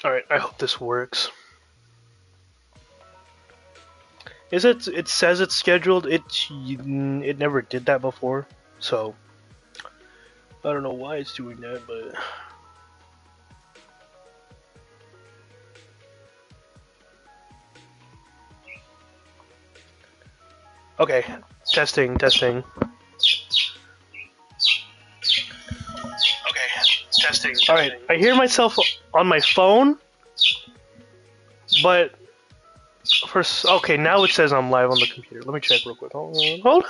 Alright, I hope this works. It says it's scheduled. It never did that before, so I don't know why it's doing that, but okay. Testing. Okay, testing. Alright, I hear myself on my phone, but okay, now it says I'm live on the computer. Let me check real quick. Hold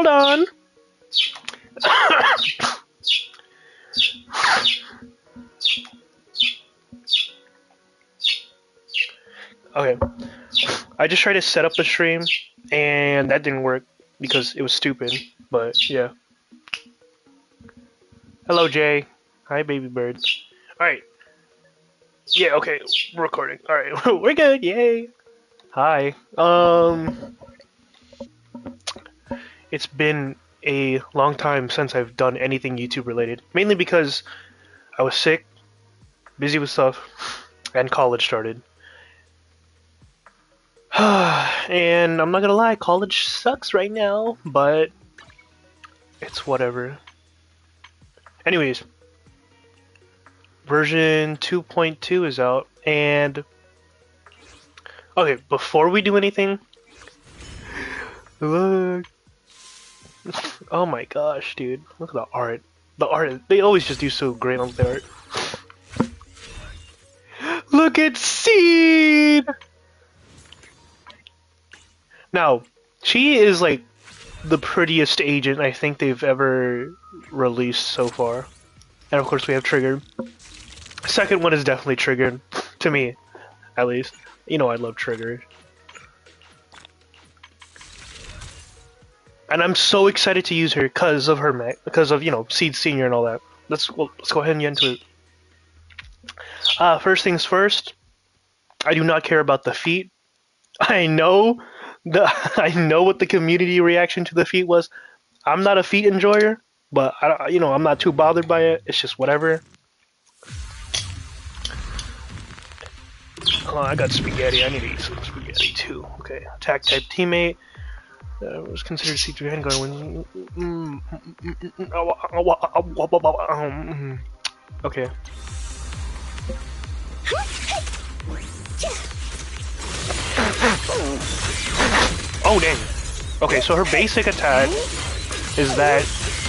on. Okay, I just tried to set up the stream, and that didn't work because it was stupid. But yeah. Hello, Jay. Hi, baby bird. All right. Yeah. Okay. We're recording. All right. We're good. Yay. Hi. It's been a long time since I've done anything YouTube related. Mainly because I was sick, busy with stuff, and college started. And I'm not gonna lie, college sucks right now, but it's whatever. Anyways, version 2.2 is out, and okay, before we do anything, look. Oh my gosh, dude, look at the art. The art, they always just do so great on the art. Look at Seed! Now, she is like the prettiest agent I think they've ever released so far. And of course we have Triggered. Second one is definitely Triggered, to me, at least. You know I love Triggered. And I'm so excited to use her because of her mech, because of, you know, Seed Senior and all that. Let's go ahead and get into it. First things first, I do not care about the feat. I know what the community reaction to the feat was. I'm not a feat enjoyer, but I'm not too bothered by it. It's just whatever. Oh, I got spaghetti. I need to eat some spaghetti too. Okay, attack type teammate. Was considered Seed Vanguard when. Okay. Oh dang. Okay, so her basic attack is that,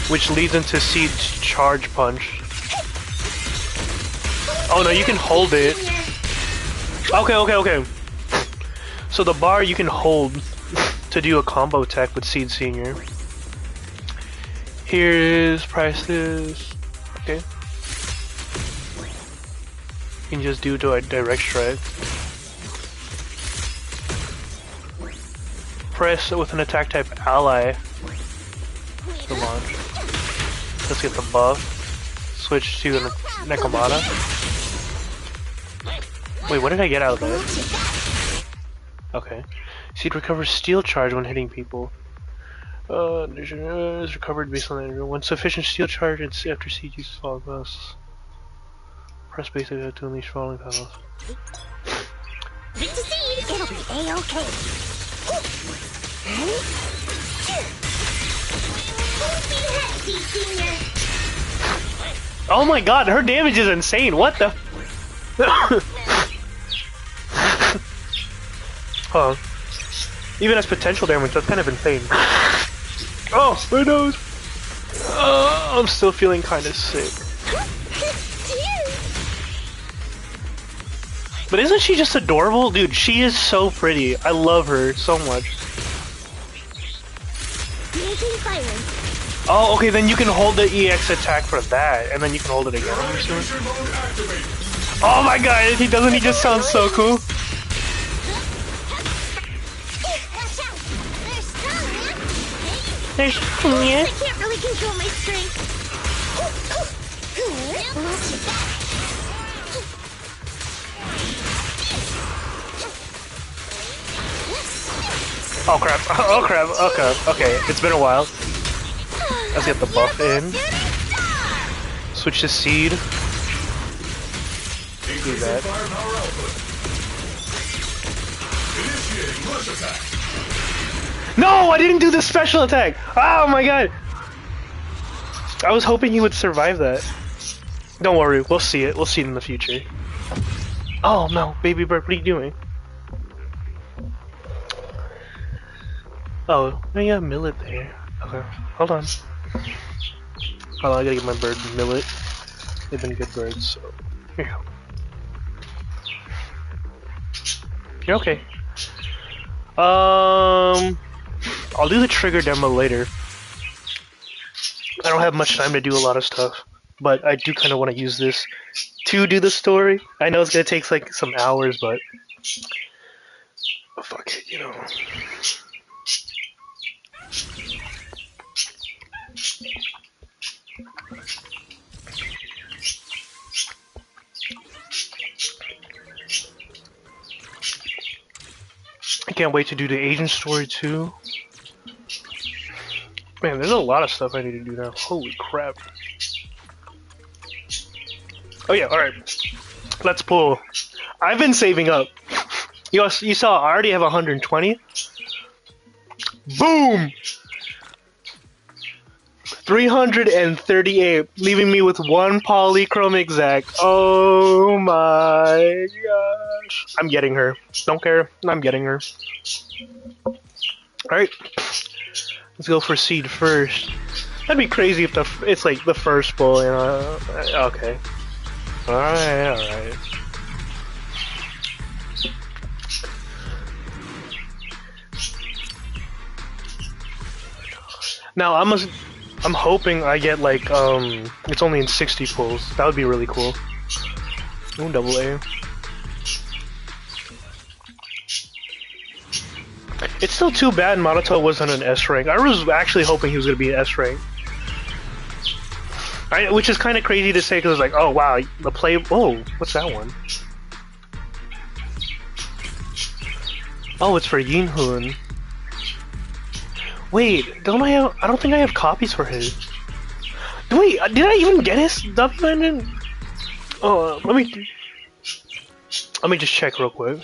which leads into Seed's charge punch. Oh no, you can hold it. Okay. So the bar you can hold to do a combo attack with Seed Senior. Here's prices. Okay. You can just do a direct strike. Press with an attack type ally to launch. Let's get the buff. Switch to the Nekomata. Wait, what did I get out of that? Okay. Seed recovers steel charge when hitting people. Is recovered based on that. When sufficient steel charge, it's after Seed uses falling petals. Press basic to unleash falling petals. It'll be A-okay. Oh my god, her damage is insane. What the? Huh. Even as potential damage, that's kind of insane. Oh, my nose! I'm still feeling kind of sick. But isn't she just adorable? Dude, she is so pretty. I love her so much. Oh, okay, then you can hold the EX attack for that, and then you can hold it again. Oh my god, doesn't he just sound so cool? There's I can't really control my strength. Oh crap, oh crap, okay, it's been a while. Let's get the buff in. Switch to Seed. do that. No, I didn't do the special attack! Oh my god! I was hoping he would survive that. Don't worry, we'll see it. We'll see it in the future. Oh no, baby bird, what are you doing? Oh, you got millet there. Okay, hold on. Hold on, I gotta get my bird millet. They've been good birds, so here you go. You're okay. I'll do the trigger demo later. I don't have much time to do a lot of stuff, but I do kind of want to use this to do the story. I know it's gonna take like some hours, but fuck it, you know. I can't wait to do the agent story too. Man, there's a lot of stuff I need to do now. Holy crap. Oh yeah, alright. Let's pull. I've been saving up. You saw I already have 120. Boom! 338, leaving me with one polychromic Zac. Oh my gosh. I'm getting her. Don't care. I'm getting her. Alright. Let's go for seed first. That'd be crazy if it's like the first pull, you know. Okay. Alright, alright. Now I'm hoping I get like it's only in 60 pulls. That would be really cool. Ooh, double A. It's still too bad Maruto wasn't an S rank. I was actually hoping he was gonna be an S rank. Which is kind of crazy to say because it's like, oh wow, the play. Oh, what's that one? Oh, it's for Yinhun. Wait, don't I have? I don't think I have copies for his. Wait, did I even get his W ending? Oh, let me just check real quick.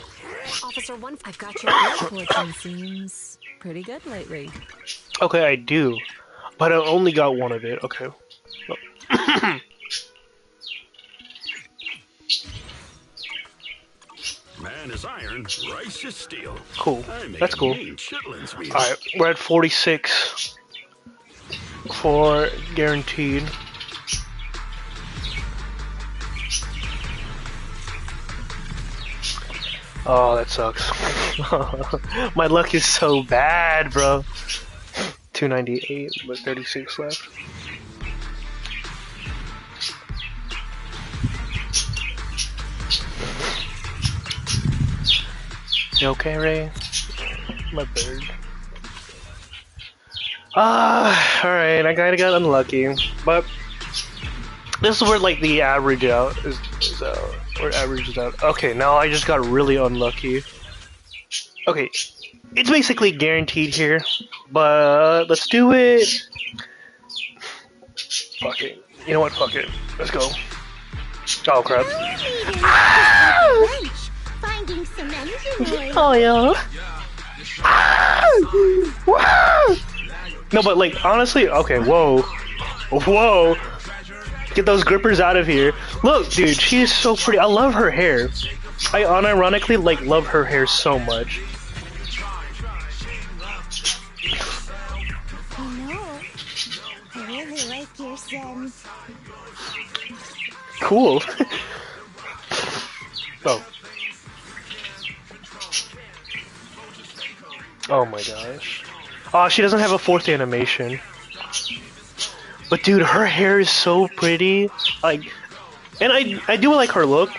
Officer 1, I've got your fortune seems pretty good lately. Okay, I do, but I only got one of it. Okay. Man is iron, rice is steel. Cool. That's cool. Alright, we're at 46 for guaranteed. Oh, that sucks. My luck is so bad, bro. 298, but 36 left. You okay, Ray? My bird. Alright, I kinda got unlucky, but this is where like the average out is out. Where average is out. Okay, now I just got really unlucky. Okay, it's basically guaranteed here, but let's do it. Fuck it. You know what? Fuck it. Let's go. Oh crap. Finding some engine oil. Oh yeah. No, but like honestly, okay. Whoa, whoa. Get those grippers out of here. Look, dude, she is so pretty. I love her hair. I unironically like love her hair so much. I know. I really like your Zen. Cool. Oh. Oh my gosh. Oh, she doesn't have a fourth animation. But dude, her hair is so pretty. Like, and I do like her look.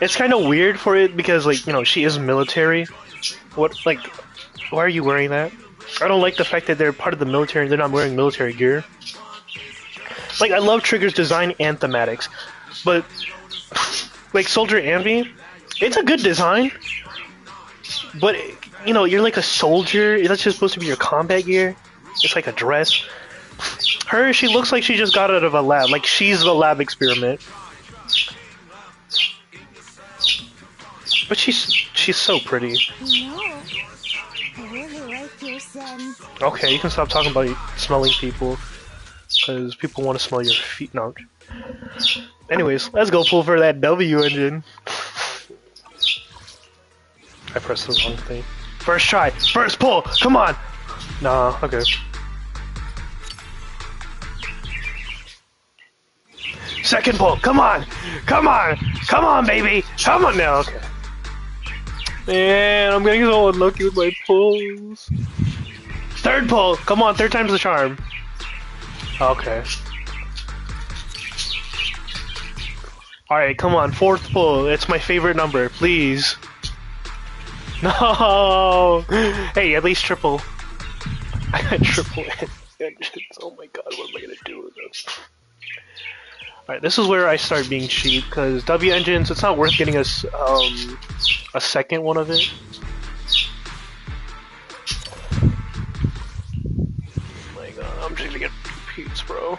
It's kind of weird for it because like, you know, she is military. What, like, why are you wearing that? I don't like the fact that they're part of the military and they're not wearing military gear. Like, I love Trigger's design and thematics, but like Soldier Ambi, it's a good design. But you know, you're like a soldier. That's just supposed to be your combat gear. It's like a dress. Her, she looks like she just got out of a lab. Like she's the lab experiment. But she's so pretty. You know, I really like your scent. Okay, you can stop talking about smelling people, because people want to smell your feet. No. Anyways, let's go pull for that W engine. I pressed the wrong thing. First try, first pull. Come on. Nah. Okay. Second pull. Come on. Come on. Come on, baby. Come on now. Okay. Man, I'm getting so unlucky with my pulls. Third pull. Come on, third time's the charm. Okay. Alright, come on, fourth pull. It's my favorite number, please. No! Hey, at least triple. I got triple engines. Oh my god, what am I gonna do with this? Alright, this is where I start being cheap, because W engines, it's not worth getting a second one of it. Oh my god, I'm just gonna get repeats, bro.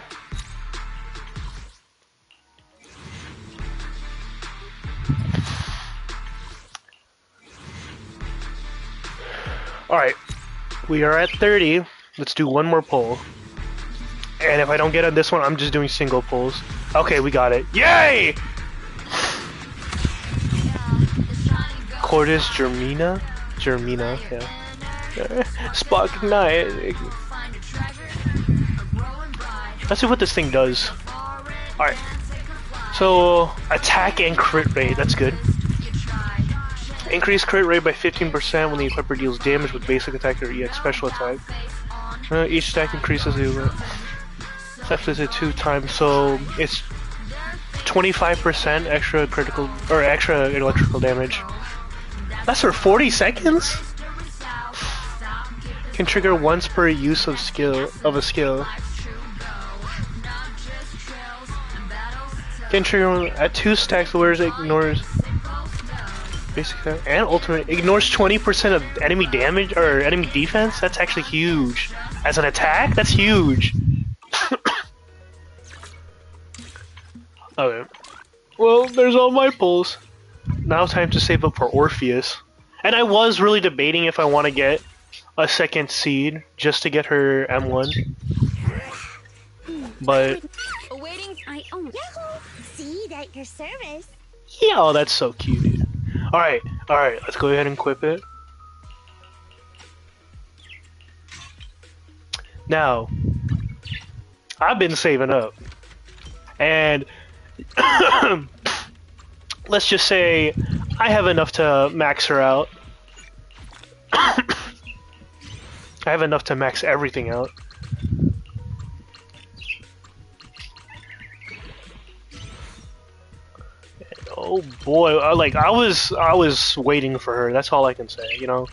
Alright, we are at 30. Let's do one more pull. And if I don't get on this one, I'm just doing single pulls. Okay, we got it. Yay! Cordis Germina? Germina, yeah. Spark Knight. Let's see what this thing does. Alright. So, attack and crit rate, that's good. Increase crit rate by 15% when the equipper deals damage with basic attack or EX special attack. Each stack increases after the 2 times, so it's 25% extra critical or extra electrical damage. That's for 40 seconds? Can trigger once per use of a skill. Can trigger at 2 stacks where it ignores basic attack and ultimate. Ignores 20% of enemy damage or enemy defense? That's actually huge. As an attack? That's huge. Okay. Well, there's all my pulls. Now time to save up for Orpheus. And I was really debating if I want to get a second seed just to get her M1. But Awaiting. Yahoo! Seed at your service. yeah, oh, that's so cute, dude. Alright, let's go ahead and equip it. Now, I've been saving up. And let's just say I have enough to max her out. I have enough to max everything out. Oh boy, I was waiting for her. That's all I can say, you know.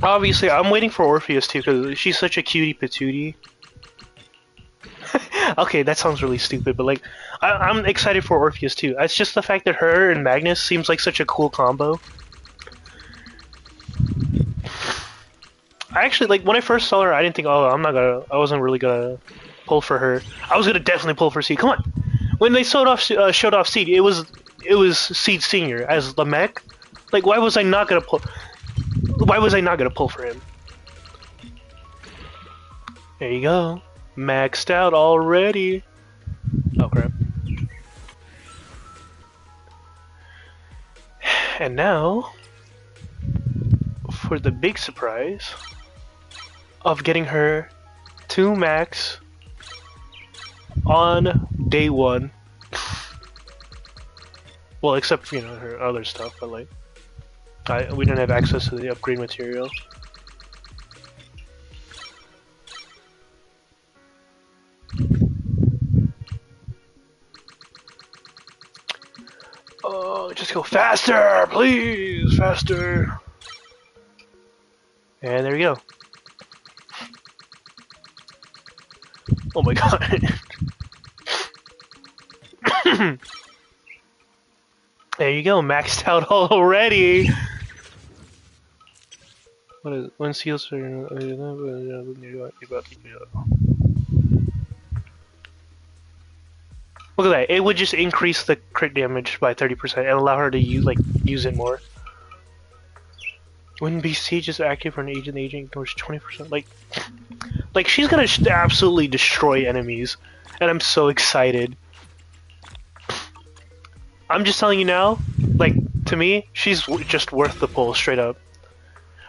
Obviously, I'm waiting for Orpheus too because she's such a cutie patootie. Okay, that sounds really stupid, but like, I'm excited for Orpheus too. It's just the fact that her and Magnus seems like such a cool combo. I actually, like, when I first saw her, I didn't think, oh, I wasn't really gonna pull for her. I was gonna definitely pull for Seed. Come on! When they showed off Seed, it was Seed Senior as the mech. Like, why was I not gonna pull? Why was I not gonna pull for him? There you go. Maxed out already. Oh crap. And now, for the big surprise of getting her to max on day 1. Well, except, you know, her other stuff, but like, we didn't have access to the upgrade material. Oh, just go faster, please, faster. And there you go. Oh my god. There you go, maxed out already. What is it? When seals are Look at that. It would just increase the crit damage by 30% and allow her to use it more. When Besiege is active for an agent, the agent ignores 20%. Like she's gonna absolutely destroy enemies, and I'm so excited. I'm just telling you now, like, to me, she's just worth the pull, straight up.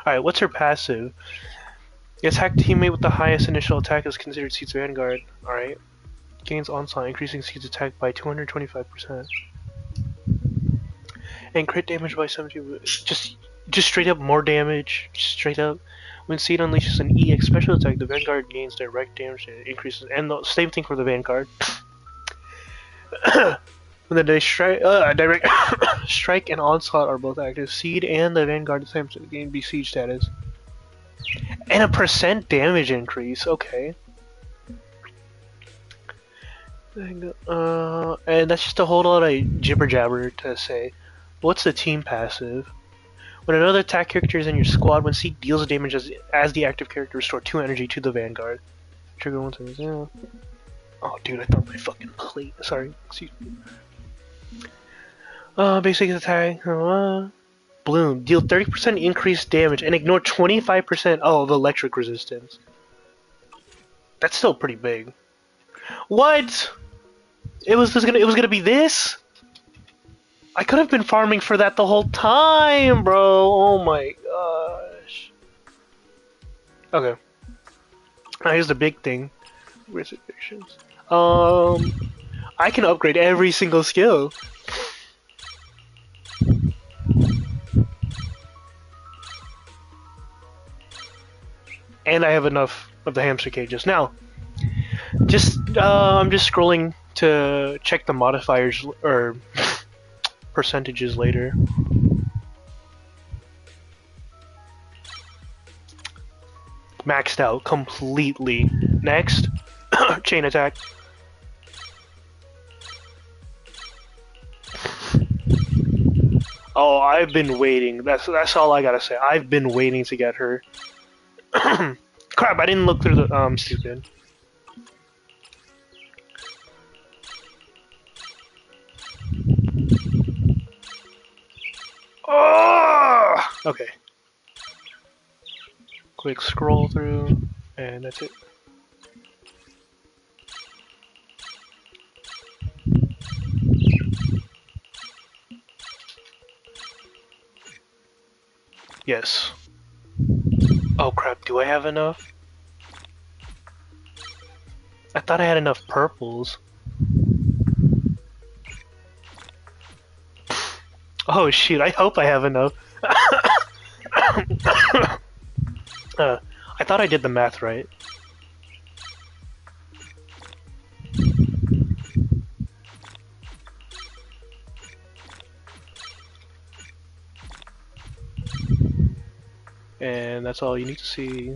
Alright, what's her passive? The attack teammate with the highest initial attack is considered Seed's Vanguard. Alright. Gains onslaught, increasing Seed's attack by 225%. And crit damage by 70. Just straight up more damage. Straight up. When Seed unleashes an EX special attack, the Vanguard gains direct damage and increases. And the same thing for the Vanguard. When the direct strike and onslaught are both active, Seed and the Vanguard attempts to gain besiege status. And a percent damage increase, okay. And that's just a whole lot of jibber jabber to say. What's the team passive? When another attack character is in your squad, when Seed deals damage as the active character, restore 2 energy to the Vanguard. Trigger 1 times, yeah. Oh, dude, I thought my fucking plate. Sorry, excuse me. Basic attack. Bloom. Deal 30% increased damage and ignore 25% of electric resistance. That's still pretty big. What? It was gonna be this? I could have been farming for that the whole time, bro. Oh my gosh. Okay. Now here's the big thing. Where's it? I can upgrade every single skill. And I have enough of the hamster cages. Now, I'm just scrolling to check the modifiers or percentages later. Maxed out completely. Next, chain attack. Oh, I've been waiting. That's all I gotta say. I've been waiting to get her. Crap! I didn't look through the stupid. Oh! Okay. Quick scroll through, and that's it. Yes. Oh crap, do I have enough? I thought I had enough purples. Oh shit, I hope I have enough. I thought I did the math right. And that's all you need to see.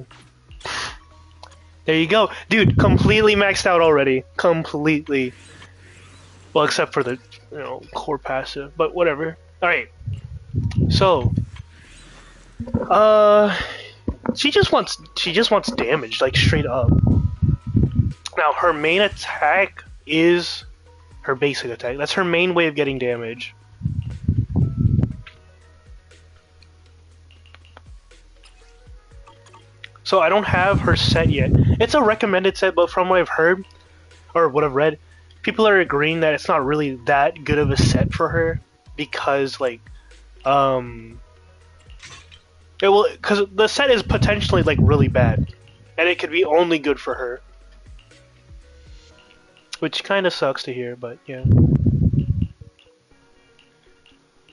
There you go. Dude, completely maxed out already. Completely. Well, except for the, core passive, but whatever. Alright. So, she just wants damage, like straight up. Now, her main attack is her basic attack. That's her main way of getting damage. So I don't have her set yet. It's a recommended set, but from what I've heard, or what I've read, people are agreeing that it's not really that good of a set for her because, because the set is potentially really bad, and it could be only good for her, which kind of sucks to hear, but yeah.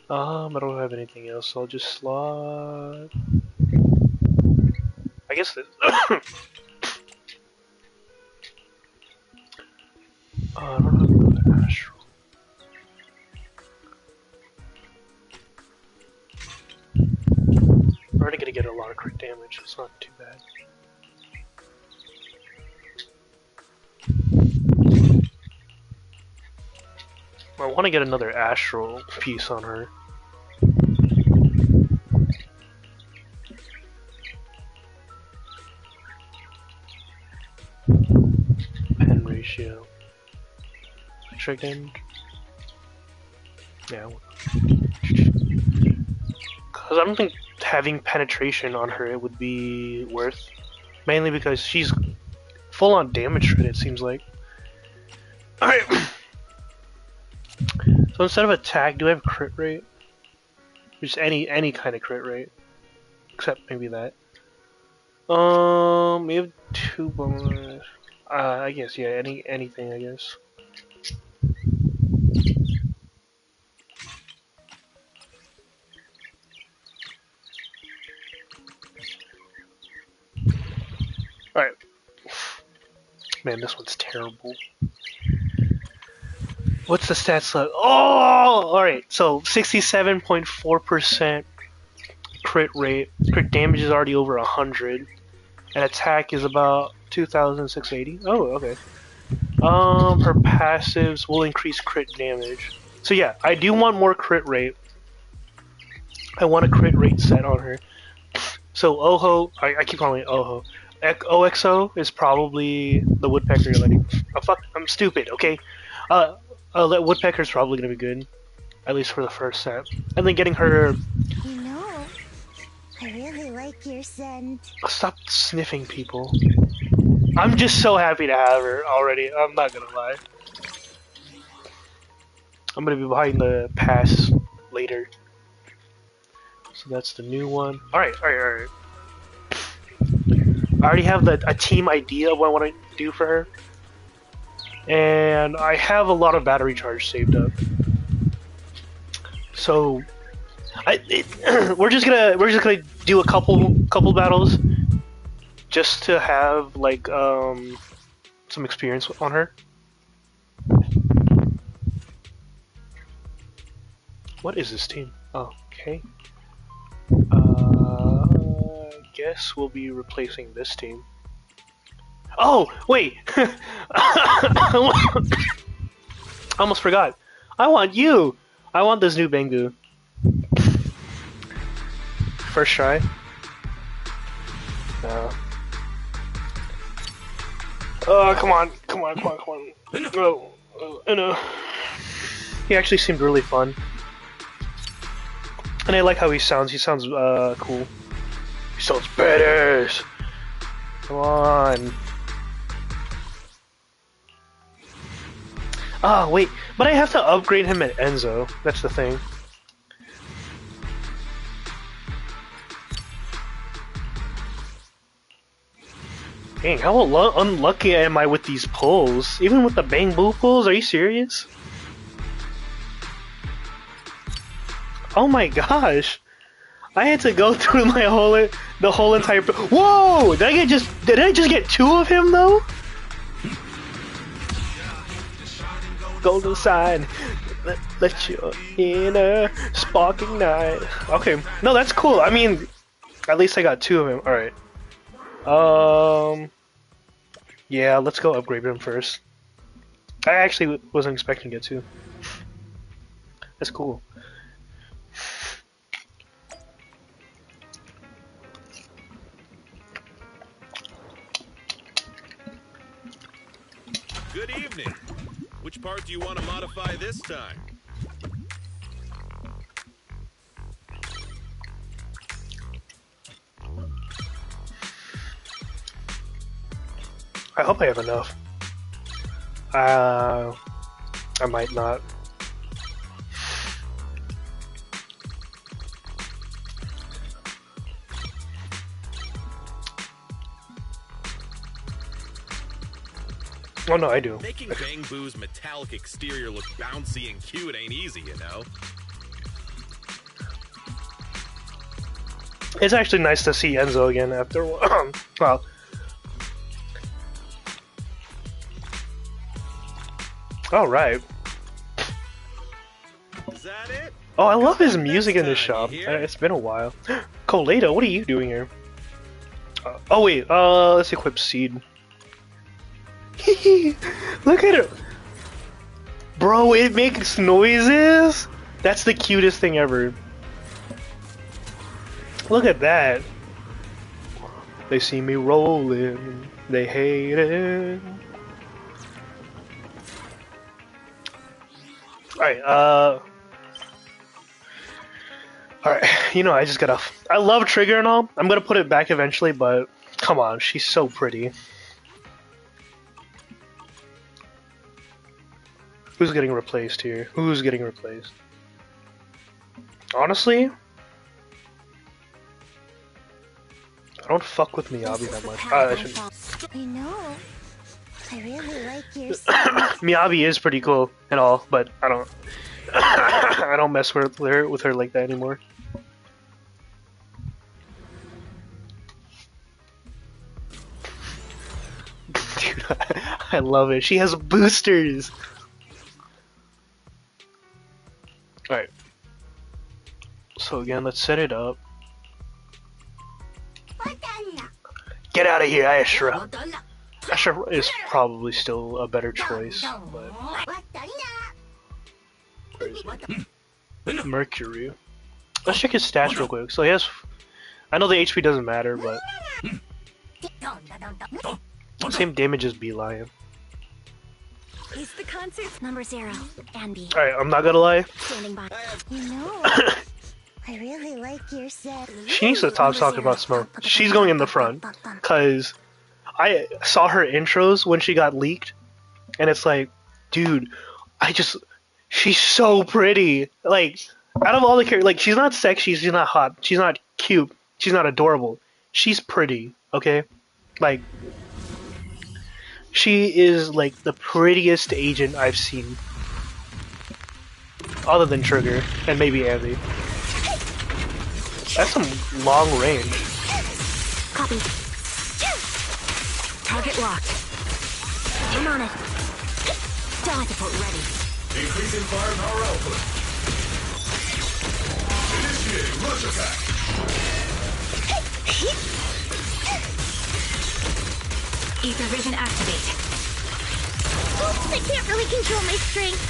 I don't have anything else, so I'll just slot. I guess this. I don't have another astral. We're already gonna get a lot of crit damage, it's not too bad. I want to get another astral piece on her. Pen ratio. strike damage. Yeah. Because I don't think having penetration on her it would be worth. Mainly because she's full on damage crit, it seems like. Alright. So instead of attack, do I have crit rate? Just any kind of crit rate. Except maybe that. We have 2 bonus. I guess, yeah, anything, I guess. Alright. Man, this one's terrible. What's the stats like? Oh! Alright, so 67.4% crit rate. Crit damage is already over 100. And attack is about 2,680. Oh, okay. Her passives will increase crit damage. So yeah, I do want more crit rate. I want a crit rate set on her. So Oho, I keep calling it Oho. OXO is probably the woodpecker. Like, oh fuck, I'm stupid. Okay, that woodpecker's probably gonna be good, at least for the first set. And then getting her. You know, I really like your scent. Stop sniffing people. I'm just so happy to have her already. I'm not gonna lie. I'm gonna be behind the pass later. So that's the new one. Alright. I already have a team idea of what I want to do for her. And I have a lot of battery charge saved up. So we're just gonna do a couple battles just to have like some experience on her. What is this team? Oh, okay. I guess we'll be replacing this team. Oh, wait! I almost forgot. I want you! I want this new Bangu. First try. Oh, come on. No. No. He actually seemed really fun. And I like how he sounds. He sounds cool. He sounds badass. Come on. Ah, wait. But I have to upgrade him at Enzo. That's the thing. Dang, how unlucky am I with these pulls? Even with the Bang Boo pulls? Are you serious? Oh my gosh! I had to go through the whole entire. Whoa! Did I just get 2 of him though? Golden sign, let your inner spark ignite. Okay, no, that's cool. I mean, at least I got 2 of him. All right. Yeah, let's go upgrade him first. I actually wasn't expecting it to. That's cool. Good evening. Which part do you want to modify this time? I hope I have enough. I might not. Oh no, I do. Making Bang Boo's metallic exterior look bouncy and cute ain't easy, you know? It's actually nice to see Enzo again after a while. Well, all right. Is that it? Oh, I love his music in this Next shop. time, you hear? It's been a while. Colado, what are you doing here? Oh wait, let's equip Seed. Look at it, bro! It makes noises. That's the cutest thing ever. Look at that. They see me rolling. They hate it. Alright, alright, you know, I just gotta. I love Trigger and all. I'm gonna put it back eventually, but come on, she's so pretty. Who's getting replaced here? Who's getting replaced? Honestly, I don't fuck with Miyabi that much. I should... You know, I really like your Miyabi is pretty cool and all, but I don't. I don't mess with her like that anymore. Dude, I love it. She has boosters. All right. So again, let's set it up. Get out of here, Ashra. Ashra is probably still a better choice, but Mercury. Let's check his stats real quick. So he has. I know the HP doesn't matter, but same damage as Beelion. Is the concert number 0 and B. All right, I'm not gonna lie. Standing by. You know, I really like your set. She needs to stop talking about Smoke. She's going in the front, cause I saw her intros when she got leaked, and it's like, dude, she's so pretty. Like, out of all the characters, like, she's not sexy, she's not hot, she's not cute, she's not adorable. She's pretty, okay? Like, she is like the prettiest agent I've seen, other than Trigger and maybe Andy. That's some long range. Copy. Target locked. I'm on it. Teleport ready. Increasing firepower output. Initiating rush attack. Ether vision activate. Oops, I can't really control my strength.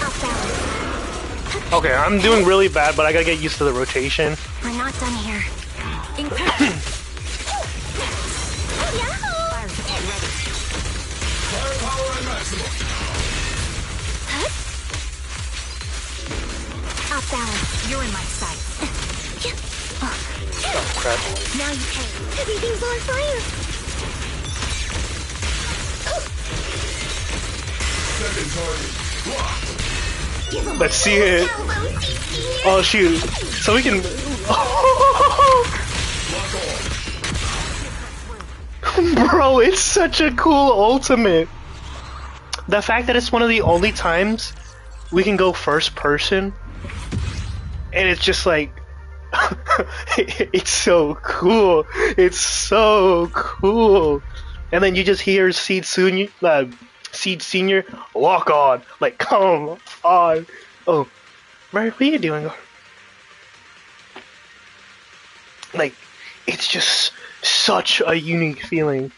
Off balance. Okay, I'm doing really bad, but I gotta get used to the rotation. We're not done here. Incredible. Yahoo! Fire support ready. Firepower at maximum. Off balance. You're in my sight. Oh crap. Now you pay. Everything's on fire. Second target. Locked. Give 'em Let's see it. elbow, CC. Oh shoot. So we can. Lock on. Bro, it's such a cool ultimate. The fact that it's one of the only times we can go first person, and it's just like, it's so cool. It's so cool. And then you just hear Seed Senior, walk on. Like, come on. Oh, Mary, what are you doing? Like, it's just such a unique feeling.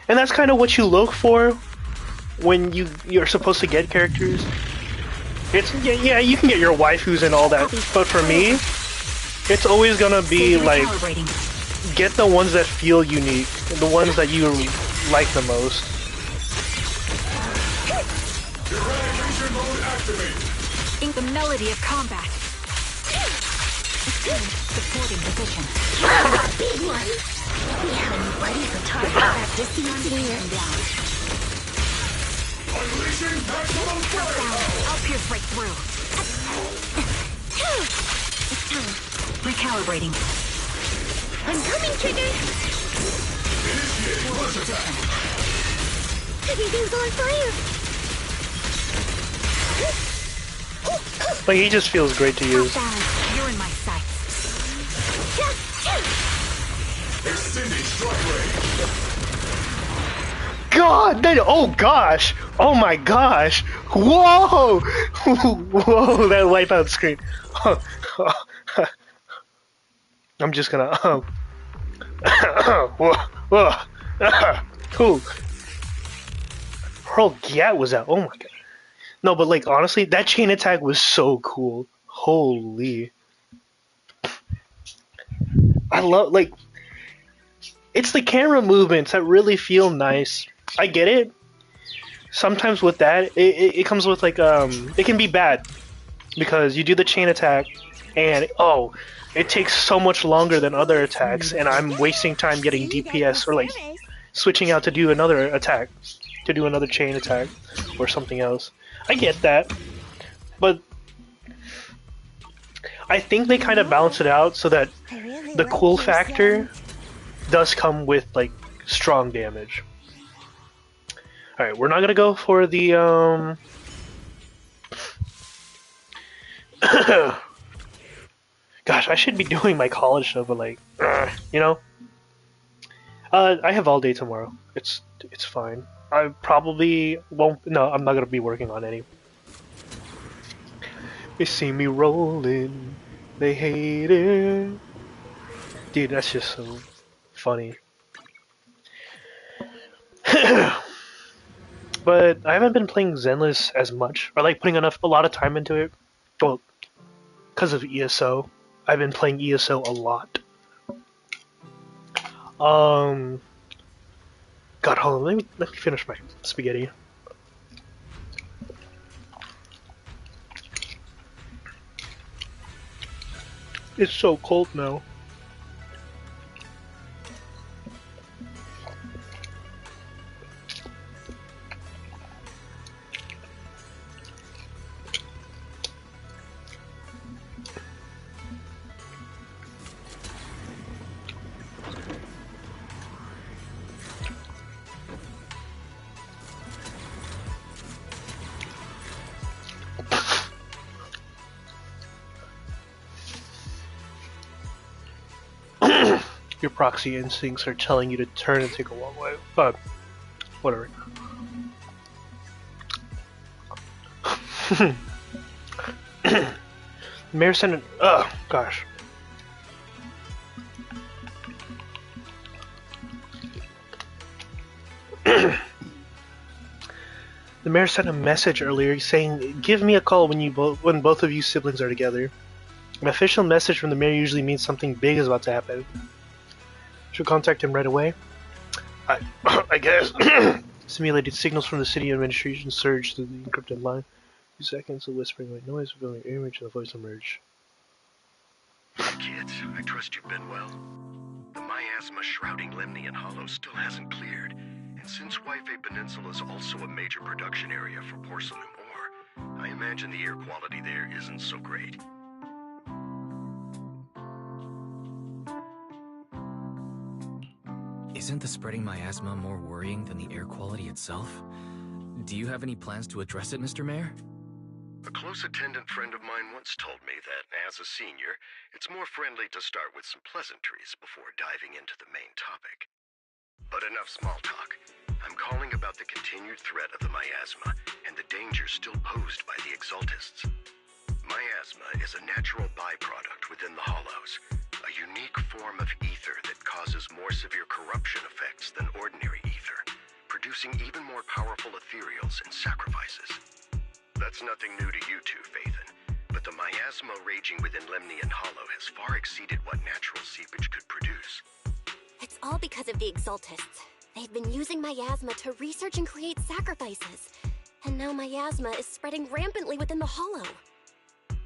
And that's kind of what you look for when you're supposed to get characters. It's yeah, you can get your waifus and all that, but for me, it's always gonna be like, Recalibrating. get the ones that feel unique, the ones that you like the most. Eradication mode activated. In the melody of combat. Supporting position. Big one. We have anybody for target practice here. Unleashing maximum firepower. I'll pierce right through. It's time. Recalibrating. I'm coming, Trigger. Initiating rush attack. Everything's on fire. Like, he just feels great to use. Balance. You're in my sights. Extending strike range. God, oh gosh, oh my gosh, whoa, whoa, that wipeout screen. I'm just gonna, cool. Her Gat was out, oh my god. No, but like, honestly, that chain attack was so cool. Holy. I love, like, it's the camera movements that really feel nice. I get it. sometimes with that, it comes with like it can be bad because you do the chain attack, and oh, it takes so much longer than other attacks, and I'm wasting time getting See, there's my DPS or like service. switching out to do another attack, to do another chain attack or something else. I get that, but I think they kind of balance it out so that I really the like cool your factor son. does come with like strong damage. All right, we're not gonna go for the Gosh, I should be doing my college stuff, but like, you know, I have all day tomorrow. It's fine. I probably won't. No, I'm not gonna be working on any. They see me rolling, they hate it. Dude, that's just so funny. But I haven't been playing Zenless as much, or like putting a lot of time into it. Well, because of ESO, I've been playing ESO a lot. Um, God, hold on. Let me finish my spaghetti. It's so cold now. Your proxy instincts are telling you to turn and take a long way. But whatever. Mayor sent an. Ugh, gosh. The mayor sent a message earlier saying, "Give me a call when both of you siblings are together." An official message from the mayor usually means something big is about to happen. Should contact him right away. I, I guess. Simulated signals from the city administration surged through the encrypted line. 2 seconds of whispering white noise, revealing your image, and the voice emerged. Kids, I trust you've been well. The miasma shrouding Lemnian Hollow still hasn't cleared, and since Wi-Fi Peninsula is also a major production area for porcelain ore, I imagine the air quality there isn't so great. Isn't the spreading miasma more worrying than the air quality itself? Do you have any plans to address it, Mr. Mayor? A close attendant friend of mine once told me that, as a senior, it's more friendly to start with some pleasantries before diving into the main topic. But enough small talk. I'm calling about the continued threat of the miasma and the dangers still posed by the Exaltists. Miasma is a natural byproduct within the Hollows, a unique form of ether that causes more severe corruption effects than ordinary ether, producing even more powerful ethereals and sacrifices. That's nothing new to you two, Phaethon, but the miasma raging within Lemnian Hollow has far exceeded what natural seepage could produce. It's all because of the Exaltists. They've been using miasma to research and create sacrifices. And now miasma is spreading rampantly within the Hollow.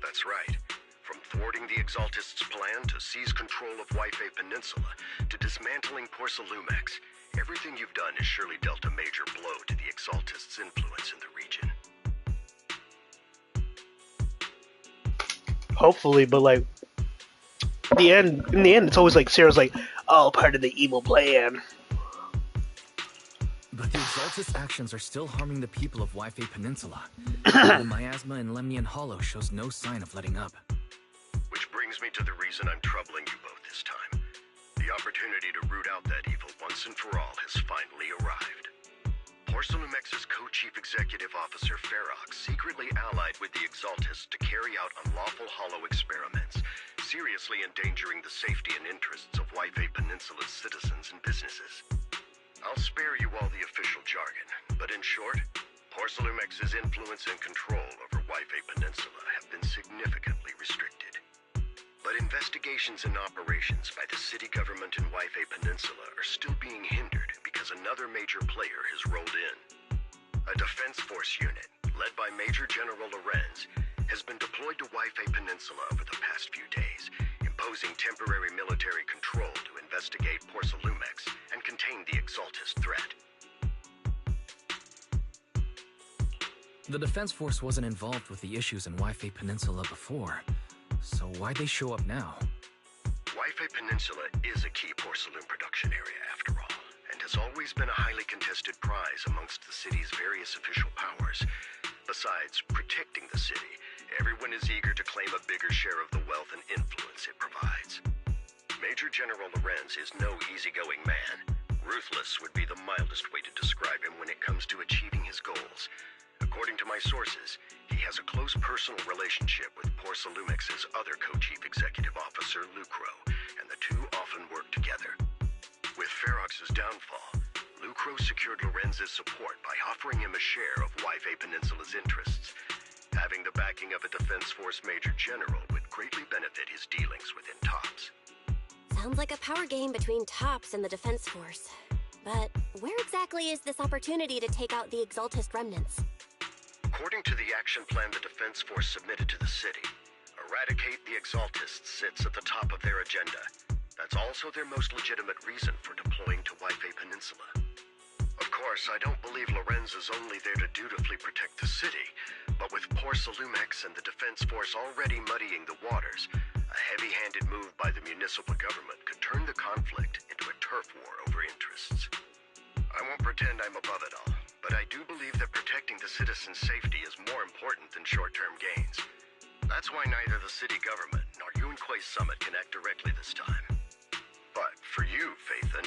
That's right. From thwarting the Exaltists' plan to seize control of Wi-Fi Peninsula to dismantling Porcelumex, everything you've done has surely dealt a major blow to the Exaltists' influence in the region. Hopefully, but like, in the end, it's always like Sarah's like, "Oh, part of the evil plan." But the Exaltist actions are still harming the people of Wi-Fi Peninsula. The miasma in Lemnian Hollow shows no sign of letting up. Which brings me to the reason I'm troubling you both this time. The opportunity to root out that evil once and for all has finally arrived. Porcelumex's co-chief executive officer Ferox secretly allied with the Exaltists to carry out unlawful hollow experiments, seriously endangering the safety and interests of Wi-Fi Peninsula's citizens and businesses. I'll spare you all the official jargon, but in short, Porcelumex's influence and control over Wi-Fi Peninsula have been significantly restricted. But investigations and operations by the city government in Wi-Fi Peninsula are still being hindered because another major player has rolled in. A Defense Force unit, led by Major General Lorenz, has been deployed to Wi-Fi Peninsula over the past few days, imposing temporary military control to investigate Porcelumex and contain the Exaltist threat. The Defense Force wasn't involved with the issues in Wi-Fi Peninsula before, so why'd they show up now? Wi-Fi Peninsula is a key porcelain production area, after all, and has always been a highly contested prize amongst the city's various official powers. Besides protecting the city, everyone is eager to claim a bigger share of the wealth and influence it provides. Major General Lorenz is no easygoing man. Ruthless would be the mildest way to describe him when it comes to achieving his goals. According to my sources, he has a close personal relationship with Porcelumex's other co-chief executive officer, Lucro, and the two often work together. With Ferox's downfall, Lucro secured Lorenz's support by offering him a share of Wi-Fi Peninsula's interests. Having the backing of a Defense Force Major General would greatly benefit his dealings within TOPS. Sounds like a power game between TOPS and the Defense Force. But where exactly is this opportunity to take out the Exaltist remnants? According to the action plan the Defense Force submitted to the city, eradicate the Exaltists sits at the top of their agenda. That's also their most legitimate reason for deploying to Wi-Fi Peninsula. Of course, I don't believe Lorenz is only there to dutifully protect the city, but with Porcelumex and the Defense Force already muddying the waters, a heavy-handed move by the municipal government could turn the conflict into a turf war over interests. I won't pretend I'm above it all, but I do believe that protecting the citizens' safety is more important than short-term gains. That's why neither the city government nor Yunque's summit can act directly this time. But for you, Phaethon...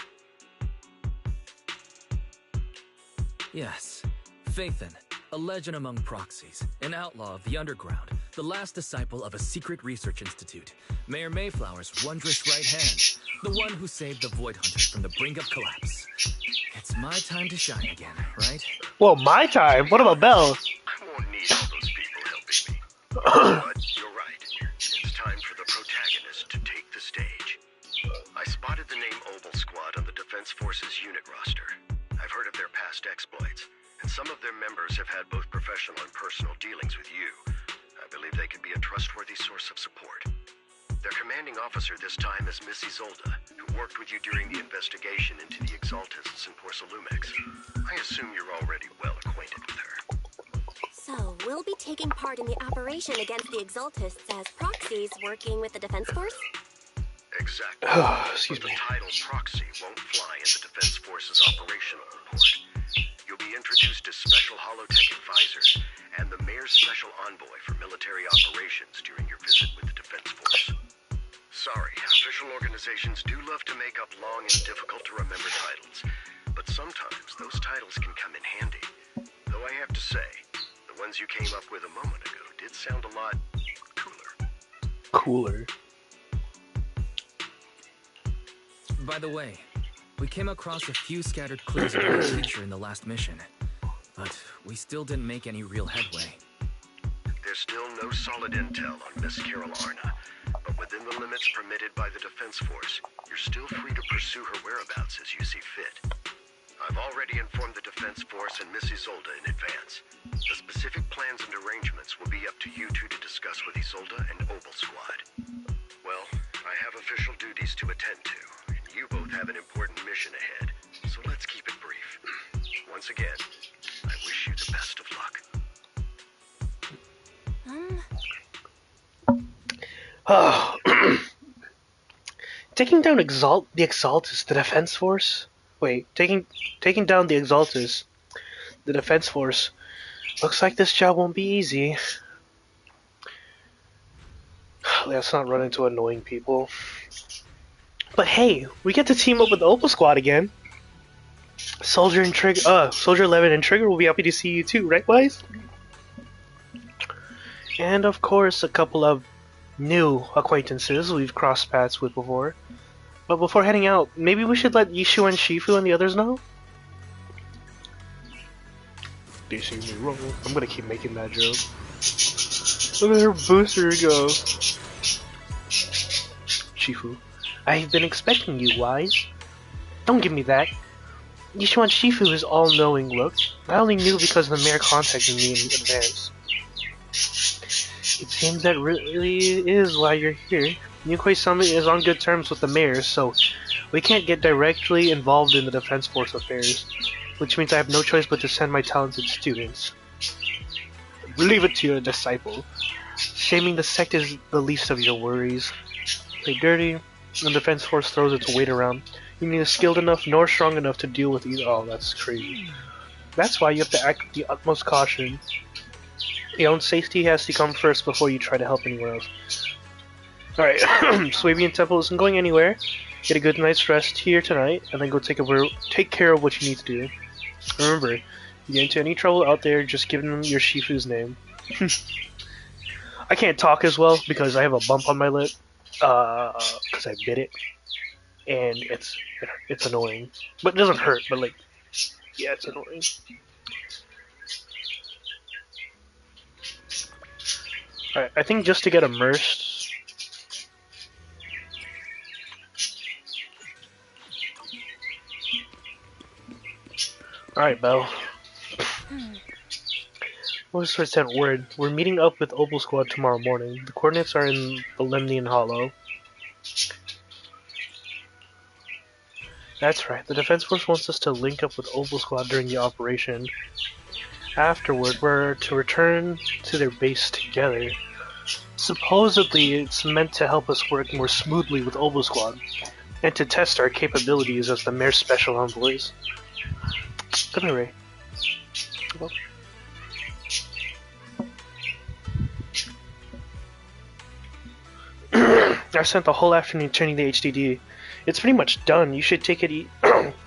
Yes, Phaethon, a legend among proxies, an outlaw of the underground, the last disciple of a secret research institute, Mayor Mayflower's wondrous right hand, the one who saved the Void Hunter from the brink of collapse. It's my time to shine again, right? Well, my time? What about Belle? I won't need all those people helping me. But you're right. It's time for the protagonist to take the stage. I spotted the name Obel Squad on the Defense Force's unit roster. I've heard of their past exploits, and some of their members have had both professional and personal dealings with you. I believe they could be a trustworthy source of support. Their commanding officer this time is Miss Isolde, who worked with you during the investigation into the Exaltists and Porcelumex. I assume you're already well acquainted with her. So, we'll be taking part in the operation against the Exaltists as proxies working with the Defense Force? Exactly. Excuse But me. the title proxy won't fly in the Defense Force's operational report. You'll be introduced as Special Holotech Advisor and the Mayor's Special Envoy for Military Operations during your visit with the Defense Force. Sorry, official organizations do love to make up long and difficult-to-remember titles, but sometimes those titles can come in handy. Though I have to say, the ones you came up with a moment ago did sound a lot cooler. Cooler. By the way, we came across a few scattered clues of our teacher in the last mission, but we still didn't make any real headway. There's still no solid intel on Miss Carol Arna, but within the limits permitted by the Defense Force, you're still free to pursue her whereabouts as you see fit. I've already informed the Defense Force and Miss Isolde in advance. The specific plans and arrangements will be up to you two to discuss with Isolde and Obel Squad. Well, I have official duties to attend to, and you both have an important mission ahead, so let's keep it brief. Once again, I wish you the best of luck. Taking down the Exaltus, the Defense Force? Wait, taking down the Exaltus, the Defense Force. Looks like this job won't be easy. Let's not run into annoying people. But hey, we get to team up with the Opal Squad again. Soldier 11 and Trigger will be happy to see you too, right, Wise? And of course, a couple of new acquaintances we've crossed paths with before. But before heading out, maybe we should let Yishu and Shifu and the others know? Do you see me roll? I'm gonna keep making that joke. Look at her booster go. Shifu, I've been expecting you, Wise. Don't give me that. Yishuan Shifu is all-knowing, look. I only knew because the mayor contacted me in advance. It seems that really is why you're here. Yunquei Summit is on good terms with the mayor, so we can't get directly involved in the Defense Force affairs, which means I have no choice but to send my talented students. Leave it to your disciple. Shaming the sect is the least of your worries. Play dirty, and the Defense Force throws its weight around. You're neither skilled enough nor strong enough to deal with either. Oh, that's crazy. That's why you have to act with the utmost caution. Your own safety has to come first before you try to help anyone else. Alright, Swabian Temple isn't going anywhere. Get a good night's rest here tonight, and then go take care of what you need to do. Remember, if you get into any trouble out there, just give them your Shifu's name. I can't talk as well because I have a bump on my lip, because I bit it, and it's annoying. But it doesn't hurt, but like, yeah, it's annoying. Alright, I think just to get immersed... Alright, Belle. What was the sent word? We're meeting up with Opal Squad tomorrow morning. The coordinates are in the Lemnian Hollow. That's right, the Defense Force wants us to link up with Opal Squad during the operation. Afterward, we're to return to their base together. Supposedly, it's meant to help us work more smoothly with Opal Squad, and to test our capabilities as the Mayor's special envoys. Come here, Ray. Come on. I spent the whole afternoon turning the HDD. It's pretty much done. You should take it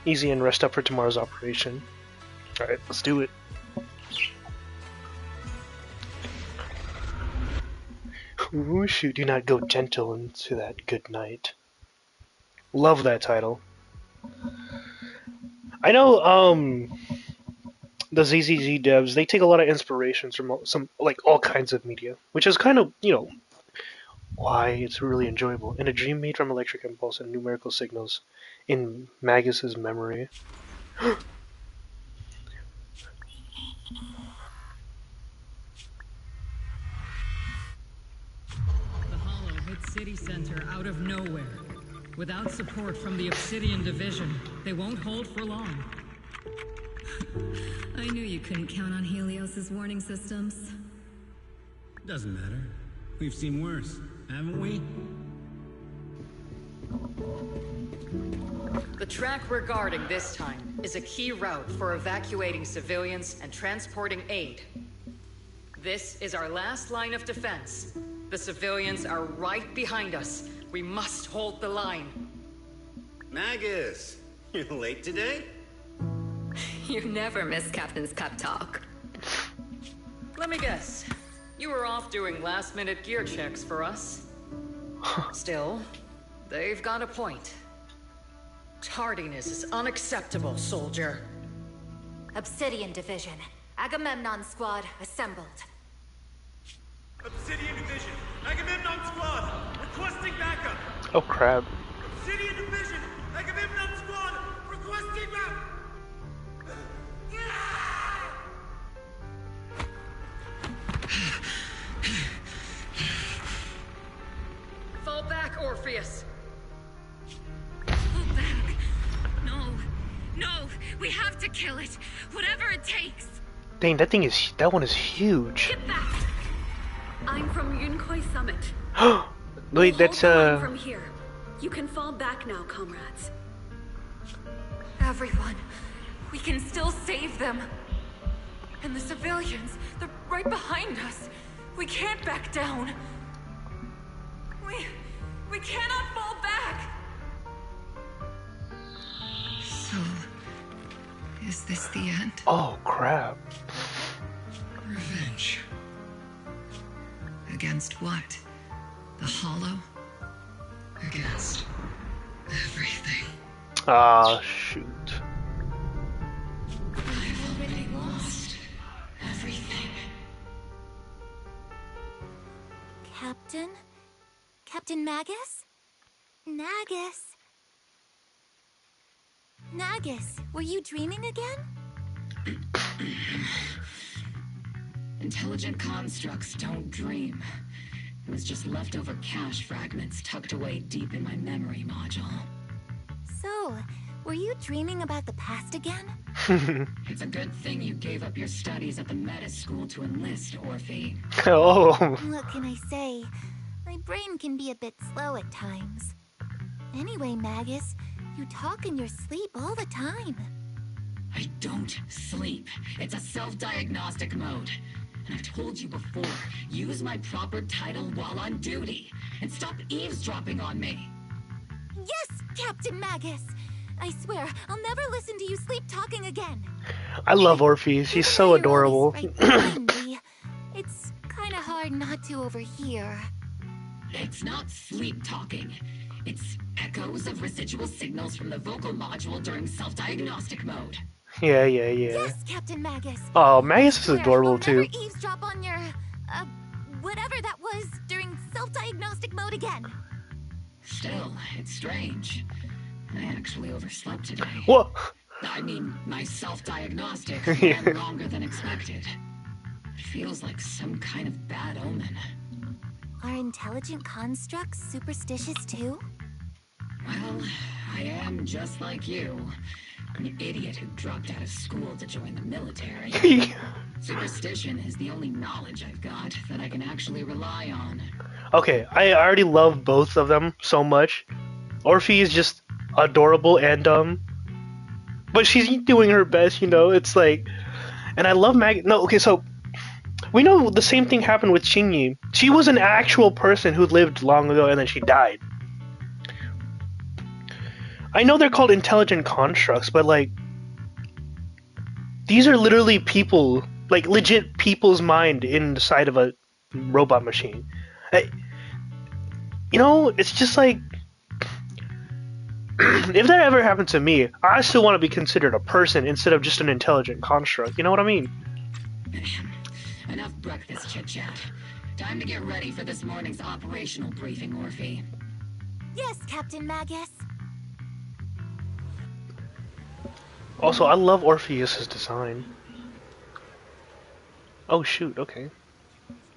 easy and rest up for tomorrow's operation. Alright, let's do it. Whooshu, do not go gentle into that good night. Love that title. I know, the ZZZ devs, they take a lot of inspirations from some, like, all kinds of media, which is kind of, you know, why it's really enjoyable. In a dream made from electric impulse and numerical signals in Magus's memory. The Hollow hit City Center out of nowhere. Without support from the Obsidian Division, they won't hold for long. I knew you couldn't count on Helios's warning systems. Doesn't matter. We've seen worse, haven't we? The track we're guarding this time is a key route for evacuating civilians and transporting aid. This is our last line of defense. The civilians are right behind us. We must hold the line. Magus, you're late today? You never miss Captain's pep talk. Let me guess. You were off doing last-minute gear checks for us. Still, they've got a point. Tardiness is unacceptable, soldier. Obsidian Division. Agamemnon Squad assembled. Obsidian Division, Agamemnon Squad, requesting backup. Oh crap. Obsidian Division, Agamemnon Squad, requesting backup. Fall back, Orpheus. Pull back. No, we have to kill it. Whatever it takes. Dang, that one is huge. Get back. I'm from Yunquei Summit. Wait, that's Hold from here. You can fall back now, comrades. Everyone. We can still save them. And the civilians, they're right behind us. We can't back down. We cannot fall back. So, is this the end? Oh crap. Revenge. Against what? The Hollow? Against everything. Ah, shoot. I've already lost everything. Captain? Captain Magus? Nagus? Nagus, were you dreaming again? Intelligent constructs don't dream. It was just leftover cache fragments tucked away deep in my memory module. So, were you dreaming about the past again? It's a good thing you gave up your studies at the meta school to enlist, Orphe. Oh. What can I say? My brain can be a bit slow at times. Anyway, Magus, you talk in your sleep all the time. I don't sleep. It's a self-diagnostic mode. And I've told you before, use my proper title while on duty. And stop eavesdropping on me. Yes, Captain Magus! I swear, I'll never listen to you sleep talking again. I love Orpheus. She's so adorable. Right behind me. It's kind of hard not to overhear. It's not sleep talking. It's echoes of residual signals from the vocal module during self-diagnostic mode. Yeah. Yes, Captain Magus. Oh, Magus is adorable I'll too. never eavesdrop on your, whatever that was during self-diagnostic mode again. Still, it's strange. I actually overslept today. What? I mean, my self-diagnostic ran longer than expected. It feels like some kind of bad omen. Are intelligent constructs superstitious too? Well, I am just like you. An idiot who dropped out of school to join the military. Superstition is the only knowledge I've got that I can actually rely on. Okay, I already love both of them so much. Orphe is just adorable and dumb. But she's doing her best, you know, it's like... And I love No, okay, so... We know the same thing happened with Qingyi. She was an actual person who lived long ago and then she died. I know they're called intelligent constructs, but like... These are literally people, like legit people's mind inside of a robot machine. You know, it's just like... If that ever happened to me, I still want to be considered a person instead of just an intelligent construct. You know what I mean? Enough breakfast chit-chat. Time to get ready for this morning's operational briefing, Orphe. Yes, Captain Magus. Also, I love Orpheus's design. Oh shoot, okay.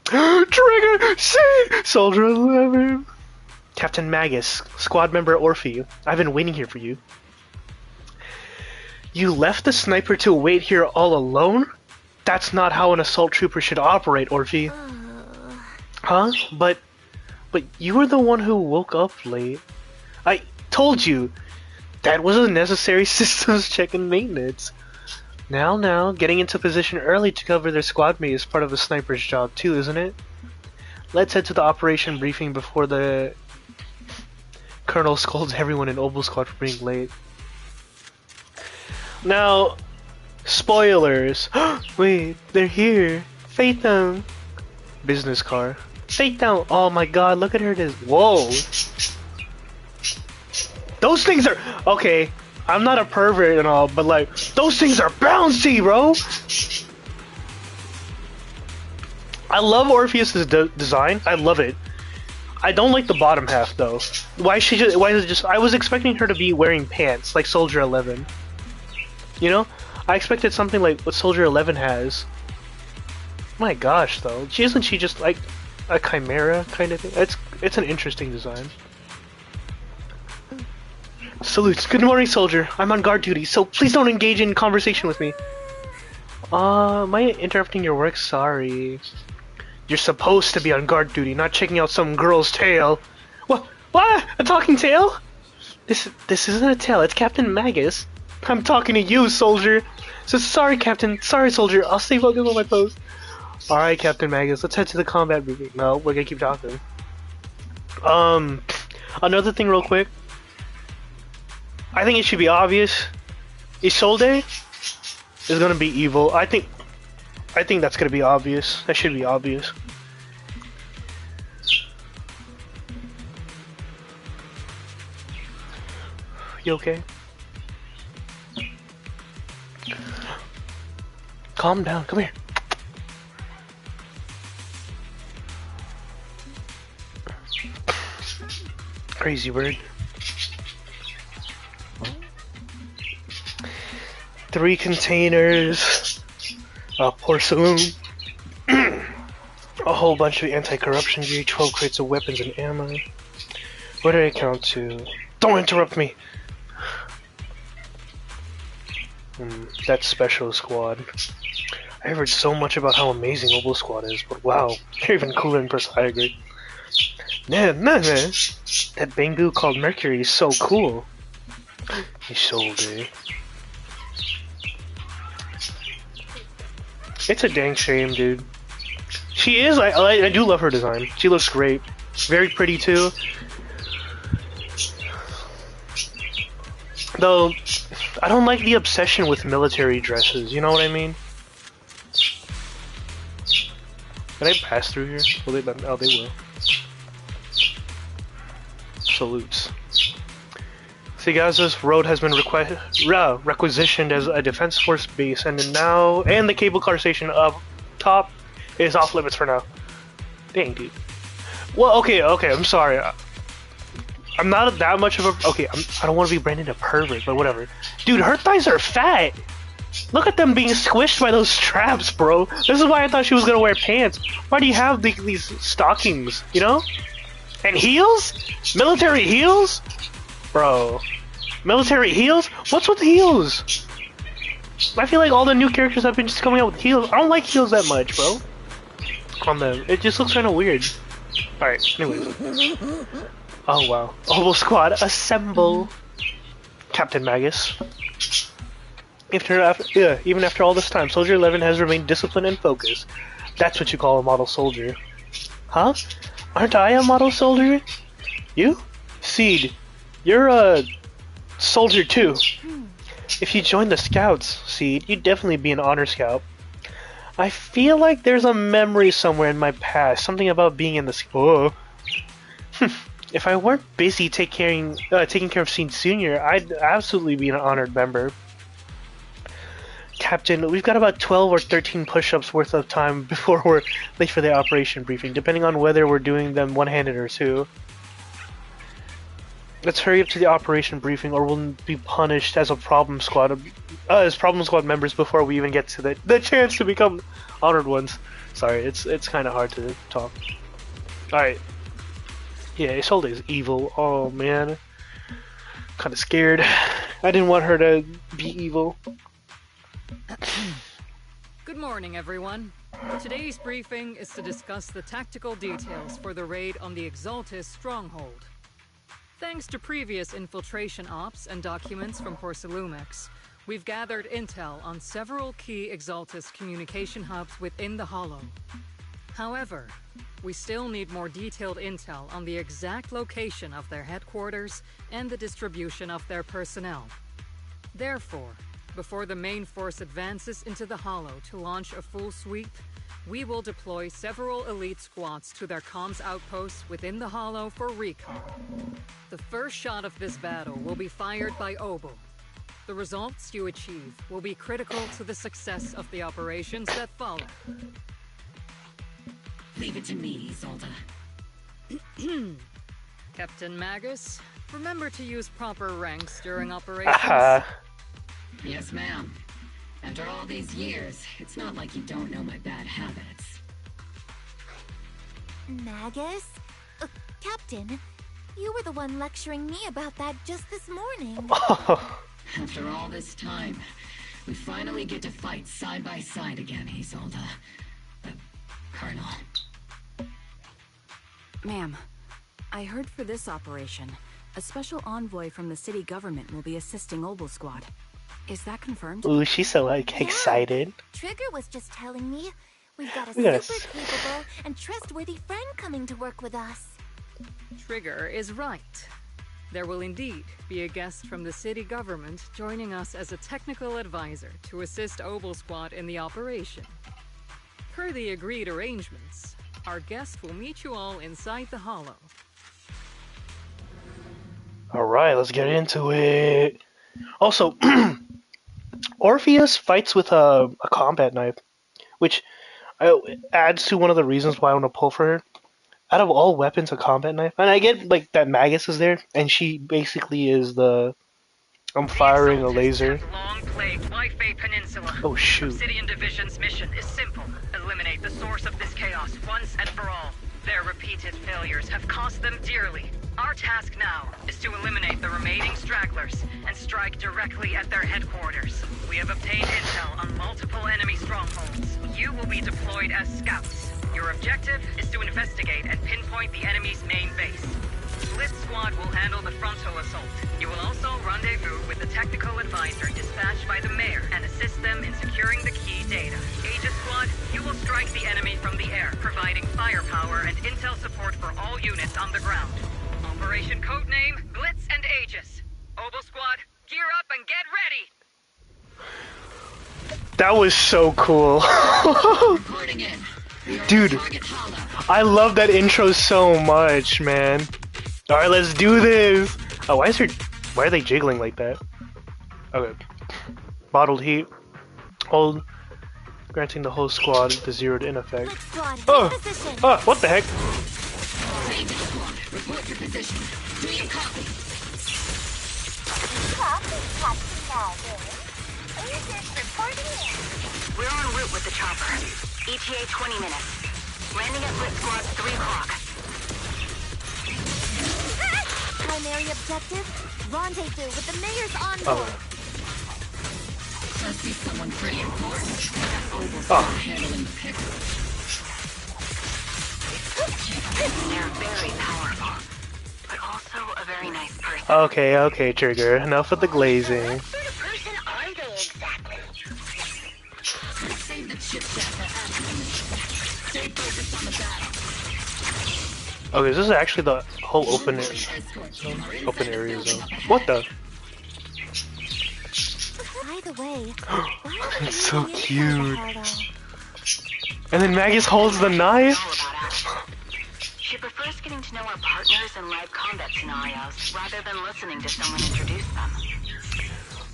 Trigger! See! Soldier 11! Captain Magus, squad member Orphe, I've been waiting here for you. You left the sniper to wait here all alone? That's not how an assault trooper should operate, Orphe. Huh? But you were the one who woke up late. I told you! That was a necessary systems check and maintenance. Now, getting into position early to cover their squad mate is part of a sniper's job too, isn't it? Let's head to the operation briefing before the Colonel scolds everyone in Obel Squad for being late. Now, spoilers. Wait, they're here. Fathom. Business car. Fathom. Oh my god, look at her. Whoa. Those things are... Okay, I'm not a pervert and all, but like, those things are bouncy, bro! I love Orpheus's design. I love it. I don't like the bottom half, though. Why is it just... I was expecting her to be wearing pants, like Soldier 11. You know? I expected something like what Soldier 11 has. My gosh, though. Isn't she just like a chimera kind of thing? It's an interesting design. Salutes. Good morning, soldier. I'm on guard duty, so please don't engage in conversation with me. Am I interrupting your work? Sorry. You're supposed to be on guard duty, not checking out some girl's tail. What? What? A talking tail? This isn't a tail. It's Captain Magus. I'm talking to you, soldier. So sorry, Captain. Sorry, soldier. I'll stay focused on my post. All right, Captain Magus. Let's head to the combat briefing. No, we're gonna keep talking. Another thing, real quick. I think it should be obvious. Isolde is gonna be evil. I think that's gonna be obvious. That should be obvious. You okay? Calm down. Come here. Crazy bird. 3 containers, porcelain, a whole bunch of anti-corruption gear, 12 crates of weapons and ammo. What did I count to? Don't interrupt me! That special squad. I heard so much about how amazing Oboe Squad is, but wow, they're even cooler in person. I agree. Man, that Bangu called Mercury is so cool. He's so gay. It's a dang shame, dude. She is. I do love her design. She looks great. Very pretty too. Though, I don't like the obsession with military dresses. You know what I mean? Can I pass through here? Will they? Oh, they will. Salutes. Segaza's road has been requisitioned as a defense force base, and the cable car station up top is off limits for now. Dang, dude. Well, okay, I'm sorry. I'm not that much of a... Okay, I don't want to be branded a pervert, but whatever. Dude, her thighs are fat! Look at them being squished by those straps, bro. This is why I thought she was gonna wear pants. Why do you have these stockings, you know? And heels? Military heels? Bro. Military heels? What's with heels? I feel like all the new characters have been just coming out with heels. I don't like heels that much, bro. On them. It just looks kind of weird. Alright, anyways. Oh, wow. Oboe Squad, assemble! Captain Magus. Even after all this time, Soldier 11 has remained disciplined and focused. That's what you call a model soldier. Huh? Aren't I a model soldier? You? Seed. You're a soldier too. If you join the scouts, Seed, you'd definitely be an honor scout. I feel like there's a memory somewhere in my past, something about being in the... Oh. If I weren't busy taking care of Seed Senior, I'd absolutely be an honored member. Captain, we've got about 12 or 13 push-ups worth of time before we're late for the operation briefing, depending on whether we're doing them one-handed or two. Let's hurry up to the operation briefing, or we'll be punished as problem squad members before we even get to the chance to become honored ones. Sorry, it's kind of hard to talk. All right. Yeah, Isolde is evil. Oh man, kind of scared. I didn't want her to be evil. Good morning, everyone. Today's briefing is to discuss the tactical details for the raid on the Exaltis stronghold. Thanks to previous infiltration ops and documents from Porcelumex, we've gathered intel on several key Exaltis communication hubs within the Hollow. However, we still need more detailed intel on the exact location of their headquarters and the distribution of their personnel. Therefore, before the main force advances into the Hollow to launch a full sweep, we will deploy several elite squads to their comms outposts within the Hollow for recon. The first shot of this battle will be fired by Oboe. The results you achieve will be critical to the success of the operations that follow. Leave it to me, Isolde. Captain Magus, remember to use proper ranks during operations. Yes, ma'am. After all these years, it's not like you don't know my bad habits. Magus? Captain, you were the one lecturing me about that just this morning. After all this time, we finally get to fight side by side again, Isolde. Colonel. Ma'am, I heard for this operation, a special envoy from the city government will be assisting Oboe Squad. Is that confirmed? Ooh, she's so excited. Trigger was just telling me we've got a super capable and trustworthy friend coming to work with us. Trigger is right. There will indeed be a guest from the city government joining us as a technical advisor to assist Oboe Squad in the operation. Per the agreed arrangements, our guest will meet you all inside the Hollow. Alright, let's get into it. Also, Orpheus fights with a combat knife, which adds to one of the reasons why I want to pull for her. Out of all weapons, a combat knife. And I get like that Magus is there, and she basically is the I'm firing a laser. Long plagued Wi-Fi Peninsula. Oh shoot. Obsidian Division's mission is simple. Eliminate the source of this chaos once and for all. Their repeated failures have cost them dearly. Our task now is to eliminate the remaining stragglers and strike directly at their headquarters. We have obtained intel on multiple enemy strongholds. You will be deployed as scouts. Your objective is to investigate and pinpoint the enemy's main base. Blitz Squad will handle the frontal assault. You will also rendezvous with the technical advisor dispatched by the mayor and assist them in securing the key data. Aegis Squad, you will strike the enemy from the air, providing firepower and intel support for all units on the ground. Operation codename Blitz and Aegis. Obel Squad, gear up and get ready! That was so cool. Dude, I love that intro so much, man. Alright, let's do this! Oh, why are they jiggling like that? Okay. Bottled heat. Hold. Granting the whole squad the zeroed in effect. Oh! Oh, what the heck? Report your position. Do you copy? We're en route with the chopper. ETA 20 minutes. Landing at Blitz Squad 3 o'clock. Primary objective, rendezvous with the mayor's envoy. Must be someone pretty important. Handling the pickle. They're very powerful, but also a very nice person. Okay, Trigger. Enough with the glazing. What sort of person are they exactly? Save the chit chat for after the mission. Stay focused on the battle. Okay, this is actually the whole open area zone. What the? By the way, It's so cute. And then Magus holds the knife. She prefers getting to know our partners in live combat scenarios rather than listening to someone introduce them.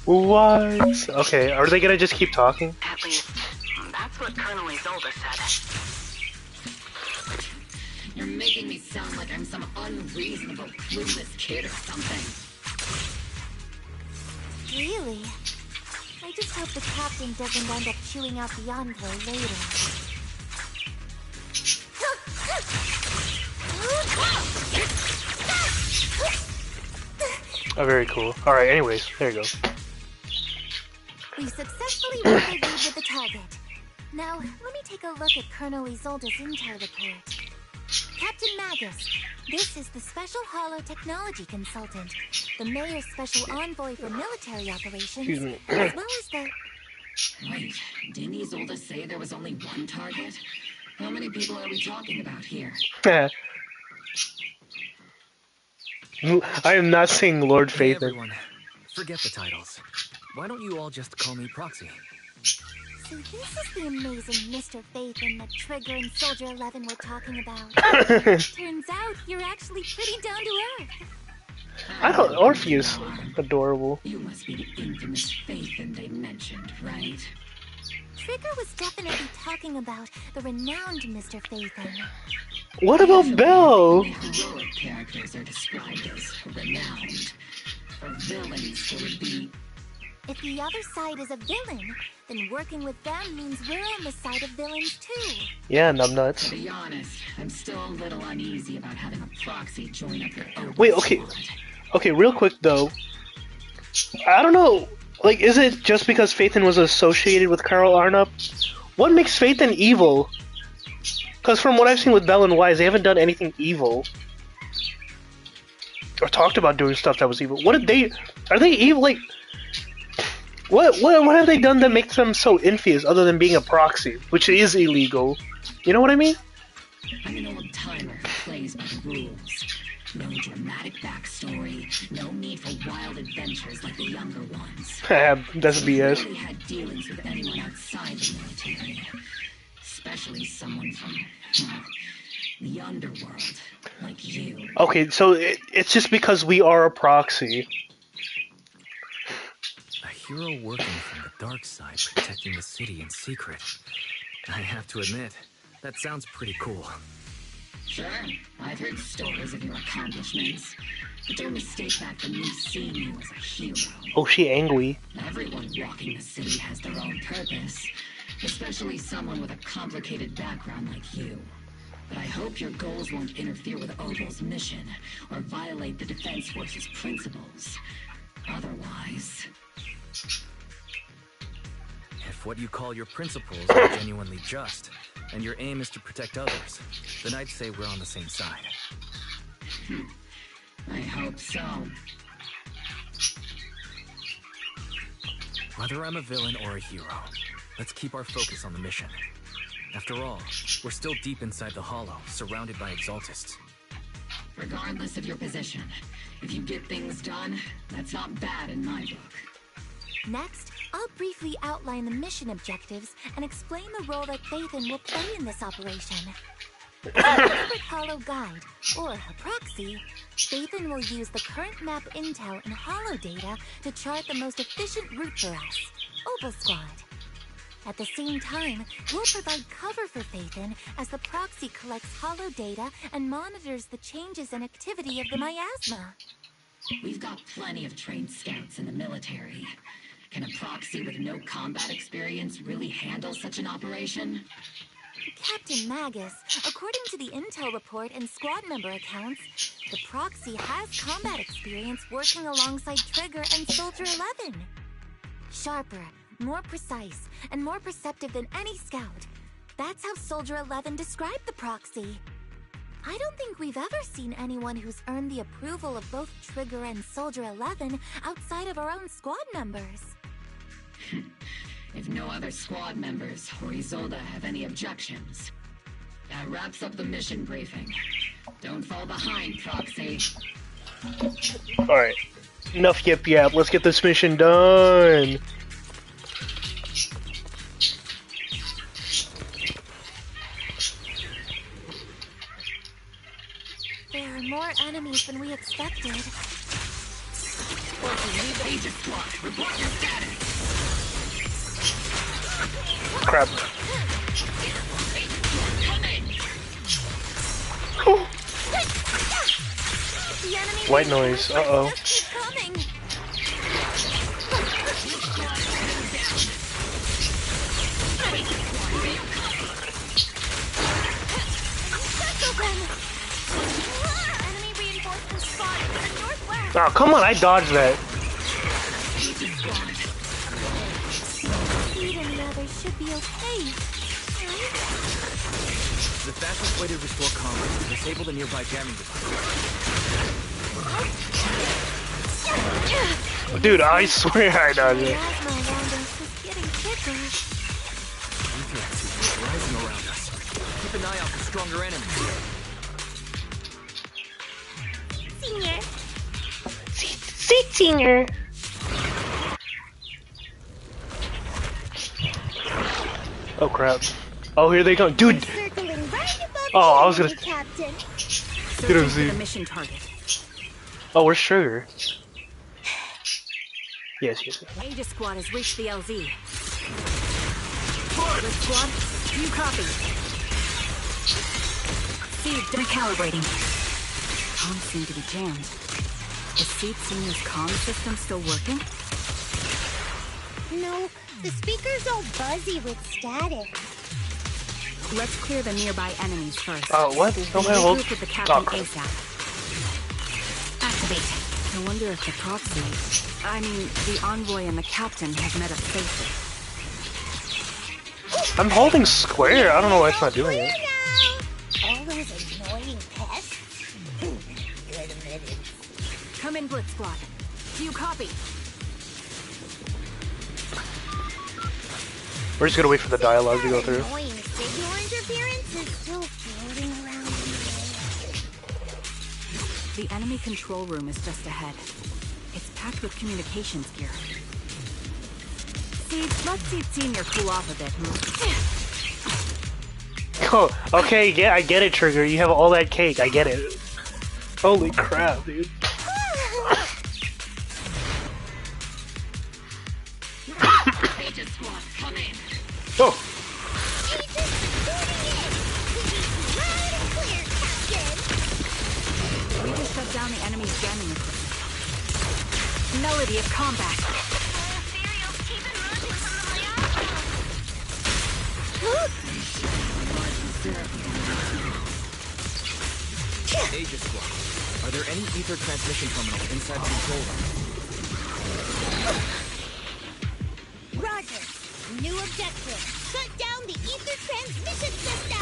What? Okay, are they gonna just keep talking? At least, that's what Colonel Isolde said. You're making me sound like I'm some unreasonable, clueless kid or something. Really? I just hope the captain doesn't end up chewing out the envoy later. Oh, very cool. Alright, anyways, there you go. We successfully rendezvoused with the target. Now, let me take a look at Colonel Isolde's intel report. Captain Magus, this is the Special Hollow Technology Consultant, the Mayor's Special Envoy for Military Operations, as well as the... Wait, didn't Isolde say there was only one target? How many people are we talking about here? I am not saying Lord Hey Phaethon. everyone, forget the titles. Why don't you all just call me Proxy? So this is the amazing Mr. Phaethon that Trigger and Soldier 11 were talking about. Turns out you're actually pretty down to earth. I don't. Orpheus, adorable. You must be the infamous Phaethon they mentioned, right? Trigger was definitely talking about the renowned Mr. Phaethon. What about Belle? Heroic characters are described as renowned. For villains, it would be... If the other side is a villain, then working with them means we're on the side of villains too. Yeah, numbnuts. To be honest, I'm still a little uneasy about having a proxy join up your own. Wait, okay, real quick though. I don't know. Like, is it just because Phaethon was associated with Carl Arnup? What makes Phaethon evil? Because from what I've seen with Bell and Wise, they haven't done anything evil. Or talked about doing stuff that was evil. What did they... Are they evil? Like... What have they done that makes them so infamous other than being a proxy? Which is illegal. You know what I mean? I'm an old timer who plays by the rules. No dramatic backstory, no need for wild adventures like the younger ones. That's BS. I really had dealings with anyone outside the military. Especially someone from the underworld, like you. Okay, so it's just because we are a proxy. A hero working from the dark side, protecting the city in secret. I have to admit, that sounds pretty cool. Sure, I've heard stories of your accomplishments, but don't mistake that for me seeing you as a hero. Oh, she angry. Everyone walking the city has their own purpose, especially someone with a complicated background like you. But I hope your goals won't interfere with Oval's mission, or violate the Defense Force's principles. Otherwise... If what you call your principles are genuinely just, and your aim is to protect others, then I'd say we're on the same side. I hope so. Whether I'm a villain or a hero, let's keep our focus on the mission. After all, we're still deep inside the Hollow, surrounded by Exaltists. Regardless of your position, if you get things done, that's not bad in my book. Next, I'll briefly outline the mission objectives and explain the role that Phaethon will play in this operation. As a corporate Hollow guide, or a proxy, Phaethon will use the current map intel and Hollow data to chart the most efficient route for us, Opal Squad. At the same time, we'll provide cover for Phaethon as the proxy collects Hollow data and monitors the changes and activity of the miasma. We've got plenty of trained scouts in the military. Can a proxy with no combat experience really handle such an operation? Captain Magus, according to the intel report and squad member accounts, the proxy has combat experience working alongside Trigger and Soldier 11. Sharper, more precise, and more perceptive than any scout. That's how Soldier 11 described the proxy. I don't think we've ever seen anyone who's earned the approval of both Trigger and Soldier 11 outside of our own squad members. If no other squad members or Isolde have any objections, that wraps up the mission briefing. Don't fall behind, Proxy. Alright. Enough yip yap. Let's get this mission done. There are more enemies than we expected. Agent Squad, report your status. Crap. White noise. Uh-oh. Oh, come on, I dodged that. Should be okay. The fastest way to restore combat is to disable the nearby jamming device. Dude, I swear I dodged it. Rising around us. Keep an eye out for stronger enemies. Senior. Oh crap. Oh, here they come. Dude! Oh, I was gonna... Searching for the mission target. Oh, where's Sugar? Yes. Aegis Squad has reached the LZ. Red Squad, do you copy? Seed, recalibrating. Comms seem to be jammed. Is Seed Senior's comm system still working? No, the speaker's all buzzy with static. Let's clear the nearby enemies first. Oh, what? Nobody hold. With the captain ASAP. Activate. I wonder if the proxy, the envoy and the captain have met up safely. I'm holding square. I don't know why it's not doing it. All those annoying pests. Come in, Blitz Squad. Do you copy? We're just gonna wait for the dialogue to go through. Annoying signal interference is still floating around the enemy control room is just ahead. It's packed with communications gear. See, let's see Senior cool off a bit, Oh, okay, yeah, I get it, Trigger. You have all that cake. I get it. Holy crap, dude. Loud Oh! and clear, down the enemy's jamming equipment. Melody of combat. Aegis Squad, are there any ether transmission terminals inside the control room? Roger. New objective. Shut down the ether transmission system.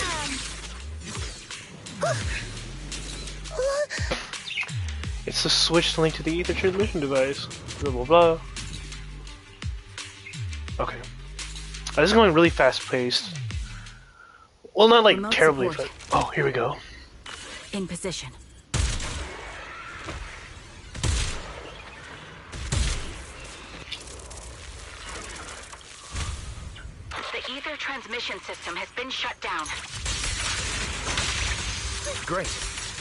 It's the switch to link to the ether transmission device. Blah blah blah. Okay. This is going really fast paced. Well, not like Remote terribly support. fast. Oh, here we go. In position. The ether transmission system has been shut down. Great.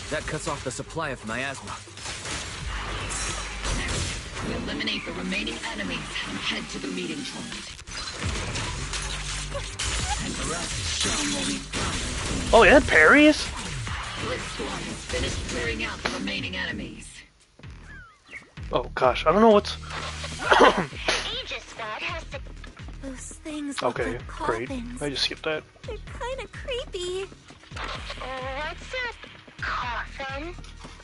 That cuts off the supply of miasma. We eliminate the remaining enemies and head to the meeting point. And the rest show will be done. Oh, yeah, parries? Blitz Squad has finished clearing out the remaining enemies. Oh gosh, I don't know what's. Aegis Squad has to. Those things look Okay, like great. coffins. I just skipped that. They're kind of creepy. What's a coffin?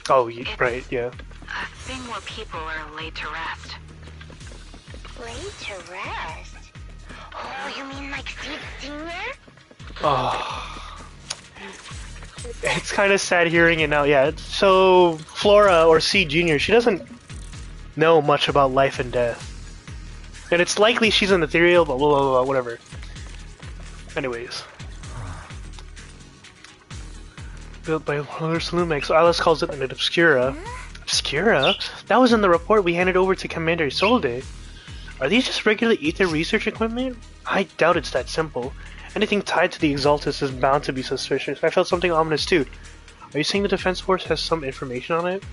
Oh, right, yeah. A thing where people are laid to rest. Laid to rest? Oh, you mean like Steve Senior? Oh. It's kind of sad hearing it now, yeah. So, Flora, or C Jr., she doesn't know much about life and death. And it's likely she's an ethereal, blah blah blah, blah whatever. Anyways. Built by Lars Lumex, Alice calls it an Obscura. Obscura? That was in the report we handed over to Commander Isolde. Are these just regular ether research equipment? I doubt it's that simple. Anything tied to the Exaltus is bound to be suspicious. I felt something ominous too. Are you saying the Defense Force has some information on it?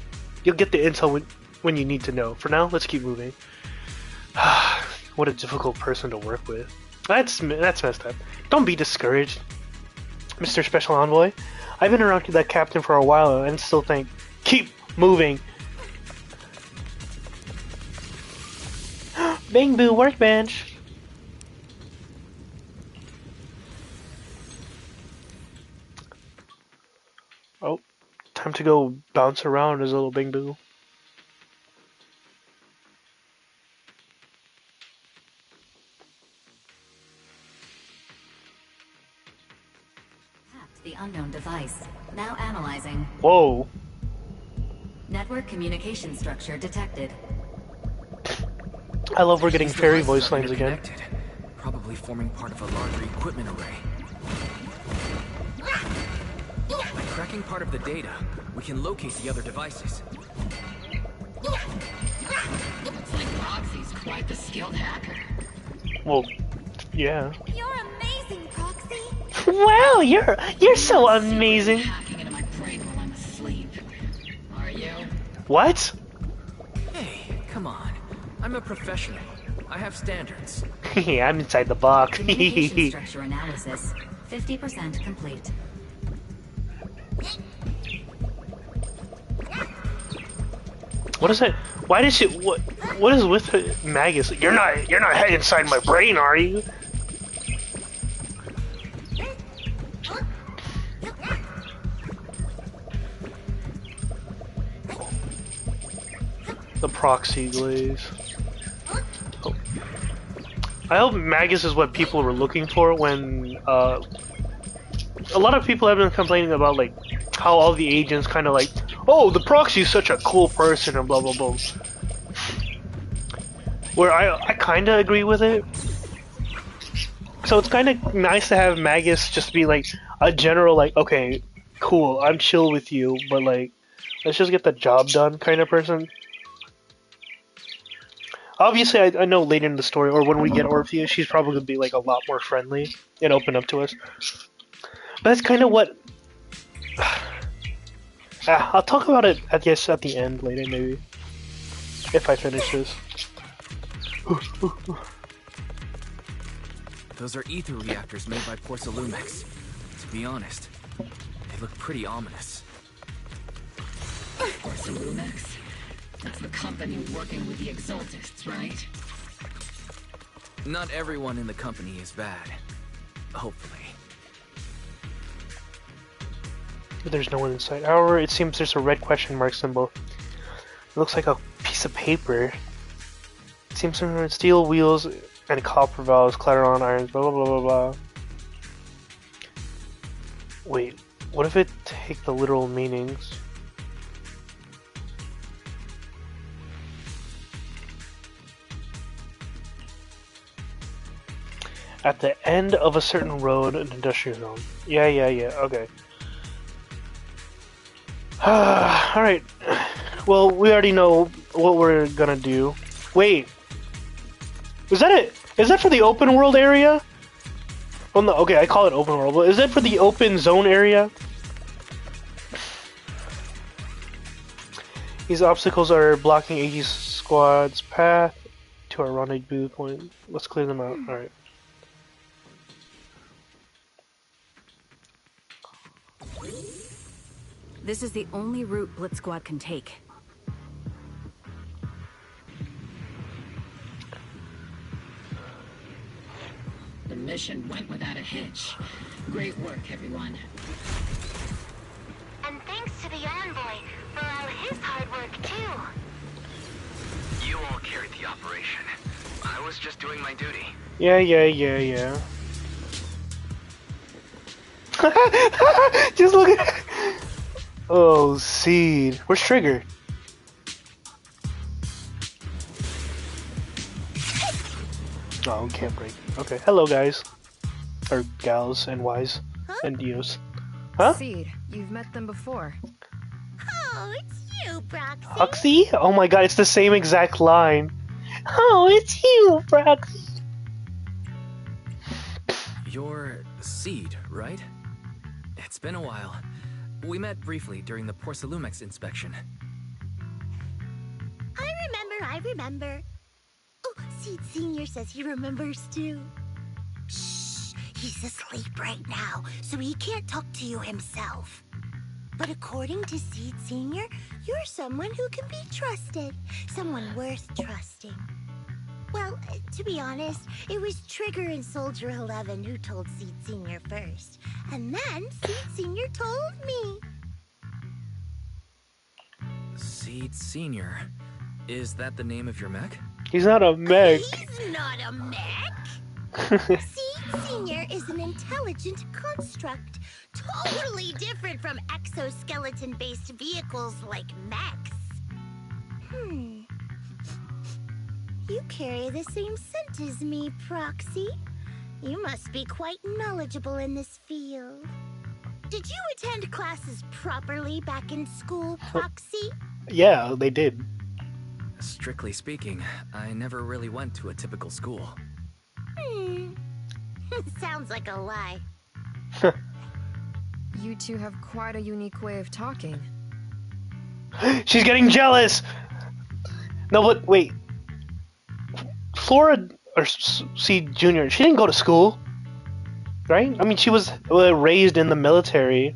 You'll get the intel when you need to know. For now, let's keep moving. What a difficult person to work with. That's messed up. Don't be discouraged, Mr. Special Envoy. I've been around that captain for a while and still think, keep moving. Bing Boo Workbench. Oh, time to go bounce around his little Bing Boo. The unknown device. Now analyzing. Whoa. Network communication structure detected. I love we're getting These fairy devices voice are lines again. interconnected, probably forming part of a larger equipment array. By cracking part of the data, we can locate the other devices. Looks like Roxy's quite the skilled hacker. Well, yeah. You're amazing, Proxy. Wow, you're so amazing. Hacking into my brain while I'm asleep. Are you? What? Hey, come on. I'm a professional. I have standards. I'm inside the box. Communication structure analysis. 50% complete. What is it? Why did she? What is with her, Magus? You're not inside my brain, are you? The proxy glaze. Oh. I hope Magus is what people were looking for when a lot of people have been complaining about like how all the agents kind of like, oh, the proxy is such a cool person and blah blah blah. Where I kind of agree with it. So it's kind of nice to have Magus just be like a general like, okay, cool, I'm chill with you, but like, let's just get the job done kind of person. Obviously, I know later in the story, or when we get Orpheus, she's probably going to be like a lot more friendly and open up to us. But that's kind of what... I'll talk about it, I guess, at the end later, maybe. If I finish this. Those are ether reactors made by Porcelumex. To be honest, they look pretty ominous. Of course, Lumex. That's the company working with the Exaltists, right? Not everyone in the company is bad. Hopefully. But there's no one inside. However, it seems there's a red question mark symbol. It looks like a piece of paper. It seems some steel wheels and copper valves clatter on irons, blah blah blah blah blah. Wait, what if it take the literal meanings? At the end of a certain road, an industrial zone. Yeah, okay. Alright. Well, we already know what we're gonna do. Wait. Is that it? Is that for the open world area? Well, no, okay, I call it open world, but is that for the open zone area? These obstacles are blocking 80 squad's path to our rendezvous point. Let's clear them out. Alright. This is the only route Blitz Squad can take. The mission went without a hitch. Great work, everyone. And thanks to the envoy for all his hard work, too. You all carried the operation. I was just doing my duty. Yeah. Just look at... Oh, Seed. Where's Trigger? Oh, we can't break. Okay, hello guys. Or gals and Ys and Dios. Huh? Seed, you've met them before. Oh, it's you, Proxy. Proxy? Oh my god, it's the same exact line. Oh, it's you, Proxy. You're Seed, right? It's been a while. We met briefly during the Porcelumex inspection. I remember. Oh, Seed Senior says he remembers too. Shh, he's asleep right now, so he can't talk to you himself. But according to Seed Senior, you're someone who can be trusted. Someone worth trusting. Well, to be honest, it was Trigger and Soldier 11 who told Seed Senior first. And then Seed Senior told me. Seed Senior. Is that the name of your mech? He's not a mech. He's not a mech. Seed Senior is an intelligent construct, totally different from exoskeleton-based vehicles like mechs. You carry the same scent as me, Proxy. You must be quite knowledgeable in this field. Did you attend classes properly back in school, Proxy? Yeah, they did. Strictly speaking, I never really went to a typical school. Sounds like a lie. You two have quite a unique way of talking. She's getting jealous! No, but wait. Flora, or Seed Junior, she didn't go to school, right? I mean, she was raised in the military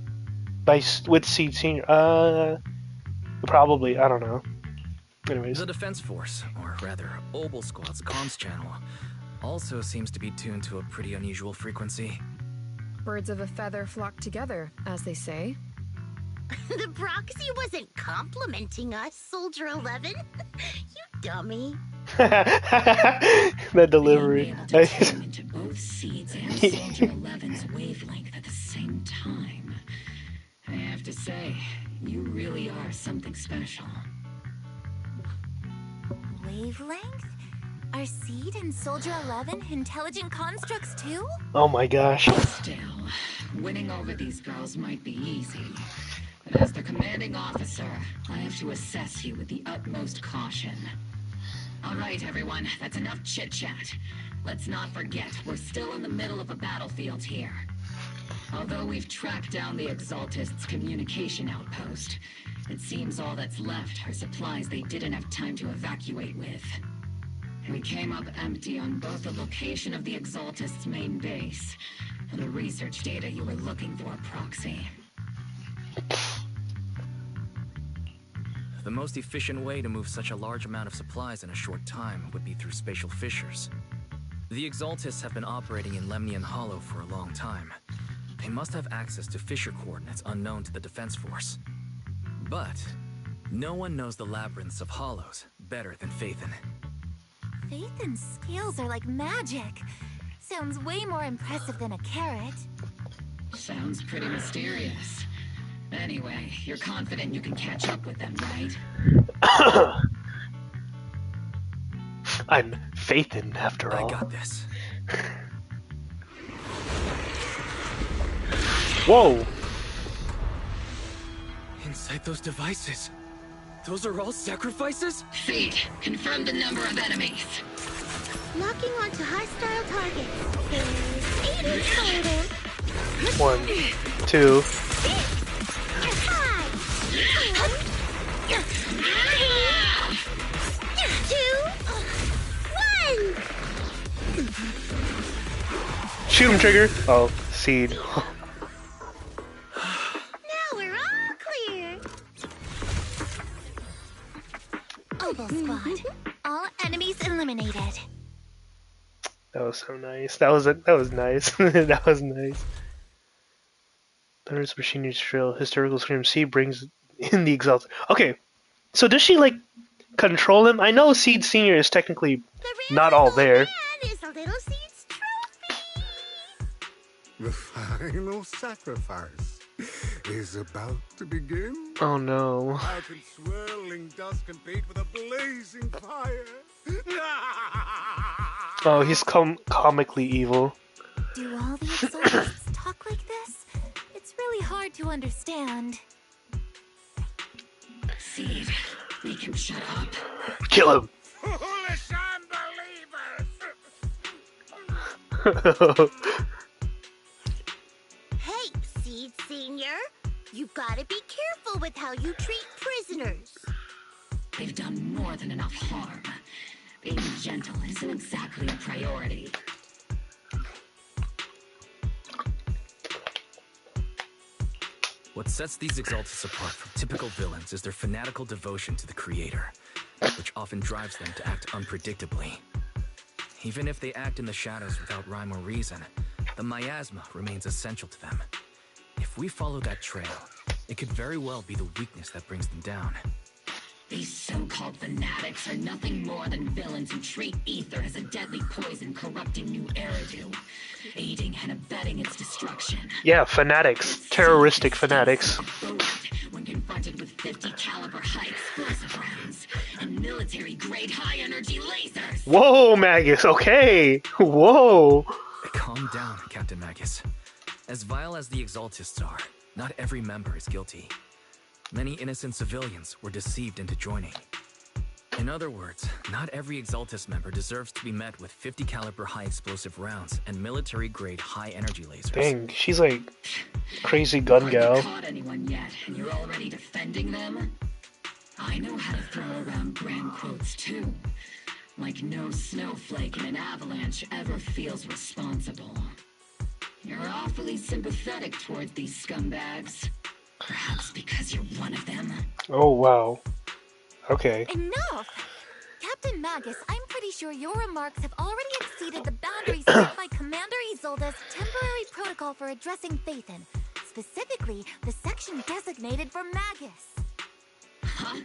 with Seed Senior. Probably, I don't know. Anyways. The Defense Force, or rather, Obel Squad's comms channel, also seems to be tuned to a pretty unusual frequency. Birds of a feather flock together, as they say. The Proxy wasn't complimenting us, Soldier 11. You dummy. That delivery. Being able to tune into both Seeds and Soldier 11's wavelength at the same time. I have to say, you really are something special. Wavelength? Are Seed and Soldier 11 intelligent constructs too? Oh my gosh. Still, winning over these girls might be easy. But as the commanding officer, I have to assess you with the utmost caution. All right, everyone, that's enough chit-chat. Let's not forget, we're still in the middle of a battlefield here. Although we've tracked down the Exaltists' communication outpost, it seems all that's left are supplies they didn't have time to evacuate with. We came up empty on both the location of the Exaltists' main base and the research data you were looking for, Proxy. the most efficient way to move such a large amount of supplies in a short time would be through spatial fissures. The Exaltists have been operating in Lemnian Hollow for a long time. They must have access to fissure coordinates unknown to the Defense Force. But no one knows the labyrinths of hollows better than Phaethon. Phaethon's scales are like magic. Sounds way more impressive than a carrot. Sounds pretty mysterious. Anyway, you're confident you can catch up with them, right? I'm Phaethon, after all. I got this. Whoa! Inside those devices, those are all sacrifices? Feed. Confirm the number of enemies. Locking onto hostile targets. There's 8 in total. 1, 2. 5, 2, 1. Shoot him, Trigger! Oh, Seed. Now we're all clear. Opal Squad. All enemies eliminated. That was so nice. That was nice. That was nice. Thunderous machinery drill, hysterical scream. Seed brings in the Exalt. Okay, so does she like control him? I know Seed Senior is technically not all there. Is a little Seed's trophy. The final sacrifice is about to begin. Oh no. How can swirling dust compete with a blazing fire? Oh, he's comically evil. Do all the Exaltists talk like this? It's really hard to understand. Seed, make him shut up. Kill him. Foolish unbelievers! Hey, Seed Senior. You've got to be careful with how you treat prisoners. They've done more than enough harm. Being gentle isn't exactly a priority. What sets these Exaltists apart from typical villains is their fanatical devotion to the Creator, which often drives them to act unpredictably. Even if they act in the shadows without rhyme or reason, the miasma remains essential to them. If we follow that trail, it could very well be the weakness that brings them down. These so-called fanatics are nothing more than villains who treat ether as a deadly poison corrupting new Eridu, aiding and abetting its destruction. Yeah, fanatics. Terroristic fanatics. When confronted with 50 caliber high explosive rounds and military-grade high-energy lasers. Whoa, Magus. Okay. Whoa. Calm down, Captain Magus. As vile as the Exaltists are, not every member is guilty. Many innocent civilians were deceived into joining. In other words, not every Exaltist member deserves to be met with 50 caliber high explosive rounds and military-grade high-energy lasers. Dang, she's like crazy gun gal. Haven't caught anyone yet, and you're already defending them? I know how to throw around grand quotes too. Like no snowflake in an avalanche ever feels responsible. You're awfully sympathetic towards these scumbags. Perhaps because you're one of them. Oh, wow. Okay. Enough! Captain Magus, I'm pretty sure your remarks have already exceeded the boundaries set by Commander Isolde's temporary protocol for addressing Phaethon. Specifically, the section designated for Magus. Huh?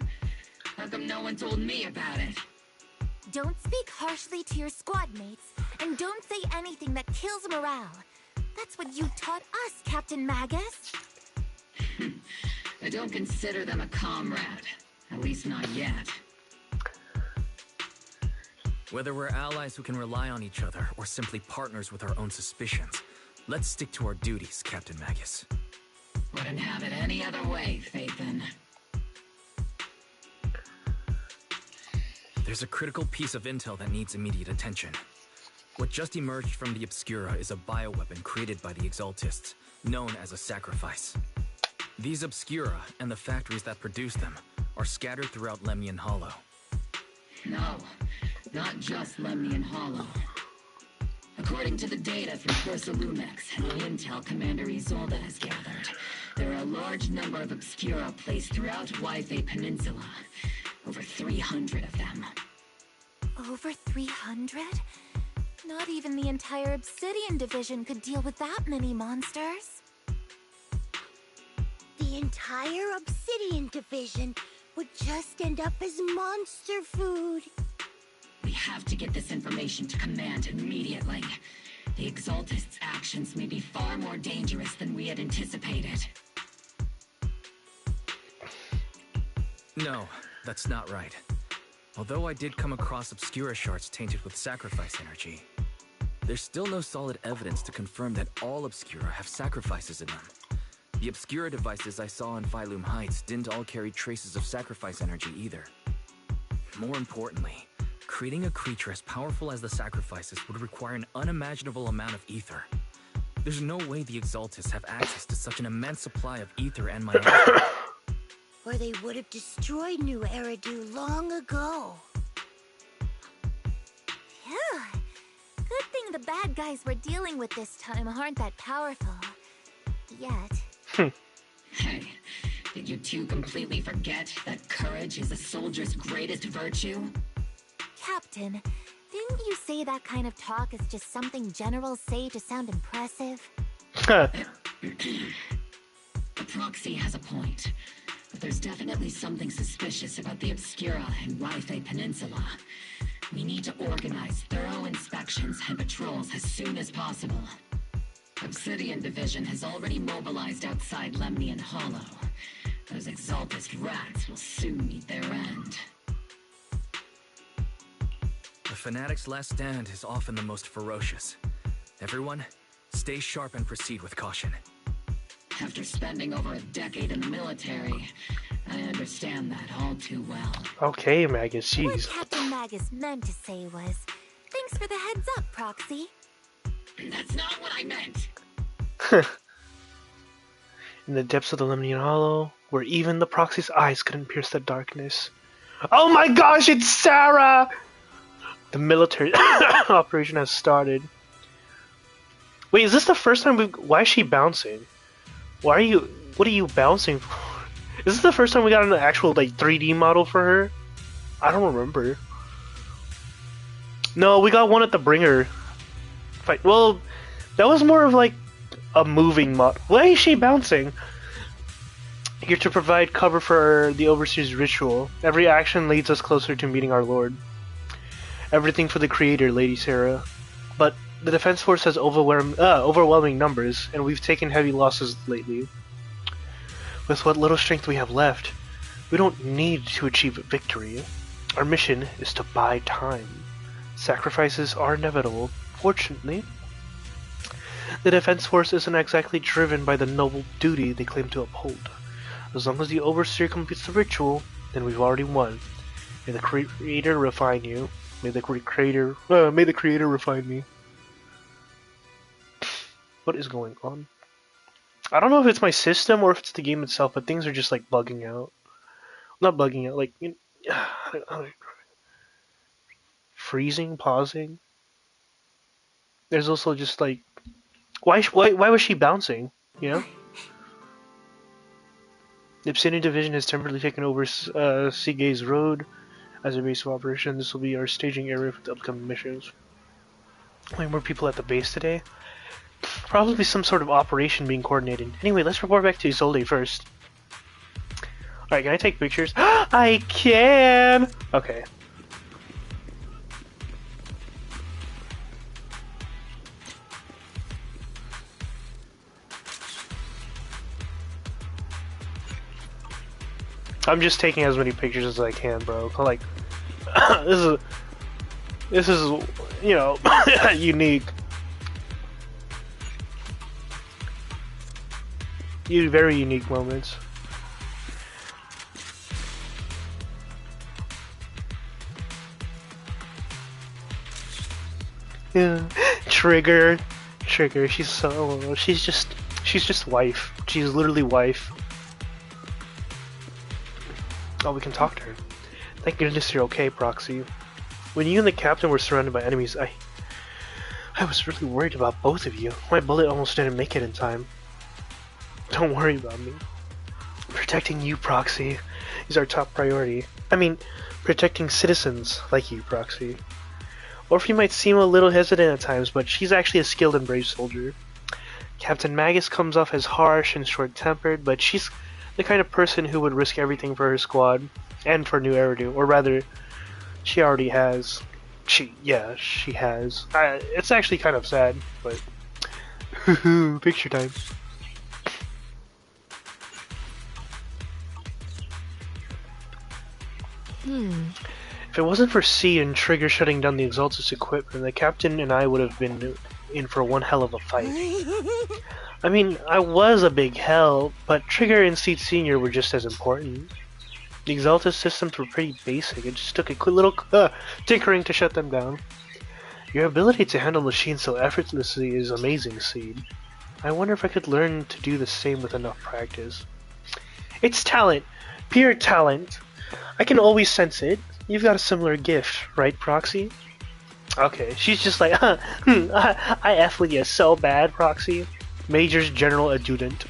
How come no one told me about it? Don't speak harshly to your squad mates, and don't say anything that kills morale. That's what you taught us, Captain Magus. I don't consider them a comrade. At least not yet. Whether we're allies who can rely on each other or simply partners with our own suspicions, let's stick to our duties, Captain Magus. Wouldn't have it any other way, Phaethon. There's a critical piece of intel that needs immediate attention. What just emerged from the Obscura is a bioweapon created by the Exaltists, known as a sacrifice. These Obscura, and the factories that produce them, are scattered throughout Lemnian Hollow. No, not just Lemnian Hollow. According to the data from Bursa Lumex and the intel Commander Isolde has gathered, there are a large number of Obscura placed throughout Waifei Peninsula. Over 300 of them. Over 300? Not even the entire Obsidian Division could deal with that many monsters. The entire Obsidian Division would just end up as monster food. We have to get this information to Command immediately. The Exaltists' actions may be far more dangerous than we had anticipated. No, that's not right. Although I did come across Obscura shards tainted with sacrifice energy, there's still no solid evidence to confirm that all Obscura have sacrifices in them. The Obscura devices I saw in Phylum Heights didn't all carry traces of sacrifice energy either. More importantly, creating a creature as powerful as the sacrifices would require an unimaginable amount of ether. There's no way the Exaltists have access to such an immense supply of ether and miasma. Or they would have destroyed New Eridu long ago. Phew. Good thing the bad guys we're dealing with this time aren't that powerful. Yet. Hey, did you two completely forget that courage is a soldier's greatest virtue? Captain, didn't you say that kind of talk is just something generals say to sound impressive? The proxy has a point, but there's definitely something suspicious about the Obscura and Waifei Peninsula. We need to organize thorough inspections and patrols as soon as possible. Obsidian Division has already mobilized outside Lemnian Hollow. Those Exaltist rats will soon meet their end. The Fanatic's last stand is often the most ferocious. Everyone, stay sharp and proceed with caution. After spending over a decade in the military, I understand that all too well. Okay, Magus, jeez. What Captain Magus meant to say was, thanks for the heads up, Proxy. That's not what I meant! In the depths of the Lemnian Hollow, where even the Proxy's eyes couldn't pierce the darkness. Oh my gosh, it's Sarah! The military operation has started. Wait, is this the first time why is she bouncing? What are you bouncing for? Is this the first time we got an actual, like, 3D model for her? I don't remember. No, we got one at the Bringer fight. Well, that was more of, like, a moving model. Why is she bouncing? Here to provide cover for the Overseer's ritual. Every action leads us closer to meeting our Lord. Everything for the Creator, Lady Sarah. But the Defense Force has overwhelming numbers, and we've taken heavy losses lately. With what little strength we have left, we don't need to achieve victory. Our mission is to buy time. Sacrifices are inevitable, fortunately. The Defense Force isn't exactly driven by the noble duty they claim to uphold. As long as the Overseer completes the ritual, then we've already won. May the Creator refine you. May the Creator refine me. What is going on? I don't know if it's my system or if it's the game itself, but things are just like bugging out. Not bugging out, like freezing, pausing. There's also just like, why was she bouncing? You know. The Obsidian Division has temporarily taken over Seagay's Road as a base of operation. This will be our staging area for the upcoming missions. How many more people at the base today? Probably some sort of operation being coordinated. Anyway, let's report back to Isolde first. Alright, can I take pictures? I can! Okay. I'm just taking as many pictures as I can, bro. Like, this is, you know, unique. Very unique moments. Yeah. Trigger. She's so. She's just wife. She's literally wife. Oh, we can talk to her. Thank goodness you're okay, Proxy. When you and the captain were surrounded by enemies, I was really worried about both of you. My bullet almost didn't make it in time. Don't worry about me. Protecting you, Proxy, is our top priority. I mean, protecting citizens like you, Proxy. Orphe might seem a little hesitant at times, but she's actually a skilled and brave soldier. Captain Magus comes off as harsh and short-tempered, but she's the kind of person who would risk everything for her squad and for New Eridu, or rather, she already has. She has. It's actually kind of sad, but picture time. If it wasn't for C and Trigger shutting down the Exaltus equipment, the captain and I would have been in for one hell of a fight. I mean, I was a big help, but Trigger and Seed Senior were just as important. The Exaltus systems were pretty basic, it just took a quick little tinkering to shut them down. Your ability to handle machines so effortlessly is amazing, Seed. I wonder if I could learn to do the same with enough practice. It's talent! Pure talent! I can always sense it. You've got a similar gift, right, Proxy? Okay, she's just like, I F with you so bad, Proxy. Major's General Adjutant.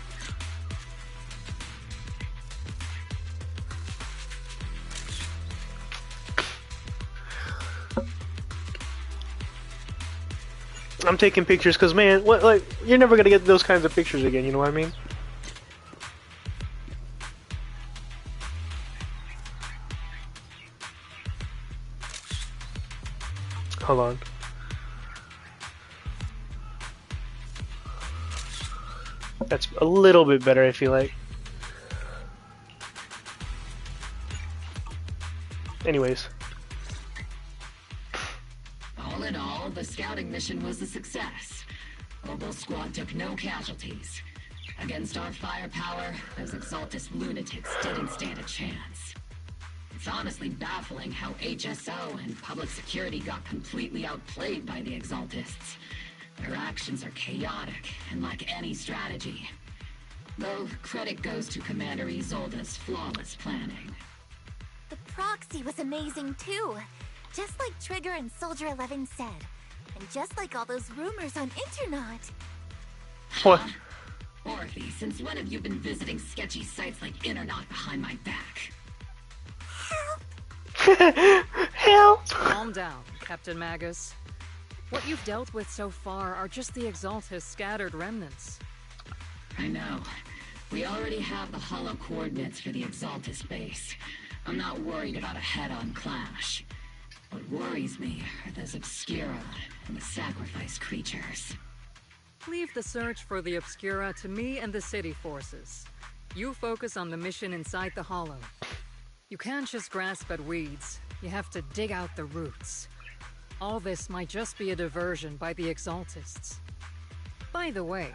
I'm taking pictures because, man, what, like, you're never gonna get those kinds of pictures again, you know what I mean? Hold on. That's a little bit better, I feel like. Anyways. All in all, the scouting mission was a success. Obel Squad took no casualties. Against our firepower, those Exaltus lunatics didn't stand a chance. It's honestly baffling how HSO and public security got completely outplayed by the Exaltists. Their actions are chaotic and lack any strategy. Though credit goes to Commander Isolde's flawless planning. The Proxy was amazing too. Just like Trigger and Soldier 11 said. And just like all those rumors on Internet. What? Orphe, since when have you been visiting sketchy sites like Internet behind my back? Help! Calm down, Captain Magus. What you've dealt with so far are just the Exaltus scattered remnants. I know. We already have the hollow coordinates for the Exaltus base. I'm not worried about a head-on clash. What worries me are those Obscura and the sacrifice creatures. Leave the search for the Obscura to me and the city forces. You focus on the mission inside the hollow. You can't just grasp at weeds. You have to dig out the roots. All this might just be a diversion by the Exaltists. By the way,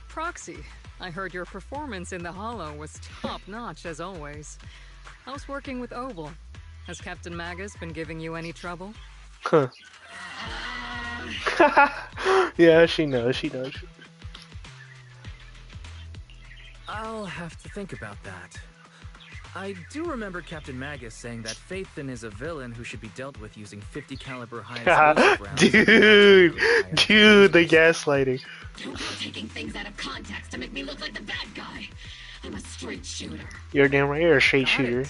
Proxy, I heard your performance in the Hollow was top-notch as always. How's working with Obel? Has Captain Magus been giving you any trouble? Huh. Yeah, she knows, she knows. I'll have to think about that. I do remember Captain Magus saying that Phaethon is a villain who should be dealt with using 50 caliber high explosive rounds. Dude, the gaslighting. Don't go taking things out of context to make me look like the bad guy. I'm a straight shooter. You're damn right, you're a straight shooter.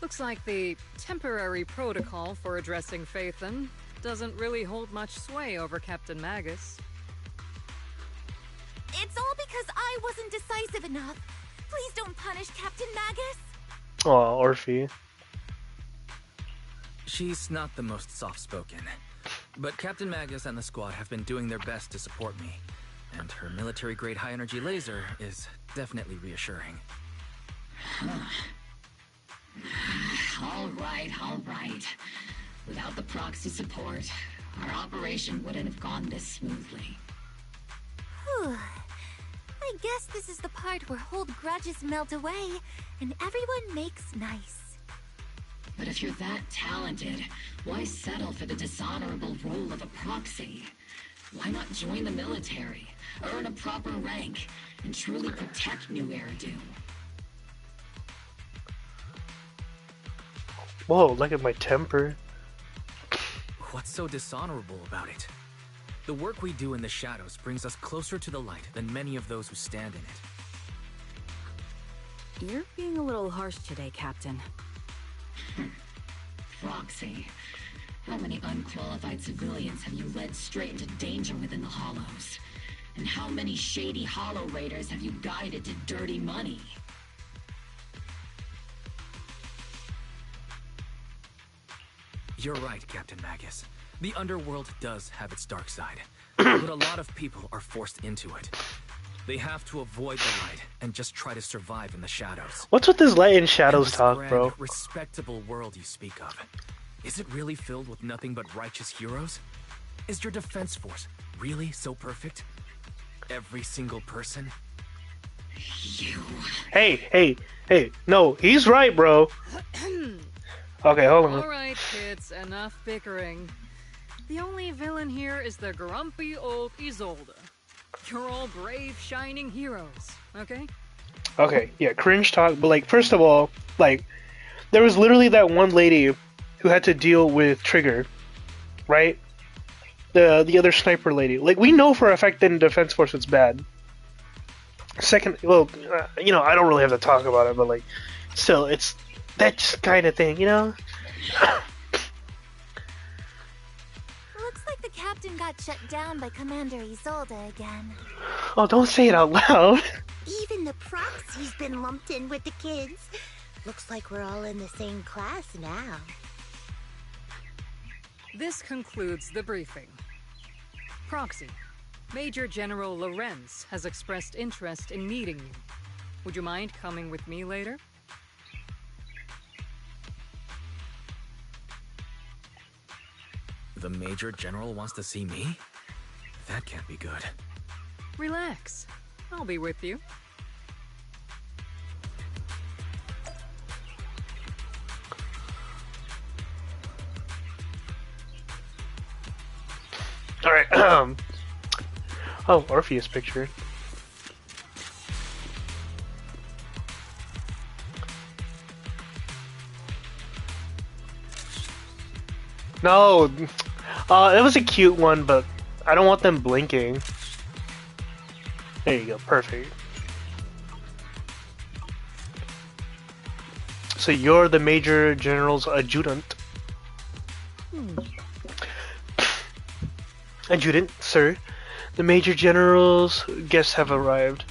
Looks like the temporary protocol for addressing Phaethon doesn't really hold much sway over Captain Magus. It's all because I wasn't decisive enough. Please don't punish Captain Magus. Aw, Orphe. She's not the most soft-spoken, but Captain Magus and the squad have been doing their best to support me, and her military-grade high-energy laser is definitely reassuring. All right. Without the proxy support, our operation wouldn't have gone this smoothly. Whew. I guess this is the part where old grudges melt away, and everyone makes nice. But if you're that talented, why settle for the dishonorable role of a proxy? Why not join the military, earn a proper rank, and truly protect New Eridu? Whoa, look at my temper. What's so dishonorable about it? The work we do in the shadows brings us closer to the light than many of those who stand in it. You're being a little harsh today, Captain. Roxy, how many unqualified civilians have you led straight into danger within the Hollows? And how many shady Hollow Raiders have you guided to dirty money? You're right, Captain Magus. The underworld does have its dark side, but a lot of people are forced into it. They have to avoid the light and just try to survive in the shadows. What's with this light and shadows This talk, grand, bro? respectable world you speak of, is it really filled with nothing but righteous heroes? Is your defense force really so perfect? Every single person? You... Hey, no, he's right, bro. Okay, hold on. Alright, kids, enough bickering. The only villain here is the grumpy old Isolde. You're all brave, shining heroes, okay? Okay, yeah, cringe talk, but like, first of all, like, there was literally that one lady who had to deal with Trigger, right? The other sniper lady. Like, we know for a fact that in Defense Force it's bad. Second, well, you know, I don't really have to talk about it, but like, still, it's that kind of thing, you know? Looks like the captain got shut down by Commander Isolde again. Oh, don't say it out loud. Even the proxy's been lumped in with the kids. Looks like we're all in the same class now. This concludes the briefing. Proxy, Major General Lorenz has expressed interest in meeting you. Would you mind coming with me later? The Major General wants to see me? That can't be good. Relax. I'll be with you. Alright, oh, Orpheus picture. No, it was a cute one, but I don't want them blinking. There you go, perfect. So you're the Major General's adjutant. Adjutant, sir. The Major General's guests have arrived.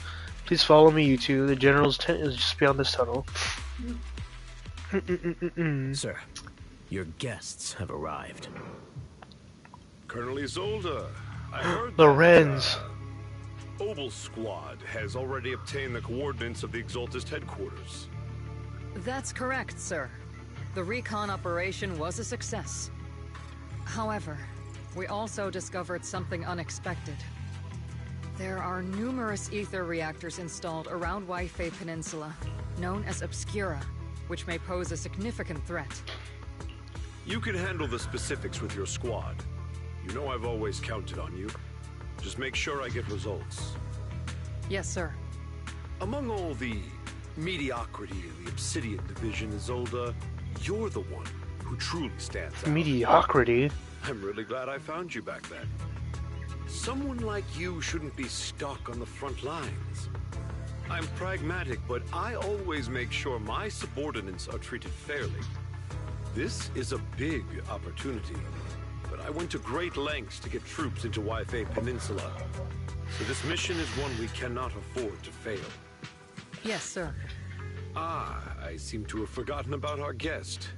Please follow me, you two. The General's tent is just beyond this tunnel. Sir, your guests have arrived. Colonel Isolde, I heard Lorenz. that, Obel Squad has already obtained the coordinates of the Exaltist headquarters. That's correct, sir. The recon operation was a success. However, we also discovered something unexpected. There are numerous ether reactors installed around Wi-Fi Peninsula, known as Obscura, which may pose a significant threat. You can handle the specifics with your squad. You know I've always counted on you. Just make sure I get results. Yes, sir. Among all the mediocrity in the Obsidian Division, Isolde, you're the one who truly stands out. Mediocrity? I'm really glad I found you back then. Someone like you shouldn't be stuck on the front lines. I'm pragmatic, but I always make sure my subordinates are treated fairly. This is a big opportunity, but I went to great lengths to get troops into Wi-Fi Peninsula. So this mission is one we cannot afford to fail. Yes, sir. Ah, I seem to have forgotten about our guest.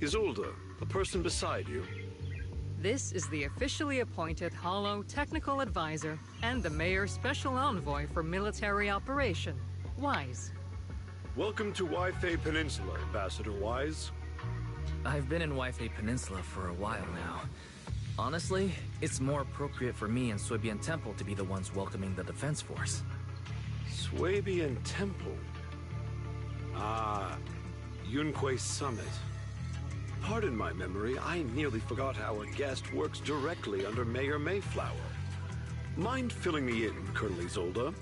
Isolde, the person beside you. This is the officially appointed Hollow Technical Advisor and the Mayor's Special Envoy for Military Operation, Wise. Welcome to Wi-Fi Peninsula, Ambassador Wise. I've been in Wi-Fi Peninsula for a while now. Honestly, it's more appropriate for me and Swabian Temple to be the ones welcoming the Defense Force. Swabian Temple? Ah, Yunque Summit. Pardon my memory, I nearly forgot our guest works directly under Mayor Mayflower. Mind filling me in, Colonel Isolde?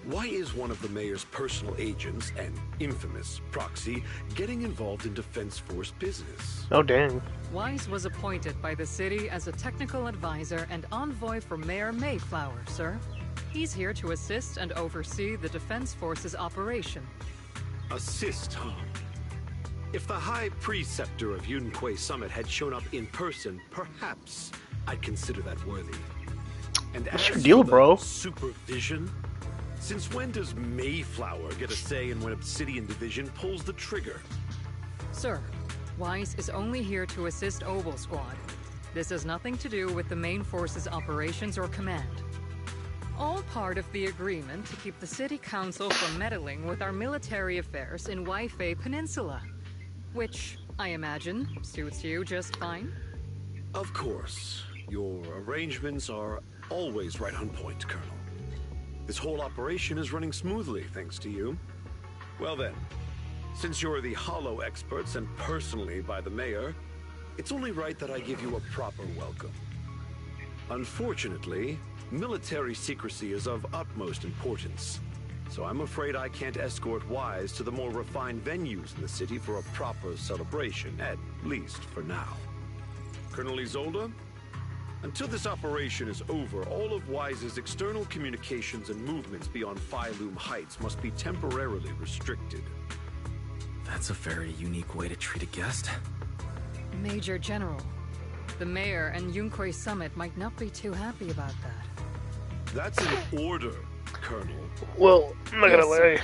Why is one of the mayor's personal agents, an infamous proxy, getting involved in Defense Force business? Oh, dang. Wise was appointed by the city as a technical advisor and envoy for Mayor Mayflower, sir. He's here to assist and oversee the Defense Force's operation. Assist, huh? If the High Preceptor of Yunquay Summit had shown up in person, perhaps I'd consider that worthy. And What's your as deal, for the bro? supervision? Since when does Mayflower get a say in when Obsidian Division pulls the trigger? Sir, Wise is only here to assist Oval Squad. This has nothing to do with the main force's operations or command. All part of the agreement to keep the City Council from meddling with our military affairs in Waifei Peninsula. Which, I imagine, suits you just fine? Of course. Your arrangements are always right on point, Colonel. This whole operation is running smoothly, thanks to you. Well then, since you're the Hollow experts and personally by the mayor, it's only right that I give you a proper welcome. Unfortunately, military secrecy is of utmost importance, so I'm afraid I can't escort Wise to the more refined venues in the city for a proper celebration, at least for now. Colonel Isolde? Until this operation is over, all of Wise's external communications and movements beyond Phylum Heights must be temporarily restricted. That's a very unique way to treat a guest. Major General, the mayor and Yunquay Summit might not be too happy about that. That's an order, Colonel. Well, I'm not gonna lie.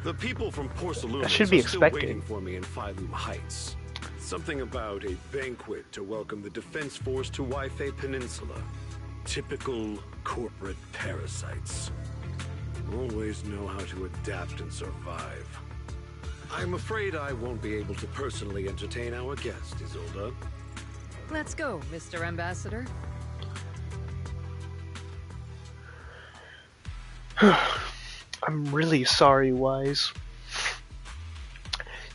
The people from Porceluna I should be are still expecting. waiting for me in Phylum Heights. Something about a banquet to welcome the Defense Force to Waifei Peninsula. Typical corporate parasites. Always know how to adapt and survive. I'm afraid I won't be able to personally entertain our guest, Isolde. Let's go, Mr. Ambassador. I'm really sorry, Wise.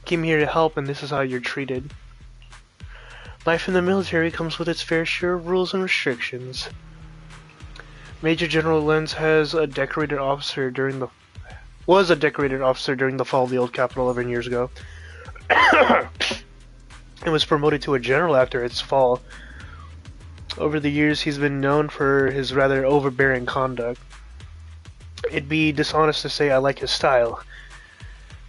Came here to help, and this is how you're treated. Life in the military comes with its fair share of rules and restrictions. Major General Lenz was a decorated officer during the fall of the old capital 11 years ago, and was promoted to a general after its fall. Over the years, he's been known for his rather overbearing conduct. It'd be dishonest to say I like his style,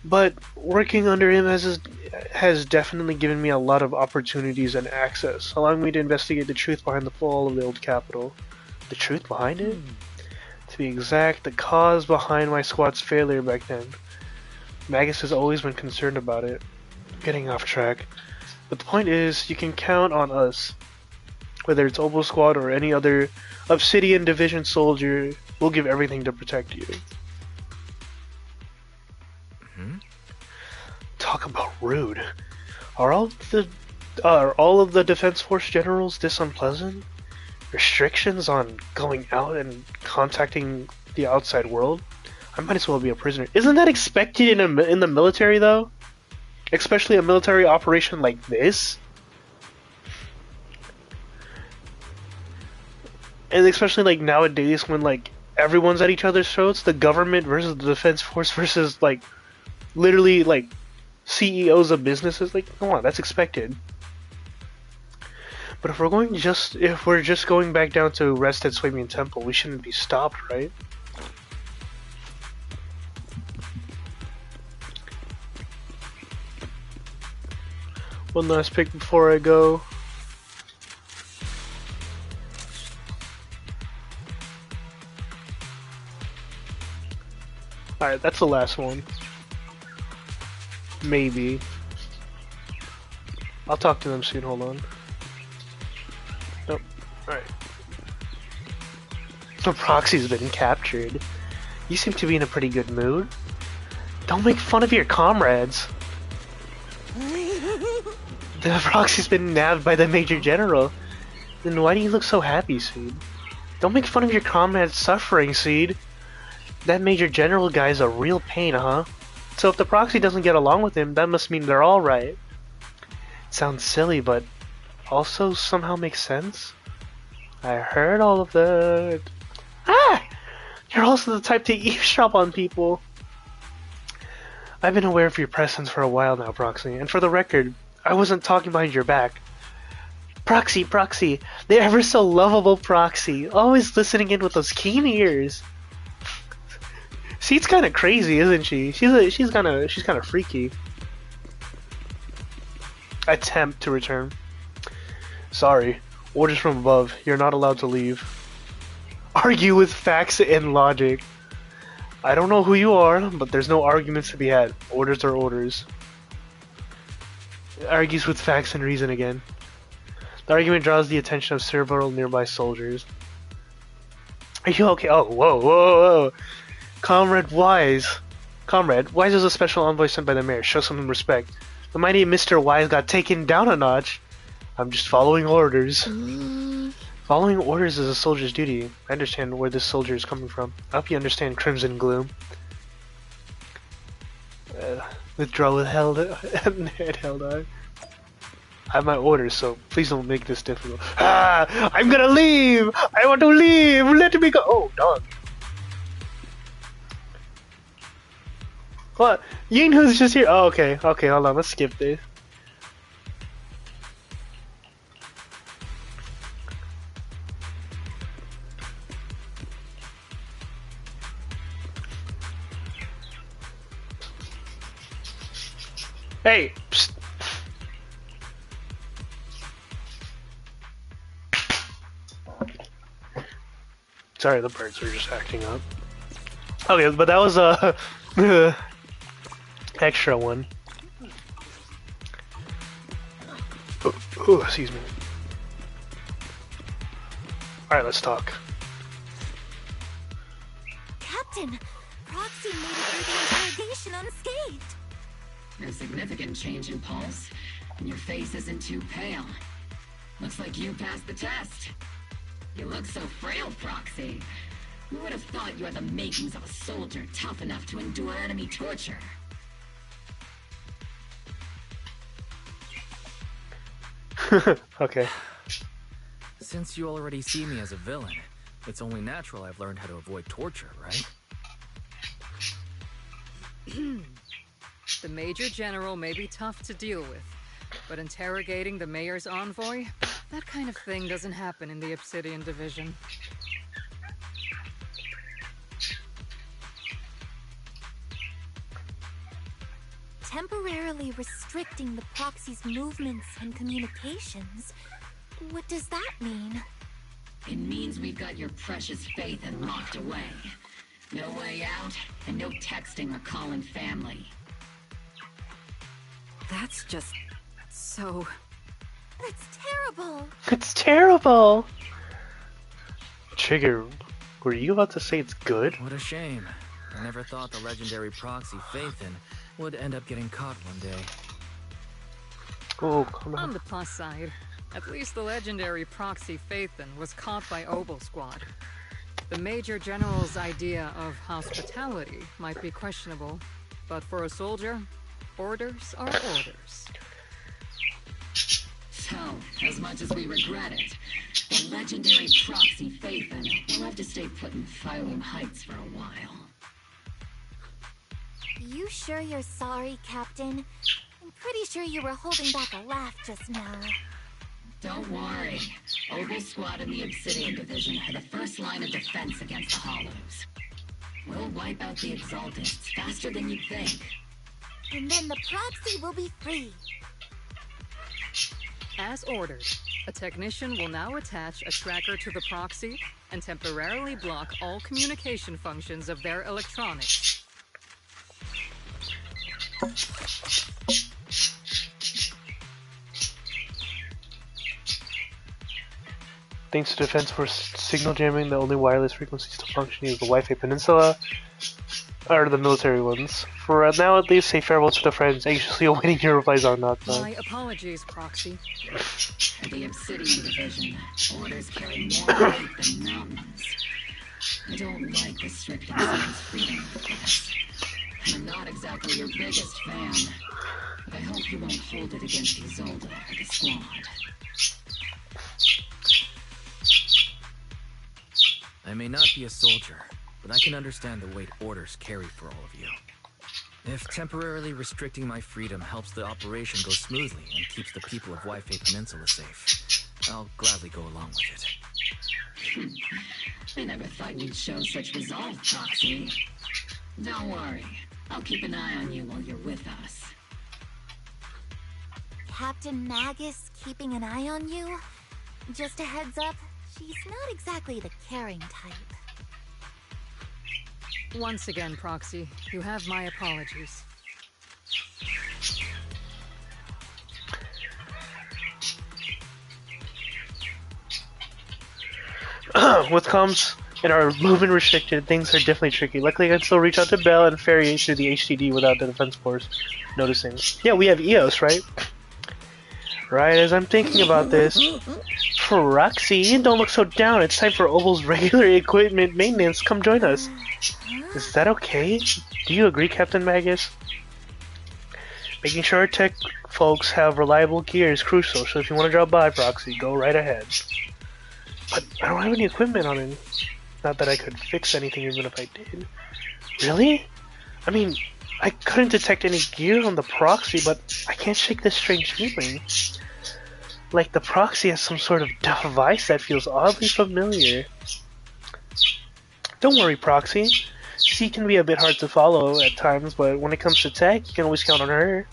but working under him has definitely given me a lot of opportunities and access, allowing me to investigate the truth behind the fall of the old capital. The truth behind it? To be exact, the cause behind my squad's failure back then. Magus has always been concerned about it. Getting off track. But the point is, you can count on us. Whether it's Oboe Squad or any other Obsidian Division soldier, we'll give everything to protect you. Talk about rude. Are all of the Defense Force generals this unpleasant? Restrictions on going out and contacting the outside world? I might as well be a prisoner. Isn't that expected in the military though? Especially a military operation like this? And especially like nowadays when like everyone's at each other's throats, the government versus the Defense Force versus like literally like CEOs of businesses, like come on, that's expected. But if we're just going back down to rest at Swabian Temple, we shouldn't be stopped, right? One last pick before I go. Alright, that's the last one. Maybe. I'll talk to them soon, hold on. Nope. Alright. The proxy's been captured. You seem to be in a pretty good mood. Don't make fun of your comrades. The proxy's been nabbed by the Major General. Then why do you look so happy, Seed? Don't make fun of your comrades suffering, Seed. That Major General guy's a real pain, huh? So if the proxy doesn't get along with him, that must mean they're alright. Sounds silly, but also somehow makes sense. I heard all of that. Ah! You're also the type to eavesdrop on people. I've been aware of your presence for a while now, Proxy, and for the record, I wasn't talking behind your back. Proxy, the ever so lovable Proxy, always listening in with those keen ears. She's kind of crazy, isn't she? She's kind of freaky. Attempt to return. Sorry, orders from above. You're not allowed to leave. Argue with facts and logic. I don't know who you are, but there's no arguments to be had. Orders are orders. Argues with facts and reason again. The argument draws the attention of several nearby soldiers. Are you okay? Oh, whoa. Comrade Wise is a special envoy sent by the mayor. Show some respect. The mighty Mr. Wise got taken down a notch. I'm just following orders. Following orders is a soldier's duty. I understand where this soldier is coming from. I hope you understand Crimson Gloom. Withdraw with head held on. I have my orders, so please don't make this difficult. I'm gonna leave! I want to leave! Let me go! Oh, dog. What? Yinghu's just here? Oh, okay, hold on, let's skip this. Hey! Psst. Sorry, the birds are just acting up. Okay, but that was a extra one. Oh, excuse me. Alright, let's talk. Captain, Proxy made it through the interrogation unscathed. No significant change in pulse, and your face isn't too pale. Looks like you passed the test. You look so frail, Proxy. Who would have thought you had the makings of a soldier tough enough to endure enemy torture? Okay. Since you already see me as a villain, it's only natural I've learned how to avoid torture, right? The Major General may be tough to deal with, but interrogating the Mayor's envoy, that kind of thing doesn't happen in the Obsidian Division. Temporarily restricting the Proxy's movements and communications. What does that mean? It means we've got your precious Phaethon locked away. No way out, and no texting or calling family. That's just so... That's terrible! It's terrible! Trigger, were you about to say it's good? What a shame. I never thought the legendary proxy Phaethon would end up getting caught one day. Oh, come on. On the plus side, at least the legendary proxy Phaethon was caught by Obel Squad. The Major General's idea of hospitality might be questionable, but for a soldier, orders are orders. So, as much as we regret it, the legendary proxy Phaethon will have to stay put in Phylum Heights for a while. You sure you're sorry, Captain? I'm pretty sure you were holding back a laugh just now. Don't worry. Obel Squad and the Obsidian Division are the first line of defense against the Hollows. We'll wipe out the Exaltants faster than you'd think. And then the proxy will be free. As ordered, a technician will now attach a tracker to the proxy and temporarily block all communication functions of their electronics. Thanks to Defense Force signal jamming, the only wireless frequency still functioning is the Wi-Fi Peninsula, or the military ones. For now, at least, say farewell to the friends, anxiously awaiting your replies on knockdown. My apologies, Proxy. At the Obsidian Division, orders carry more weight than mountains. I don't like restricting someone's freedom of press. I'm not exactly your biggest fan, but I hope you won't hold it against Isolde or the squad. I may not be a soldier, but I can understand the weight orders carry for all of you. If temporarily restricting my freedom helps the operation go smoothly and keeps the people of Waifei Peninsula safe, I'll gladly go along with it. I never thought you'd show such resolve, Proxy. Don't worry. I'll keep an eye on you while you're with us. Captain Magus keeping an eye on you? Just a heads up, she's not exactly the caring type. Once again, Proxy, you have my apologies. With comms and our movement restricted, things are definitely tricky. Luckily, I can still reach out to Bell and ferry through the HDD without the defense force noticing. Yeah, we have EOS, right? Right as I'm thinking about this. Proxy, don't look so down. It's time for Oval's regular equipment maintenance. Come join us. Is that okay? Do you agree, Captain Magus? Making sure our tech folks have reliable gear is crucial, so if you want to drop by, Proxy, go right ahead. But I don't have any equipment on it. Not that I could fix anything even if I did. Really? I mean, I couldn't detect any gear on the Proxy, but I can't shake this strange feeling. Like the Proxy has some sort of device that feels oddly familiar. Don't worry, Proxy. She can be a bit hard to follow at times, but when it comes to tech, you can always count on her.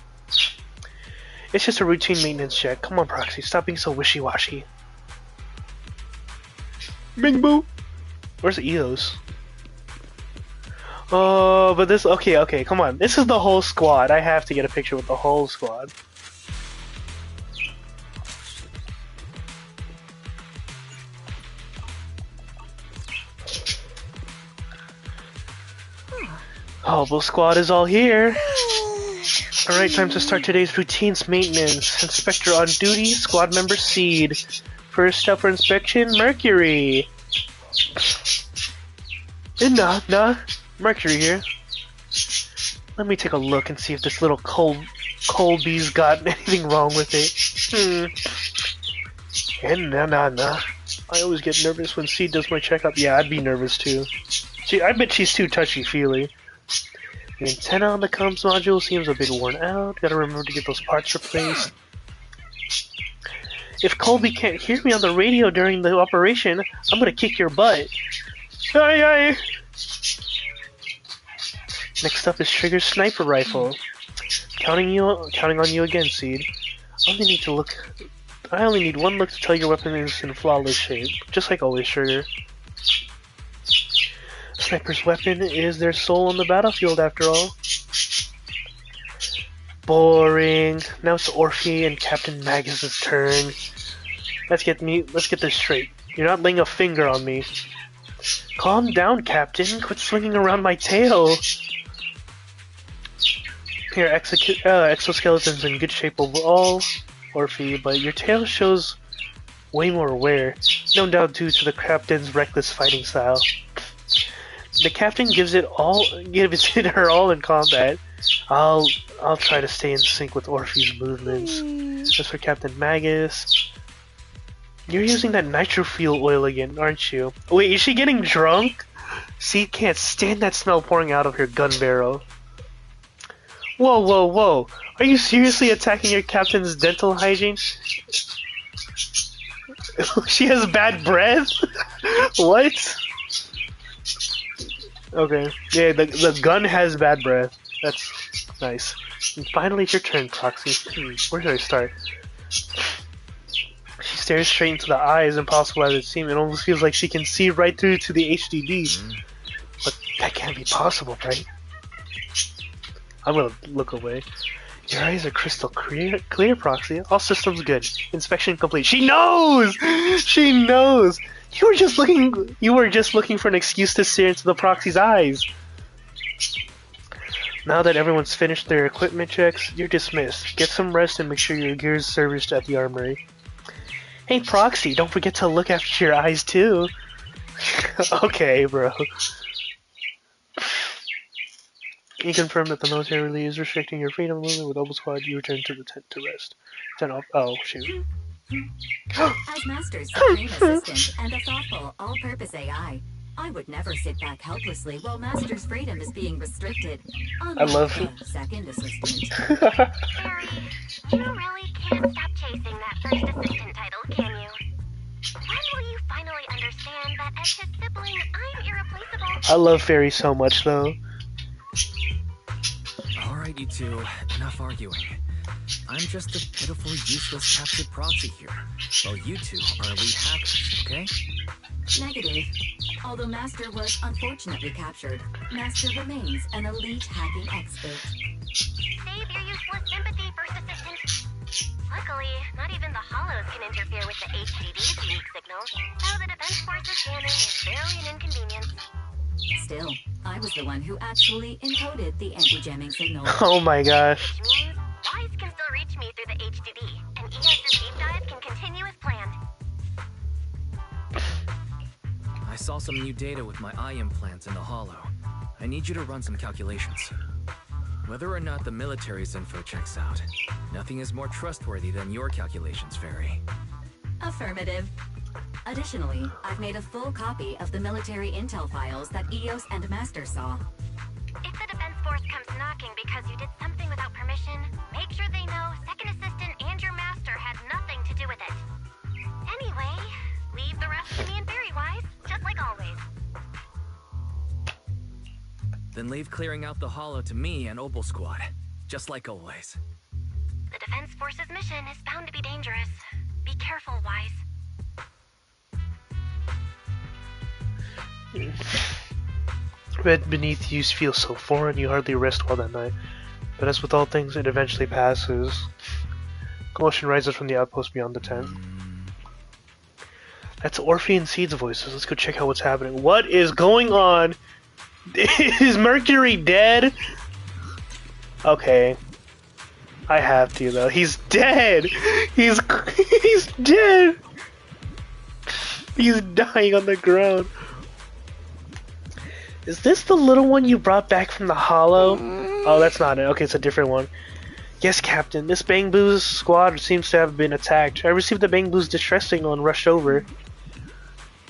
It's just a routine maintenance check. Come on, Proxy, stop being so wishy-washy. Bing boo! Where's EOS? Oh, but this... Okay, come on. This is the whole squad. I have to get a picture with the whole squad. Oh, the squad is all here. Alright, time to start today's routine's maintenance. Inspector on duty, squad member Seed. First up for inspection, Mercury. Nah. Mercury here. Let me take a look and see if this little Colby's got anything wrong with it. And nah. I always get nervous when Seed does my checkup. Yeah, I'd be nervous too. I bet she's too touchy-feely. The antenna on the comms module seems a bit worn out. Gotta remember to get those parts replaced. If Colby can't hear me on the radio during the operation, I'm gonna kick your butt. Aye. Next up is Trigger's sniper rifle. Counting on you again, Seed. I only need one look to tell your weapon is in flawless shape, just like always, Trigger. Sniper's weapon is their soul on the battlefield, after all. Boring. Now it's Orphe and Captain Magus' turn. Let's get this straight. You're not laying a finger on me. Calm down, Captain. Quit swinging around my tail. Here, exoskeleton's in good shape overall, Orphe, but your tail shows way more wear. No doubt due to the Captain's reckless fighting style. The Captain gives it her all in combat. I'll try to stay in sync with Orphe's movements. As for Captain Magus, you're using that nitro fuel oil again, aren't you? Wait, is she getting drunk? Seed can't stand that smell pouring out of her gun barrel. Whoa. Are you seriously attacking your captain's dental hygiene? She has bad breath? What? Okay. Yeah, the gun has bad breath. That's nice. And finally, it's your turn, Proxy. Where should I start? She stares straight into the eyes, impossible as it seems. It almost feels like she can see right through to the HDD. But that can't be possible, right? I'm gonna look away. Your eyes are crystal clear, Proxy. All systems good. Inspection complete. She knows! She knows! You were just looking for an excuse to stare into the Proxy's eyes. Now that everyone's finished their equipment checks, you're dismissed. Get some rest and make sure your gear is serviced at the armory. Hey, Proxy, don't forget to look after your eyes too. Okay, bro. You confirm that the military really is restricting your freedom of movement with Opal Squad. You return to the tent to rest. Oh, shoot. As Master's supreme assistant and a thoughtful, all-purpose AI, I would never sit back helplessly while Master's freedom is being restricted. I Unlike love the second assistant. Barry, you really can't stop chasing that first assistant title, can you? When will you finally understand that as his sibling, I'm irreplaceable? I love Fairy so much, though. Alright, you two, enough arguing. I'm just a pitiful, useless captured proxy here, while you two are elite hackers, okay? Negative. Although Master was unfortunately captured, Master remains an elite hacking expert. Save your useless sympathy, first assistant. Luckily, not even the Hollows can interfere with the HDD's unique signals, so the Defense Force's jamming is barely an inconvenience. Still, I was the one who actually encoded the anti-jamming signal. Oh my gosh. Which means Wise can still reach me through the HDD, and EOS's deep dive can continue as planned. I saw some new data with my eye implants in the hollow. I need you to run some calculations. Whether or not the military's info checks out, nothing is more trustworthy than your calculations, Fairy. Affirmative. Additionally, I've made a full copy of the military intel files that EOS and Master saw. If the Defense Force comes knocking because you did something without permission, make sure they know Second Assistant and your Master had nothing to do with it. Anyway, leave the rest to me and Barry Wise, just like always. Then leave clearing out the hollow to me and Opal Squad, just like always. The Defense Force's mission is bound to be dangerous. Be careful, Wise. Red beneath you feels so foreign you hardly rest well that night. But as with all things, it eventually passes. Commotion rises from the outpost beyond the tent. That's Orphe and Seed's voices. Let's go check out what's happening. What is going on? Is Mercury dead? Okay. I have to though. He's dead! He's dead! He's dying on the ground. Is this the little one you brought back from the hollow? Oh, that's not it. Okay, it's a different one. Yes, Captain. This Bang Boo's squad seems to have been attacked. I received the Bang Boo's distress signal and rushed over.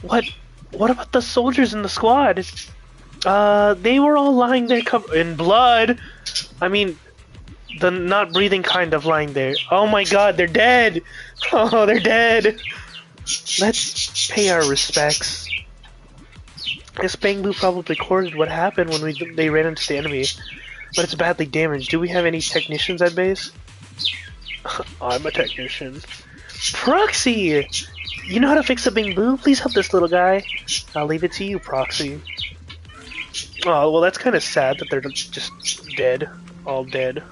What about the soldiers in the squad? They were all lying there in blood. I mean, the not breathing kind of lying there. Oh my god, they're dead! Oh, they're dead! Let's pay our respects. This Bang Boo probably recorded what happened when they ran into the enemy, but it's badly damaged. Do we have any technicians at base? I'm a technician. Proxy! You know how to fix a Bang Boo? Please help this little guy. I'll leave it to you, Proxy. Oh, well that's kind of sad that they're just dead. All dead.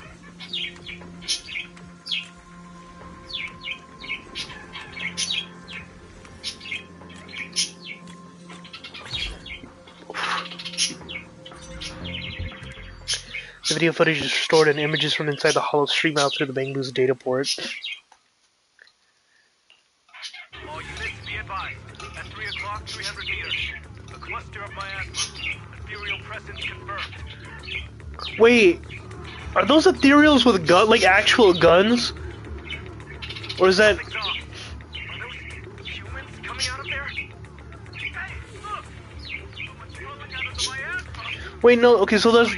The video footage is stored and images from inside the hollow stream out through the Bang Boo's data port. All units be advised. At 3 o'clock, 300 meters. A cluster of miasma. Ethereal presence confirmed. Wait, are those ethereals with like actual guns? Or is that... Humans coming out of there? Hey, look! Someone's crawling out of the miasma. Wait, no, okay, so those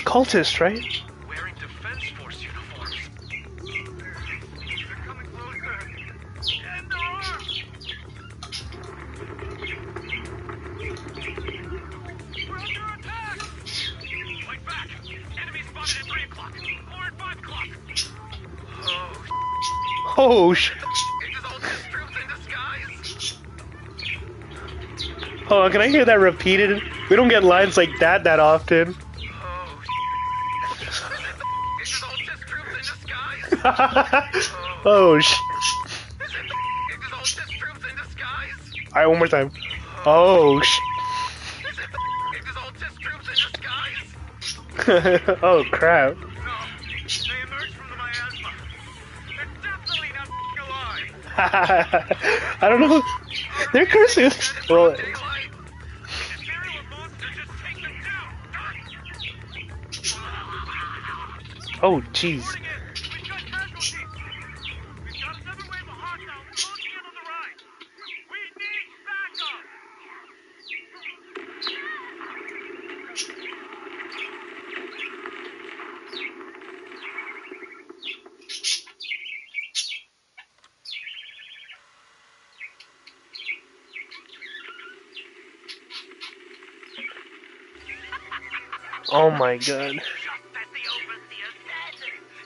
cultists, right? Wearing Defense Force uniforms. They're coming closer. End arms! We're under attack! Fight back! Enemy spotted at 3 o'clock. More at 5 o'clock. Oh, sh... Hold on, can I hear that repeated? We don't get lines like that often. Oh, sh... Alright, one more time. Oh, sh... Oh, crap. I don't know. They're cursing. Well, oh, jeez. Oh my god. Just as the Overseer said,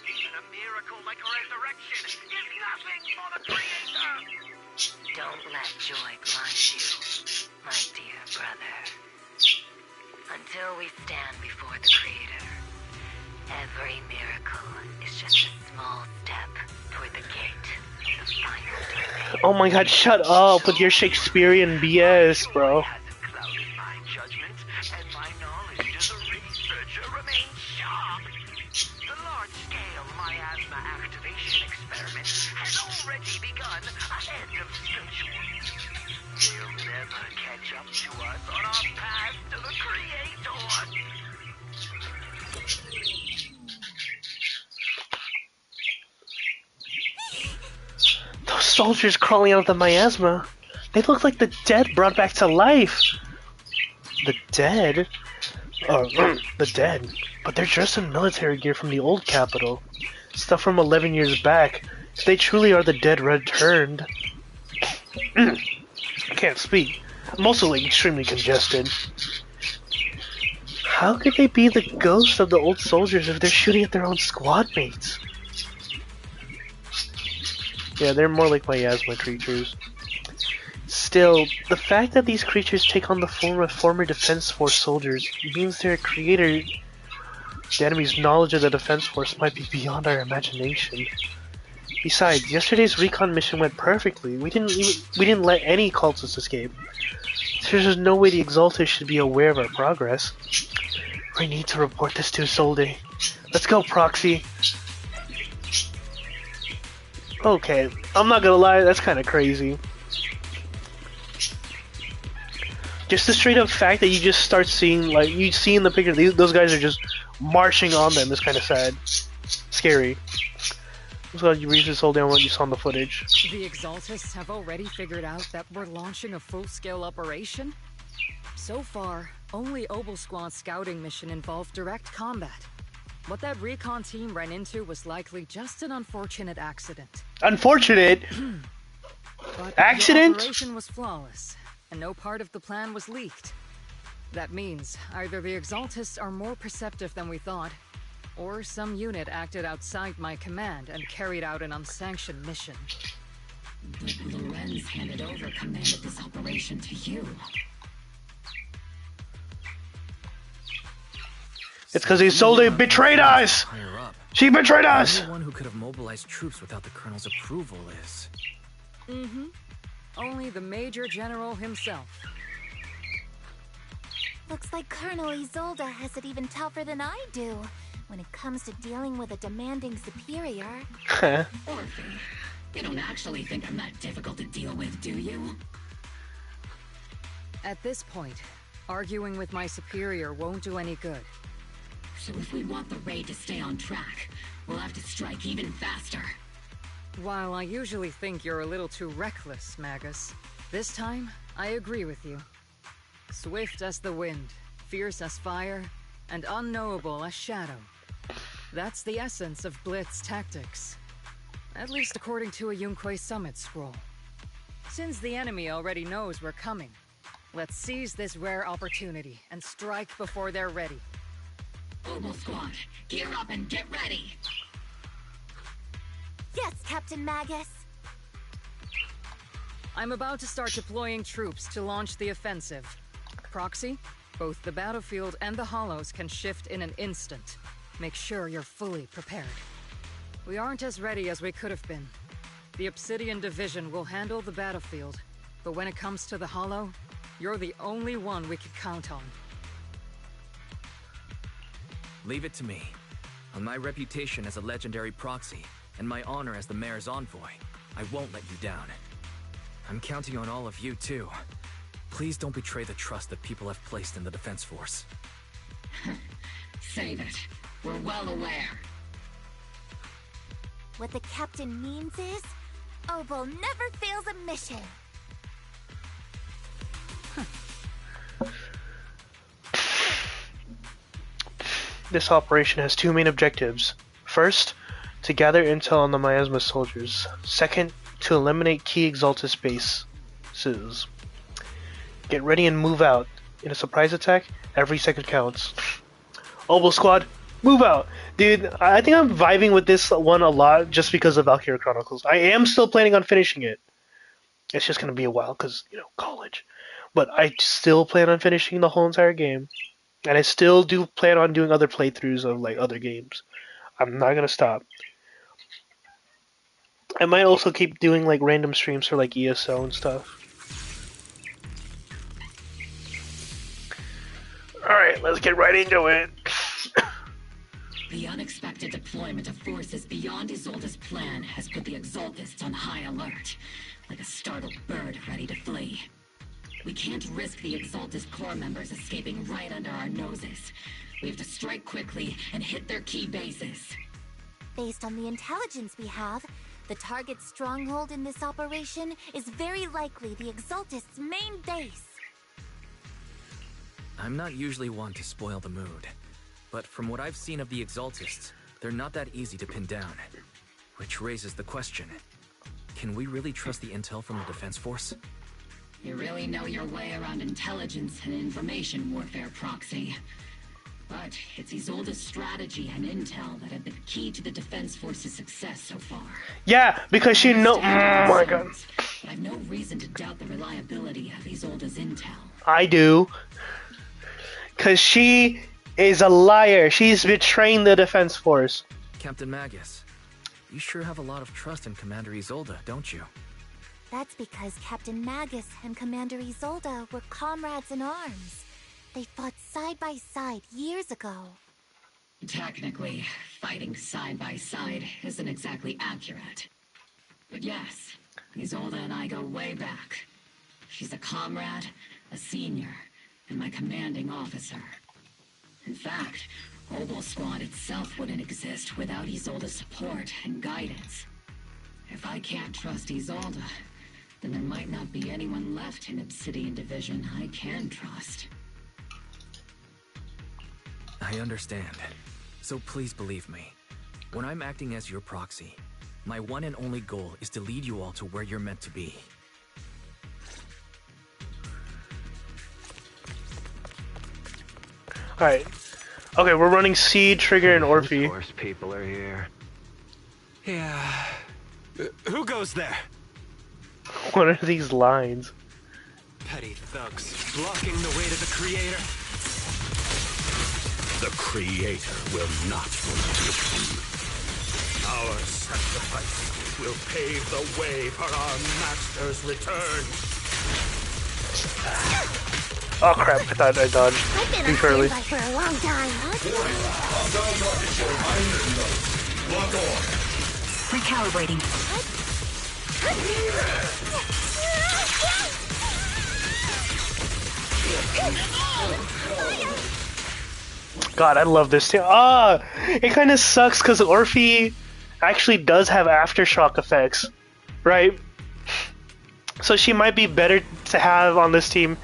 even a miracle like resurrection is nothing for the Creator. Don't let joy blind you, my dear brother. Until we stand before the Creator, every miracle is just a small step toward the gate of the final domain. Oh my god, shut up with your Shakespearean BS, bro. Clouded my judgment, and my knowledge as a researcher remains sharp. The large-scale miasma activation experiment has already begun ahead of schedule. They'll never catch up to us on our path to the Creator. Those soldiers crawling out of the miasma, they look like the dead brought back to life. The dead? The dead. But they're dressed in military gear from the old capital. Stuff from 11 years back. If they truly are the dead returned. I can't speak. I'm also like extremely congested. How could they be the ghosts of the old soldiers if they're shooting at their own squad mates? Yeah, they're more like miasma creatures. Still, the fact that these creatures take on the form of former Defense Force soldiers means their creator, the enemy's knowledge of the Defense Force, might be beyond our imagination. Besides, yesterday's recon mission went perfectly. We didn't let any cultists escape. There's no way the Exalted should be aware of our progress. We need to report this to Isolde. Let's go, Proxy. Okay, I'm not gonna lie, that's kind of crazy. Just the straight up fact that you just start seeing, like, you see in the picture, those guys are just marching on them is kind of sad. Scary. I'm glad you reached this whole down what you saw in the footage. The Exaltists have already figured out that we're launching a full-scale operation? So far, only Obel Squad's scouting mission involved direct combat. What that recon team ran into was likely just an unfortunate accident. Unfortunate? But accident? The operation was flawless, and no part of the plan was leaked. That means either the Exaltists are more perceptive than we thought, or some unit acted outside my command and carried out an unsanctioned mission. But Lorenz handed over command of this operation to you. It's because Isolde betrayed us! She betrayed us! The only one who could have mobilized troops without the Colonel's approval is... Mm-hmm. Only the Major General himself. Looks like Colonel Isolde has it even tougher than I do when it comes to dealing with a demanding superior. Orphan, you don't actually think I'm that difficult to deal with, do you? At this point, arguing with my superior won't do any good. So if we want the raid to stay on track, we'll have to strike even faster. While I usually think you're a little too reckless, Magus, this time, I agree with you. Swift as the wind, fierce as fire, and unknowable as shadow. That's the essence of Blitz tactics. At least according to a Yunque Summit scroll. Since the enemy already knows we're coming, let's seize this rare opportunity and strike before they're ready. Obel Squad, gear up and get ready! Yes, Captain Magus! I'm about to start deploying troops to launch the offensive. Proxy, both the battlefield and the hollows can shift in an instant. Make sure you're fully prepared. We aren't as ready as we could have been. The Obsidian Division will handle the battlefield, but when it comes to the hollow, you're the only one we can count on. Leave it to me. On my reputation as a legendary proxy, and my honor as the mayor's envoy, I won't let you down. I'm counting on all of you, too. Please don't betray the trust that people have placed in the Defense Force. Save it. We're well aware. What the captain means is, Obel never fails a mission. This operation has two main objectives. First, to gather intel on the miasma soldiers. Second, to eliminate key Exaltus bases. Get ready and move out. In a surprise attack, every second counts. Obel Squad, move out. Dude, I think I'm vibing with this one a lot just because of Valkyria Chronicles. I am still planning on finishing it. It's just gonna be a while because, college. But I still plan on finishing the whole entire game. And I still do plan on doing other playthroughs of like other games. I'm not gonna stop. I might also keep doing like random streams for like ESO and stuff. Alright, let's get right into it. The unexpected deployment of forces beyond Isolde's plan has put the Exaltists on high alert, like a startled bird ready to flee. We can't risk the Exaltist core members escaping right under our noses. We have to strike quickly and hit their key bases. Based on the intelligence we have, the target's stronghold in this operation is very likely the Exaltist's main base. I'm not usually one to spoil the mood, but from what I've seen of the Exaltists, they're not that easy to pin down. Which raises the question, can we really trust the intel from the Defense Force? You really know your way around intelligence and information warfare, Proxy. But it's Isolde's strategy and intel that have been key to the Defense Force's success so far. Yeah, because she know. Oh my god. But I've no reason to doubt the reliability of Isolde's intel. I do. Because she is a liar. She's betraying the Defense Force. Captain Magus, you sure have a lot of trust in Commander Isolde, don't you? That's because Captain Magus and Commander Isolde were comrades in arms. They fought side by side years ago. Technically, fighting side by side isn't exactly accurate. But yes, Isolde and I go way back. She's a comrade, a senior, and my commanding officer. In fact, Obel Squad itself wouldn't exist without Isolde's support and guidance. If I can't trust Isolde, then there might not be anyone left in Obsidian Division I can trust. I understand. So please believe me. When I'm acting as your proxy, my one and only goal is to lead you all to where you're meant to be. Alright. Okay, we're running Seed, Trigger, and Orphe. Of course, people are here. Yeah. Who goes there? What are these lines? Petty thugs blocking the way to the Creator. The Creator will not forgive them. Our sacrifice will pave the way for our Master's return. Oh crap, I thought I dodged. I've been Too on early. standby for a long time. Recalibrating. God, I love this too. It kind of sucks because Orphe actually does have aftershock effects, right? So she might be better to have on this team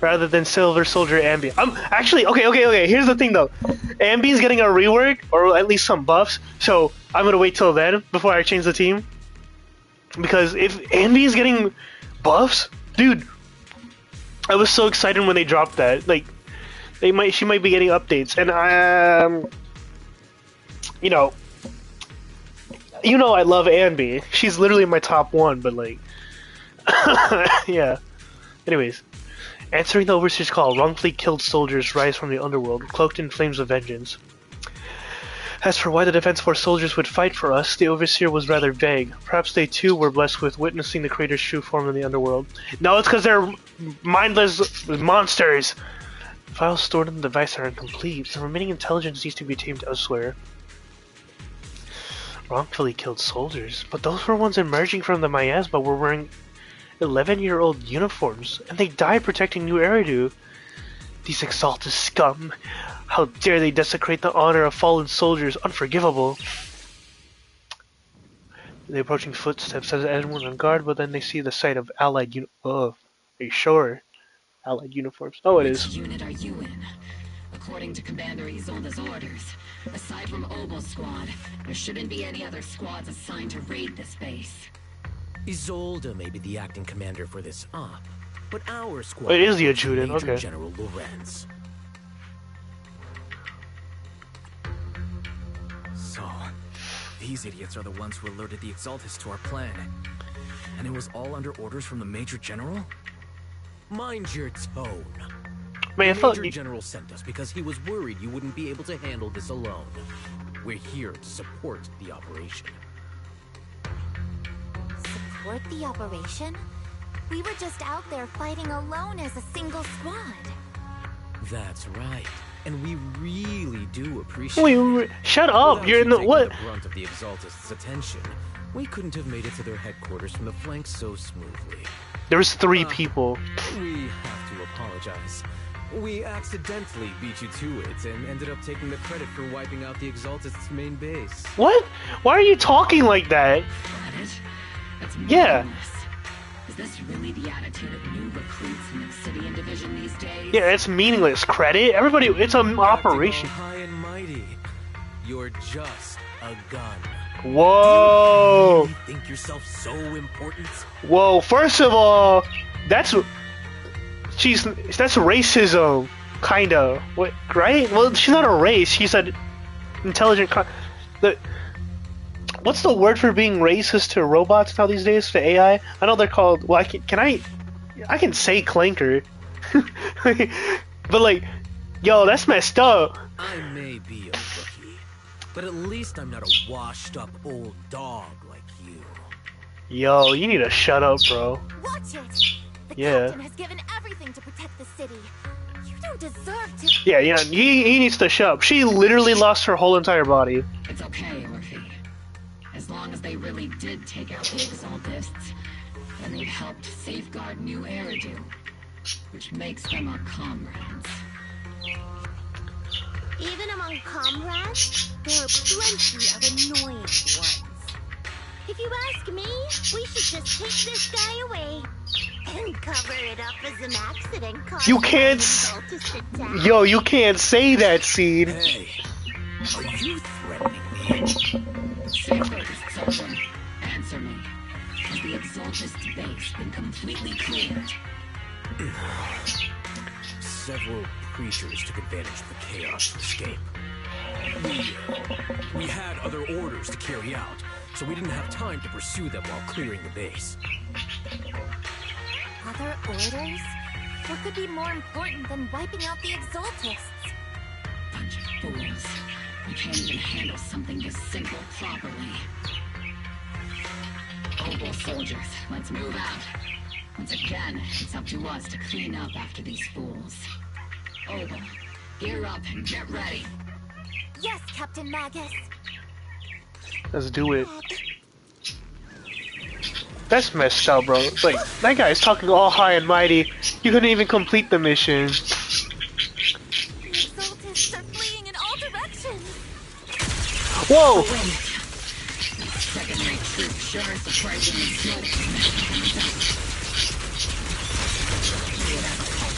rather than Silver Soldier Ambi. I'm actually okay. Here's the thing though, Ambi's getting a rework or at least some buffs, so I'm gonna wait till then before I change the team. Because if Ambi's getting buffs, dude, I was so excited when they dropped that. Like, she might be getting updates, and you know I love Ambi. She's literally my top one, but like, yeah. Anyways, answering the Overseer's call, wrongfully killed soldiers rise from the underworld, cloaked in flames of vengeance. As for why the Defense Force soldiers would fight for us, the Overseer was rather vague. Perhaps they too were blessed with witnessing the Creator's true form in the underworld. No, it's because they're mindless monsters! Files stored in the device are incomplete. The remaining intelligence needs to be tamed elsewhere. Wrongfully killed soldiers? But those were ones emerging from the miasma were wearing 11-year-old uniforms, and they died protecting New Eridu. These exalted scum! How dare they desecrate the honor of fallen soldiers? Unforgivable! The approaching footsteps as anyone on guard, but then they see the sight of allied are you sure? Allied uniforms. Oh, it is. Which unit are you in? According to Commander Isolde's orders, aside from Obel Squad, there shouldn't be any other squads assigned to raid this base. Isolde may be the acting commander for this op, but our squad It is the adjutant, Major okay. General Lorenz. These idiots are the ones who alerted the Exaltus to our plan. And it was all under orders from the Major General? Mind your tone. Man, the fuck Major you. General sent us because he was worried you wouldn't be able to handle this alone. We're here to support the operation. Support the operation? We were just out there fighting alone as a single squad. That's right. And we really do appreciate Wait, shut up! Without You're in you the taking what? the brunt of the Exaltist's attention, we couldn't have made it to their headquarters from the flank so smoothly. There was 3 people. We have to apologize. We accidentally beat you to it and ended up taking the credit for wiping out the Exaltist's main base. What? Why are you talking like that? Credit? That's Yeah. meaningless. Is this really the attitude of new recruits in the Obsidian Division these days? Yeah, it's meaningless. Credit? Everybody, it's an operation. High and mighty. You're just a gun. Whoa! Do you really think yourself so important? Whoa! First of all, that's racism, kinda. What? Right? Well, she's not a race. She's an intelligent. What's the word for being racist to robots now these days? To AI? I know they're called. Well, I can say clanker, but like, yo, that's messed up. I may be a rookie, but at least I'm not a washed-up old dog like you. Yo, you need to shut up, bro. Watch it! The Yeah. captain has given everything to protect the city. You don't deserve to. Yeah, he needs to shut up. She literally lost her whole entire body. It's okay, Orphe. As long as they really did take out the Exaltists, then they've helped safeguard New Eridu, which makes them our comrades. Even among comrades, there are plenty of annoying ones. If you ask me, we should just take this guy away and cover it up as an accident caused You by can't. an cultist attack. Yo, you can't say that, Seed. Hey, are you threatening me? Safeguardist Soldier, answer me. Has the Exaltist base been completely cleared? Several creatures took advantage of the chaos to escape. We had other orders to carry out, so we didn't have time to pursue them while clearing the base. Other orders? What could be more important than wiping out the Exaltists? Bunch of fools. We can't even handle something this simple properly. Opal soldiers, let's move out. Once again, it's up to us to clean up after these fools. Opal, gear up and get ready. Yes, Captain Magus. Let's do it. That's messed up, bro. It's like, that guy's talking all high and mighty. You couldn't even complete the mission. The Exaltists are fleeing in all directions. Whoa! Second-rate troop sure is surprisingly slow.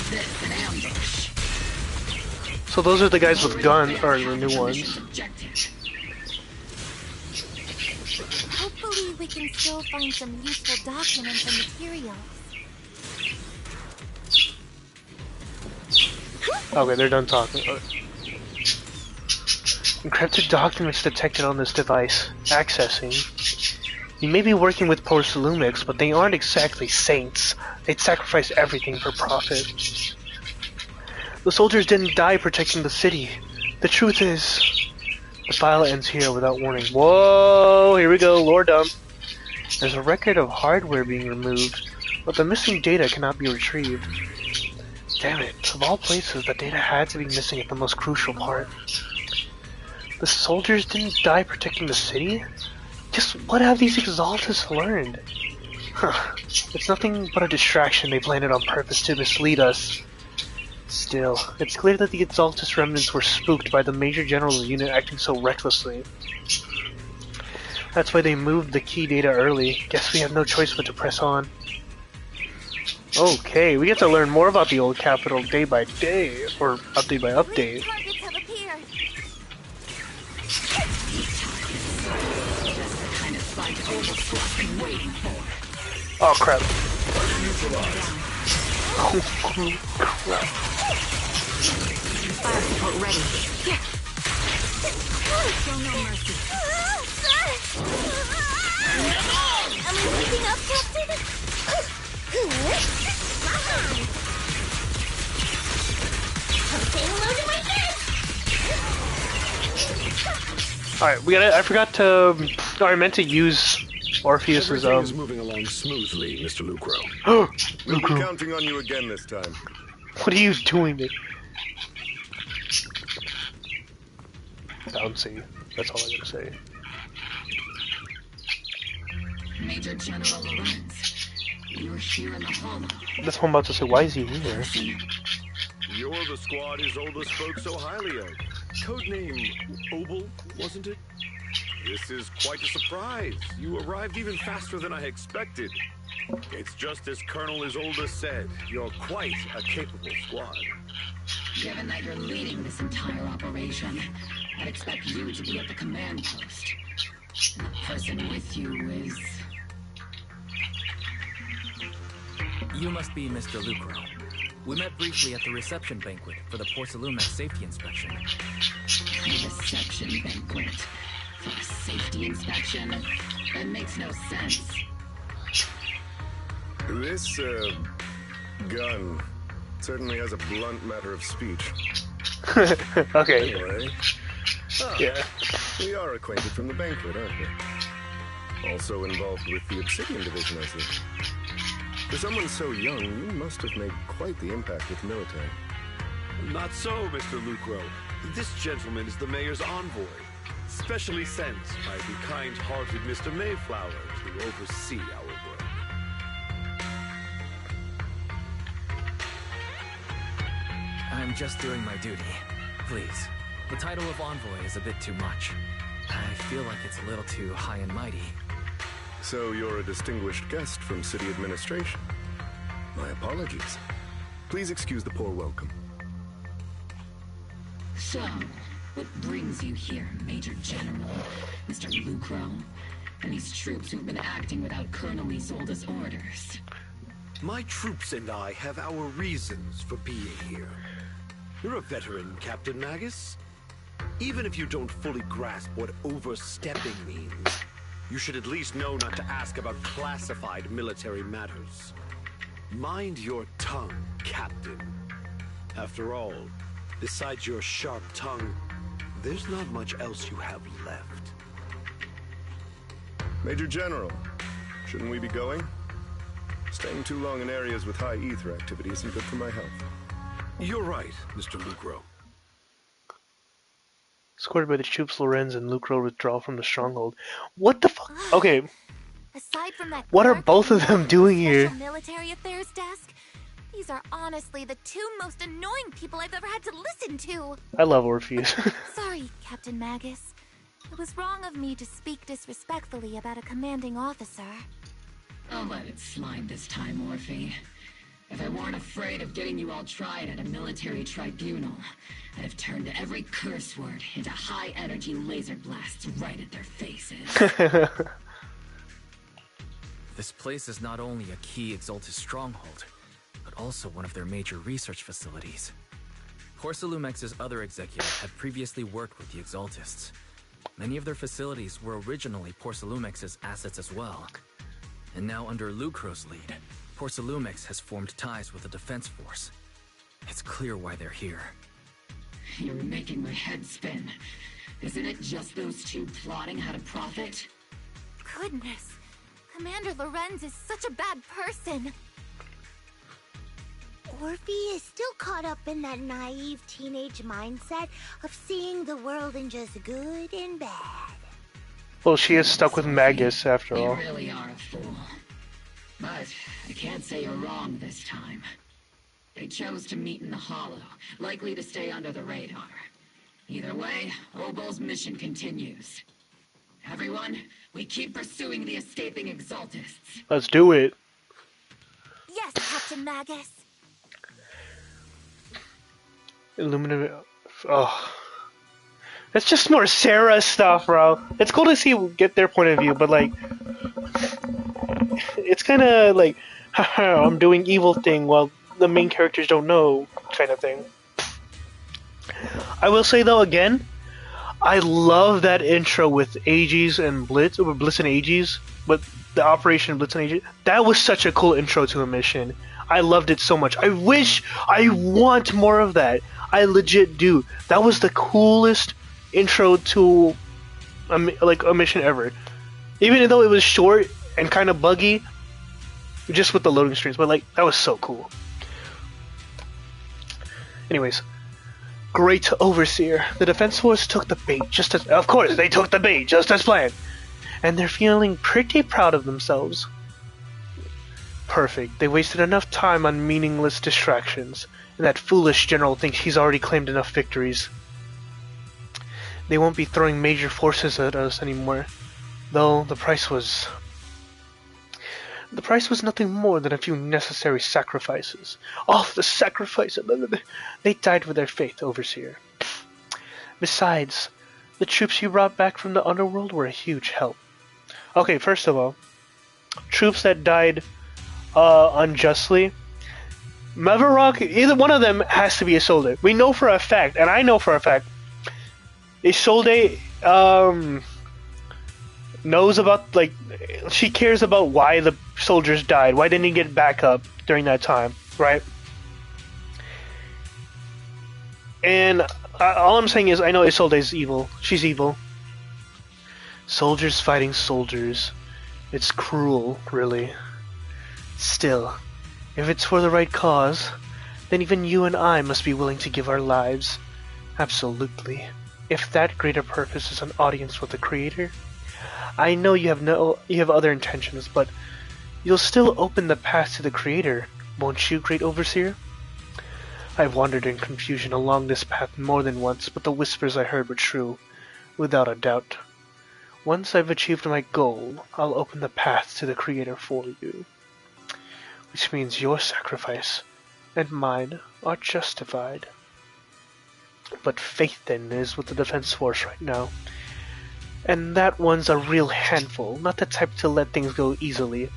This an ambush. So those are the guys with gun, or the new ones. Hopefully we can still find some useful documents and materials. Okay, they're done talking. Encrypted documents detected on this device. Accessing. You may be working with Porcelumix, but they aren't exactly saints. They'd sacrifice everything for profit. The soldiers didn't die protecting the city. The truth is, the file ends here without warning. Whoa, here we go, lore dump. There's a record of hardware being removed, but the missing data cannot be retrieved. Damn it, of all places, the data had to be missing at the most crucial part. The soldiers didn't die protecting the city? Just what have these Exaltists learned? Huh, it's nothing but a distraction they planted on purpose to mislead us. Still, it's clear that the Exaltus remnants were spooked by the Major General's unit acting so recklessly. That's why they moved the key data early. Guess we have no choice but to press on. Okay, we get to learn more about the old capital day by day, or update by update. Targets have appeared. Oh crap. Oh crap. Fire support ready. Show no mercy. Am I waking up, Captain? I'm saying hello to my friends! Alright, we gotta. I forgot to. I meant to use Orpheus's. Everything is moving along smoothly, Mr. Lucro. We'll be counting on you again this time. What are you doing? Bouncy. That's all I gotta say. Major General Lorenz, you're here in the hollow. That's what I'm about to say. Why is he here? You're the squad Isolde spoke so highly of. Codename Obel, wasn't it? This is quite a surprise. You arrived even faster than I expected. It's just as Colonel Isolde said. You're quite a capable squad. Given that you're leading this entire operation, I'd expect you to be at the command post. And the person with you is... You must be Mr. Lucro. We met briefly at the reception banquet for the Porcelumex safety inspection. Reception banquet? For a safety inspection? That makes no sense. This, gun certainly has a blunt matter of speech. Okay. Anyway. Yeah. We are acquainted from the banquet, aren't we? Also involved with the Obsidian Division, I see. For someone so young, you must have made quite the impact with the military. Not so, Mr. Lucro. This gentleman is the mayor's envoy, specially sent by the kind-hearted Mr. Mayflower to oversee our work. I'm just doing my duty. Please. The title of envoy is a bit too much. I feel like it's a little too high and mighty. So you're a distinguished guest from city administration. My apologies. Please excuse the poor welcome. So, what brings you here, Major General, Mr. Lucro, and these troops who've been acting without Colonel Isolde's orders? My troops and I have our reasons for being here. You're a veteran, Captain Magus. Even if you don't fully grasp what overstepping means, you should at least know not to ask about classified military matters. Mind your tongue, Captain. After all, besides your sharp tongue, there's not much else you have left. Major General, shouldn't we be going? Staying too long in areas with high ether activity isn't good for my health. You're right, Mr. Lucro. Escorted by the troops, Lorenz and Lucro withdraw from the stronghold. What the fuck? Okay. Aside from that, What are both of them doing here? Military affairs desk. These are honestly the two most annoying people I've ever had to listen to. I love Orpheus. Sorry, Captain Magus. It was wrong of me to speak disrespectfully about a commanding officer. I'll let it slide this time, Orphe. If I weren't afraid of getting you all tried at a military tribunal, I'd have turned every curse word into high-energy laser blasts right at their faces. This place is not only a key Exaltus stronghold, but also one of their major research facilities. Porcelumex's other executives had previously worked with the Exaltists. Many of their facilities were originally Porcelumex's assets as well. And now under Lucro's lead, Porcelumex has formed ties with the defense force. It's clear why they're here. You're making my head spin. Isn't it just those two plotting how to profit? Goodness. Commander Lorenz is such a bad person. Orphe is still caught up in that naive teenage mindset of seeing the world in just good and bad. Well, she is stuck with Magus after all. You really are a fool. But I can't say you're wrong this time. They chose to meet in the Hollow, likely to stay under the radar. Either way, Obel's mission continues. Everyone, we keep pursuing the escaping Exaltists. Let's do it. Yes, Captain Magus. Illuminative. Oh. It's just more Sarah stuff, bro. It's cool to see get their point of view, but like, it's kind of like, haha, I'm doing evil thing while the main characters don't know, kind of thing. I will say though, again, I love that intro with Aegis and Blitz, or Blitz and Aegis, but the Operation Blitz and Aegis. That was such a cool intro to a mission. I loved it so much. I want more of that. I legit do. That was the coolest intro to a mission ever. Even though it was short and kind of buggy, just with the loading screens, but like that was so cool. Anyways. Great Overseer. The Defense Force took the bait just as... Of course, they took the bait just as planned. And they're feeling pretty proud of themselves. Perfect. They wasted enough time on meaningless distractions. And that foolish general thinks he's already claimed enough victories. They won't be throwing major forces at us anymore. Though the price was... The price was nothing more than a few necessary sacrifices. Oh, the sacrifice! They died with their faith, Overseer. Besides, the troops you brought back from the underworld were a huge help. Okay, first of all, troops that died unjustly. Mavarok, either one of them has to be Isolde. We know for a fact, and I know for a fact, Isolde knows about, like, she cares about why the soldiers died. Why didn't he get back up during that time, right? And all I'm saying is I know Isolde's evil. She's evil. Soldiers fighting soldiers. It's cruel, really. Still, if it's for the right cause, then even you and I must be willing to give our lives. Absolutely. If that greater purpose is an audience with the Creator, I know you have other intentions, but you'll still open the path to the Creator, won't you, Great Overseer? I've wandered in confusion along this path more than once, but the whispers I heard were true, without a doubt. Once I've achieved my goal, I'll open the path to the Creator for you. Which means your sacrifice and mine are justified. But faith then is with the Defense Force right now. And that one's a real handful, not the type to let things go easily.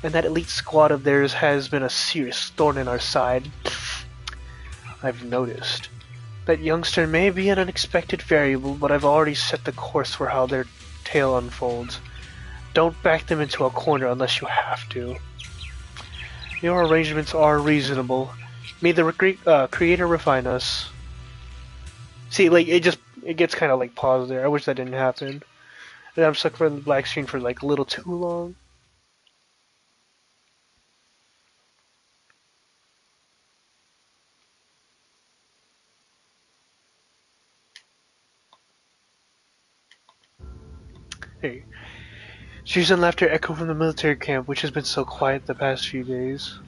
And that elite squad of theirs has been a serious thorn in our side. I've noticed. That youngster may be an unexpected variable, but I've already set the course for how their tale unfolds. Don't back them into a corner unless you have to. Your arrangements are reasonable. May the Creator refine us. See, like, it gets kind of like paused there. I wish that didn't happen. And I'm stuck for the black screen for like a little too long. Hey. Cheers and laughter echo from the military camp, which has been so quiet the past few days.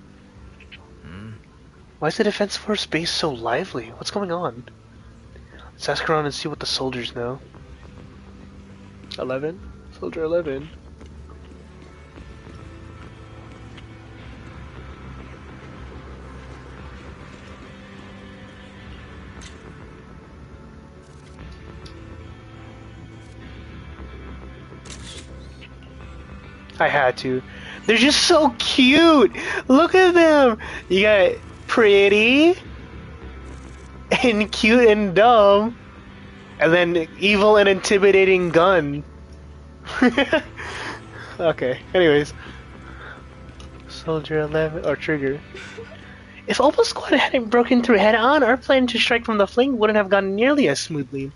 Why is the Defense Force base so lively? What's going on? Let's ask around and see what the soldiers know. 11? Soldier 11. I had to. They're just so cute! Look at them! You got pretty, and cute and dumb, and then evil and intimidating gun. Okay, anyways. Soldier 11, or Trigger. If Opal Squad hadn't broken through head on, our plan to strike from the flank wouldn't have gone nearly as smoothly.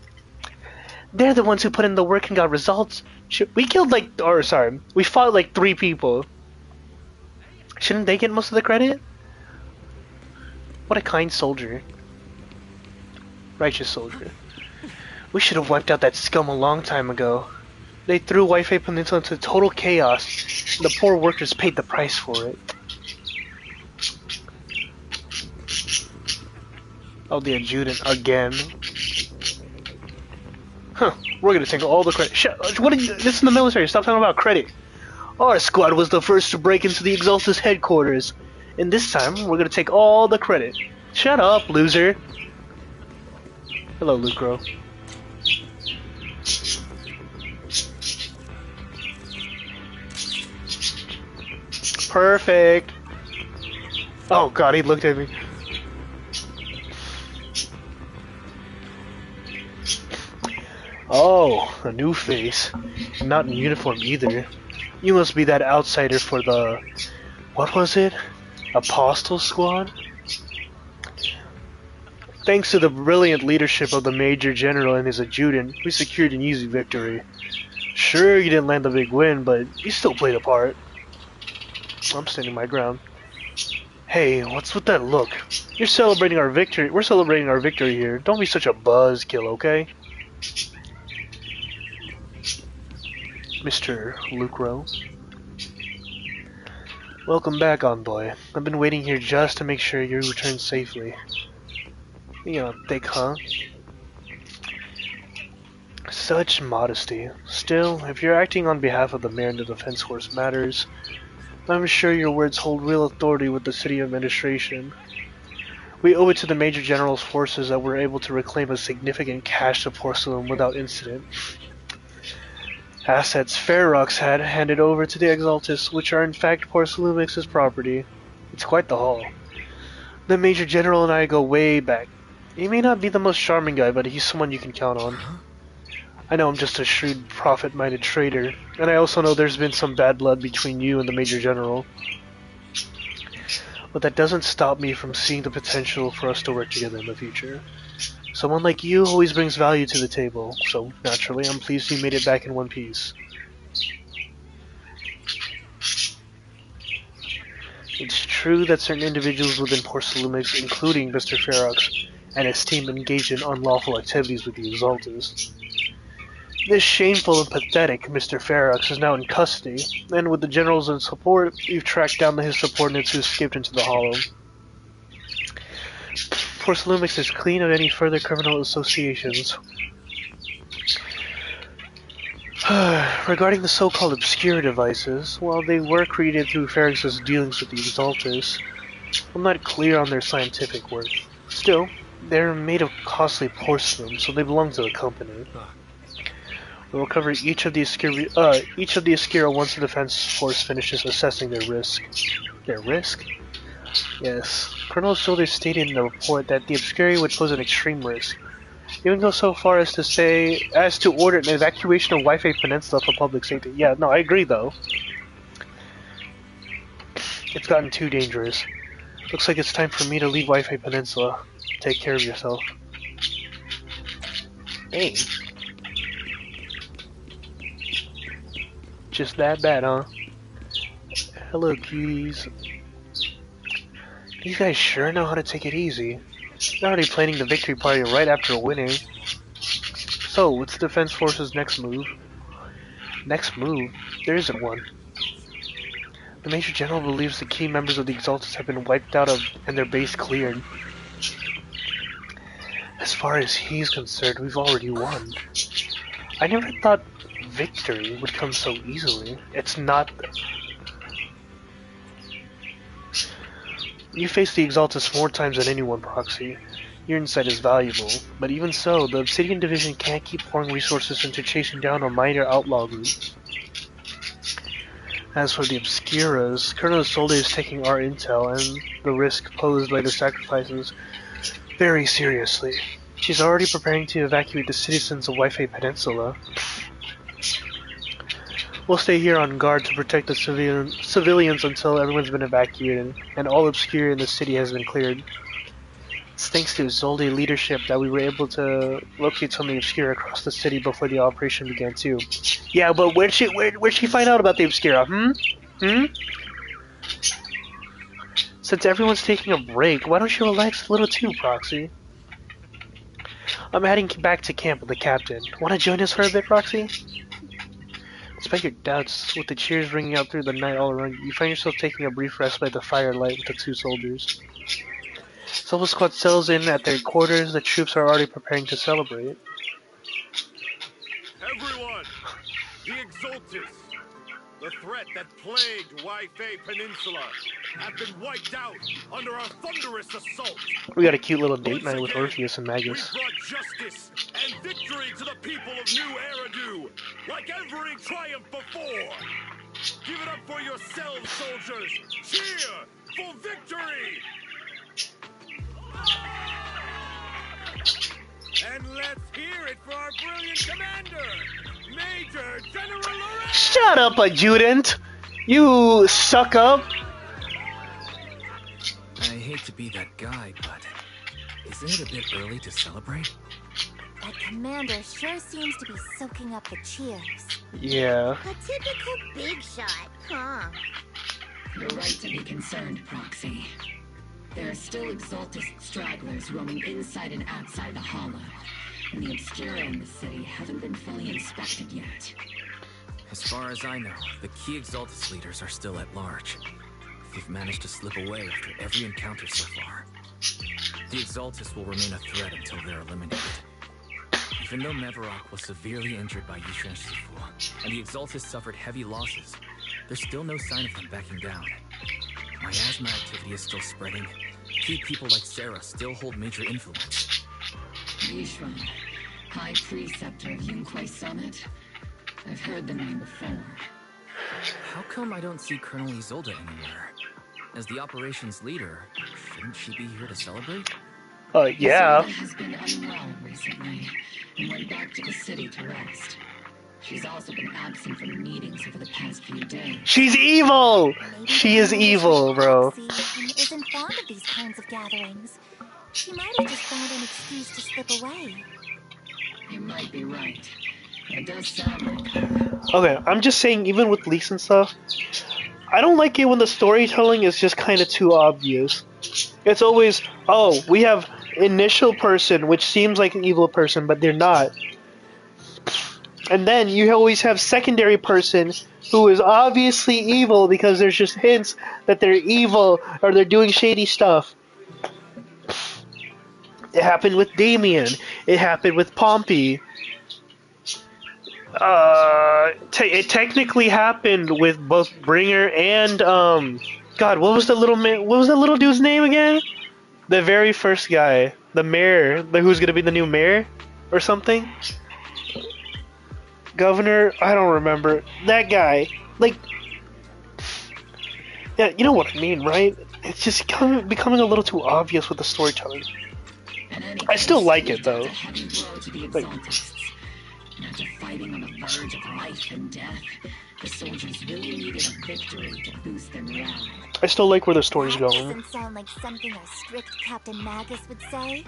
They're the ones who put in the work and got results. We killed we fought like 3 people. Shouldn't they get most of the credit? What a kind soldier. Righteous soldier. We should have wiped out that scum a long time ago. They threw Wi-Fi Peninsula into total chaos. And the poor workers paid the price for it. Oh, the adjutant again. Huh, we're gonna take all the credit. Shut, what this is the military, stop talking about credit. Our squad was the first to break into the Exaltus headquarters. And this time, we're gonna take all the credit. Shut up, loser. Hello, Lucro. Perfect. Oh god, he looked at me. Oh, a new face. Not in uniform either. You must be that outsider for the... what was it? Apostle Squad? Thanks to the brilliant leadership of the Major General and his adjutant, we secured an easy victory. Sure, you didn't land the big win, but you still played a part. I'm standing my ground. Hey, what's with that look? You're celebrating our victory. We're celebrating our victory here. Don't be such a buzzkill, okay? Mr. Lucro. Welcome back, Envoy. I've been waiting here just to make sure you return safely. Thick, huh? Such modesty. Still, if you're acting on behalf of the Mayor and the Defense Force matters, I'm sure your words hold real authority with the city administration. We owe it to the Major General's forces that we're able to reclaim a significant cache of porcelain without incident. Assets Ferox had handed over to the Exaltus, which are in fact Porcelumix's property. It's quite the haul. The Major General and I go way back. He may not be the most charming guy, but he's someone you can count on. I know I'm just a shrewd, profit-minded trader, and I also know there's been some bad blood between you and the Major General. But that doesn't stop me from seeing the potential for us to work together in the future. Someone like you always brings value to the table, so naturally I'm pleased you made it back in one piece. It's true that certain individuals within Porcelumix, including Mr. Ferox and his team, engaged in unlawful activities with the Exaltus. This shameful and pathetic Mr. Ferox is now in custody, and with the General's support, we've tracked down his subordinates who escaped into the Hollow. Porcelumix is clean of any further criminal associations. Regarding the so-called obscure devices, while they were created through Ferox's dealings with the Exaltus, I'm not clear on their scientific worth. Still, they're made of costly porcelain, so they belong to the company. We'll cover each of the Obscura once the defense force finishes assessing their risk. Their risk? Yes. Colonel Soldier stated in the report that the Obscura would pose an extreme risk. Even go so far as to order an evacuation of Wi-Fi Peninsula for public safety. Yeah, no, I agree though. It's gotten too dangerous. Looks like it's time for me to leave Wi-Fi Peninsula. Take care of yourself. Hey. Just that bad, huh? Hello, cuties. These guys sure know how to take it easy. They're already planning the victory party right after winning. So, what's the Defense Force's next move? Next move? There isn't one. The Major General believes the key members of the Exaltus have been wiped out and their base cleared. As far as he's concerned, we've already won. I never thought victory would come so easily. It's not... You face the Exaltus more times than anyone, Proxy. Your insight is valuable, but even so, the Obsidian Division can't keep pouring resources into chasing down a minor outlaw group. As for the Obscuras, Colonel Isolde is taking our intel and the risk posed by the sacrifices very seriously. She's already preparing to evacuate the citizens of Wi-Fi Peninsula. We'll stay here on guard to protect the civilians until everyone's been evacuated and all Obscura in the city has been cleared. It's thanks to Isolde leadership that we were able to locate some of the Obscura across the city before the operation began too. Yeah, but where'd she find out about the Obscura? Since everyone's taking a break, why don't you relax a little too, Proxy? I'm heading back to camp with the captain. Wanna join us for a bit, Proxy? Despite your doubts, with the cheers ringing out through the night all around you, you find yourself taking a brief rest by the firelight with the two soldiers. Silver Squad settles in at their quarters. The troops are already preparing to celebrate. Everyone! The Exaltus! The threat that plagued Wi-Fi Peninsula have been wiped out under our thunderous assault! We got a cute little date night with Orpheus and Magus. We brought justice and victory to the people of New Eridu, like every triumph before! Give it up for yourselves, soldiers! Cheer for victory! Then let's hear it for our brilliant commander, Major General Lorenzo! Shut up, adjutant! You suck up! I hate to be that guy, but isn't it a bit early to celebrate? That commander sure seems to be soaking up the cheers. Yeah. A typical big shot, huh? You're right to be concerned, Proxy. There are still Exaltus stragglers roaming inside and outside the Hollow, and the Obscura in the city haven't been fully inspected yet. As far as I know, the key Exaltus leaders are still at large. They've managed to slip away after every encounter so far. The Exaltus will remain a threat until they're eliminated. Even though Mevarok was severely injured by Yishan Shifu, and the Exaltus suffered heavy losses, there's still no sign of them backing down. Miasma activity is still spreading. Key people like Sarah still hold major influence. Yishan, High Preceptor of Yunquai Summit? I've heard the name before. How come I don't see Colonel Isolde anywhere? As the operations leader, shouldn't she be here to celebrate? Yeah. Isolde has been unwell recently, and went back to the city to rest. She's also been absent from meetings over the past few days. She's evil! Maybe She is evil, bro. Isn't fond of these kinds of gatherings. She might have just found an excuse to slip away. You might be right. It does sound like her. Okay, I'm just saying, even with leaks and stuff, I don't like it when the storytelling is just kind of too obvious. It's always, oh, we have initial person, which seems like an evil person, but they're not. And then you always have secondary person who is obviously evil because there's just hints that they're evil or they're doing shady stuff. It happened with Damien. It happened with Pompey. It technically happened with both Bringer and God, what was the little man? What was that little dude's name again? The very first guy, the mayor, who's gonna be the new mayor, or something. Governor, I don't remember that guy. Like, yeah, you know what I mean, right? It's just becoming a little too obvious with the storytelling. I still like it though. Like, after fighting on the verge of life and death, the soldiers really needed a victory to boost their morale. I still like where the story's going. Doesn't sound like something a strict Captain Magus would say.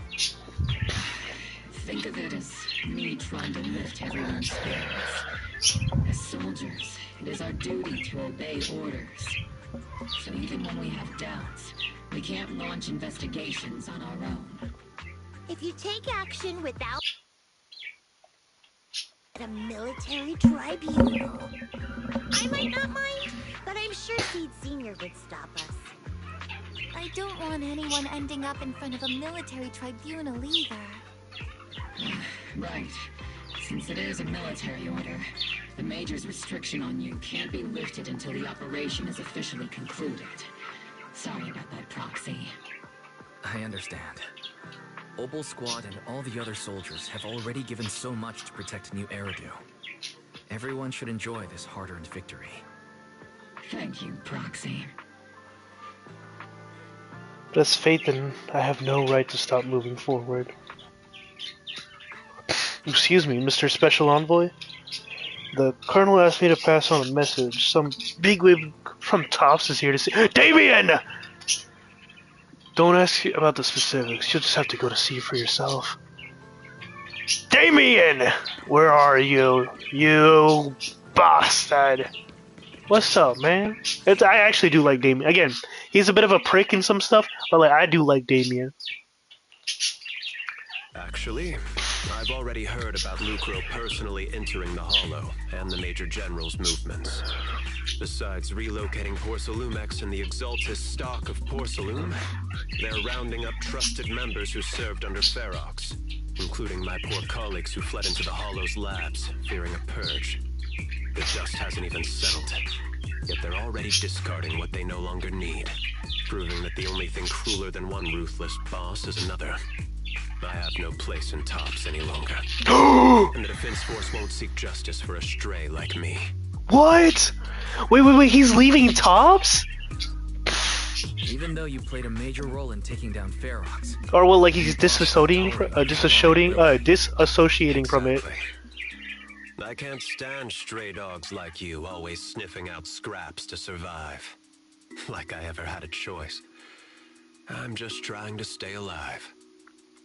Think of it as me trying to lift everyone's spirits. As soldiers, it is our duty to obey orders. So even when we have doubts, we can't launch investigations on our own. If you take action without a military tribunal, I might not mind, but I'm sure Seed Senior would stop us. I don't want anyone ending up in front of a military tribunal either. Right. Since it is a military order, the Major's restriction on you can't be lifted until the operation is officially concluded. Sorry about that, Proxy. I understand. Obol Squad and all the other soldiers have already given so much to protect New Eridu. Everyone should enjoy this hard-earned victory. Thank you, Proxy. But as Phaethon, I have no right to stop moving forward. Excuse me, Mr. Special Envoy? The Colonel asked me to pass on a message. Some bigwig from Tops is here to see— Damien! Don't ask about the specifics. You'll just have to go to see for yourself. Damien! Where are you? You bastard! What's up, man? I actually do like Damien. Again, he's a bit of a prick in some stuff, but like I do like Damien. Actually, I've already heard about Lucro personally entering the Hollow and the Major General's movements. Besides relocating Porcelumex and the Exaltus stock of Porcelume, they're rounding up trusted members who served under Ferox, including my poor colleagues who fled into the Hollow's labs, fearing a purge. The dust hasn't even settled, yet they're already discarding what they no longer need, proving that the only thing crueler than one ruthless boss is another. I have no place in Tops any longer. And the Defense Force won't seek justice for a stray like me. What? Wait, he's leaving Tops? even though you played a major role in taking down Ferox. Or well, like he's disassociating disassociating from it. I can't stand stray dogs like you always sniffing out scraps to survive. Like I ever had a choice. I'm just trying to stay alive.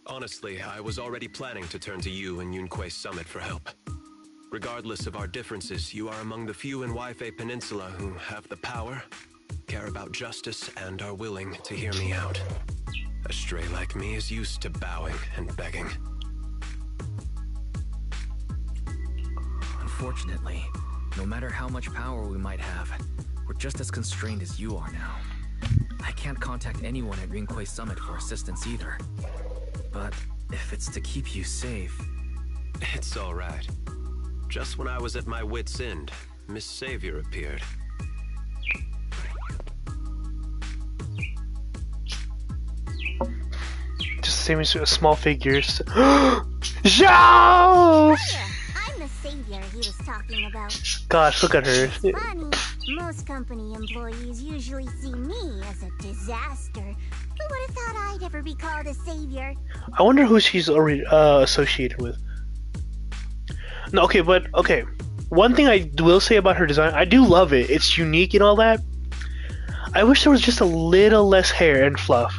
Honestly, I was already planning to turn to you and Yunque's summit for help. Regardless of our differences, you are among the few in Waifei Peninsula who have the power, care about justice, and are willing to hear me out. A stray like me is used to bowing and begging. Unfortunately, no matter how much power we might have, we're just as constrained as you are now. I can't contact anyone at Yunque's summit for assistance either. But if it's to keep you safe... It's all right. Just when I was at my wit's end, Miss Savior appeared. Just the same as small figures. Zhao! I'm the savior he was talking about. Gosh, look at her. It's funny. Most company employees usually see me as a disaster. Who would have thought I'd ever be called a savior? I wonder who she's already associated with. No, okay, but okay. One thing I will say about her design, I do love it. It's unique and all that. I wish there was just a little less hair and fluff.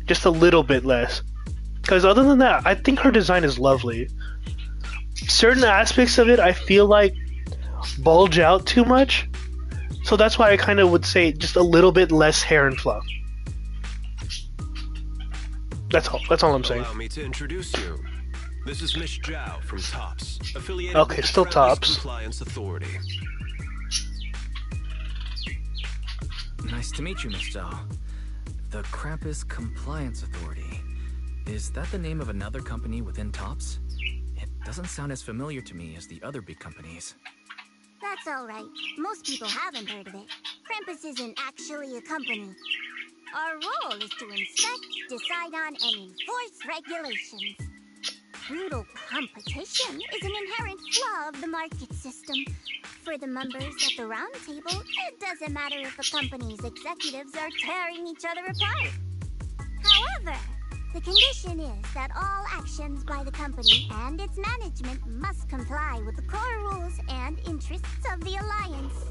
Just a little bit less. Because other than that, I think her design is lovely. Certain aspects of it, I feel like, bulge out too much. So that's why I kind of would say just a little bit less hair and fluff. That's all I'm saying. Allow me to introduce you. This is Miss Zhao from TOPS, affiliated Okay, with still the TOPS. Compliance Authority. Nice to meet you, Miss Zhao. The Krampus Compliance Authority. Is that the name of another company within TOPS? It doesn't sound as familiar to me as the other big companies. That's alright. Most people haven't heard of it. Krampus isn't actually a company. Our role is to inspect, decide on, and enforce regulations. Brutal competition is an inherent flaw of the market system. For the members at the round table, it doesn't matter if a company's executives are tearing each other apart. However, the condition is that all actions by the company and its management must comply with the core rules and interests of the Alliance.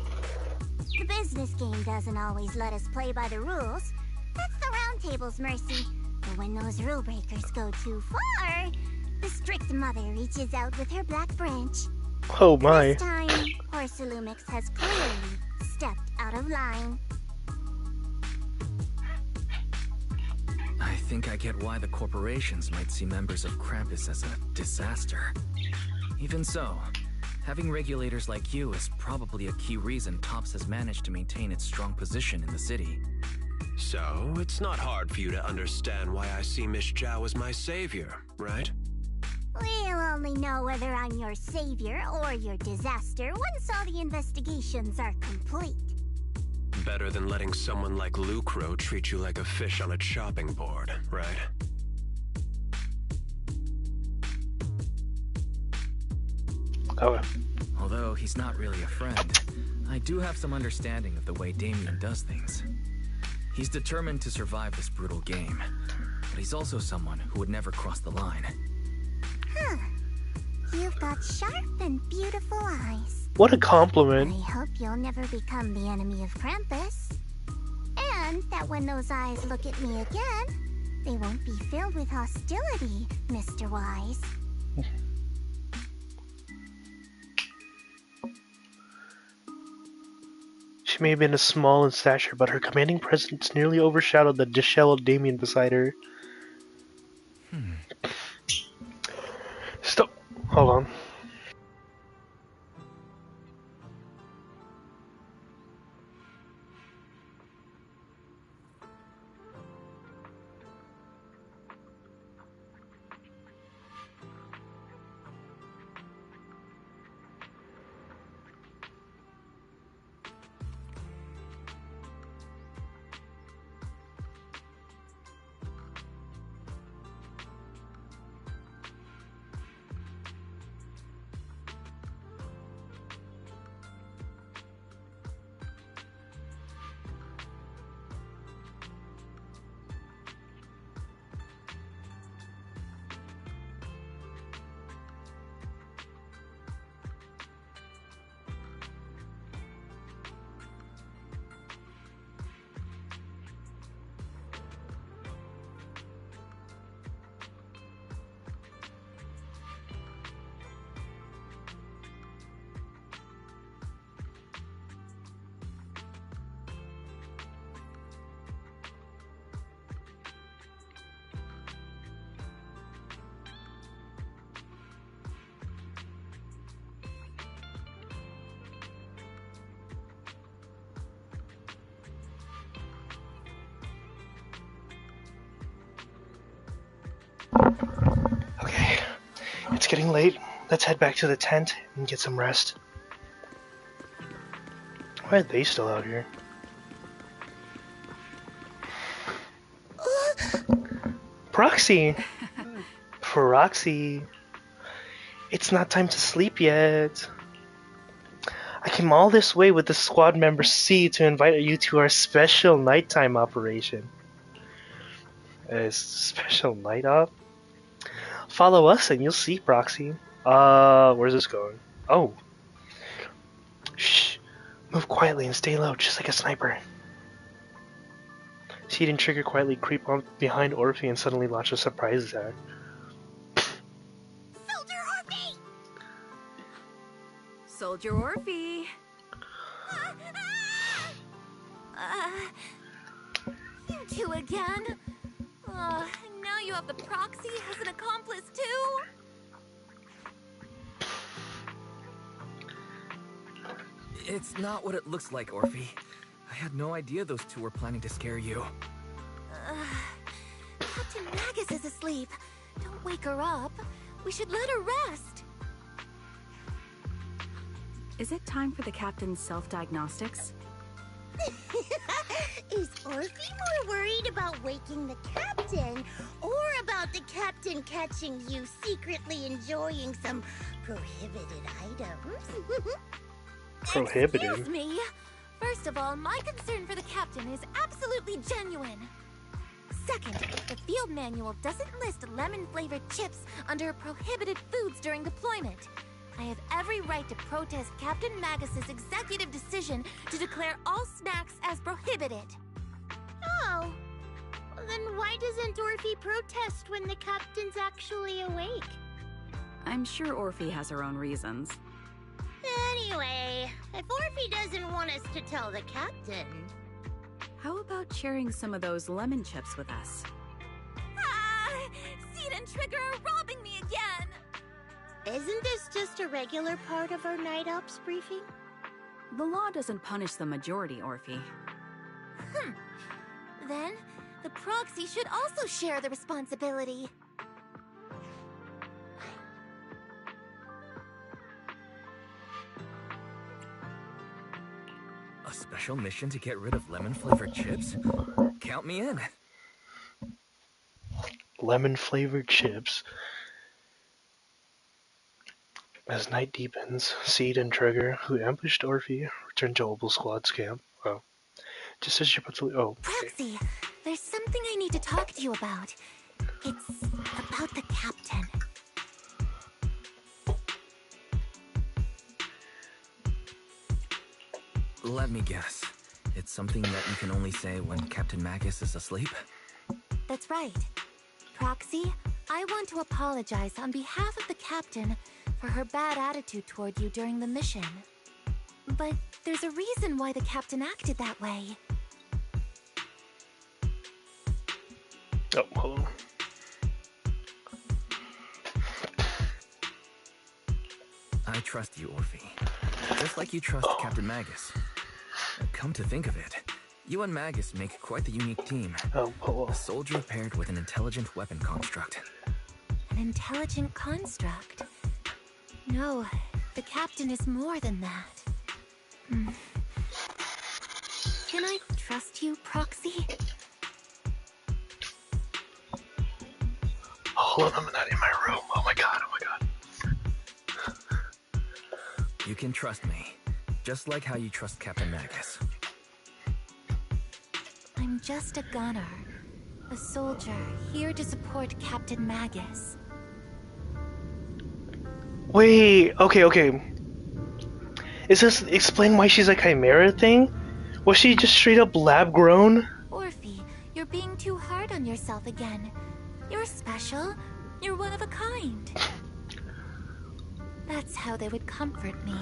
The business game doesn't always let us play by the rules. That's the round table's mercy. But when those rule breakers go too far, the strict mother reaches out with her black branch. Oh my. This time, Horsalumix has clearly stepped out of line. I think I get why the corporations might see members of Krampus as a disaster. Even so, having regulators like you is probably a key reason TOPS has managed to maintain its strong position in the city. So, it's not hard for you to understand why I see Miss Zhao as my savior, right? We'll only know whether I'm your savior or your disaster once all the investigations are complete. Better than letting someone like Lucro treat you like a fish on a chopping board, right? Oh. Although he's not really a friend, I do have some understanding of the way Damien does things. He's determined to survive this brutal game, but he's also someone who would never cross the line. Huh. You've got sharp and beautiful eyes. What a compliment. I hope you'll never become the enemy of Krampus. And that when those eyes look at me again, they won't be filled with hostility, Mr. Wise. She may have been small in stature, but her commanding presence nearly overshadowed the disheveled Damien beside her. Stop. Hold on. It's getting late. Let's head back to the tent and get some rest. Why are they still out here? Proxy! Proxy! It's not time to sleep yet. I came all this way with the squad member C to invite you to our special nighttime operation. A special night op? Follow us and you'll see, Proxy. Where's this going? Oh. Shh. Move quietly and stay low, just like a sniper. Seed and Trigger quietly creep on behind Orphe and suddenly launch a surprise attack. Soldier Orphe! Soldier Orphe! You two again? Now you have the proxy as an accomplice too? It's not what it looks like, Orphe. I had no idea those two were planning to scare you. Captain Magus is asleep. Don't wake her up. We should let her rest. Is it time for the captain's self-diagnostics? Is Orphe more worried about waking the captain, or about the captain catching you secretly enjoying some prohibited items? Prohibited? Excuse me. First of all, my concern for the captain is absolutely genuine. Second, the field manual doesn't list lemon-flavored chips under prohibited foods during deployment. I have every right to protest Captain Magus's executive decision to declare all snacks as prohibited. Oh. Then why doesn't Orphe protest when the captain's actually awake? I'm sure Orphe has her own reasons. Anyway, if Orphe doesn't want us to tell the captain... How about sharing some of those lemon chips with us? Seed and Trigger are robbing me again! Isn't this just a regular part of our night ops briefing? The law doesn't punish the majority, Orphe. Then, the proxy should also share the responsibility. A special mission to get rid of lemon-flavored chips? Count me in. Lemon-flavored chips. As night deepens, Seed and Trigger, who ambushed Orphe, return to Opal Squad's camp. Oh. Just as you're about to... Oh. Proxy, there's something I need to talk to you about. It's about the captain. Let me guess. It's something that you can only say when Captain Magus is asleep? That's right. Proxy, I want to apologize on behalf of the captain for her bad attitude toward you during the mission. But there's a reason why the captain acted that way. Oh, hold on. I trust you, Orphe. Just like you trust Captain Magus. Come to think of it, you and Magus make quite the unique team. A soldier paired with an intelligent weapon construct. An intelligent construct? No, the captain is more than that. Can I trust you, Proxy? Hold on, I'm not in my room. Oh my god, oh my god. You can trust me, just like how you trust Captain Magus. I'm just a gunner. A soldier, here to support Captain Magus. Wait, okay. Is this explain why she's a chimera thing? Was she just straight up lab grown? Orphe, you're being too hard on yourself again. You're special. You're one of a kind. That's how they would comfort me.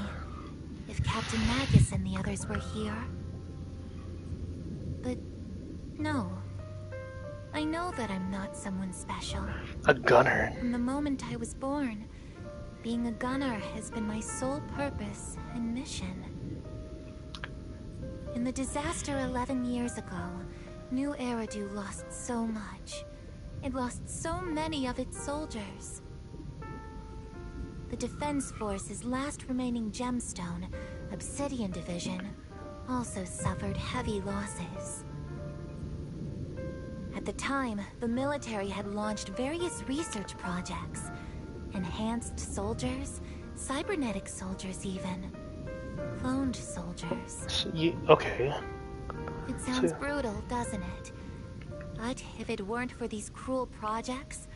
If Captain Magus and the others were here. But no. I know that I'm not someone special. A gunner. From the moment I was born, being a gunner has been my sole purpose and mission. In the disaster 11 years ago, New Eridu lost so much. It lost so many of its soldiers. the Defense Force's last remaining gemstone, Obsidian Division, also suffered heavy losses. At the time, the military had launched various research projects. Enhanced soldiers, cybernetic soldiers even. Cloned soldiers. Okay. It sounds brutal, doesn't it? But if it weren't for these cruel projects,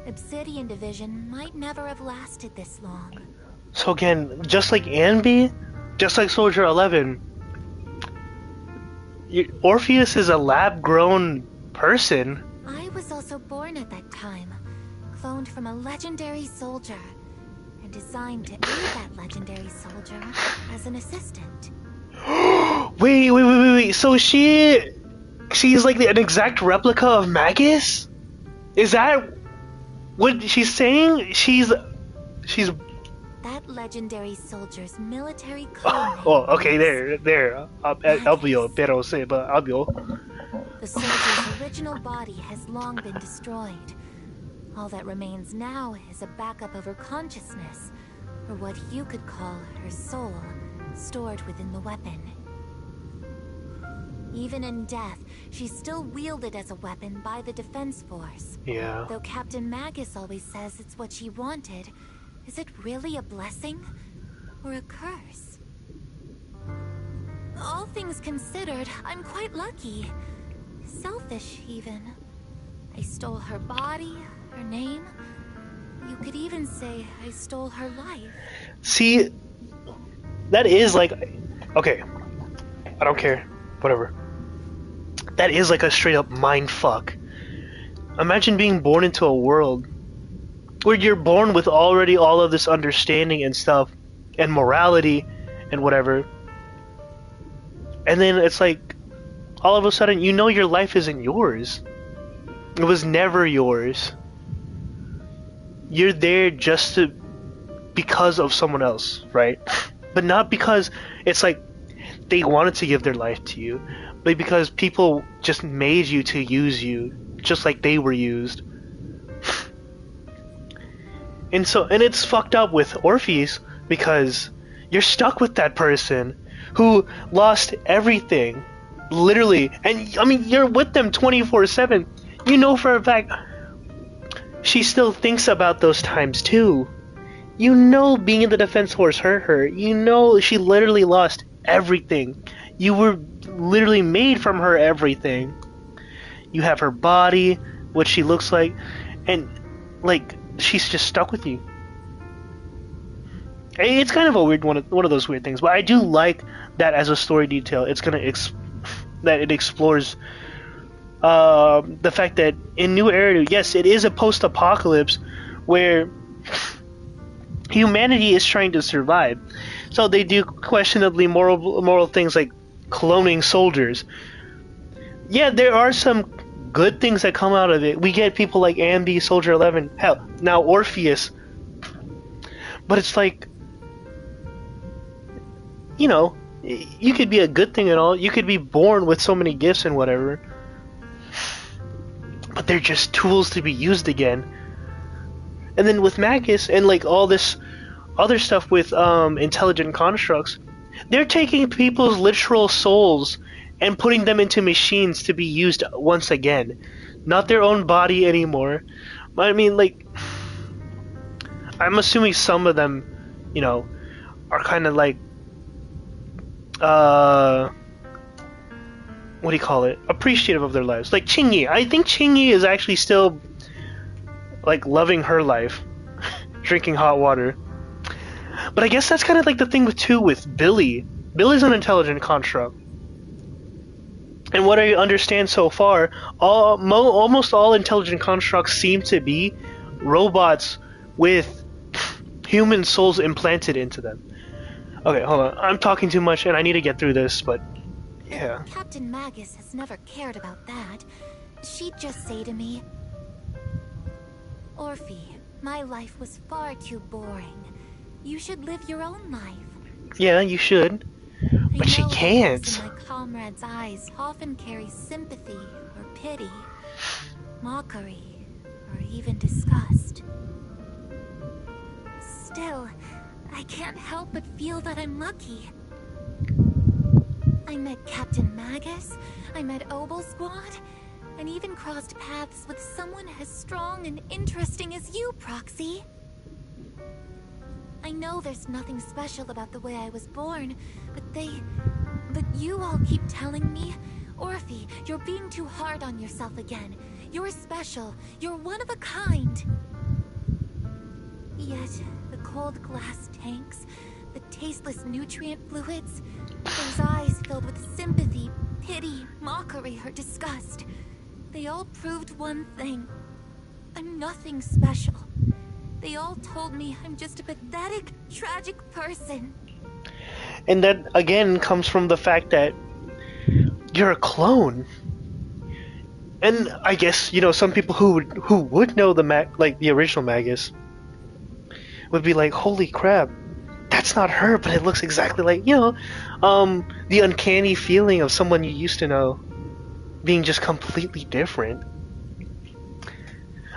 Obsidian Division might never have lasted this long. So again, just like Anby, just like Soldier 11, Orpheus is a lab-grown person. I was also born at that time, cloned from a legendary soldier, and designed to aid that legendary soldier as an assistant. Wait. So she's like an exact replica of Magus? Is that what she's saying? She's that legendary soldier's military code. Oh, okay, there. Obvio, pero se, but obvio. The soldier's original body has long been destroyed. All that remains now is a backup of her consciousness, or what you could call her soul, stored within the weapon. Even in death, she's still wielded as a weapon by the Defense Force. Yeah. Though Captain Magus always says it's what she wanted, is it really a blessing or a curse? All things considered, I'm quite lucky. Selfish, even. I stole her body, her name. You could even say I stole her life. See, that is like... Okay. I don't care. Whatever. That is like a straight up mind fuck. Imagine being born into a world where you're born with already all of this understanding and stuff, and morality, and whatever. And then it's like, all of a sudden, you know your life isn't yours. It was never yours. You're there just to... because of someone else, right? But not because it's like they wanted to give their life to you, but because people just made you to use you, just like they were used. And it's fucked up with Orpheus because you're stuck with that person who lost everything, literally. And I mean, you're with them 24/7. You know for a fact she still thinks about those times too. You know being in the Defense Force hurt her. You know she literally lost everything. You were literally made from her everything. You have her body, what she looks like, and like she's just stuck with you. It's kind of a weird one of those weird things, but I do like that as a story detail. It's gonna that it explores the fact that in New Era, yes, it is a post-apocalypse where humanity is trying to survive. So they do questionably moral things like cloning soldiers. Yeah, there are some good things that come out of it. We get people like Anby, Soldier 11, hell, now Orpheus. But it's like, you know, you could be a good thing and all. You could be born with so many gifts and whatever. But they're just tools to be used again. And then with Magus and like all this other stuff with intelligent constructs, they're taking people's literal souls and putting them into machines to be used once again. Not their own body anymore. I mean, like, I'm assuming some of them, you know, are kind of like, what do you call it? Appreciative of their lives. Like Chingy. I think Chingy is actually still, like, loving her life. Drinking hot water. But I guess that's kind of like the thing with Billy. Billy's an intelligent construct. And what I understand so far, almost all intelligent constructs seem to be robots with human souls implanted into them. Okay, hold on. I'm talking too much and I need to get through this, but yeah. Captain Magus has never cared about that. She'd just say to me, Orphe, my life was far too boring. You should live your own life. Yeah, you should. But she can't. My comrade's eyes often carry sympathy or pity, mockery, or even disgust. Still, I can't help but feel that I'm lucky. I met Captain Magus, I met Obel Squad, and even crossed paths with someone as strong and interesting as you, Proxy. I know there's nothing special about the way I was born, but you all keep telling me, Orphe, you're being too hard on yourself again. You're special. You're one of a kind. Yet, the cold glass tanks, the tasteless nutrient fluids, those eyes filled with sympathy, pity, mockery, or disgust, they all proved one thing. I'm nothing special. They all told me I'm just a pathetic, tragic person. And that, again, comes from the fact that you're a clone. And I guess, you know, some people who would know the original Magus would be like, holy crap, that's not her, but it looks exactly like, you know, the uncanny feeling of someone you used to know being just completely different.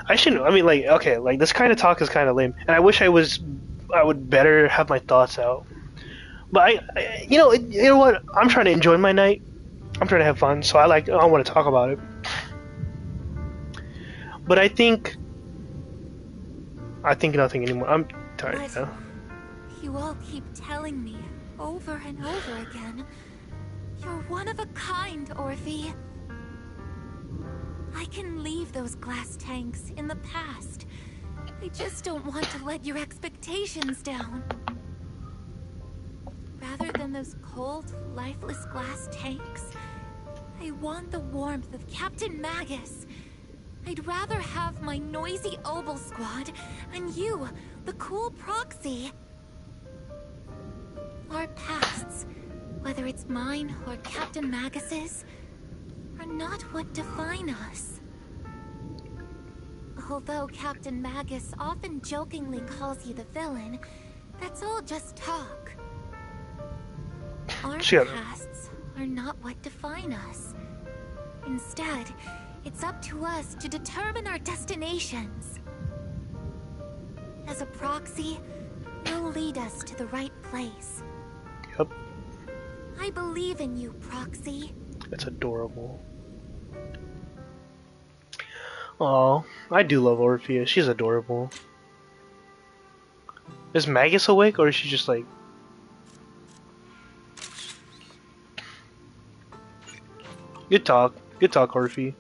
I mean, like, okay, like, this kind of talk is kind of lame, and I wish I would better have my thoughts out. But you know what? I'm trying to enjoy my night. I'm trying to have fun, so I want to talk about it. But I think nothing anymore. I'm tired now. You all keep telling me over and over again, you're one of a kind, Orphe. I can leave those glass tanks in the past. I just don't want to let your expectations down. Rather than those cold, lifeless glass tanks, I want the warmth of Captain Magus. I'd rather have my noisy Obel Squad and you, the cool Proxy. Our pasts, whether it's mine or Captain Magus's, are not what define us. Although Captain Magus often jokingly calls you the villain, that's all just talk. Our pasts are not what define us. Instead, it's up to us to determine our destinations. As a Proxy, you'll lead us to the right place. Yep. I believe in you, Proxy. That's adorable. Aw, I do love Orpheus. She's adorable. Is Magus awake, or is she just like... Good talk, Orphe.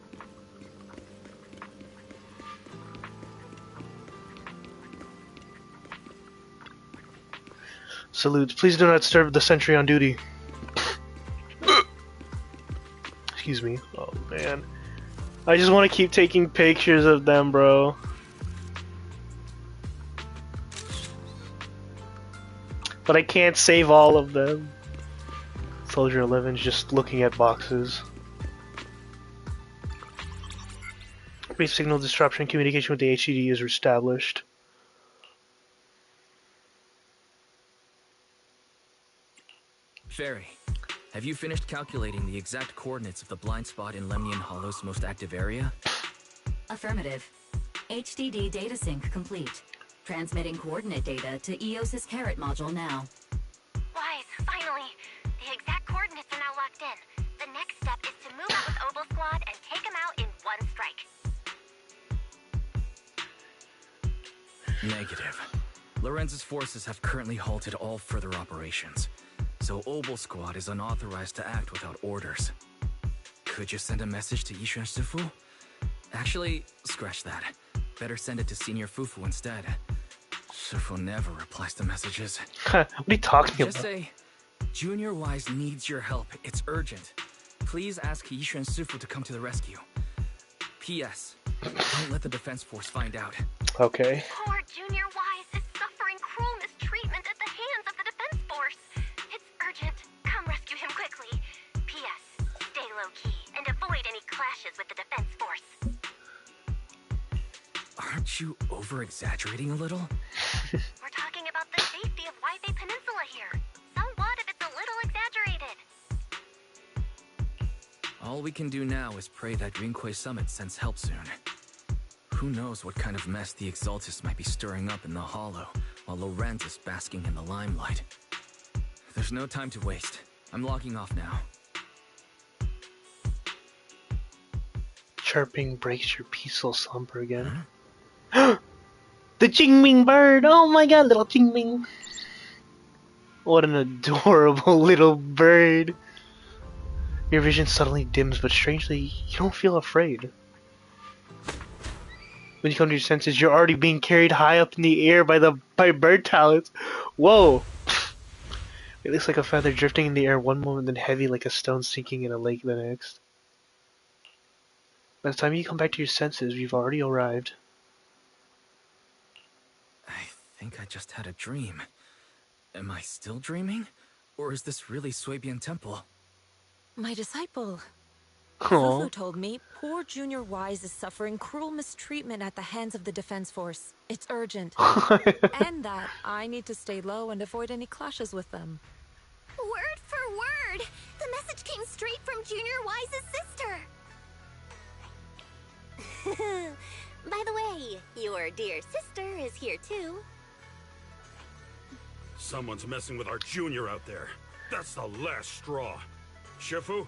Salutes. Please do not disturb the sentry on duty. Excuse me. Oh man. I just want to keep taking pictures of them, bro. But I can't save all of them. Soldier 11's just looking at boxes. Brief signal disruption. Communication with the HDD is established. Fairy, have you finished calculating the exact coordinates of the blind spot in Lemnian Hollow's most active area? Affirmative. HDD data sync complete. Transmitting coordinate data to EOS's Carrot module now. Wise, finally. The exact coordinates are now locked in. The next step is to move out with Obel Squad and take them out in one strike. Negative. Lorenz's forces have currently halted all further operations, so Obel Squad is unauthorized to act without orders. Could you send a message to Yishuan Shifu? Actually, scratch that. Better send it to Senior Fufu instead. Shifu never replies to messages. What are you talking about? Just say, Junior Wise needs your help. It's urgent. Please ask Yishuan Shifu to come to the rescue. P.S. Don't let the defense force find out. Okay. Poor Junior Wise is suffering cruel mistreatment at the hands of the defense force. It's urgent. Come rescue him quickly. P.S. Stay low-key and avoid any clashes with the defense force. Aren't you over-exaggerating a little? We're talking about the safety of Waifei Peninsula here. So what if it's a little exaggerated? All we can do now is pray that Rinquei Summit sends help soon. Who knows what kind of mess the Exaltus might be stirring up in the Hollow, while Lorenz is basking in the limelight. There's no time to waste. I'm logging off now. Chirping breaks your peaceful slumber again. Huh? The Jingming bird! Oh my god, little Jingming! What an adorable little bird. Your vision suddenly dims, but strangely, you don't feel afraid. When you come to your senses, you're already being carried high up in the air by bird talons. Whoa! It looks like a feather drifting in the air one moment, then heavy like a stone sinking in a lake the next. By the time you come back to your senses, you've already arrived. I think I just had a dream. Am I still dreaming? Or is this really Swabian Temple? My disciple. Aww. Fufu told me poor Junior Wise is suffering cruel mistreatment at the hands of the Defense Force. It's urgent. And that I need to stay low and avoid any clashes with them. Word for word! The message came straight from Junior Wise's sister! By the way, your dear sister is here too. Someone's messing with our junior out there. That's the last straw. Shifu,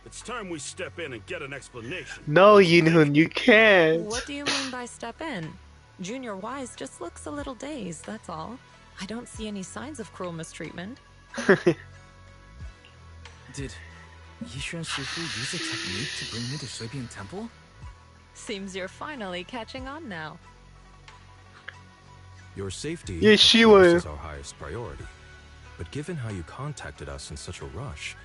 it's time we step in and get an explanation. No, Yinhun, you can't. What do you mean by step in? Junior Wise just looks a little dazed, that's all. I don't see any signs of cruel mistreatment. Did Yishuan Shifu use a technique to bring me to Swabian Temple? Seems you're finally catching on now. Your safety is our highest priority. But given how you contacted us in such a rush,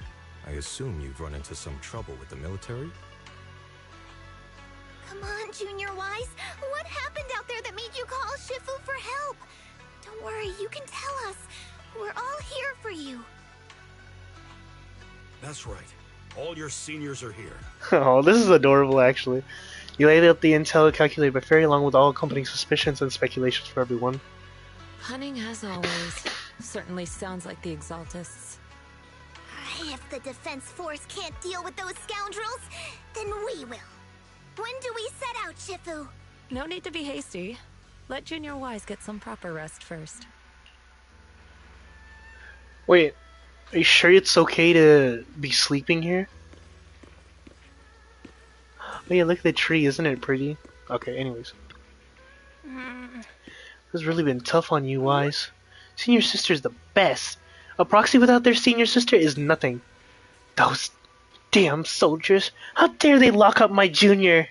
I assume you've run into some trouble with the military? Come on, Junior Wise. What happened out there that made you call Shifu for help? Don't worry, you can tell us. We're all here for you. That's right. All your seniors are here. Oh, this is adorable, actually. You laid out the intel calculated by Fairy along with all accompanying suspicions and speculations for everyone. Cunning as always. Certainly sounds like the Exaltists. If the Defense Force can't deal with those scoundrels, then we will. When do we set out, Shifu? No need to be hasty. Let Junior Wise get some proper rest first. Wait, are you sure it's okay to be sleeping here? Oh yeah, look at the tree, isn't it pretty? Okay, anyways. This has really been tough on you, Wise. Senior sister's the best. A proxy without their senior sister is nothing. Those damn soldiers! How dare they lock up my junior!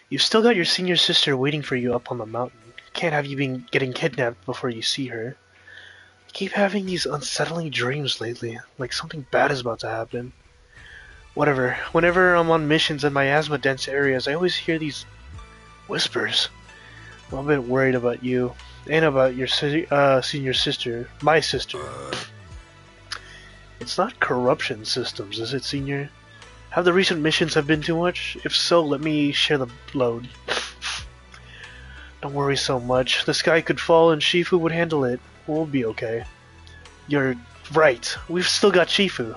You've still got your senior sister waiting for you up on the mountain. Can't have you been getting kidnapped before you see her. I keep having these unsettling dreams lately, like something bad is about to happen. Whatever. Whenever I'm on missions in miasma-dense areas, I always hear these whispers. I'm a bit worried about you, and about your senior sister, my sister. It's not corruption systems, is it, Senior? Have the recent missions have been too much? If so, let me share the load. Don't worry so much. The sky could fall and Shifu would handle it. We'll be okay. You're right. We've still got Shifu.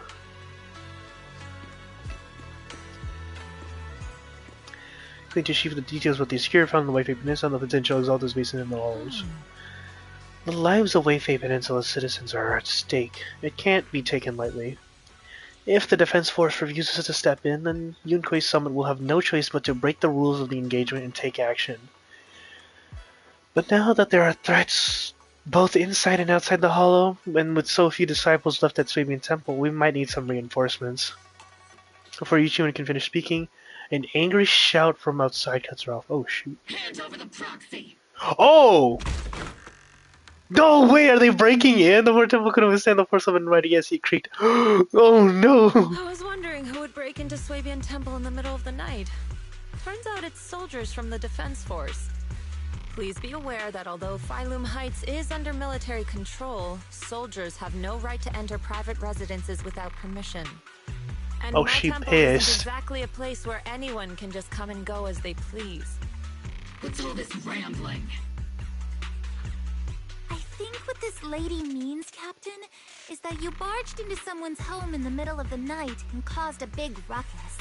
Explain to Shifu the details about the obscure found in the Weifei Peninsula and the potential Exaltus basin in the halls. The lives of Weifei Peninsula citizens are at stake. It can't be taken lightly. If the Defense Force refuses to step in, then Yunkui's summit will have no choice but to break the rules of the engagement and take action. But now that there are threats both inside and outside the Hollow, and with so few disciples left at Swabian Temple, we might need some reinforcements. Before Yuchun can finish speaking, an angry shout from outside cuts her off. Oh shoot. Hand over the proxy! Oh! No way, are they breaking in? The War Temple couldn't withstand the force of an mighty as he creaked. Oh no! I was wondering who would break into Swabian Temple in the middle of the night. Turns out it's soldiers from the Defense Force. Please be aware that although Phylum Heights is under military control, soldiers have no right to enter private residences without permission. And my she temple pissed. isn't exactly a place where anyone can just come and go as they please. What's all this rambling? I think what this lady means, Captain, is that you barged into someone's home in the middle of the night and caused a big ruckus.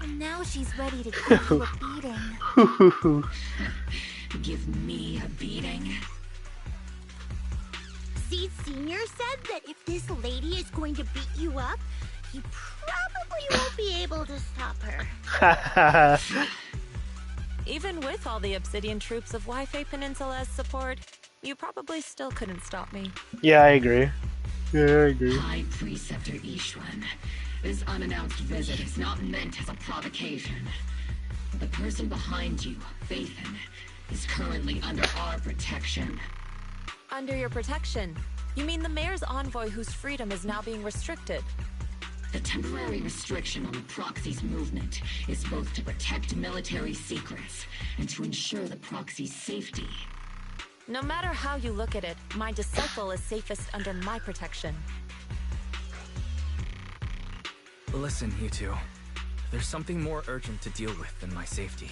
And now she's ready to give you a beating. Give me a beating? Seed Senior said that if this lady is going to beat you up, you probably won't be able to stop her. Even with all the Obsidian troops of Wi-Fi Peninsula's support, you probably still couldn't stop me. Yeah, I agree. High Preceptor Ishwan, this unannounced visit is not meant as a provocation. The person behind you, Phaethon, is currently under our protection. Under your protection? You mean the mayor's envoy whose freedom is now being restricted? The temporary restriction on the proxy's movement is both to protect military secrets and to ensure the proxy's safety. No matter how you look at it, my disciple is safest under my protection. Listen, you two. There's something more urgent to deal with than my safety.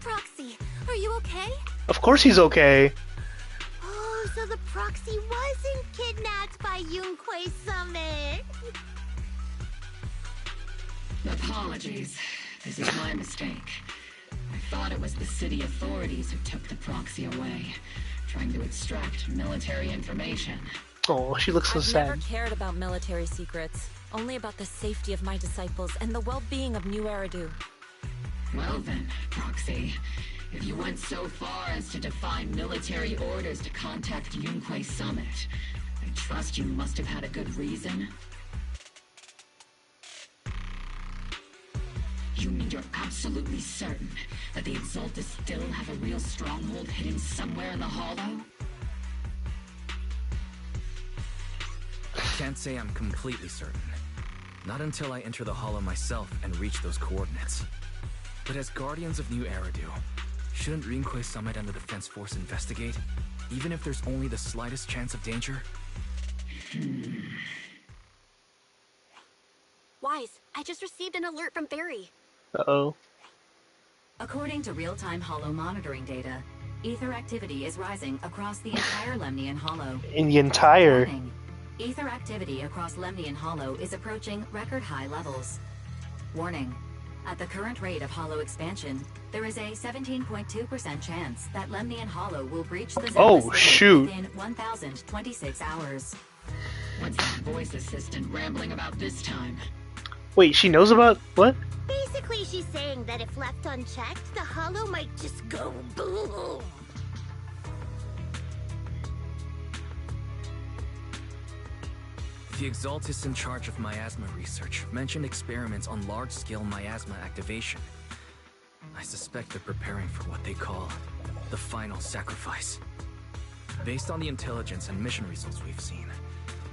Proxy, are you okay? Of course he's okay. Oh, so the proxy wasn't kidnapped by Yunquei Summit. Apologies. This is my mistake. I thought it was the city authorities who took the proxy away, trying to extract military information. Oh, she looks so I've sad. never cared about military secrets, only about the safety of my disciples and the well-being of New Eridu. Well then, Proxy, if you went so far as to defy military orders to contact Yunquei Summit, I trust you must have had a good reason. You mean you're absolutely certain that the Exaltus still have a real stronghold hidden somewhere in the Hollow? I can't say I'm completely certain. Not until I enter the Hollow myself and reach those coordinates. But as Guardians of New Eridu, shouldn't Rinquei Summit and the Defense Force investigate, even if there's only the slightest chance of danger? Wise, I just received an alert from Barry. Uh-oh. According to real-time Hollow monitoring data, ether activity is rising across the entire Lemnian Hollow. In the entire... Warning. Ether activity across Lemnian Hollow is approaching record-high levels. Warning. At the current rate of Hollow expansion, there is a 17.2% chance that Lemnian Hollow will breach the Zenless shoot. within 1,026 hours. What's that voice assistant rambling about this time? Wait, she knows about what? Basically, she's saying that if left unchecked, the Hollow might just go boom. The Exaltus in charge of miasma research mentioned experiments on large-scale miasma activation. I suspect they're preparing for what they call the final sacrifice. Based on the intelligence and mission results we've seen,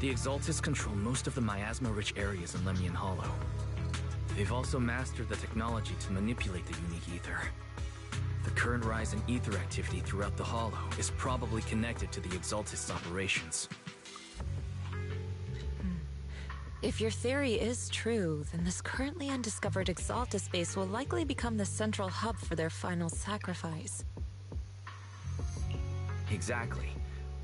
the Exaltus control most of the miasma-rich areas in Lemnian Hollow. They've also mastered the technology to manipulate the unique ether. The current rise in ether activity throughout the Hollow is probably connected to the Exaltus operations. If your theory is true, then this currently undiscovered Exaltus base will likely become the central hub for their final sacrifice. Exactly.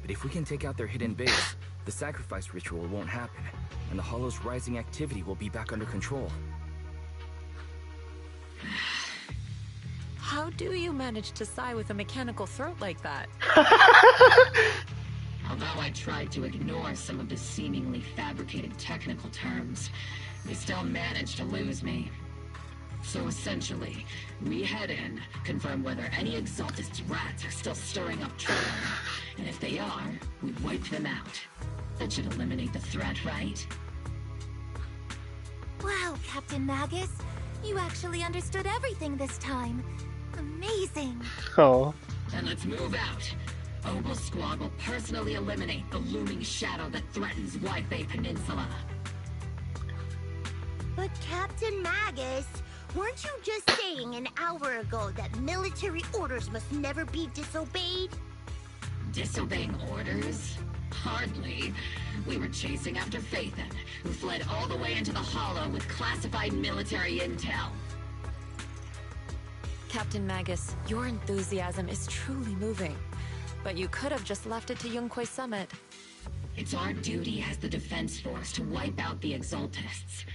But if we can take out their hidden base, the sacrifice ritual won't happen, and the Hollow's rising activity will be back under control. How do you manage to sigh with a mechanical throat like that? Although I tried to ignore some of the seemingly fabricated technical terms, they still managed to lose me. So essentially, we head in, confirm whether any Exaltus rats are still stirring up trouble, and if they are, we wipe them out. That should eliminate the threat, right? Wow, Captain Magus. You actually understood everything this time. Amazing. Oh. Then let's move out. Obel Squad will personally eliminate the looming shadow that threatens Wi-Fi Peninsula. But Captain Magus, weren't you just saying an hour ago that military orders must never be disobeyed? Disobeying orders? Hardly. We were chasing after Phaethon, who fled all the way into the Hollow with classified military intel. Captain Magus, your enthusiasm is truly moving. But you could have just left it to Yunquei Summit. It's our duty as the Defense Force to wipe out the Exaltists.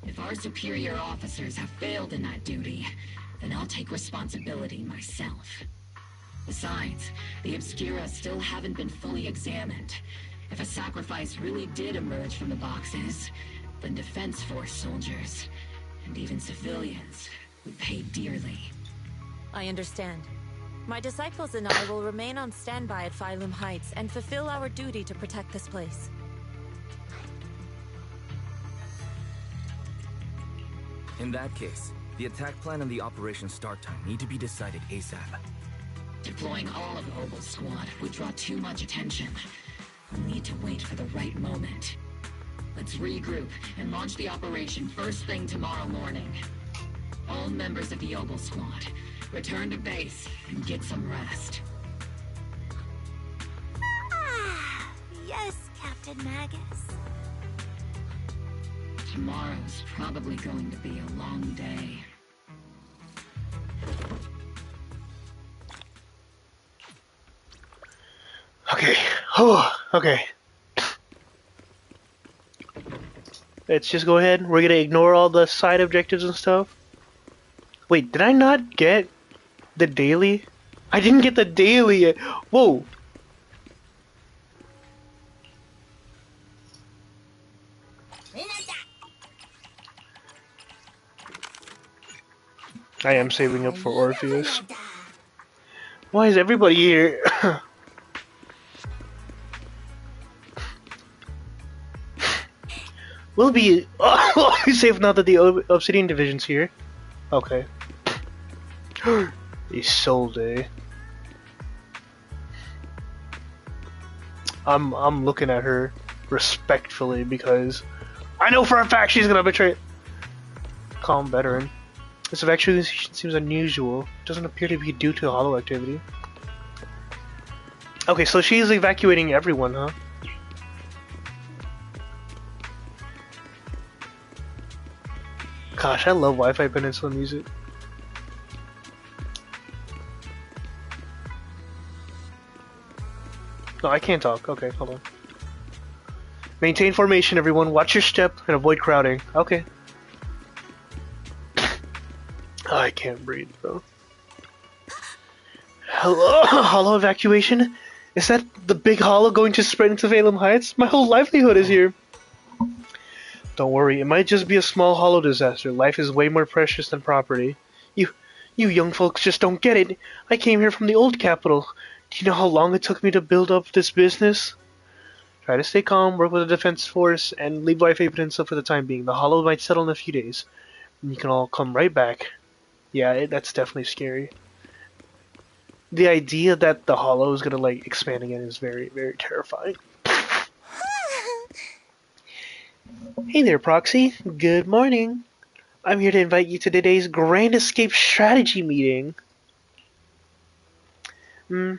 If our superior officers have failed in that duty, then I'll take responsibility myself. Besides, the Obscura still haven't been fully examined. If a sacrifice really did emerge from the boxes, then Defense Force soldiers, and even civilians, would pay dearly. I understand. My disciples and I will remain on standby at Phylum Heights and fulfill our duty to protect this place. In that case, the attack plan and the operation start time need to be decided ASAP. Deploying all of Obel's squad would draw too much attention. We'll need to wait for the right moment. Let's regroup and launch the operation first thing tomorrow morning. All members of the Obel squad, return to base and get some rest. Ah, yes, Captain Magus. Tomorrow's probably going to be a long day. Okay. Oh, okay. Let's just go ahead. We're gonna ignore all the side objectives and stuff. Wait, did I not get the daily? I didn't get the daily yet. Whoa. I am saving up for Orpheus. Why is everybody here? We'll be safe now that the Obsidian Division's here. Okay. Isolde. I'm looking at her respectfully because I know for a fact she's gonna betray. Calm veteran. This evacuation seems unusual. It doesn't appear to be due to hollow activity. Okay, so she's evacuating everyone, huh? Gosh, I love Wi-Fi Peninsula music. No, I can't talk. Okay, hold on. Maintain formation, everyone. Watch your step and avoid crowding. Okay. Oh, I can't breathe, bro. Hello? Hollow evacuation? Is that the big hollow going to spread into Phylum Heights? My whole livelihood is here. Don't worry, it might just be a small hollow disaster. Life is way more precious than property. You young folks just don't get it. I came here from the old capital. Do you know how long it took me to build up this business? Try to stay calm, work with the defense force, and leave Wi-Fi Peninsula for the time being. The hollow might settle in a few days. And you can all come right back. Yeah, that's definitely scary. The idea that the hollow is gonna, like, expand again is very, very terrifying. Hey there, Proxy. Good morning. I'm here to invite you to today's Grand Escape Strategy meeting.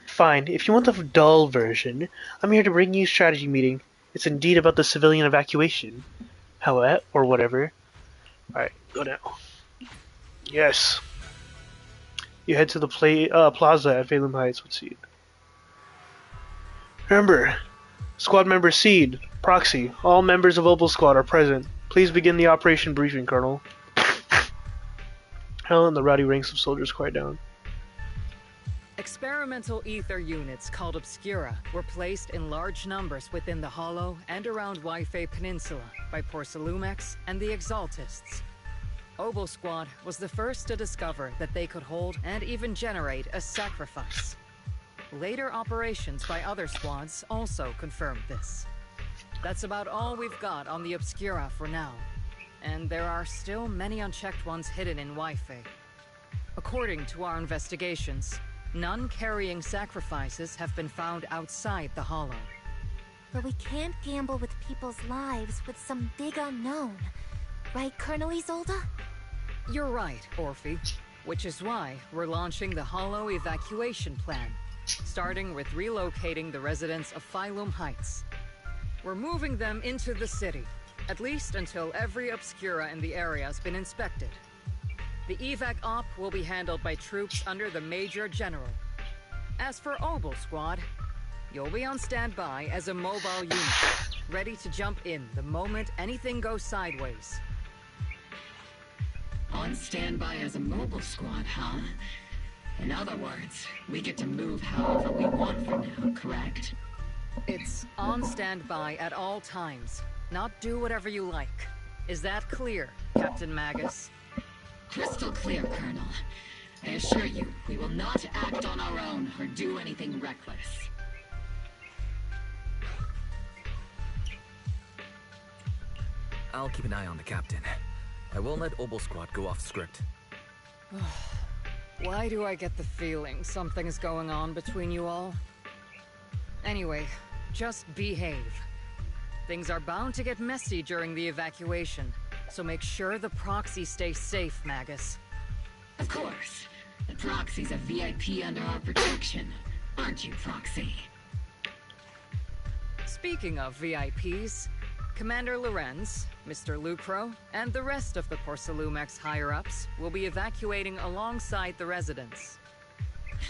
Fine. If you want the dull version, I'm here to bring you a strategy meeting. It's indeed about the civilian evacuation. However, or whatever. Alright, go now. Yes. You head to the plaza at Phylum Heights. Let's see. Remember, squad member Seed, Proxy, all members of Obel Squad are present. Please begin the operation briefing, Colonel. Helen and the rowdy ranks of soldiers quiet down. Experimental ether units called Obscura were placed in large numbers within the Hollow and around Wi-Fi Peninsula by Porcelumex and the Exaltists. Obel Squad was the first to discover that they could hold and even generate a sacrifice. Later operations by other squads also confirmed this. That's about all we've got on the Obscura for now, and there are still many unchecked ones hidden in Wi-Fi. According to our investigations, none carrying sacrifices have been found outside the Hollow. But we can't gamble with people's lives with some big unknown. Right, Colonel Isolde? You're right, Orphe. Which is why we're launching the Hollow evacuation plan, starting with relocating the residents of Phylum Heights. We're moving them into the city, at least until every Obscura in the area has been inspected. The evac op will be handled by troops under the Major General. As for Obel Squad, you'll be on standby as a mobile unit, ready to jump in the moment anything goes sideways. On standby as a mobile squad, huh? In other words, we get to move however we want for now, correct? It's on standby at all times. Not do whatever you like. Is that clear, Captain Magus? Crystal clear, Colonel. I assure you, we will not act on our own or do anything reckless. I'll keep an eye on the captain. I won't let Obel Squad go off script. Why do I get the feeling something's going on between you all? Anyway, just behave. Things are bound to get messy during the evacuation, so make sure the proxy stays safe, Magus. Of course. The proxy's a VIP under our protection. Aren't you, Proxy? Speaking of VIPs, Commander Lorenz, Mr. Lucro, and the rest of the Porcelumex higher-ups will be evacuating alongside the residents.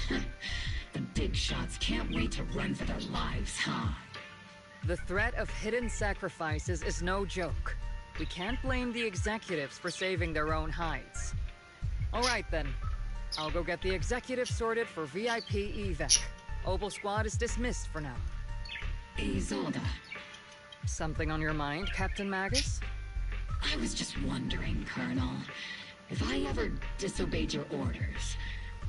The big shots can't wait to run for their lives, huh? The threat of hidden sacrifices is no joke. We can't blame the executives for saving their own hides. Alright then. I'll go get the executives sorted for VIP evac. Obel Squad is dismissed for now. Isolde. Something on your mind, Captain Magus? I was just wondering, Colonel. If I ever disobeyed your orders,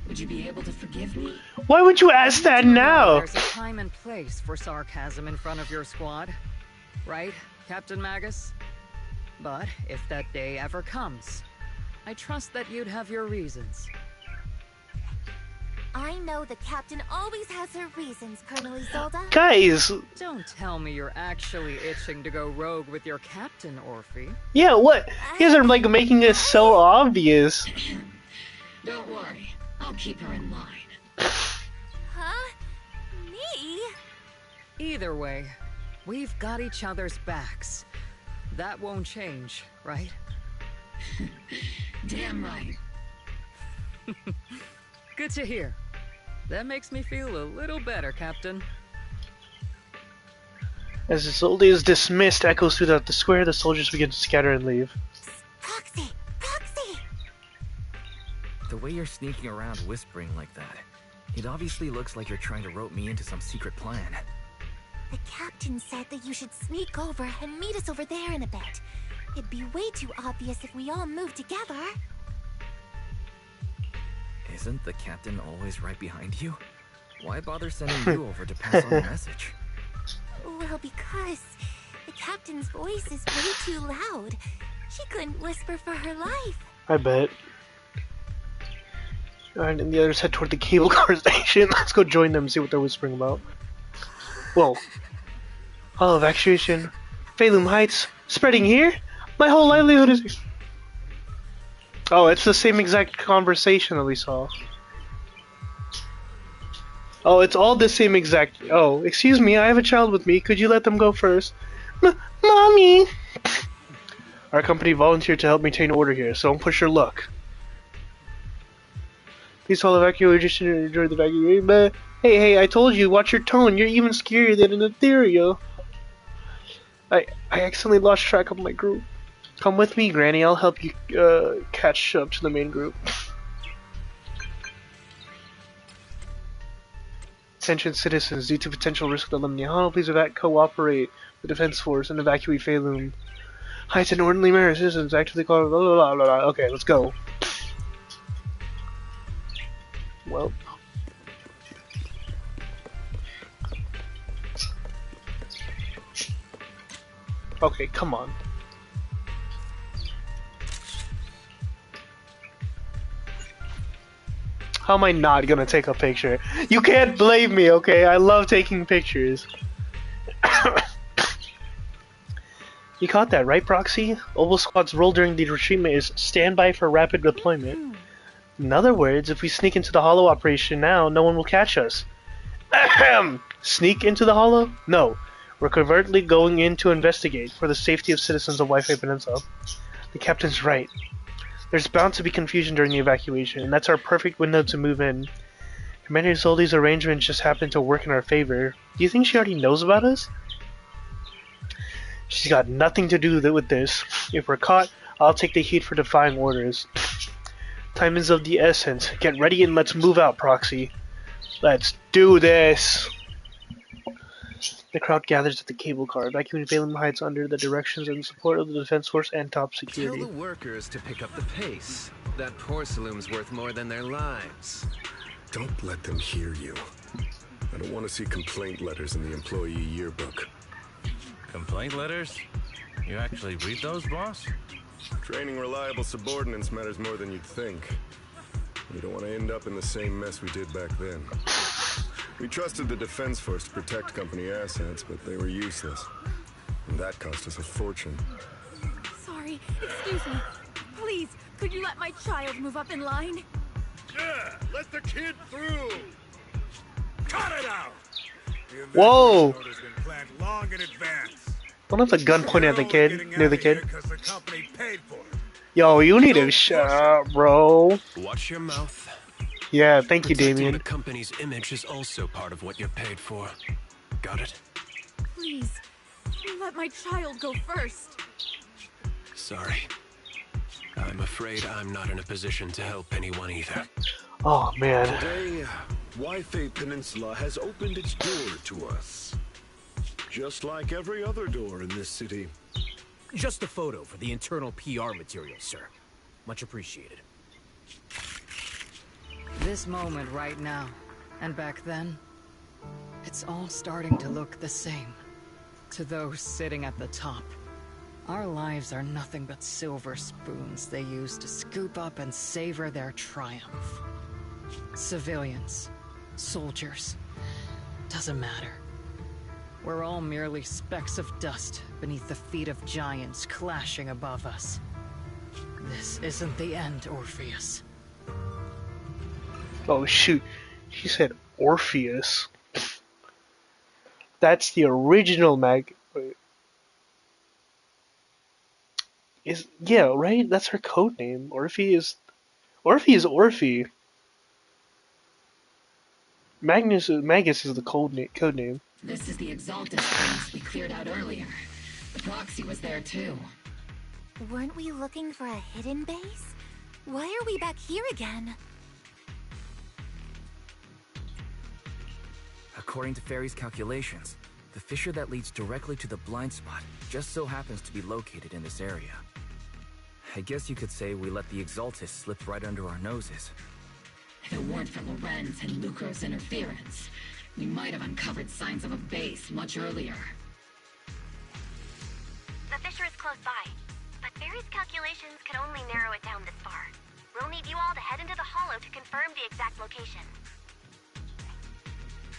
would you be able to forgive me? Why would you ask that now? There's a time and place for sarcasm in front of your squad. Right, Captain Magus? But if that day ever comes, I trust that you'd have your reasons. I know the captain always has her reasons, Colonel Isolde. Guys! Don't tell me you're actually itching to go rogue with your captain, Orphe. Yeah, what? You guys are like making it so obvious. Don't worry, I'll keep her in line. Huh? Me? Either way, we've got each other's backs. That won't change, right? Damn right. Good to hear. That makes me feel a little better, Captain. As Isolde is dismissed echoes throughout the square, the soldiers begin to scatter and leave. Proxy! Proxy! The way you're sneaking around whispering like that, it obviously looks like you're trying to rope me into some secret plan. The captain said that you should sneak over and meet us over there in a bit. It'd be way too obvious if we all moved together. Isn't the captain always right behind you? Why bother sending you over to pass on the message? Well, because the captain's voice is way too loud. She couldn't whisper for her life. I bet. Alright, and the others head toward the cable car station. Let's go join them and see what they're whispering about. Whoa. All evacuation. Phalum Heights. Spreading here? My whole livelihood is... Oh, it's the same exact conversation that we saw. Oh, it's all the same exact... Oh, excuse me, I have a child with me. Could you let them go first? Mommy! Our company volunteered to help maintain order here, so don't push your luck. Please all evacuation and enjoy the evacuation. But hey, I told you, watch your tone. You're even scarier than an ethereal. I accidentally lost track of my group. Come with me, Granny. I'll help you catch up to the main group. Attention citizens, due to potential risk of eliminating Hollow, please cooperate with the Defense Force and evacuate Phalum Heights and ordinary manner. Citizens actively call blah, blah, blah, blah. Okay, let's go. Well. Okay, come on. How am I not gonna take a picture? You can't blame me, okay? I love taking pictures. You caught that, right, Proxy? Obel Squad's role during the retreatment is standby for rapid deployment. In other words, if we sneak into the Hollow operation now, no one will catch us. Sneak into the Hollow? No. We're covertly going in to investigate for the safety of citizens of Wi-Fi Peninsula. The captain's right. There's bound to be confusion during the evacuation, and that's our perfect window to move in. Commander Isolde's arrangements just happen to work in our favor. Do you think she already knows about us? She's got nothing to do with this. If we're caught, I'll take the heat for defying orders. Time is of the essence. Get ready and let's move out, Proxy. Let's do this! The crowd gathers at the cable car, evacuating Phelan Heights under the directions and support of the Defense Force and top security. Tell the workers to pick up the pace. That porcelain's worth more than their lives. Don't let them hear you. I don't want to see complaint letters in the employee yearbook. Complaint letters? You actually read those, boss? Training reliable subordinates matters more than you'd think. We don't want to end up in the same mess we did back then. We trusted the Defense Force to protect company assets, but they were useless. And that cost us a fortune. Sorry, excuse me. Please, could you let my child move up in line? Yeah, let the kid through. Cut it out. Whoa! Has been planned long in advance. Don't have the gun pointed at the kid, near the kid. Yo, you need to shut up, bro. Watch your mouth. Yeah, thank you, Protecting Damien. the company's image is also part of what you're paid for. Got it? Please, let my child go first. Sorry. I'm afraid I'm not in a position to help anyone either. Oh, man. Today, Wi-Fi Peninsula has opened its door to us. Just like every other door in this city. Just a photo for the internal PR material, sir. Much appreciated. This moment right now, and back then, it's all starting to look the same. To those sitting at the top, our lives are nothing but silver spoons they use to scoop up and savor their triumph. Civilians, soldiers, doesn't matter. We're all merely specks of dust beneath the feet of giants clashing above us. This isn't the end, Orpheus. Oh shoot, she said Orpheus. That's the original Mag. Wait. Yeah, right? That's her code name. Orphe is Orphe. Magus is the code name. This is the Exalted space we cleared out earlier. The proxy was there too. Weren't we looking for a hidden base? Why are we back here again? According to Fairy's calculations, the fissure that leads directly to the blind spot just so happens to be located in this area. I guess you could say we let the Exaltus slip right under our noses. If it weren't for Lorenz and Lucro's interference, we might have uncovered signs of a base much earlier. The fissure is close by, but Barry's calculations could only narrow it down this far. We'll need you all to head into the hollow to confirm the exact location.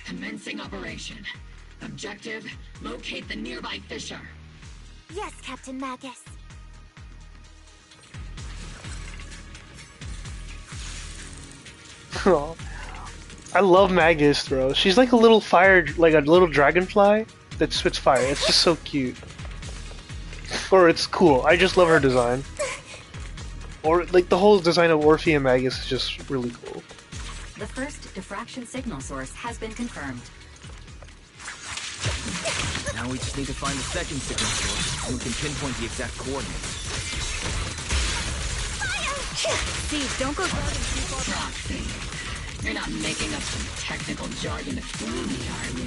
Commencing operation. Objective, locate the nearby fissure. Yes, Captain Magus. Oh, I love Magus, bro. She's like a little like a little dragonfly that spits fire. It's just so cute. Or it's cool. I just love her design. Or like the whole design of Orphe and Magus is just really cool. The first diffraction signal source has been confirmed. Now we just need to find the second signal source, and we can pinpoint the exact coordinates. Steve, don't go driving too far. Proxy, you're not making up some technical jargon to fool me, are you?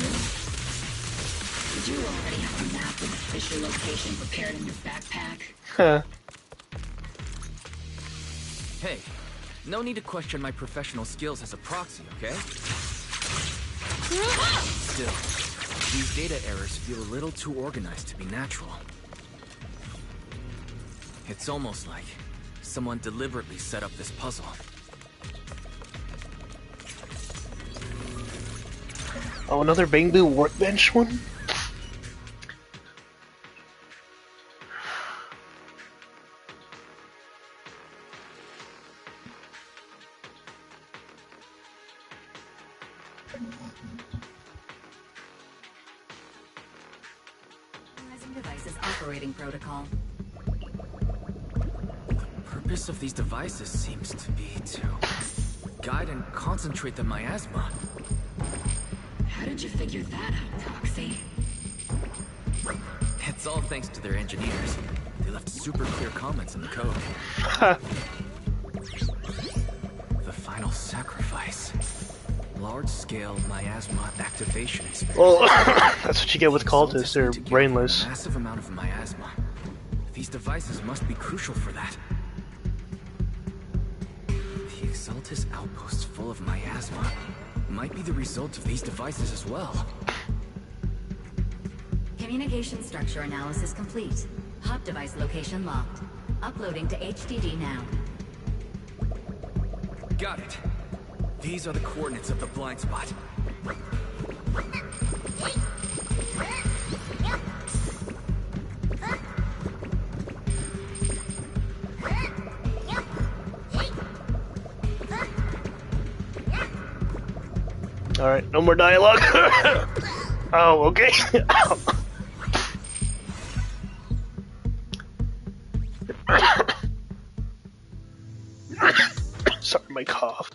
Did you already have a map with the fissure location prepared in your backpack? Huh. Hey, no need to question my professional skills as a proxy, okay? Still, these data errors feel a little too organized to be natural. It's almost like someone deliberately set up this puzzle. Oh, another Bangbu workbench one? Devices operating protocol. Purpose of these devices seems to be to guide and concentrate the miasma. How did you figure that out, Proxy? It's all thanks to their engineers. They left super clear comments in the code. The final sacrifice. Large-scale miasma activation. Well, that's what you get with cultists. They're brainless. A massive amount of miasma. These devices must be crucial for that. The Exaltus outposts full of miasma might be the result of these devices as well. Communication structure analysis complete. Hub device location locked. Uploading to HDD now. Got it. These are the coordinates of the blind spot. Alright, no more dialogue. Oh, okay. Sorry, my cough.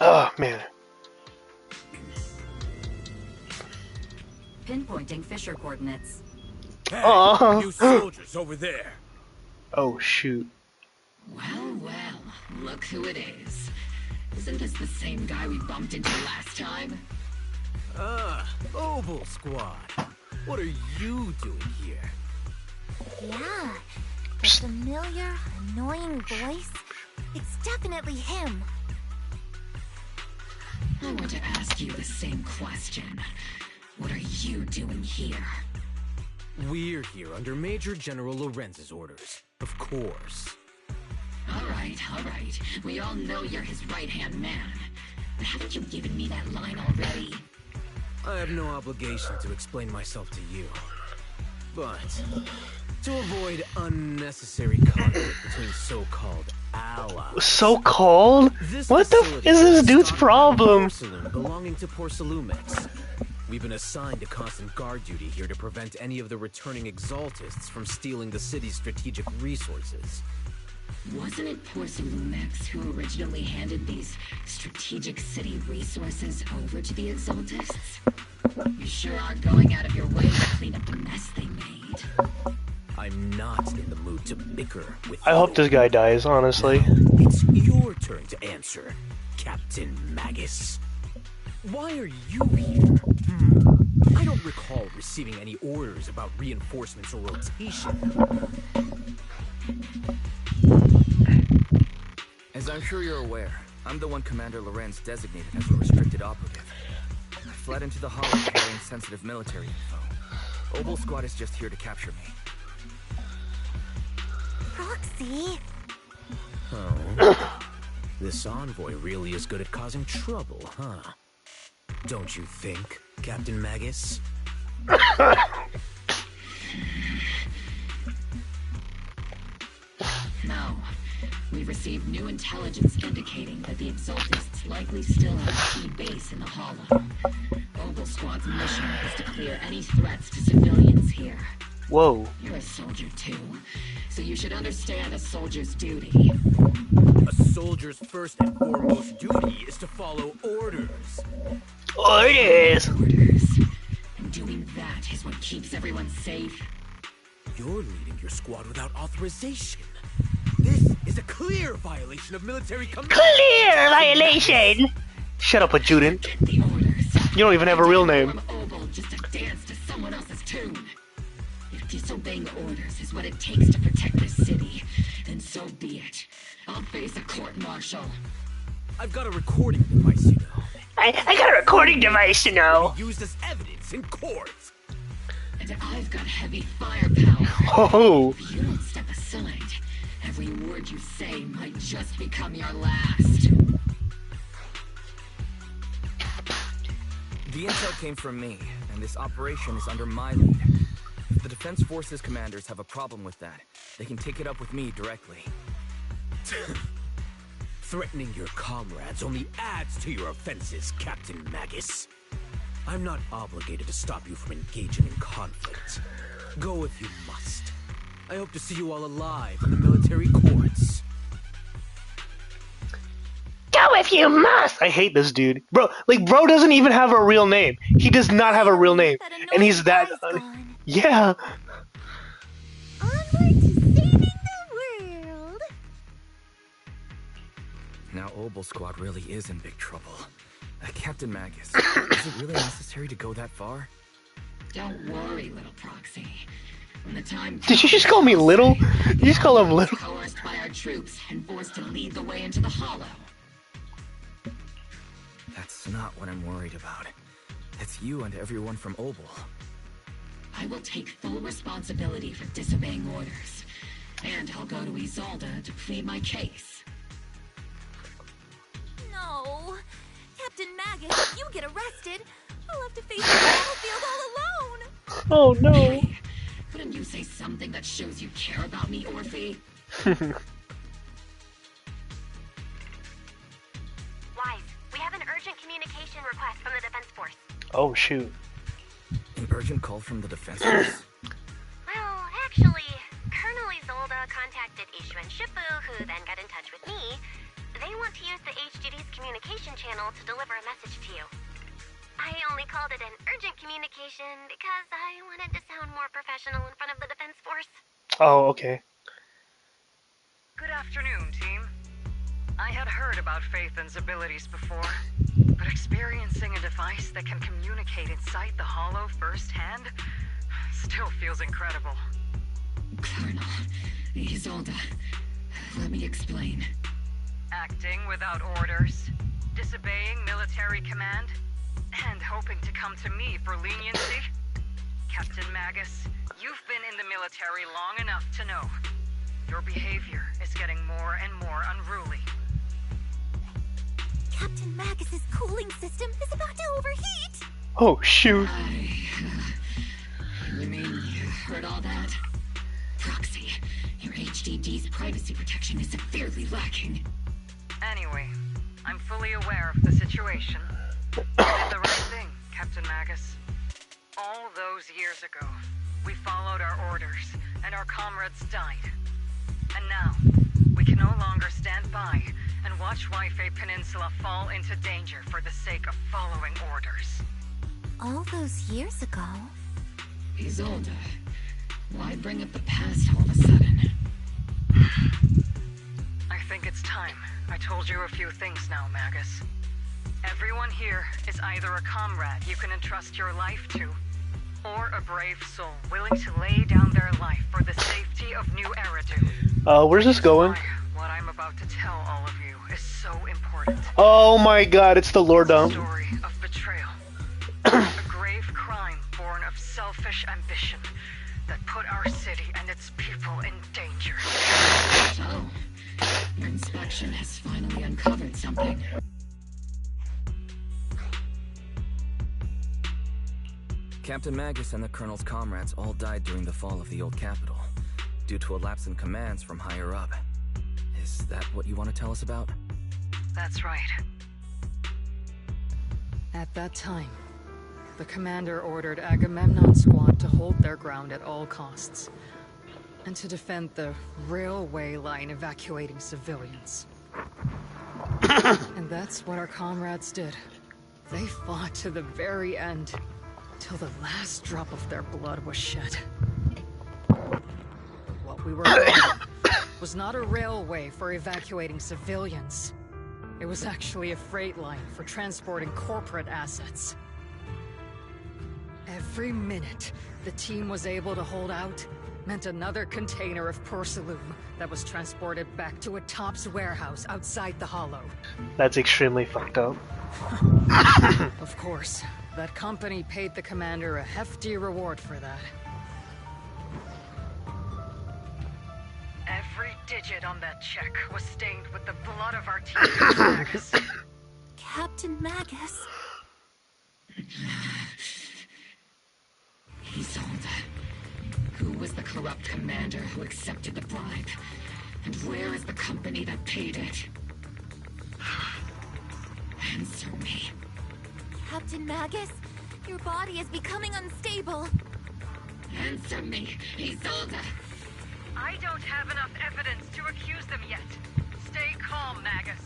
Oh, man. Pinpointing Fisher coordinates. Hey, you soldiers over there. Oh, shoot. Well, well, look who it is. Isn't this the same guy we bumped into last time? Oval Squad. What are you doing here? Yeah, the familiar, annoying voice. It's definitely him. I want to ask you the same question. What are you doing here? We're here under Major General Lorenz's orders, of course. All right. We all know you're his right-hand man. But haven't you given me that line already? I have no obligation to explain myself to you. But, to avoid unnecessary conflict between so-called allies... So-called? What the f is this dude's problem? Porcelain belonging to Porcelumix. We've been assigned to constant guard duty here to prevent any of the returning Exaltists from stealing the city's strategic resources. Wasn't it Porcelumix who originally handed these strategic city resources over to the Exaltists? You sure are going out of your way to clean up the mess they made. I'm not in the mood to bicker with I hope this guy dies, honestly. It's your turn to answer, Captain Magus. Why are you here? I don't recall receiving any orders about reinforcements or rotation. As I'm sure you're aware, I'm the one Commander Lorenz designated as a restricted operative. I fled into the Hollow carrying sensitive military info. Oval Squad is just here to capture me. Roxy? Oh. This envoy really is good at causing trouble, huh? Don't you think, Captain Magus? No. We've received new intelligence indicating that the Exaltists likely still have a key base in the Hollow. Oval Squad's mission is to clear any threats to civilians here. Whoa. You're a soldier too, so you should understand a soldier's duty. A soldier's first and foremost duty is to follow orders. Orders! And doing that is what keeps everyone safe. You're leading your squad without authorization. This is a clear violation of military command. Clear violation! Shut up, adjutant. You don't even have a real name. Oval just to dance to someone else's tune. If disobeying orders is what it takes to protect this city, then so be it. I'll face a court-martial. I've got a recording device, you know. I got a recording device, you know. Used as evidence in court. And I've got heavy firepower. Oh. If you don't step aside, every word you say might just become your last. The intel came from me, and this operation is under my lead. If the Defense Forces commanders have a problem with that, they can take it up with me directly. Threatening your comrades only adds to your offenses, Captain Magus. I'm not obligated to stop you from engaging in conflict. Go if you must. I hope to see you all alive in the military courts. Go if you must. I hate this dude, bro. Like, bro doesn't even have a real name. He does not have a real name, and he's that. Yeah. Onward to saving the world. Now Obel Squad really is in big trouble. Captain Magus, is it really necessary to go that far? Don't worry, little Proxy. When the time Did you just call me little? You just call him little. coerced by our troops and forced to lead the way into the Hollow. That's not what I'm worried about. It's you and everyone from Obel. I will take full responsibility for disobeying orders. And I'll go to Isolde to plead my case. No. Captain Magus, if you get arrested, I'll have to face the battlefield all alone. Oh no. Couldn't you say something that shows you care about me, Orphe? Wise, we have an urgent communication request from the Defense Force. Oh shoot. An urgent call from the Defense Force? Well, actually, Colonel Isolde contacted Ishu and Shifu, who then got in touch with me. They want to use the HGD's communication channel to deliver a message to you. I only called it an urgent communication because I wanted to sound more professional in front of the Defense Force. Oh, okay. Good afternoon, team. I had heard about Phaethon's abilities before, but experiencing a device that can communicate inside the Hollow firsthand still feels incredible. Colonel, Isolde, let me explain. Acting without orders, disobeying military command, and hoping to come to me for leniency? Captain Magus, you've been in the military long enough to know. Your behavior is getting more and more unruly. Captain Magus's cooling system is about to overheat. Oh shoot. You mean you heard all that? Proxy, your HDD's privacy protection is severely lacking. Anyway, I'm fully aware of the situation. You did the right thing, Captain Magus. All those years ago, we followed our orders, and our comrades died. And now, we can no longer stand by and watch Waifei Peninsula fall into danger for the sake of following orders. All those years ago? Isolde, why bring up the past all of a sudden? I think it's time I told you a few things now, Magus. Everyone here is either a comrade you can entrust your life to, or a brave soul willing to lay down their life for the safety of New Eridu. Where's this going? What I'm about to tell all of you is so important. Oh my god, it's the lore dump. A story of betrayal. A grave crime born of selfish ambition that put our city and its people in danger. So, your inspection has finally uncovered something. Captain Magus and the Colonel's comrades all died during the fall of the old capital, due to a lapse in commands from higher up. Is that what you want to tell us about? That's right. At that time, the commander ordered Agamemnon's squad to hold their ground at all costs, and to defend the railway line evacuating civilians. And that's what our comrades did. They fought to the very end, till the last drop of their blood was shed. But what we were on was not a railway for evacuating civilians. It was actually a freight line for transporting corporate assets. Every minute the team was able to hold out meant another container of porcelain that was transported back to a Topps warehouse outside the Hollow. That's extremely fucked up. Of course, that company paid the commander a hefty reward for that. Every digit on that check was stained with the blood of our teammates, Magus. Captain Magus. Isolde, who was the corrupt commander who accepted the bribe? And where is the company that paid it? Answer me. Captain Magus, your body is becoming unstable. Answer me, Isolde. I don't have enough evidence to accuse them yet. Stay calm, Magus.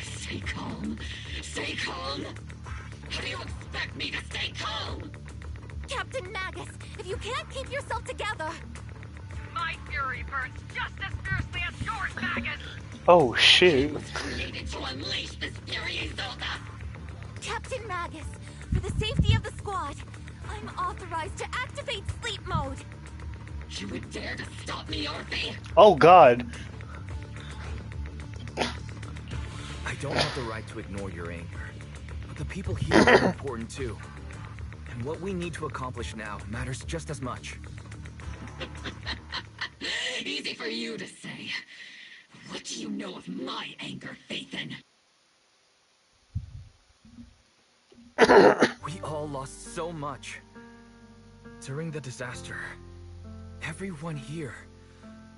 Stay calm. Stay calm. How do you expect me to stay calm? Captain Magus, if you can't keep yourself together... My fury burns just as fiercely as yours, Magus! Oh, shit. Created to unleash this fury, Isolde! Captain Magus, for the safety of the squad, I'm authorized to activate sleep mode. You would dare to stop me, Orphe? Oh, God. I don't have the right to ignore your anger, but the people here are important too. And what we need to accomplish now matters just as much. Easy for you to say. What do you know of my anger, Phaethon? We all lost so much. During the disaster, everyone here,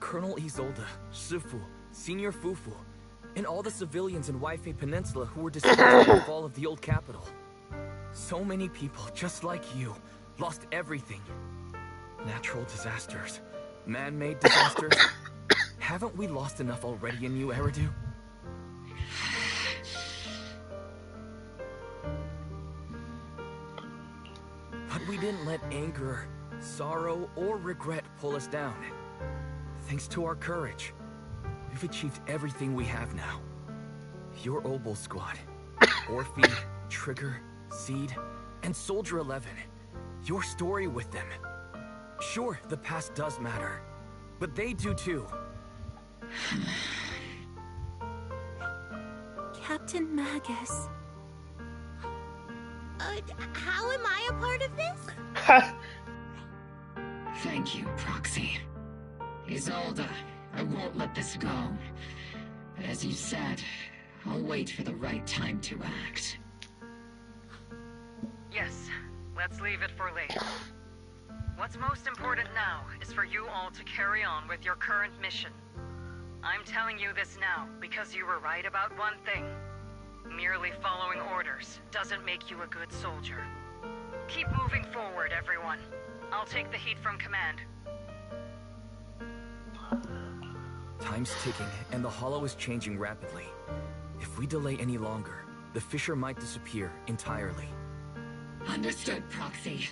Colonel Isolde, Shifu, Senior Fufu, and all the civilians in Waifei Peninsula who were displaced by the fall of the old capital. So many people, just like you, lost everything. Natural disasters, man-made disasters. Haven't we lost enough already in New Eridu? But we didn't let anger, sorrow, or regret pull us down. Thanks to our courage, we've achieved everything we have now. Your Obol squad, Orphe, Trigger, Seed, and Soldier 11. Your story with them. Sure, the past does matter, but they do too. Captain Magus. How am I a part of this? Thank you, Proxy. Isolde, I won't let this go. As you said, I'll wait for the right time to act. Yes, let's leave it for later. What's most important now is for you all to carry on with your current mission. I'm telling you this now because you were right about one thing. Merely following orders doesn't make you a good soldier. Keep moving forward, everyone. I'll take the heat from command. Time's ticking, and the Hollow is changing rapidly. If we delay any longer, the Fissure might disappear entirely. Understood, Proxy.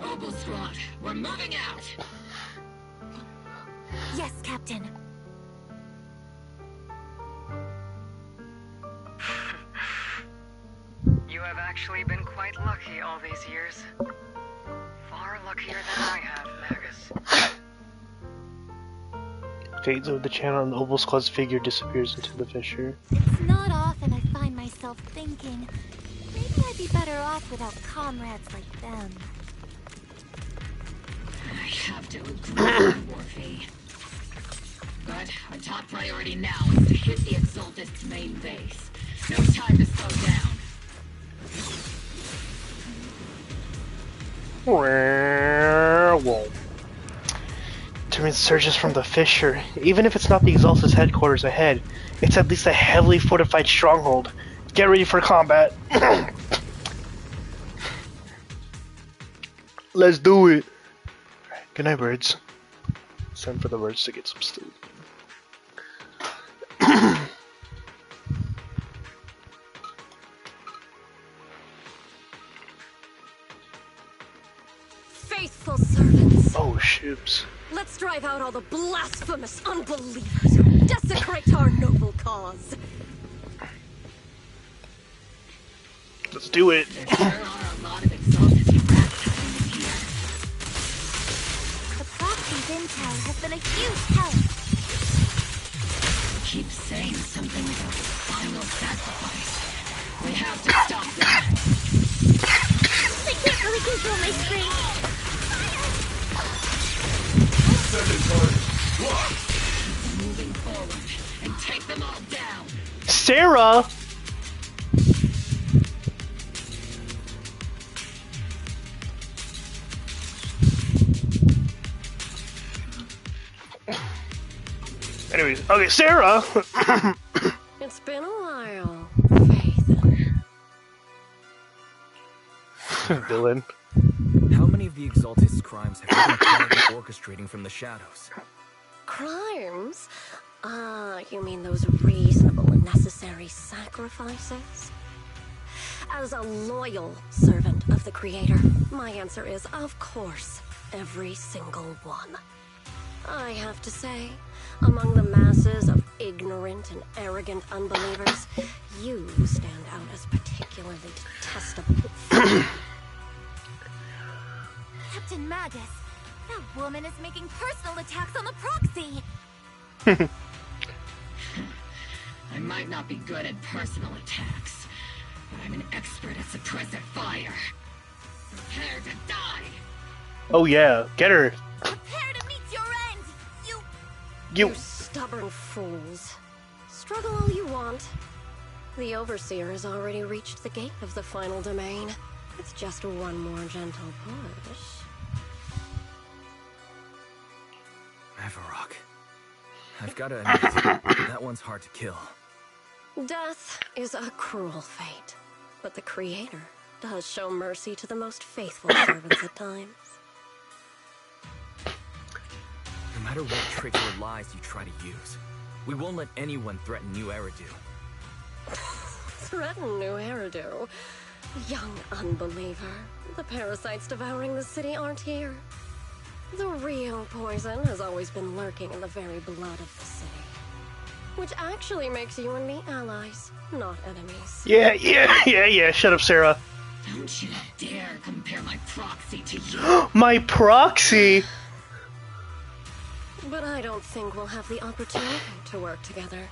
Obol Squad, we're moving out! Yes, Captain. You have actually been quite lucky all these years. Far luckier than I have, Magus. Fades over the channel and the Obol Squad's figure disappears into the fissure. It's not often I find myself thinking, maybe I'd be better off without comrades like them. I have to agree with Orphe. But our top priority now is to hit the Exaltist's main base. No time to slow down. Whoa. To surges from the fissure. Even if it's not the Exaltist headquarters ahead, it's at least a heavily fortified stronghold. Get ready for combat. Let's do it. Good night, birds. It's time for the birds to get some sleep. Faithful servants. Oh, ships. Let's drive out all the blasphemous unbelievers who desecrate our noble cause. Let's do it. There are a lot of Exaltist rats hiding in here. The Proxy's intel has been a huge help. Keep saying something about final sacrifice. We have to stop that. I can't really control my screen. Moving forward and take them all down. Sarah! Anyways, okay, Sarah! It's been a while. Villain. How many of the Exaltist's crimes have you been planning and orchestrating from the shadows? Crimes? Ah, you mean those reasonable and necessary sacrifices? As a loyal servant of the Creator, my answer is, of course, every single one. I have to say, among the masses of ignorant and arrogant unbelievers, you stand out as particularly detestable. Captain Magus, that woman is making personal attacks on the proxy. I might not be good at personal attacks, but I'm an expert at suppressive fire. Prepare to die! Oh yeah, get her. Prepare to meet your end, you... You stubborn fools. Struggle all you want. The Overseer has already reached the gate of the final domain. It's just one more gentle push. Avarok. I've gotta admit, that one's hard to kill. Death is a cruel fate, but the Creator does show mercy to the most faithful servants at times. No matter what tricks or lies you try to use, we won't let anyone threaten New Eridu. Threaten New Eridu? Young unbeliever. The parasites devouring the city aren't here. The real poison has always been lurking in the very blood of the city. Which actually makes you and me allies, not enemies. Yeah. Shut up, Sarah. Don't you dare compare my proxy to you. My proxy? But I don't think we'll have the opportunity to work together.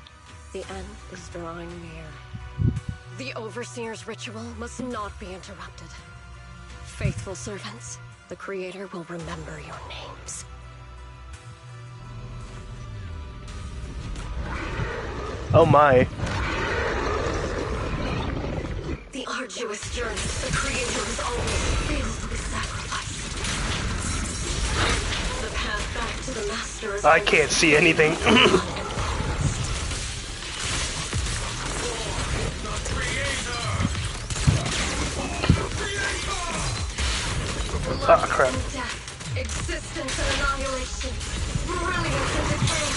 The end is drawing near. The Overseer's ritual must not be interrupted. Faithful servants, the Creator will remember your names. Oh my. The arduous journey the Creator has always failed with sacrifice. The path back to the Master is... I can't see anything. Ah, crap. Death, existence and annihilation, brilliance and decay,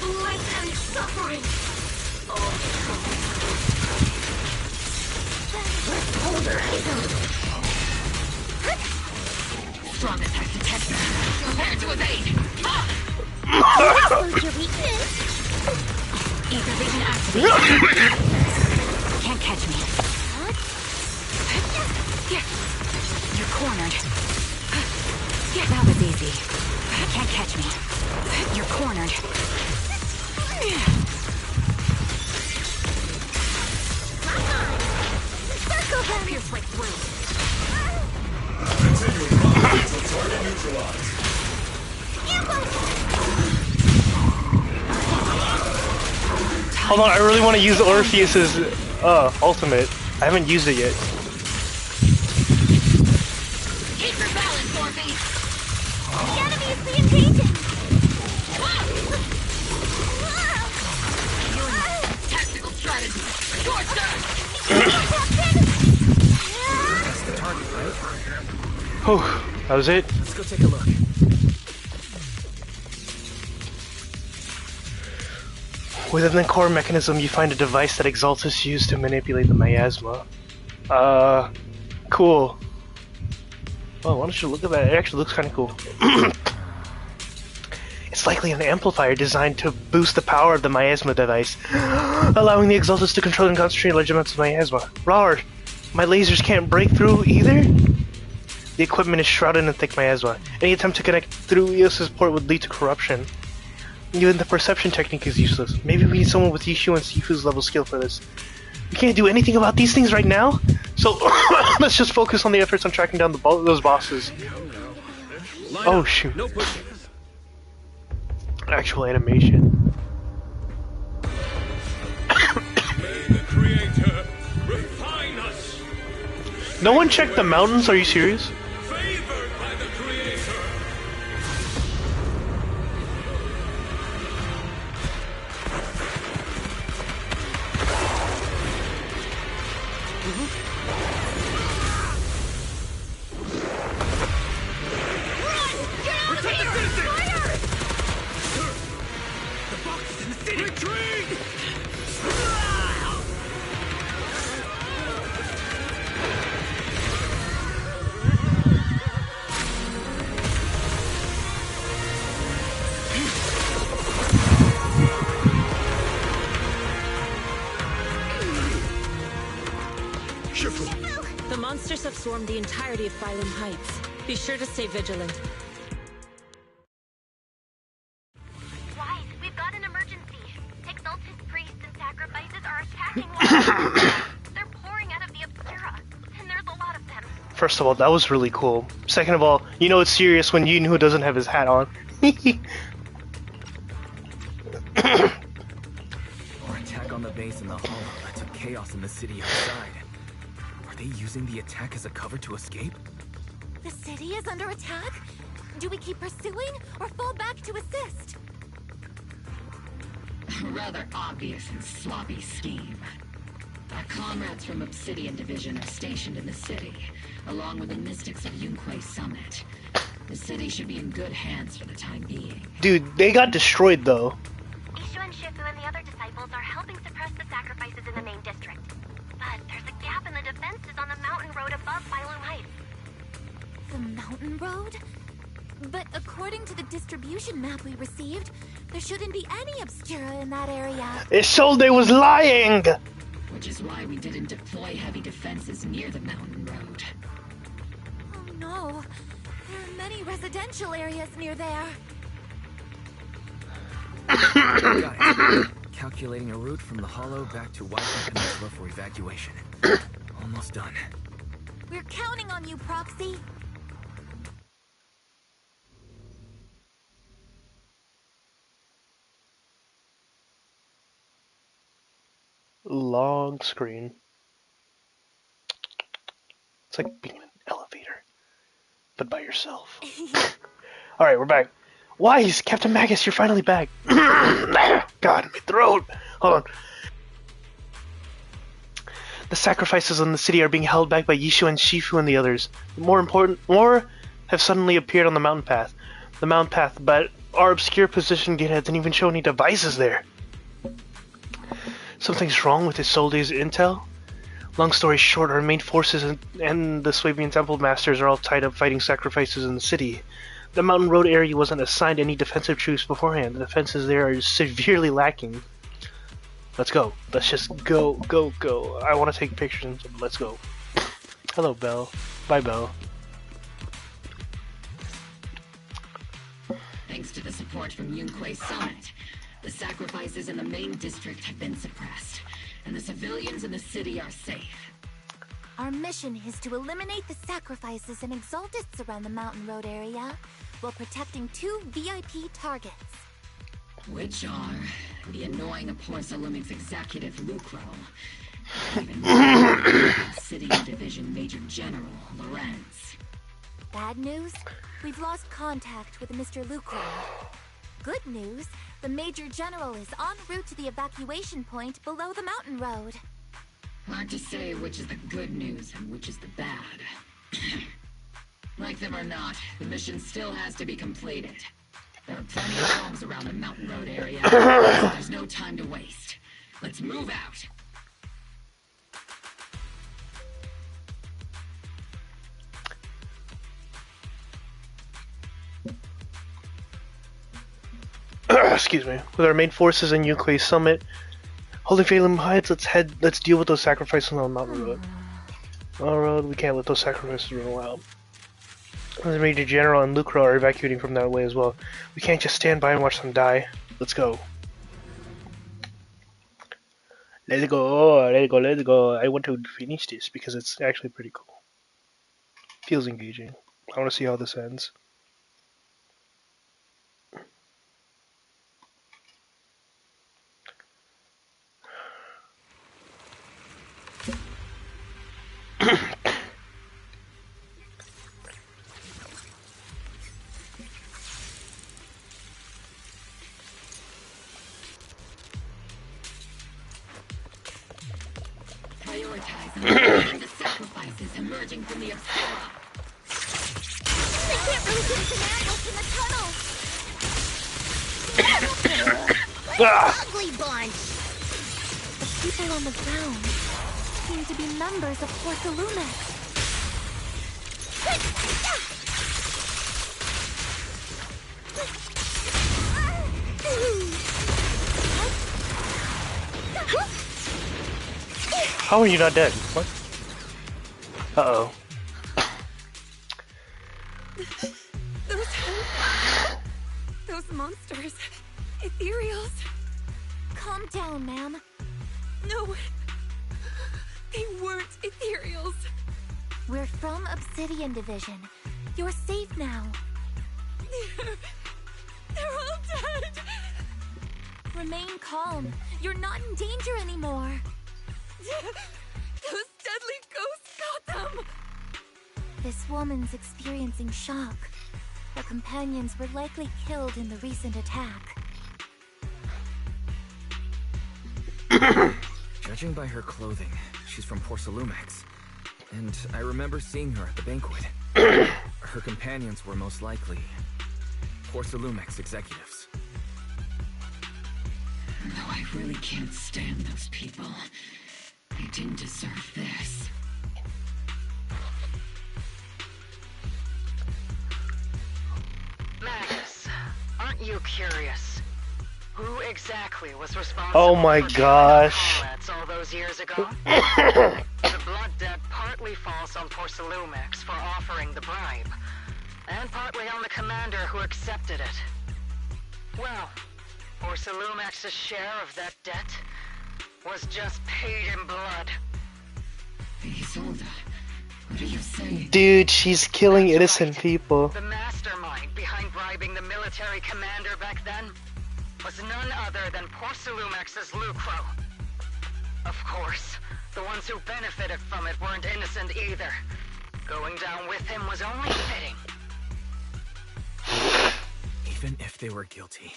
blight and suffering. Strongest has to test her. Prepare to evade. What's your weakness? Ether vision activated. Can't catch me. You're cornered. That was easy. Can't catch me. You're cornered. Circle them! Pierce right through. Continuing on until target neutralized. Hold on, I really want to use Orpheus's ultimate. I haven't used it yet. Keep your balance, Orpheus. The enemy is re-engaging! Tactical strategy. Short That's the target, right? Whew, that was it. Let's go take a look. Within the core mechanism, you find a device that Exaltus used to manipulate the miasma. Cool. Oh, why don't you look at that? It actually looks kind of cool. It's likely an amplifier designed to boost the power of the miasma device, allowing the Exaltus to control and concentrate large amounts of miasma. Rawr! My lasers can't break through either? The equipment is shrouded in thick miasma. Any attempt to connect through EOS's port would lead to corruption. Even the perception technique is useless. Maybe we need someone with Yishu and Sifu's level skill for this. We can't do anything about these things right now, so let's just focus on the efforts on tracking down those bosses. Oh shoot. No pushing. Actual animation. May the Creator refine us. No one checked the mountains, are you serious? Favored by the Creator. have swarmed the entirety of Phylum Heights. Be sure to stay vigilant. Wise, we've got an emergency. Exalted priests and sacrifices are attacking while they're pouring out of the Obscura, and there's a lot of them. First of all, that was really cool. Second of all, you know it's serious when Yunhu doesn't have his hat on. Our attack on the base in the hollow led to chaos in the city outside. Are they using the attack as a cover to escape? The city is under attack? Do we keep pursuing or fall back to assist? A rather obvious and sloppy scheme. Our comrades from Obsidian Division are stationed in the city, along with the mystics of Yunquay Summit. The city should be in good hands for the time being. Dude, they got destroyed though. Ishu and Shifu and the other disciples are helping suppress the sacrifices in the main district. But there's a gap in the defenses on the mountain road above Phylum Heights. The mountain road? But according to the distribution map we received, there shouldn't be any Obscura in that area. Isolde was lying! Which is why we didn't deploy heavy defenses near the mountain road. Oh no, there are many residential areas near there. Got it. Calculating a route from the hollow back to Whitehead Peninsula for evacuation. Almost done. We're counting on you, Proxy. Long screen. It's like being in an elevator, but by yourself. Alright, we're back. Wise, Captain Magus, you're finally back. God, my throat. Hold on. The sacrifices in the city are being held back by Yishu and Shifu and the others. More have suddenly appeared on the mountain path. But our obscure position gate hasn't even shown any devices there. Something's wrong with Isolde's intel? Long story short, our main forces and the Swabian Temple Masters are all tied up fighting sacrifices in the city. The mountain road area wasn't assigned any defensive troops beforehand. The defenses there are severely lacking. Let's go. Let's just go, go, go. I want to take pictures and stuff. Let's go. Hello, Belle. Bye, Belle. Thanks to the support from Yunquay Summit, the sacrifices in the main district have been suppressed, and the civilians in the city are safe. Our mission is to eliminate the sacrifices and exaltists around the mountain road area, while protecting 2 VIP targets. Which are the annoying Aporsalumix executive Lucro, and even City Division Major General Lorenz. Bad news? We've lost contact with Mr. Lucro. Good news, the Major General is en route to the evacuation point below the mountain road. Hard to say which is the good news and which is the bad. Like them or not, the mission still has to be completed. There are plenty of homes around the mountain road area, so there's no time to waste. Let's move out. Excuse me. With our main forces in Yunquay Summit, holding Phylum Heights, let's deal with those sacrifices on the mountain road. Mountain road, we can't let those sacrifices run wild. The Major General and Lucro are evacuating from that way as well. We can't just stand by and watch them die. Let's go. Let's go, let's go, let's go. I want to finish this because it's actually pretty cool. Feels engaging. I want to see how this ends. Prioritize the sacrifices emerging from the Obscura. They can't really get into Nanos in the tunnel! Ugly bunch! The people on the ground seem to be members of Porthalumex. How are you not dead? What? Uh-oh. monsters. Ethereals. Calm down, ma'am. No. They weren't ethereals. We're from Obsidian Division. You're safe now. They're all dead. Remain calm. You're not in danger anymore. Those deadly ghosts got them. This woman's experiencing shock. Her companions were likely killed in the recent attack. Judging by her clothing, she's from Porcelumex. And I remember seeing her at the banquet. Her companions were most likely Porcelumex executives. Though I really can't stand those people, they didn't deserve this. Magus, aren't you curious? Who exactly was responsible Oh my for gosh. comrades all those years ago? The blood debt partly falls on Porcelumex for offering the bribe, and partly on the commander who accepted it. Well, Porcelumex's share of that debt was just paid in blood. Isolde, what are you saying? Dude, she's killing innocent people. The mastermind behind bribing the military commander back then was none other than Porcelumex's Lucro. Of course, the ones who benefited from it weren't innocent either. Going down with him was only fitting. Even if they were guilty,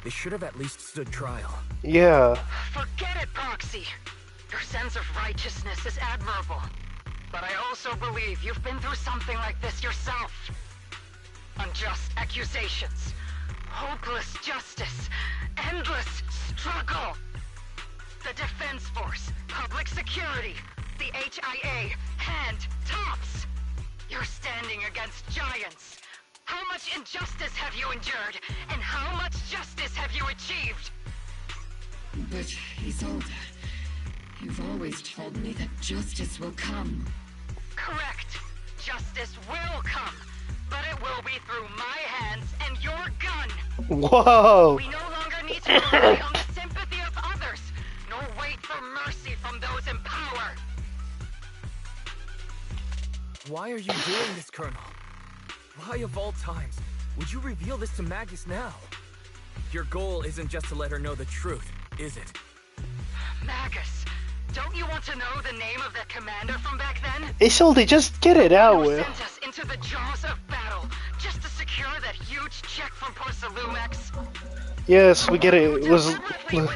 they should have at least stood trial. Yeah. Forget it, Proxy. Your sense of righteousness is admirable. But I also believe you've been through something like this yourself. Unjust accusations, hopeless justice, endless struggle. The Defense Force, public security, the HIA, and TOPS. You're standing against giants. How much injustice have you endured, and how much justice have you achieved? But, Isolde, you've always told me that justice will come. Correct. Justice will come, but it will be through my hands and your gun. Whoa. We no longer need to rely on the sympathy of others, nor wait for mercy from those in power. Why are you doing this, Colonel? Why of all times would you reveal this to Magus now? Your goal isn't just to let her know the truth, is it? Magus, don't you want to know the name of that commander from back then? Isolde, just get it out Who with. sent us into the jaws of battle just to secure that huge check from Porcelumex? Yes, we get it. It was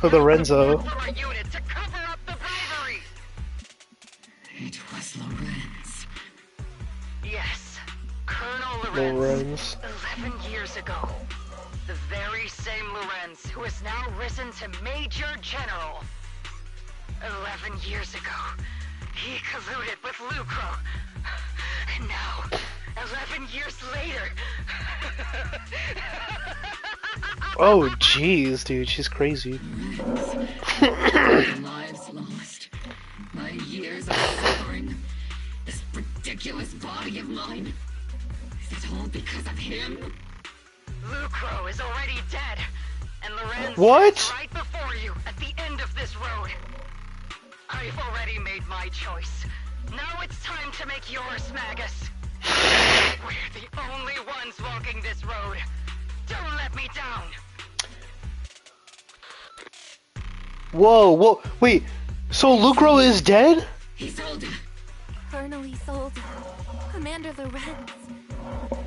Lorenzo. From our unit to cover up the bravery. It was Lorenz. Yes, Colonel Lorenz. Lorenz. 11 years ago. The very same Lorenz who has now risen to Major General. 11 years ago, he colluded with Lucro. And now, 11 years later... Oh, jeez, dude, she's crazy. Lives lost. My years of suffering. This ridiculous body of mine. Is it all because of him? Lucro is already dead. And Lorenz What? is right before you, at the end of this road. I've already made my choice. Now it's time to make yours, Magus. We're the only ones walking this road. Don't let me down. Whoa, wait. So Lucro is dead? Isolde. Colonel Isolde. Commander Lorenz.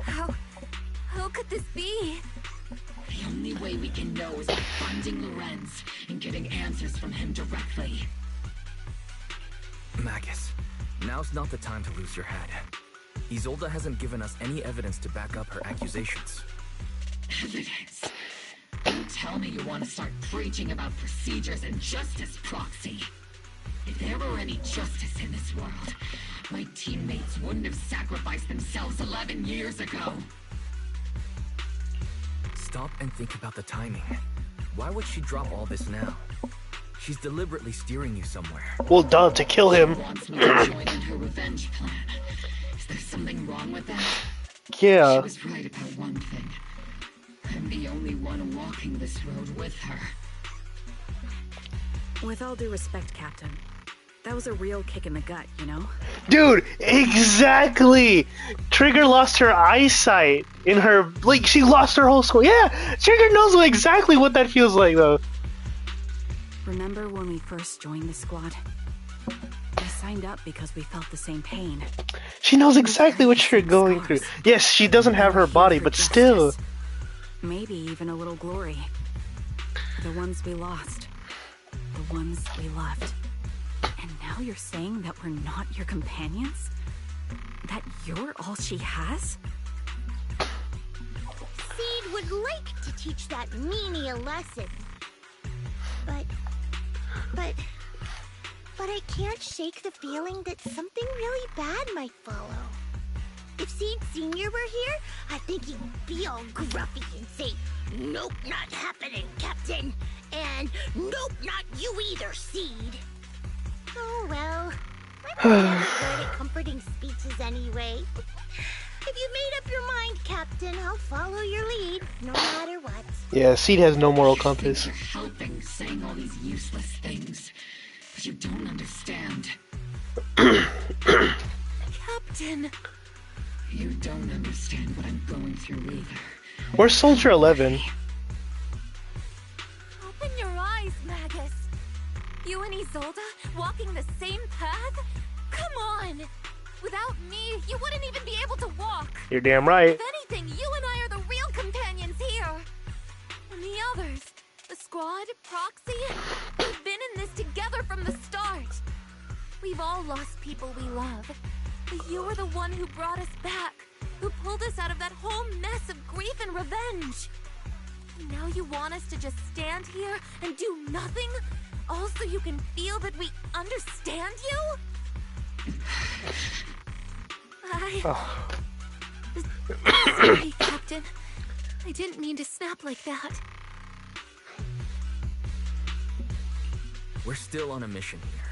How could this be? The only way we can know is by finding Lorenz and getting answers from him directly. Magus, now's not the time to lose your head. Isolde hasn't given us any evidence to back up her accusations. Evidence? Don't tell me you want to start preaching about procedures and justice, Proxy. If there were any justice in this world, my teammates wouldn't have sacrificed themselves 11 years ago. Stop and think about the timing. Why would she drop all this now? She's deliberately steering you somewhere. Well, duh, to kill him. She wants me to join in her revenge plan. Is there something wrong with that? Yeah. She was right about one thing. I'm I'm the only one walking this road with her. With all due respect, Captain, that was a real kick in the gut, you know? Dude, exactly! Trigger lost her eyesight in her... Like, she lost her whole squad. Yeah! Trigger knows exactly what that feels like, though. Remember when we first joined the squad? We signed up because we felt the same pain. She knows exactly what you're going through. Yes, she doesn't have her body, but still. Maybe even a little glory. The ones we lost. The ones we loved. And now you're saying that we're not your companions? That you're all she has? Seed would like to teach that meanie a lesson. But I can't shake the feeling that something really bad might follow. If Seed Sr. were here, I think he'd be all gruffy and say, "Nope, not happening, Captain." And "Nope, not you either, Seed." Oh well, I'm never good at comforting speeches anyway. If you made up your mind, Captain, I'll follow your lead, no matter what. Yeah, Seed has no moral compass. You're helping, saying all these useless things. But you don't understand. Captain! You don't understand what I'm going through either. Where's Soldier 11? Open your eyes, Magus. You and Isolde walking the same path? Come on! Without me, you wouldn't even be able to walk. You're damn right. If anything, you and I are the real companions here. And the others, the squad, Proxy, we've been in this together from the start. We've all lost people we love. But you were the one who brought us back, who pulled us out of that whole mess of grief and revenge. And now you want us to just stand here and do nothing? All so you can feel that we understand you? Sorry, Captain. I didn't mean to snap like that. We're still on a mission here.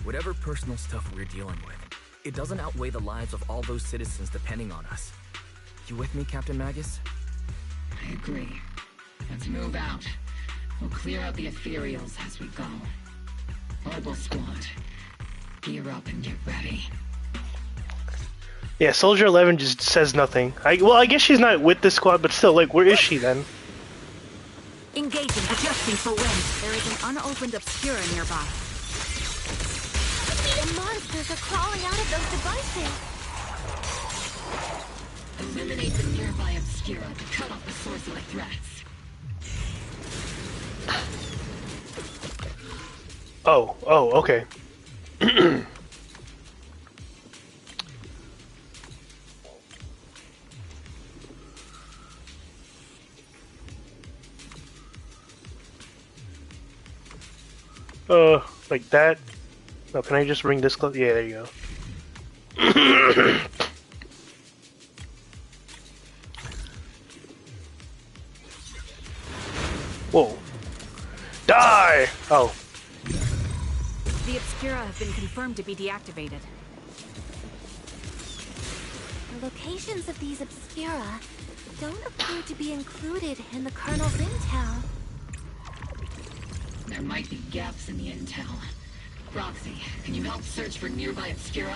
Whatever personal stuff we're dealing with, it doesn't outweigh the lives of all those citizens depending on us. You with me, Captain Magus? I agree. Let's move out. We'll clear out the ethereals as we go. Mobile squad, gear up and get ready. Yeah, Soldier 11 just says nothing. Well, I guess she's not with this squad, but still, like, where is she then? Engaging, adjusting for wind. There is an unopened Obscura nearby. The monsters are crawling out of those devices. Eliminate the nearby Obscura to cut off the source of the threats. Oh, okay. Like that? No, can I just bring this close? Yeah, there you go. Whoa. Die! Oh. The Obscura have been confirmed to be deactivated. The locations of these Obscura don't appear to be included in the Colonel's intel. There might be gaps in the intel. Roxy, can you help search for nearby Obscura?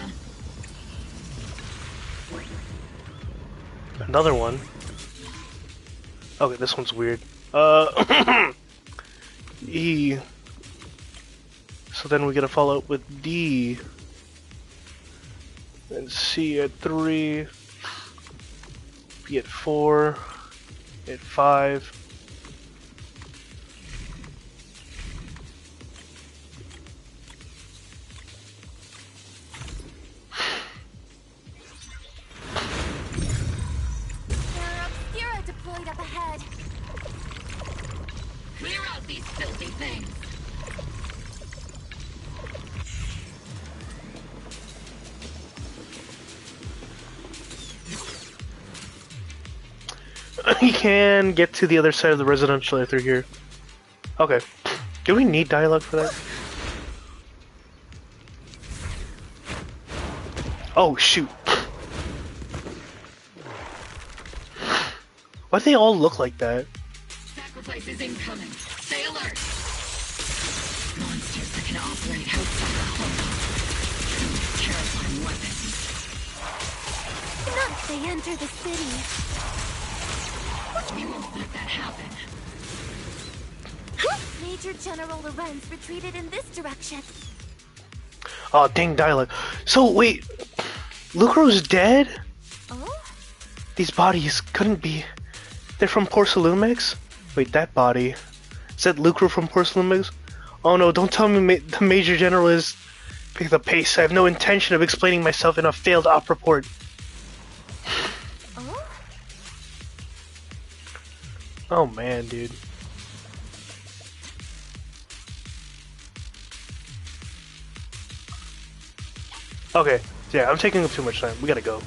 Another one. Okay, this one's weird. E. So then we gotta follow up with D. And C at 3. B at 4. At 5. There are Obscura deployed up ahead. Clear out these filthy things! You can get to the other side of the residential area through here. Okay. Do we need dialogue for that? Oh, shoot. Why'd they all look like that? Sacrifice is incoming. Stay alert. Monsters that can operate outside the home. Terrifying weapons. Not if they enter the city. We won't let that happen. Major General Lorenz retreated in this direction. Oh, dang dialogue. So, wait. Lucro's dead? Oh? These bodies couldn't be... They're from Porcelain Mix? Wait, that body. Is that Lucro from Porcelain Mix? Oh no, don't tell me the Major General is... Pick the pace. I have no intention of explaining myself in a failed op report. Oh? Oh man, dude. Okay, yeah, I'm taking up too much time. We gotta go.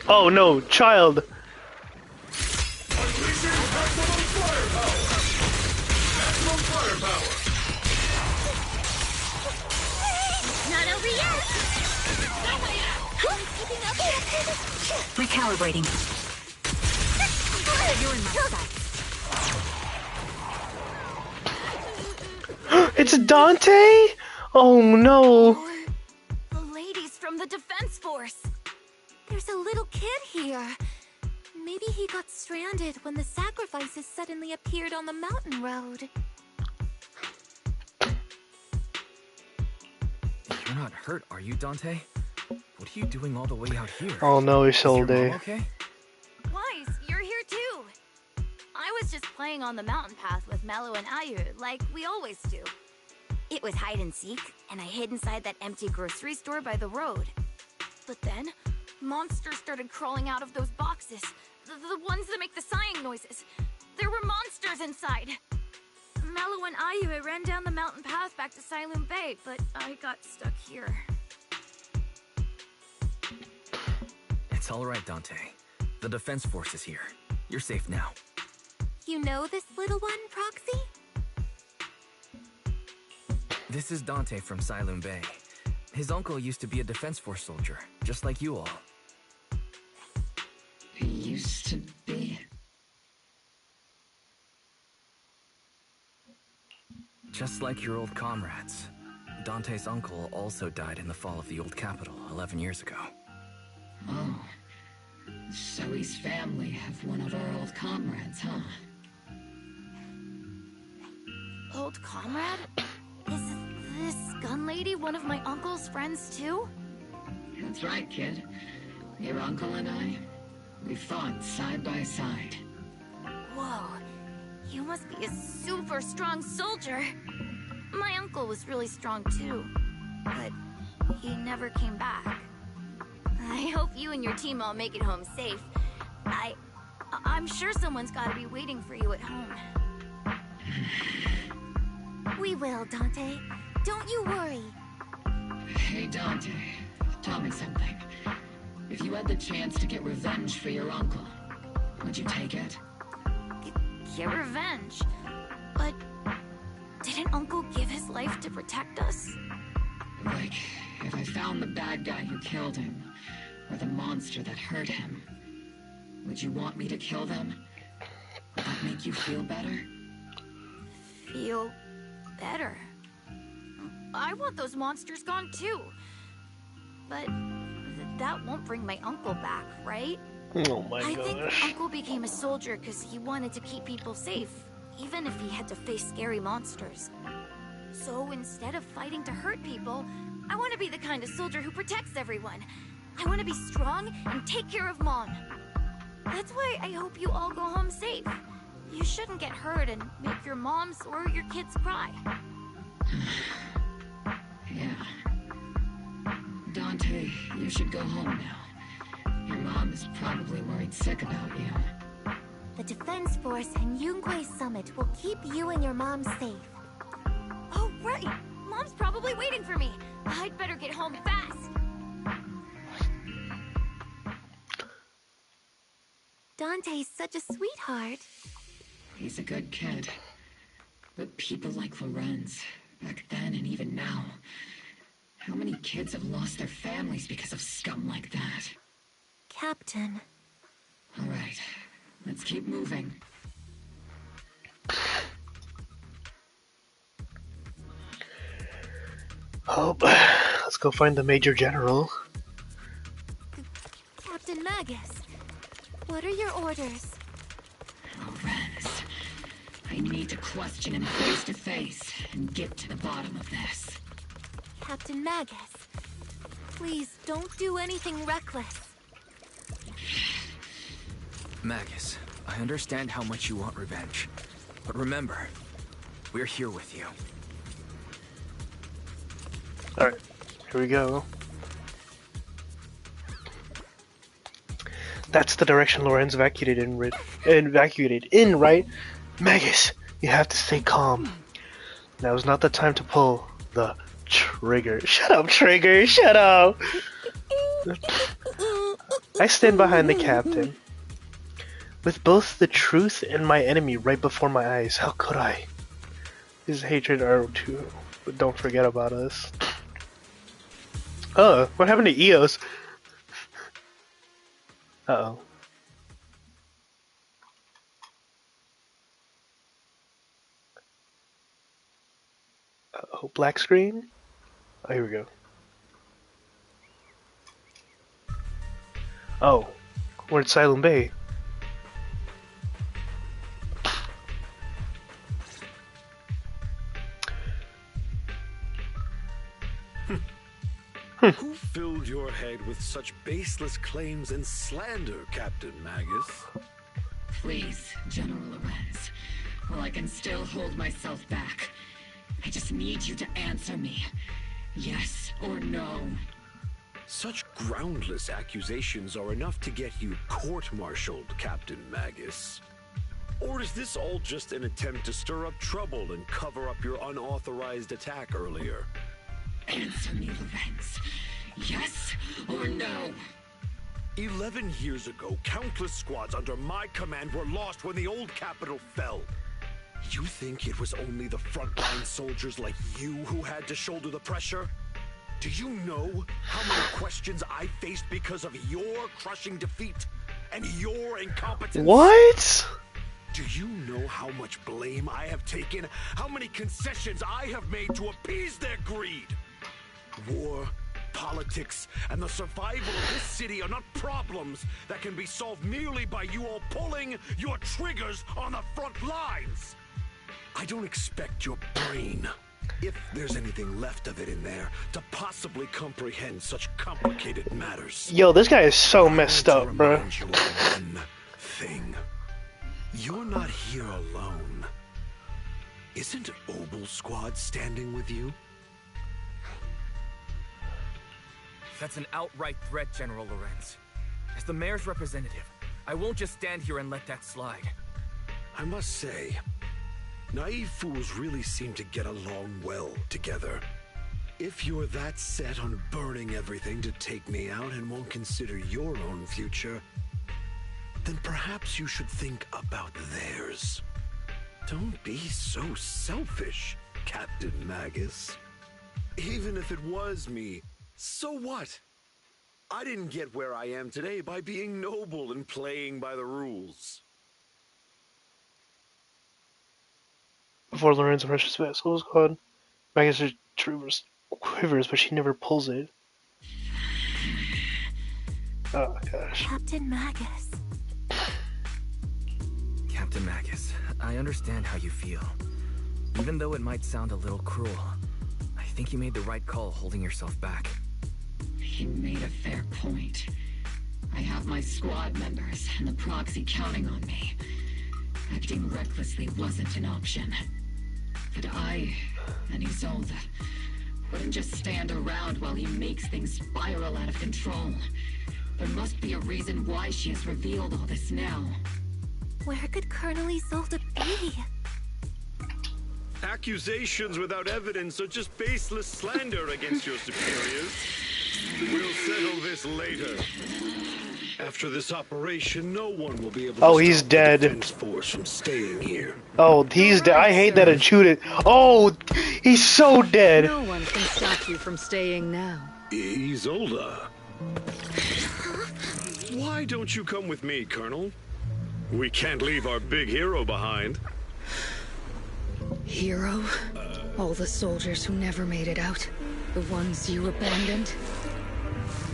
Oh no, child! Not over yet! Recalibrating. You're in my sight. It's Dante? Oh no! The ladies from the Defense Force! There's a little kid here. Maybe he got stranded when the sacrifices suddenly appeared on the mountain road. You're not hurt, are you, Dante? What are you doing all the way out here? Oh no, Is your Isolde. mom okay? Wise, you're here too. I was just playing on the mountain path with Mello and Ayu, like we always do. It was hide and seek, and I hid inside that empty grocery store by the road. But then, monsters started crawling out of those boxes. The ones that make the sighing noises. There were monsters inside. Mello and Ayu ran down the mountain path back to Silent Bay, but I got stuck here. It's all right, Dante. The Defense Force is here. You're safe now. You know this little one, Proxy? This is Dante from Silent Bay. His uncle used to be a Defense Force soldier, just like you all. He used to be. Just like your old comrades. Dante's uncle also died in the fall of the old capital 11 years ago. Oh. So his family have one of our old comrades, huh? Old comrade? Is this gun lady one of my uncle's friends too? That's right, kid. Your uncle and I, we fought side by side. Whoa, you must be a super strong soldier. My uncle was really strong too, but he never came back. I hope you and your team all make it home safe. I'm sure someone's gotta be waiting for you at home. We will, Dante. Don't you worry. Hey, Dante, tell me something. If you had the chance to get revenge for your uncle, would you take it? Get revenge? But didn't Uncle give his life to protect us? Like, if I found the bad guy who killed him, or the monster that hurt him, would you want me to kill them? Would that make you feel better? Feel better? I want those monsters gone too. But that won't bring my uncle back, right? Oh my I gosh. think Uncle became a soldier because he wanted to keep people safe, even if he had to face scary monsters. So instead of fighting to hurt people, I want to be the kind of soldier who protects everyone. I want to be strong and take care of Mom. That's why I hope you all go home safe. You shouldn't get hurt and make your moms or your kids cry. Yeah. Dante, you should go home now. Your mom is probably worried sick about you. The Defense Force and Yungue Summit will keep you and your mom safe. Oh, right! Mom's probably waiting for me. I'd better get home fast. Dante's such a sweetheart. He's a good kid. But people like Lorenz, back then and even now, how many kids have lost their families because of scum like that? Captain. All right, let's keep moving. Oh, let's go find the Major General. Captain Magus, what are your orders? Lorenz, I need to question him face to face and get to the bottom of this. Captain Magus, please don't do anything reckless. Magus, I understand how much you want revenge. But remember, we're here with you. Alright, here we go. That's the direction Lorenz evacuated in, right? Magus, you have to stay calm. Now is not the time to pull the trigger. Shut up, Trigger, shut up! I stand behind the captain. With both the truth and my enemy right before my eyes, how could I? His hatred are too, but don't forget about us. What happened to Eos? Uh-oh. Uh-oh, black screen? Oh, here we go. Oh, we're at Silent Bay. Who filled your head with such baseless claims and slander, Captain Magus? Please, General Lorenz, while I can still hold myself back, I just need you to answer me. Yes or no? Such groundless accusations are enough to get you court-martialed, Captain Magus. Or is this all just an attempt to stir up trouble and cover up your unauthorized attack earlier? Answer me, Lorenz. Yes or no? 11 years ago, countless squads under my command were lost when the old capital fell. You think it was only the frontline soldiers like you who had to shoulder the pressure? Do you know how many questions I faced because of your crushing defeat and your incompetence? What? Do you know how much blame I have taken? How many concessions I have made to appease their greed? War, politics, and the survival of this city are not problems that can be solved merely by you all pulling your triggers on the front lines. I don't expect your brain, if there's anything left of it in there, to possibly comprehend such complicated matters. Yo, this guy is so messed up, bro. You of one thing. You're not here alone. Isn't Obel Squad standing with you? That's an outright threat, General Lorenz. As the mayor's representative, I won't just stand here and let that slide. I must say, naive fools really seem to get along well together. If you're that set on burning everything to take me out and won't consider your own future, then perhaps you should think about theirs. Don't be so selfish, Captain Magus. Even if it was me, so what? I didn't get where I am today by being noble and playing by the rules. Before Lorenz rushes vessels, God, Magus quivers, but she never pulls it. Oh gosh. Captain Magus. Captain Magus, I understand how you feel. Even though it might sound a little cruel, I think you made the right call holding yourself back. He made a fair point. I have my squad members and the proxy counting on me. Acting recklessly wasn't an option. But I and Isolde wouldn't just stand around while he makes things spiral out of control. There must be a reason why she has revealed all this now. Where could Colonel Isolde be? Accusations without evidence are just baseless slander against your superiors. We'll settle this later. After this operation, no one will be able to Oh, he's stop dead. the defense force from staying here. Oh, he's dead. I hate that Achuted. Oh, he's so dead. No one can stop you from staying now. Isolde. Why Why don't you come with me, Colonel? We can't leave our big hero behind. Hero? All the soldiers who never made it out? The ones you abandoned?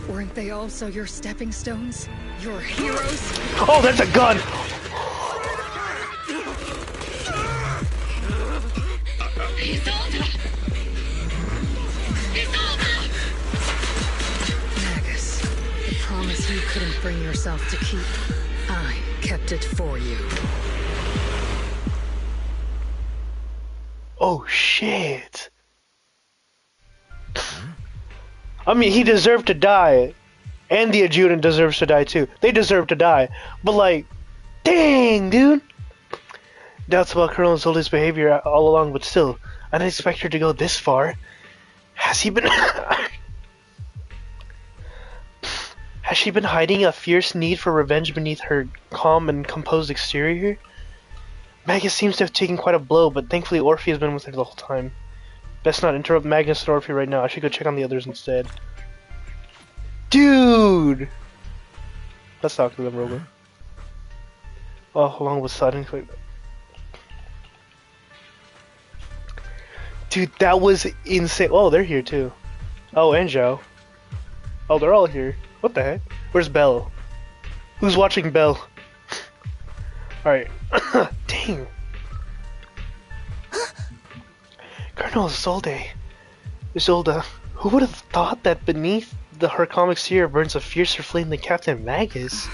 Weren't they also your stepping stones? Your heroes? Oh, that's a gun! Magus, the promise you couldn't bring yourself to keep. I kept it for you. Oh, shit. I mean, he deserved to die. And the adjutant deserves to die, too. They deserve to die. But, like, dang, dude. Doubts about Colonel Zoldy's behavior all along, but still, I didn't expect her to go this far. Has he been... Has she been hiding a fierce need for revenge beneath her calm and composed exterior? Magus seems to have taken quite a blow, but thankfully Orphe has been with her the whole time. Best not interrupt Magnus and Orphe right now. I should go check on the others instead. Dude! Let's talk to them real quick. Oh, along with sudden. Dude, that was insane. Oh, they're here too. Oh, and Zhao. Oh, they're all here. What the heck? Where's Belle? Who's watching Belle? Alright. Dang. Colonel Zolda. Who would have thought that beneath her calm exterior burns a fiercer flame than Captain Magus?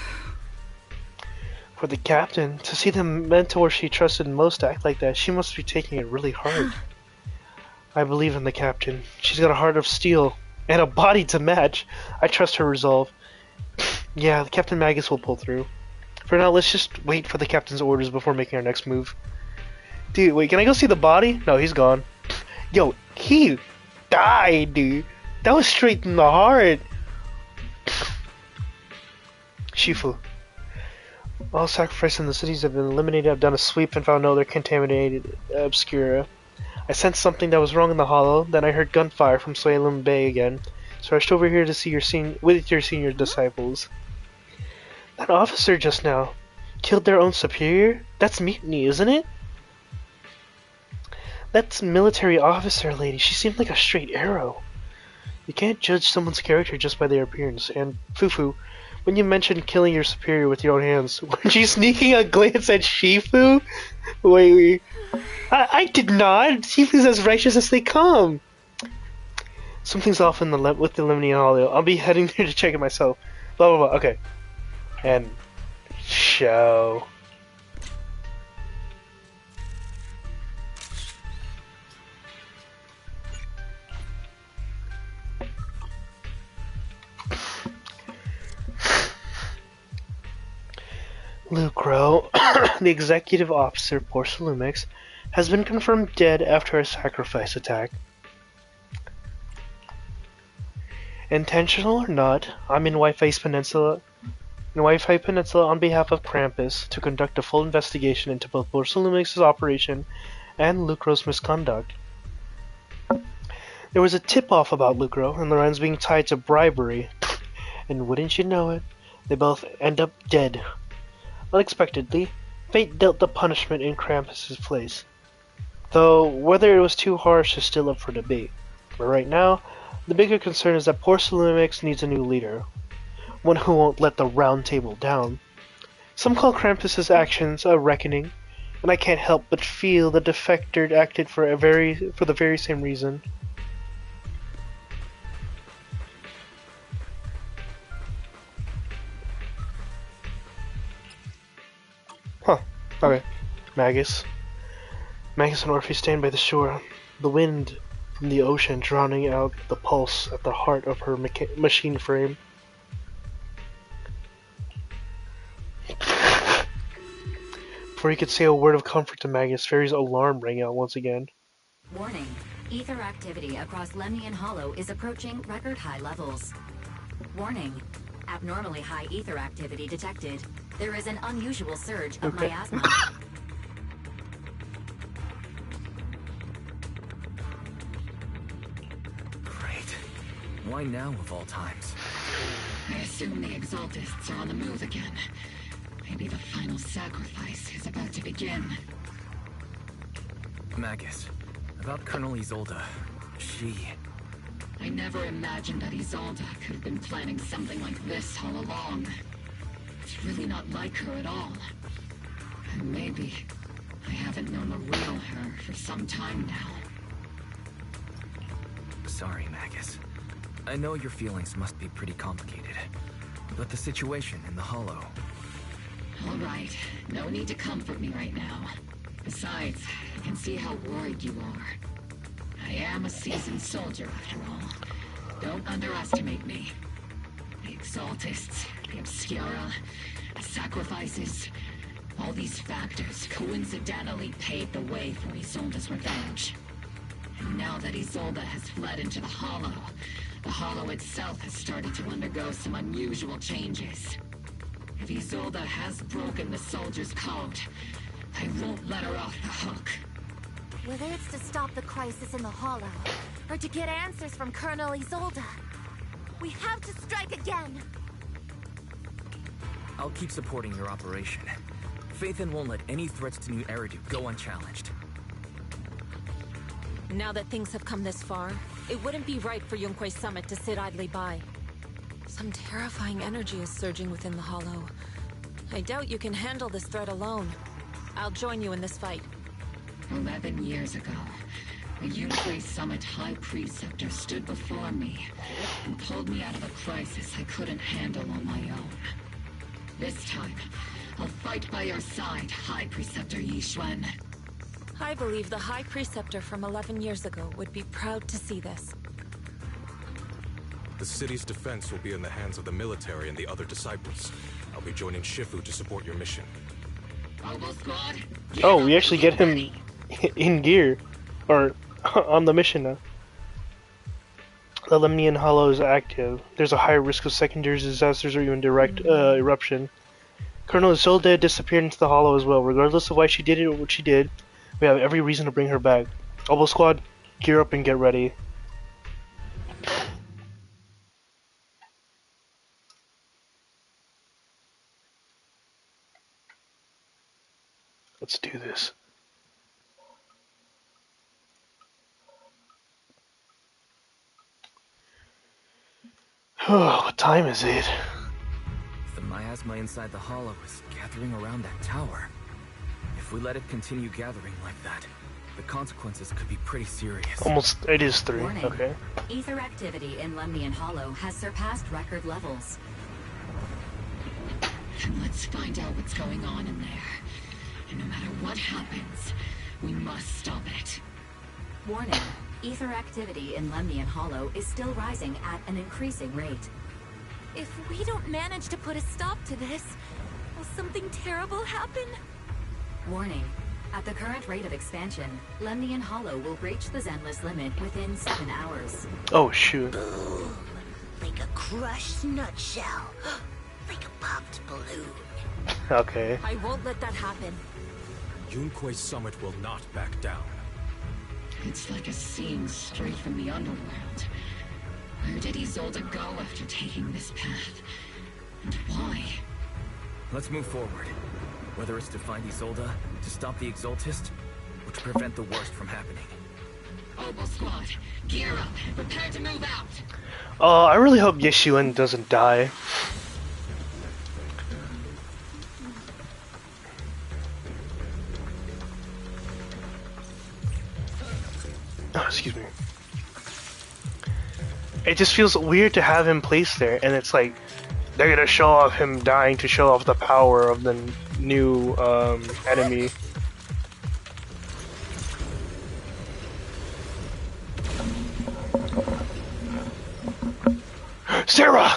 For the captain, to see the mentor she trusted most act like that, she must be taking it really hard. I believe in the captain. She's got a heart of steel and a body to match. I trust her resolve. Yeah, Captain Magus will pull through. For now, let's just wait for the captain's orders before making our next move. Dude, wait, can I go see the body? No, he's gone. Yo, he died, dude. That was straight in the heart. Shifu. All sacrifices in the cities have been eliminated. I've done a sweep and found no other contaminated obscura. I sensed something that was wrong in the hollow. Then I heard gunfire from Salem Bay again. So I rushed over here to see with your senior disciples. That officer just now killed their own superior? That's mutiny, isn't it? That's military officer lady. She seemed like a straight arrow. You can't judge someone's character just by their appearance. And Fufu, when you mentioned killing your superior with your own hands, weren't you sneaking a glance at Shifu? Wait. I did not. Shifu's as righteous as they come. Something's off with the Lemony Hollow. I'll be heading there to check it myself. Blah blah blah. Okay. And show. Lucro, the executive officer of Porcelumix, has been confirmed dead after a sacrifice attack. Intentional or not, I'm in Wi-Fi Peninsula on behalf of Krampus to conduct a full investigation into both Porcelumix's operation and Lucro's misconduct. There was a tip-off about Lucro and Lorenz being tied to bribery, and wouldn't you know it, they both end up dead. Unexpectedly, fate dealt the punishment in Krampus's place. Though whether it was too harsh is still up for debate. But right now, the bigger concern is that Porcelumix needs a new leader. One who won't let the round table down. Some call Krampus's actions a reckoning, and I can't help but feel the defector acted for the very same reason. Huh. Okay. Magus and Orphe stand by the shore. The wind from the ocean drowning out the pulse at the heart of her machine frame. Before he could say a word of comfort to Magus, Fairy's alarm rang out once again. Warning. Ether activity across Lemnian Hollow is approaching record high levels. Warning. Abnormally high ether activity detected. There is an unusual surge of miasma. Great. Why now of all times? I assume the Exaltists are on the move again. Maybe the final sacrifice is about to begin. Magus, about Colonel Isolde. I never imagined that Isolde could have been planning something like this all along. It's really not like her at all. And maybe I haven't known the real her for some time now. Sorry, Magus. I know your feelings must be pretty complicated. But the situation in the Hollow... All right, no need to comfort me right now. Besides, I can see how worried you are. I am a seasoned soldier, after all. Don't underestimate me. The Exaltists, the Obscura, the sacrifices, all these factors coincidentally paved the way for Isolde's revenge. And now that Isolde has fled into the Hollow itself has started to undergo some unusual changes. If Isolde has broken the soldier's code, I won't let her off the hook. Whether it's to stop the crisis in the Hollow, or to get answers from Colonel Isolde, we have to strike again! I'll keep supporting your operation. Phaethon won't let any threats to New Eridu go unchallenged. Now that things have come this far, it wouldn't be right for Yunque's summit to sit idly by. Some terrifying energy is surging within the Hollow. I doubt you can handle this threat alone. I'll join you in this fight. 11 years ago, a Yunque Summit High Preceptor stood before me and pulled me out of a crisis I couldn't handle on my own. This time, I'll fight by your side, High Preceptor Yixuan. I believe the High Preceptor from 11 years ago would be proud to see this. The city's defense will be in the hands of the military and the other disciples. I'll be joining Shifu to support your mission. Oh, we actually get him in gear, or on the mission now. The Lemnian Hollow is active. There's a high risk of secondary disasters or even direct eruption. Colonel Isolde disappeared into the Hollow as well. Regardless of why she did it or what she did, we have every reason to bring her back. Oboe Squad, gear up and get ready. Let's do this. Oh, what time is it? The miasma inside the Hollow is gathering around that tower. If we let it continue gathering like that, the consequences could be pretty serious. Almost, it is 3, Warning. okay. Ether activity in Lemnian Hollow has surpassed record levels. Then let's find out what's going on in there. And no matter what happens, we must stop it. Warning. Ether activity in Lemnian Hollow is still rising at an increasing rate. If we don't manage to put a stop to this, will something terrible happen? Warning. At the current rate of expansion, Lemnian Hollow will breach the Zenless limit within 7 hours. Oh, shoot. Boom. Like a crushed nutshell. Like a popped balloon. Okay. I won't let that happen. Yunque's summit will not back down. It's like a scene straight from the underworld. Where did Isolde go after taking this path? And why? Let's move forward. Whether it's to find Isolde, to stop the Exaltist, or to prevent the worst from happening. Oboe Squad, gear up and prepare to move out! I really hope Yixuan doesn't die. Oh, excuse me. It just feels weird to have him placed there, and it's like they're gonna show off him dying to show off the power of the new enemy. Sarah!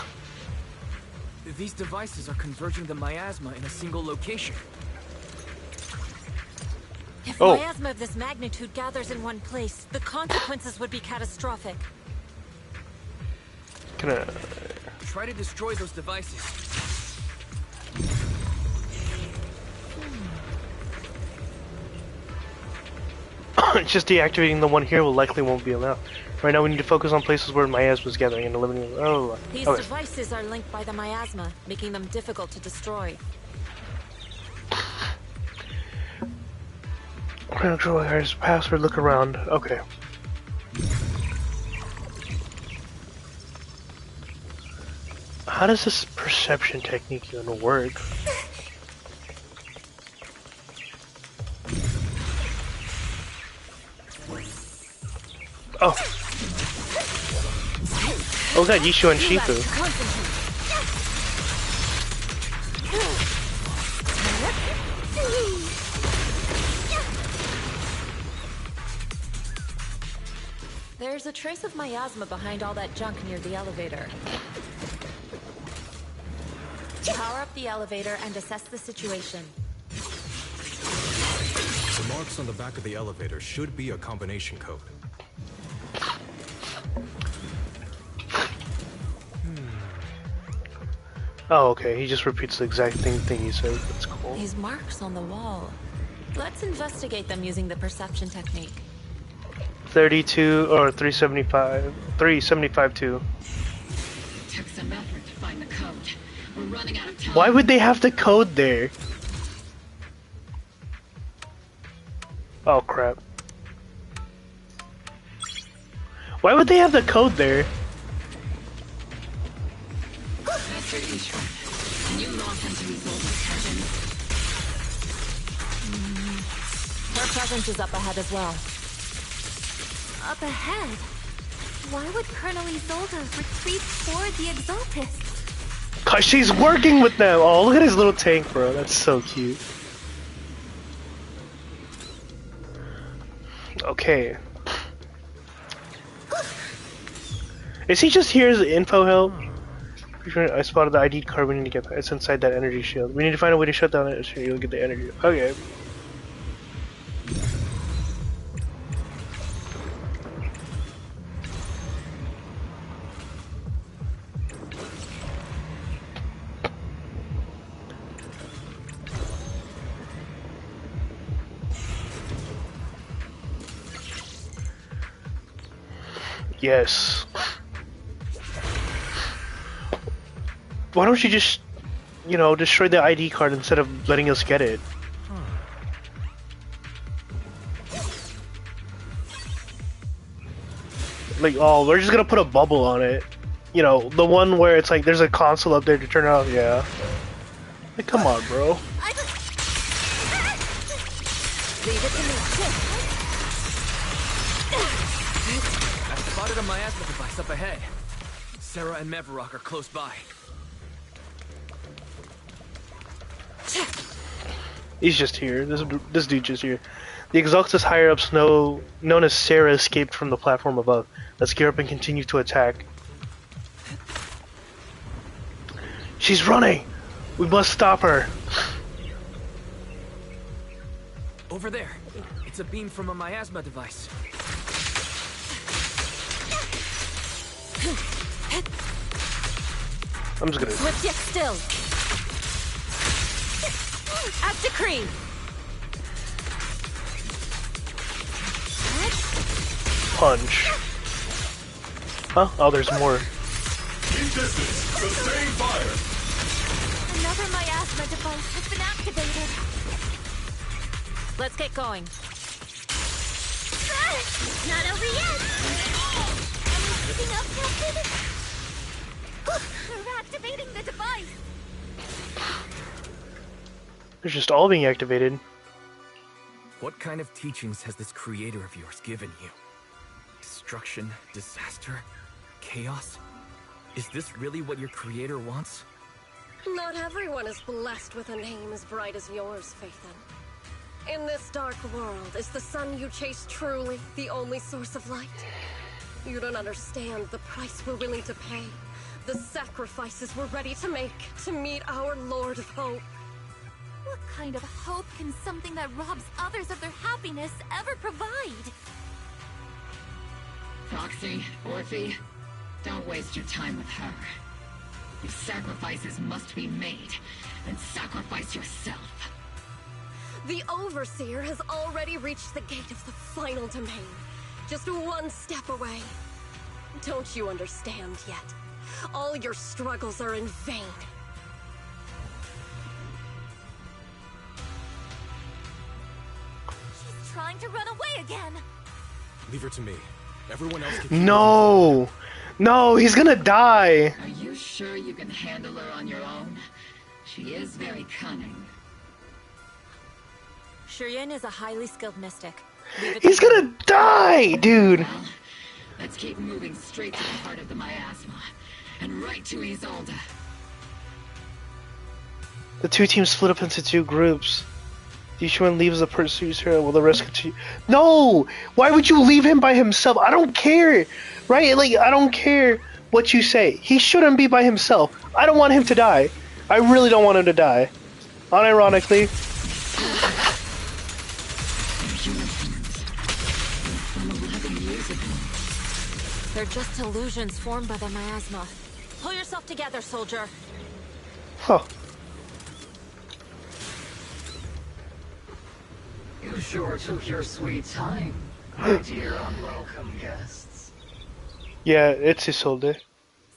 These devices are converging the miasma in a single location. If miasma of this magnitude gathers in one place, the consequences would be catastrophic. Try to destroy those devices. Just deactivating the one here will likely won't be enough. Right now we need to focus on places where miasma is gathering and eliminating. Oh, These okay. devices are linked by the miasma, making them difficult to destroy. Control here's password. Look around. Okay. How does this perception technique even work? Oh. Oh god, Yishu and Shifu. There's a trace of miasma behind all that junk near the elevator. Power up the elevator and assess the situation. The marks on the back of the elevator should be a combination code. Oh, okay. He just repeats the exact thing he said. That's cool. These marks on the wall. Let's investigate them using the perception technique. 32 or 375. 375-2. Took some effort to find the code. We're running out of time. Why would they have the code there? Oh crap. Why would they have the code there? Master Ishran, can you lock into Isolde's attention? Her presence is up ahead as well. Up ahead? Why would Colonel Isolde retreat toward the Exaltists? Cause she's working with them! Oh, look at his little tank, bro. That's so cute. Okay. Is he just here as info help? I spotted the ID card. We need to get that. It's inside that energy shield. We need to find a way to shut down it so you'll get the energy. Okay. Yes. Why don't you just, you know, destroy the ID card instead of letting us get it? Like, oh, we're just gonna put a bubble on it. You know, the one where it's like there's a console up there to turn it off. Yeah. Like, come on, bro. Leave it to me. I spotted a miasma device up ahead. Sarah and Mevarok are close by. He's just here. This dude just here. The Exaltus higher-ups known as Sarah escaped from the platform above. Let's gear up and continue to attack. She's running! We must stop her! Over there. It's a beam from a miasma device. I'm just gonna... Swift yet still. As decreed. Punch. Huh? Oh, there's more. Keep distance. Sustain fire. Another miasma device has been activated. Let's get going. Not over yet. Are we keeping up, Captain? They're activating the device. They're just all being activated. What kind of teachings has this creator of yours given you? Destruction, disaster, chaos? Is this really what your creator wants? Not everyone is blessed with a name as bright as yours, Phaethon. In this dark world, is the sun you chase truly the only source of light? You don't understand the price we're willing to pay, the sacrifices we're ready to make to meet our Lord of Hope. What kind of hope can something that robs others of their happiness ever provide? Proxy, Orphe, don't waste your time with her. If sacrifices must be made, then sacrifice yourself. The Overseer has already reached the gate of the final domain. Just one step away. Don't you understand yet? All your struggles are in vain. She's trying to run away again. Leave her to me. Everyone else can. No! No, he's gonna die! Are you sure you can handle her on your own? She is very cunning. Shireen is a highly skilled mystic. He's gonna die, dude! Well, let's keep moving straight to the heart of the miasma. And right to Isolde. The two teams split up into two groups. Each one leaves the pursuit her while the rest continue. No! Why would you leave him by himself? I don't care! Right? Like, I don't care what you say. He shouldn't be by himself. I don't want him to die. I really don't want him to die. Unironically. They're just illusions formed by the miasma. Pull yourself together, soldier. Huh. You sure took your sweet time, my dear unwelcome guests. Yeah, it's Isolde.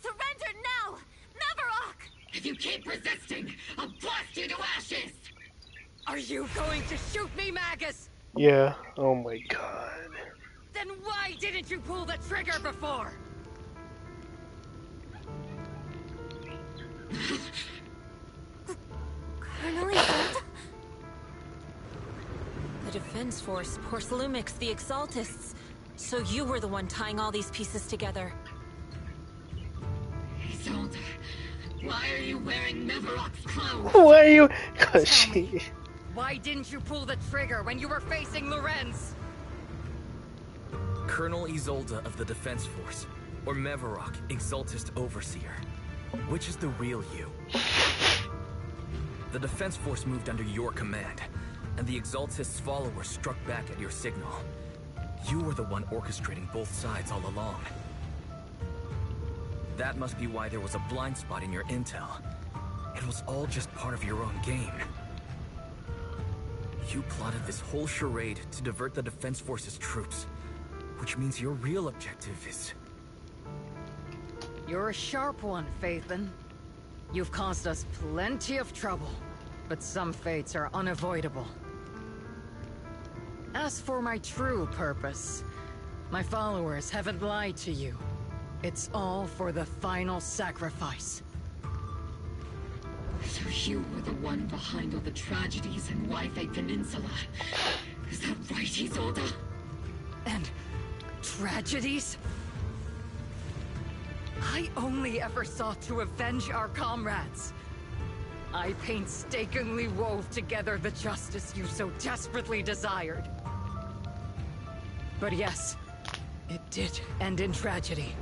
Surrender now! Neverok! If you keep resisting, I'll blast you to ashes! Are you going to shoot me, Magus? Yeah. Oh my god. Then why didn't you pull the trigger before? Colonel Isolde? The Defense Force, Porcelumix, the Exaltists. So you were the one tying all these pieces together. Isolde, why are you wearing Neverok's clothes? Why are you? Cause she. Why didn't you pull the trigger when you were facing Lorenz? Colonel Isolde of the Defense Force, or Mevarok, Exaltist Overseer. Which is the real you? The Defense Force moved under your command, and the Exaltist's followers struck back at your signal. You were the one orchestrating both sides all along. That must be why there was a blind spot in your intel. It was all just part of your own game. You plotted this whole charade to divert the Defense Force's troops, which means your real objective is... You're a sharp one, Phaethon. You've caused us plenty of trouble, but some fates are unavoidable. As for my true purpose, my followers haven't lied to you. It's all for the final sacrifice. So you were the one behind all the tragedies in Wi-Fi Peninsula. Is that right, Isolde? And tragedies? I only ever sought to avenge our comrades. I painstakingly wove together the justice you so desperately desired. But yes, it did end in tragedy.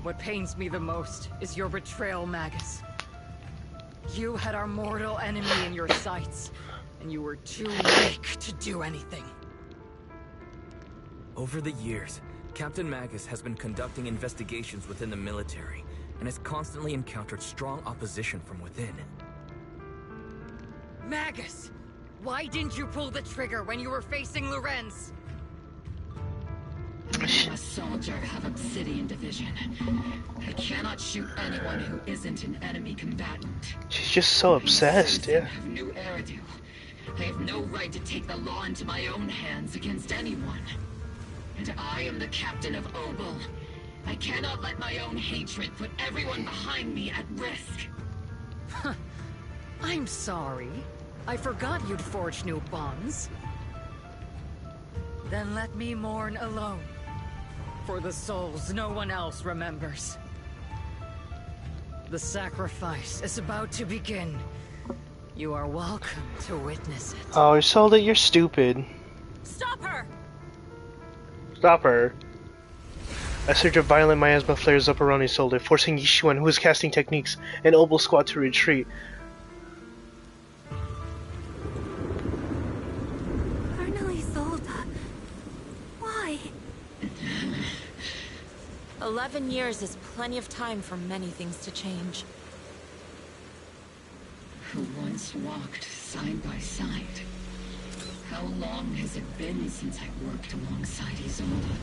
What pains me the most is your betrayal, Magus. You had our mortal enemy in your sights, and you were too weak to do anything. Over the years, Captain Magus has been conducting investigations within the military, and has constantly encountered strong opposition from within. Magus! Why didn't you pull the trigger when you were facing Lorenz? I'm a soldier of Obsidian Division. I cannot shoot anyone who isn't an enemy combatant. She's just so obsessed, yeah. I have New Eridu. I have no right to take the law into my own hands against anyone. And I am the captain of Obel. I cannot let my own hatred put everyone behind me at risk. I'm sorry. I forgot you'd forged new bonds. Then let me mourn alone. For the souls no one else remembers. The sacrifice is about to begin. You are welcome to witness it. Oh, Isolde, you're stupid. Stop her! Stop her. A surge of violent miasma flares up around Isolde, forcing Yishuan, who is casting techniques, and Obel squad to retreat. Colonel Isolde. Why? 11 years is plenty of time for many things to change. Who once walked side by side. How long has it been since I worked alongside Isolde?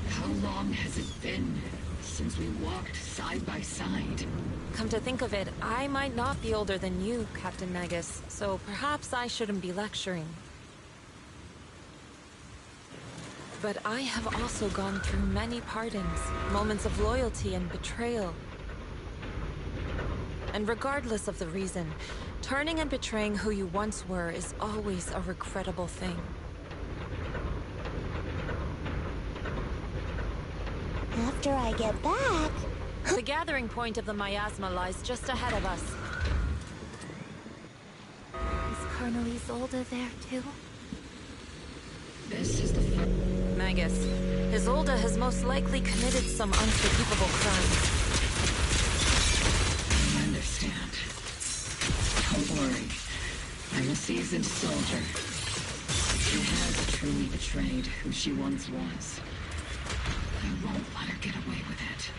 How long has it been since we walked side by side? Come to think of it, I might not be older than you, Captain Magus, so perhaps I shouldn't be lecturing. But I have also gone through many pardons, moments of loyalty and betrayal. And regardless of the reason, turning and betraying who you once were is always a regrettable thing. After I get back... The gathering point of the miasma lies just ahead of us. Is Colonel Isolde there too? This is the Magus, Isolde has most likely committed some unforgivable crime. I understand. Don't worry. I'm a seasoned soldier. She has truly betrayed who she once was. I won't let her get away with it.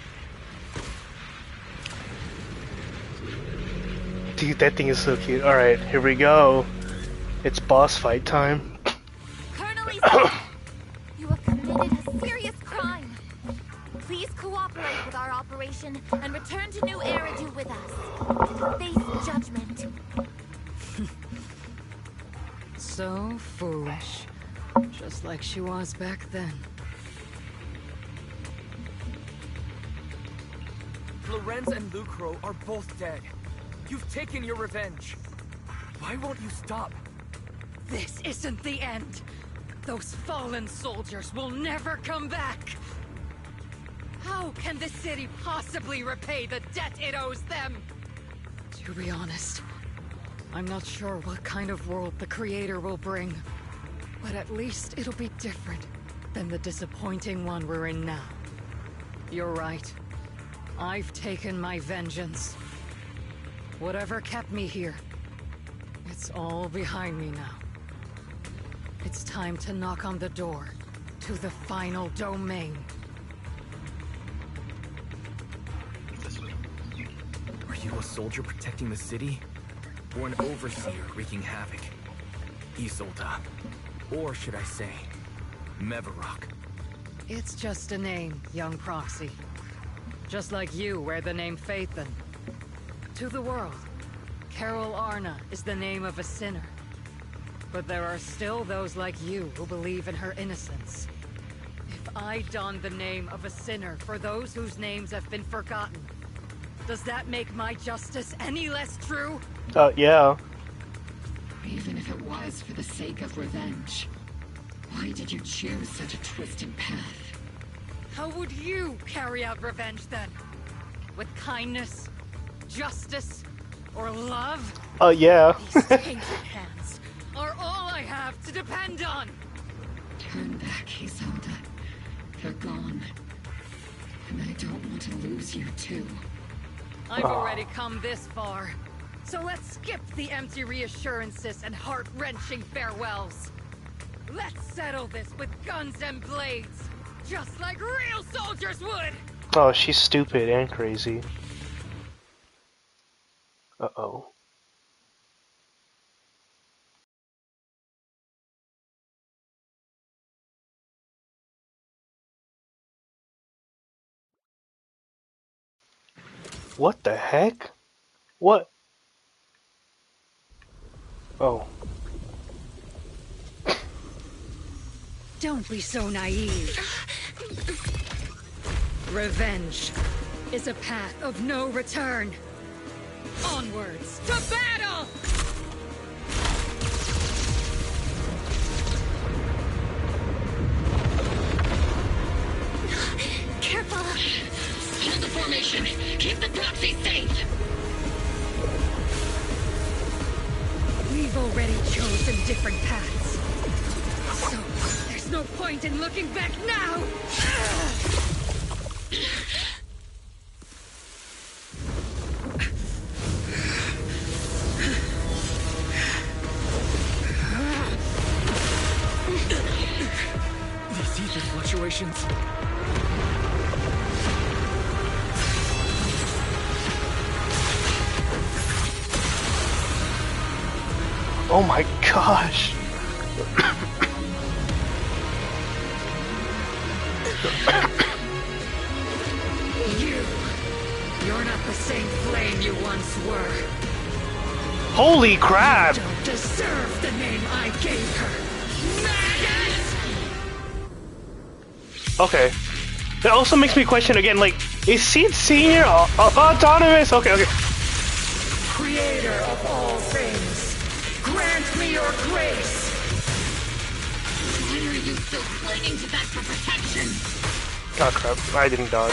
Dude, that thing is so cute. Alright, here we go. It's boss fight time. Colonel Isolde, you have committed a serious crime. Please cooperate with our operation and return to New Eridu with us to face judgment. So foolish. Just like she was back then. Lorenz and Lucro are both dead. You've taken your revenge. Why won't you stop? This isn't the end. Those fallen soldiers will never come back. How can the city possibly repay the debt it owes them? To be honest, I'm not sure what kind of world the Creator will bring. But at least it'll be different than the disappointing one we're in now. You're right. I've taken my vengeance. Whatever kept me here, it's all behind me now. It's time to knock on the door to the final domain. Are you a soldier protecting the city? Or an overseer wreaking havoc? Isolde. Or should I say, Mevarok? It's just a name, young proxy. Just like you wear the name Phaethon. To the world, Carol Arna is the name of a sinner. But there are still those like you who believe in her innocence. If I don the name of a sinner for those whose names have been forgotten, does that make my justice any less true? Yeah. Even if it was for the sake of revenge, why did you choose such a twisted path? How would you carry out revenge then? With kindness? Justice? Or love? Yeah. These tainted hands are all I have to depend on! Turn back, Isolde. They're gone. And I don't want to lose you, too. I've already come this far. So let's skip the empty reassurances and heart-wrenching farewells. Let's settle this with guns and blades, just like real soldiers would! Oh, she's stupid and crazy. Uh-oh. What the heck? What? Oh. Don't be so naive. Revenge is a path of no return. Onwards to battle! Careful! Hold the formation! Keep the proxy safe! We've already chosen different paths. So, there's no point in looking back now! These ether fluctuations. Oh my gosh! You're not the same flame you once were. Holy crap! You don't deserve the name I gave her. Maggot! Okay. That also makes me question again, like, is Seed Senior autonomous? Okay, okay. Creator of all things, grant me your grace. Why are you still clinging to that for protection? Oh crap, I didn't dodge.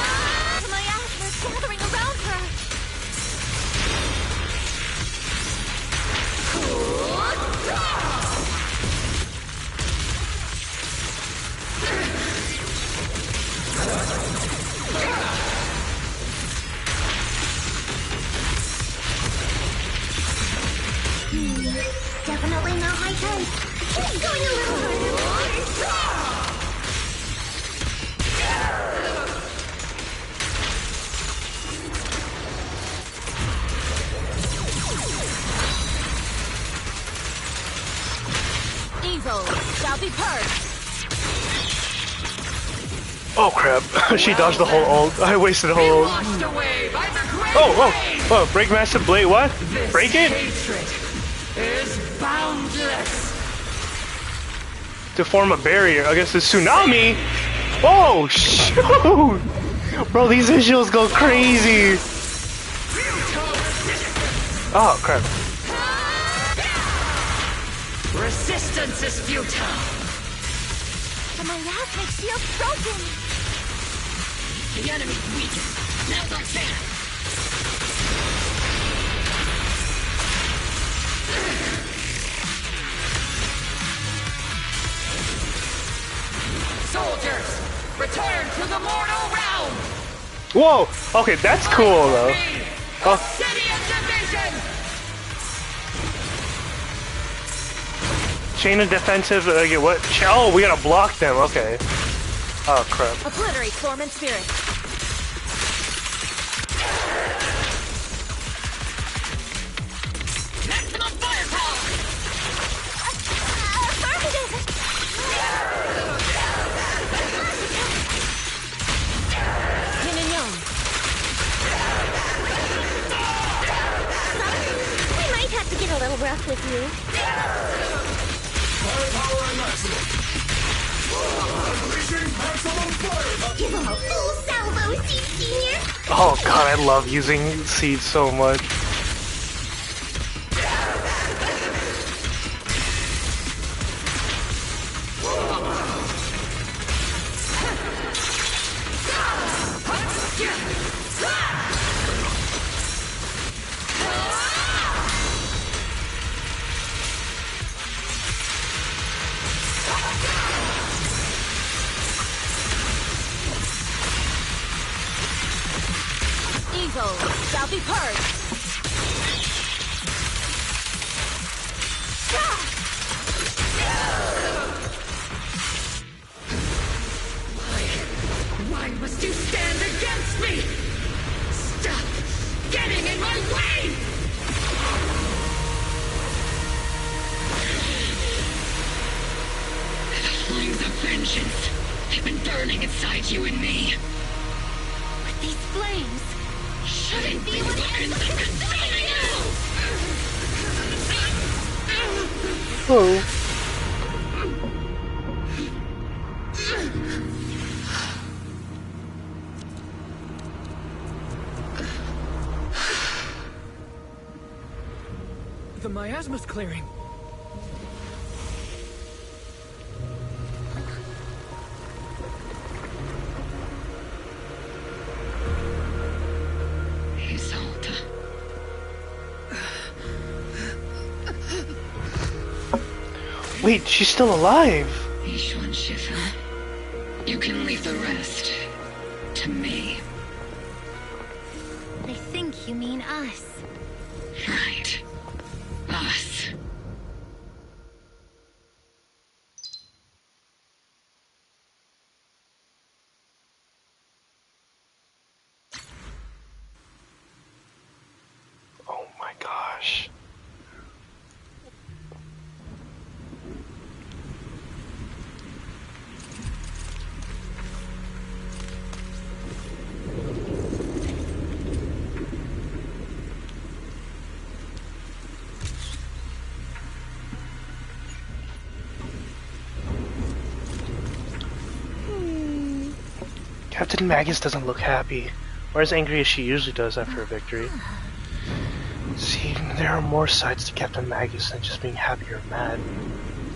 My asthma's gathering around her. Definitely not my type. Keep going a little harder. Evil shall be purged. Oh crap, she dodged the whole ult. I wasted the whole ult. Oh, Breakmaster Blade, what? Break it? Is boundless. To form a barrier against the tsunami? Oh, shoot! Bro, these visuals go crazy! Oh, crap. Resistance is futile. The miasmic shield's broken. The enemy's weak. Now's our chance. Soldiers, return to the mortal realm. Whoa! Okay, that's cool though. Oh. City of division. Chain of defensive, what? Oh, we gotta block them, okay. Oh crap. Obliterate form and spirit. Maximum firepower. Yin and yang. We might have to get a little rough with you. Firepower and maximum. Unleashing maximum firepower. Give him a full salvo, Seed Senior. Oh god, I love using seeds so much. Evil shall be purged. Why must you stand against me? Stop getting in my way! The flames of vengeance have been burning inside you and me. But these flames shouldn't be looking so consuming now! Oh. The miasma's clearing. Isolde. Wait, she's still alive! Ishwan Shifu. You can leave the rest to me. I think you mean us. Right. Us. Oh my gosh. Captain Magus doesn't look happy, or as angry as she usually does after a victory. See, there are more sides to Captain Magus than just being happy or mad.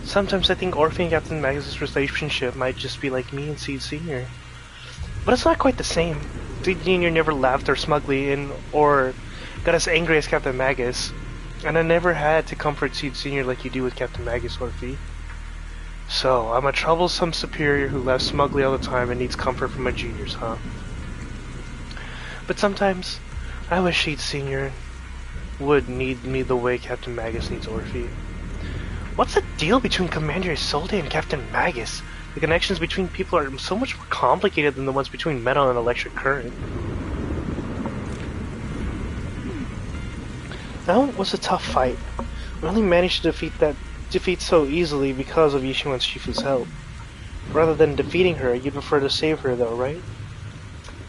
Sometimes I think Orphe and Captain Magus' relationship might just be like me and Seed Sr. But it's not quite the same. Seed Sr. never laughed or smugly or got as angry as Captain Magus, and I never had to comfort Seed Sr. like you do with Captain Magus, Orphe. So, I'm a troublesome superior who laughs smugly all the time and needs comfort from my juniors, huh? But sometimes, I wish Seed Sr. would need me the way Captain Magus needs Orphe. What's the deal between Commander Isolde and Captain Magus? The connections between people are so much more complicated than the ones between metal and electric current. That was a tough fight. We only managed to defeat so easily because of Yishu and Shifu's help. Rather than defeating her, you'd prefer to save her though, right?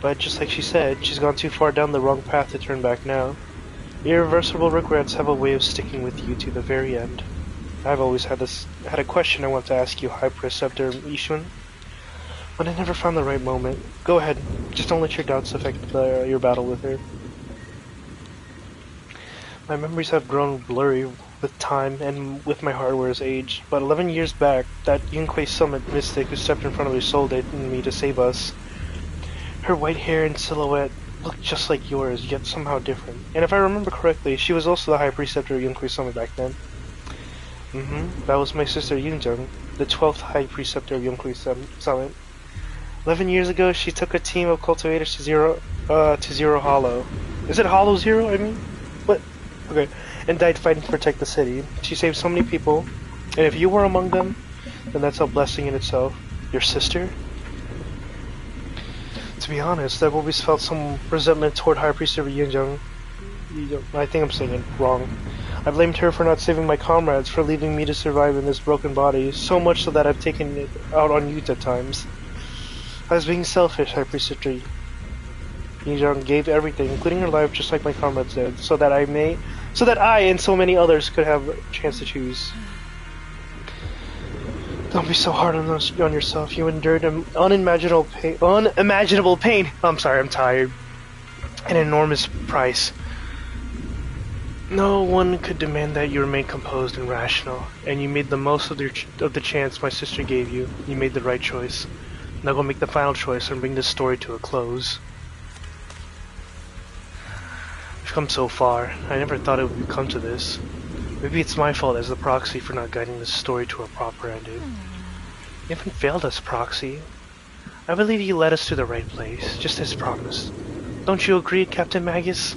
But just like she said, she's gone too far down the wrong path to turn back now. Irreversible regrets have a way of sticking with you to the very end. I've always had a question I want to ask you, High Preceptor Ishun, but I never found the right moment. Go ahead, just don't let your doubts affect your battle with her. My memories have grown blurry with time and with my hardware's age, but 11 years back, that Yunque Summit mystic who stepped in front of Isolde and me to save us, her white hair and silhouette looked just like yours, yet somehow different. And if I remember correctly, she was also the High Preceptor of Yunque Summit back then. That was my sister Yunjung, the 12th High Preceptor of Yunque Summit. 11 years ago, she took a team of cultivators to Zero Hollow. Is it Hollow Zero, I mean? What? Okay. And died fighting to protect the city. She saved so many people, and if you were among them, then that's a blessing in itself. Your sister? To be honest, I've always felt some resentment toward High Preceptor Yunjung. I think I'm saying it wrong. I blamed her for not saving my comrades, for leaving me to survive in this broken body, so much so that I've taken it out on you at times. I was being selfish, High Preceptor. Yunjung gave everything, including her life, just like my comrades did, so that I and so many others could have a chance to choose. Don't be so hard on yourself. You endured an unimaginable pain. I'm sorry, I'm tired. An enormous price. No one could demand that you remain composed and rational, and you made the most of the chance my sister gave you. You made the right choice. Now go make the final choice and bring this story to a close. We've come so far. I never thought it would come to this. Maybe it's my fault as the proxy for not guiding this story to a proper ending. You haven't failed us, Proxy. I believe you led us to the right place, just as promised. Don't you agree, Captain Magus?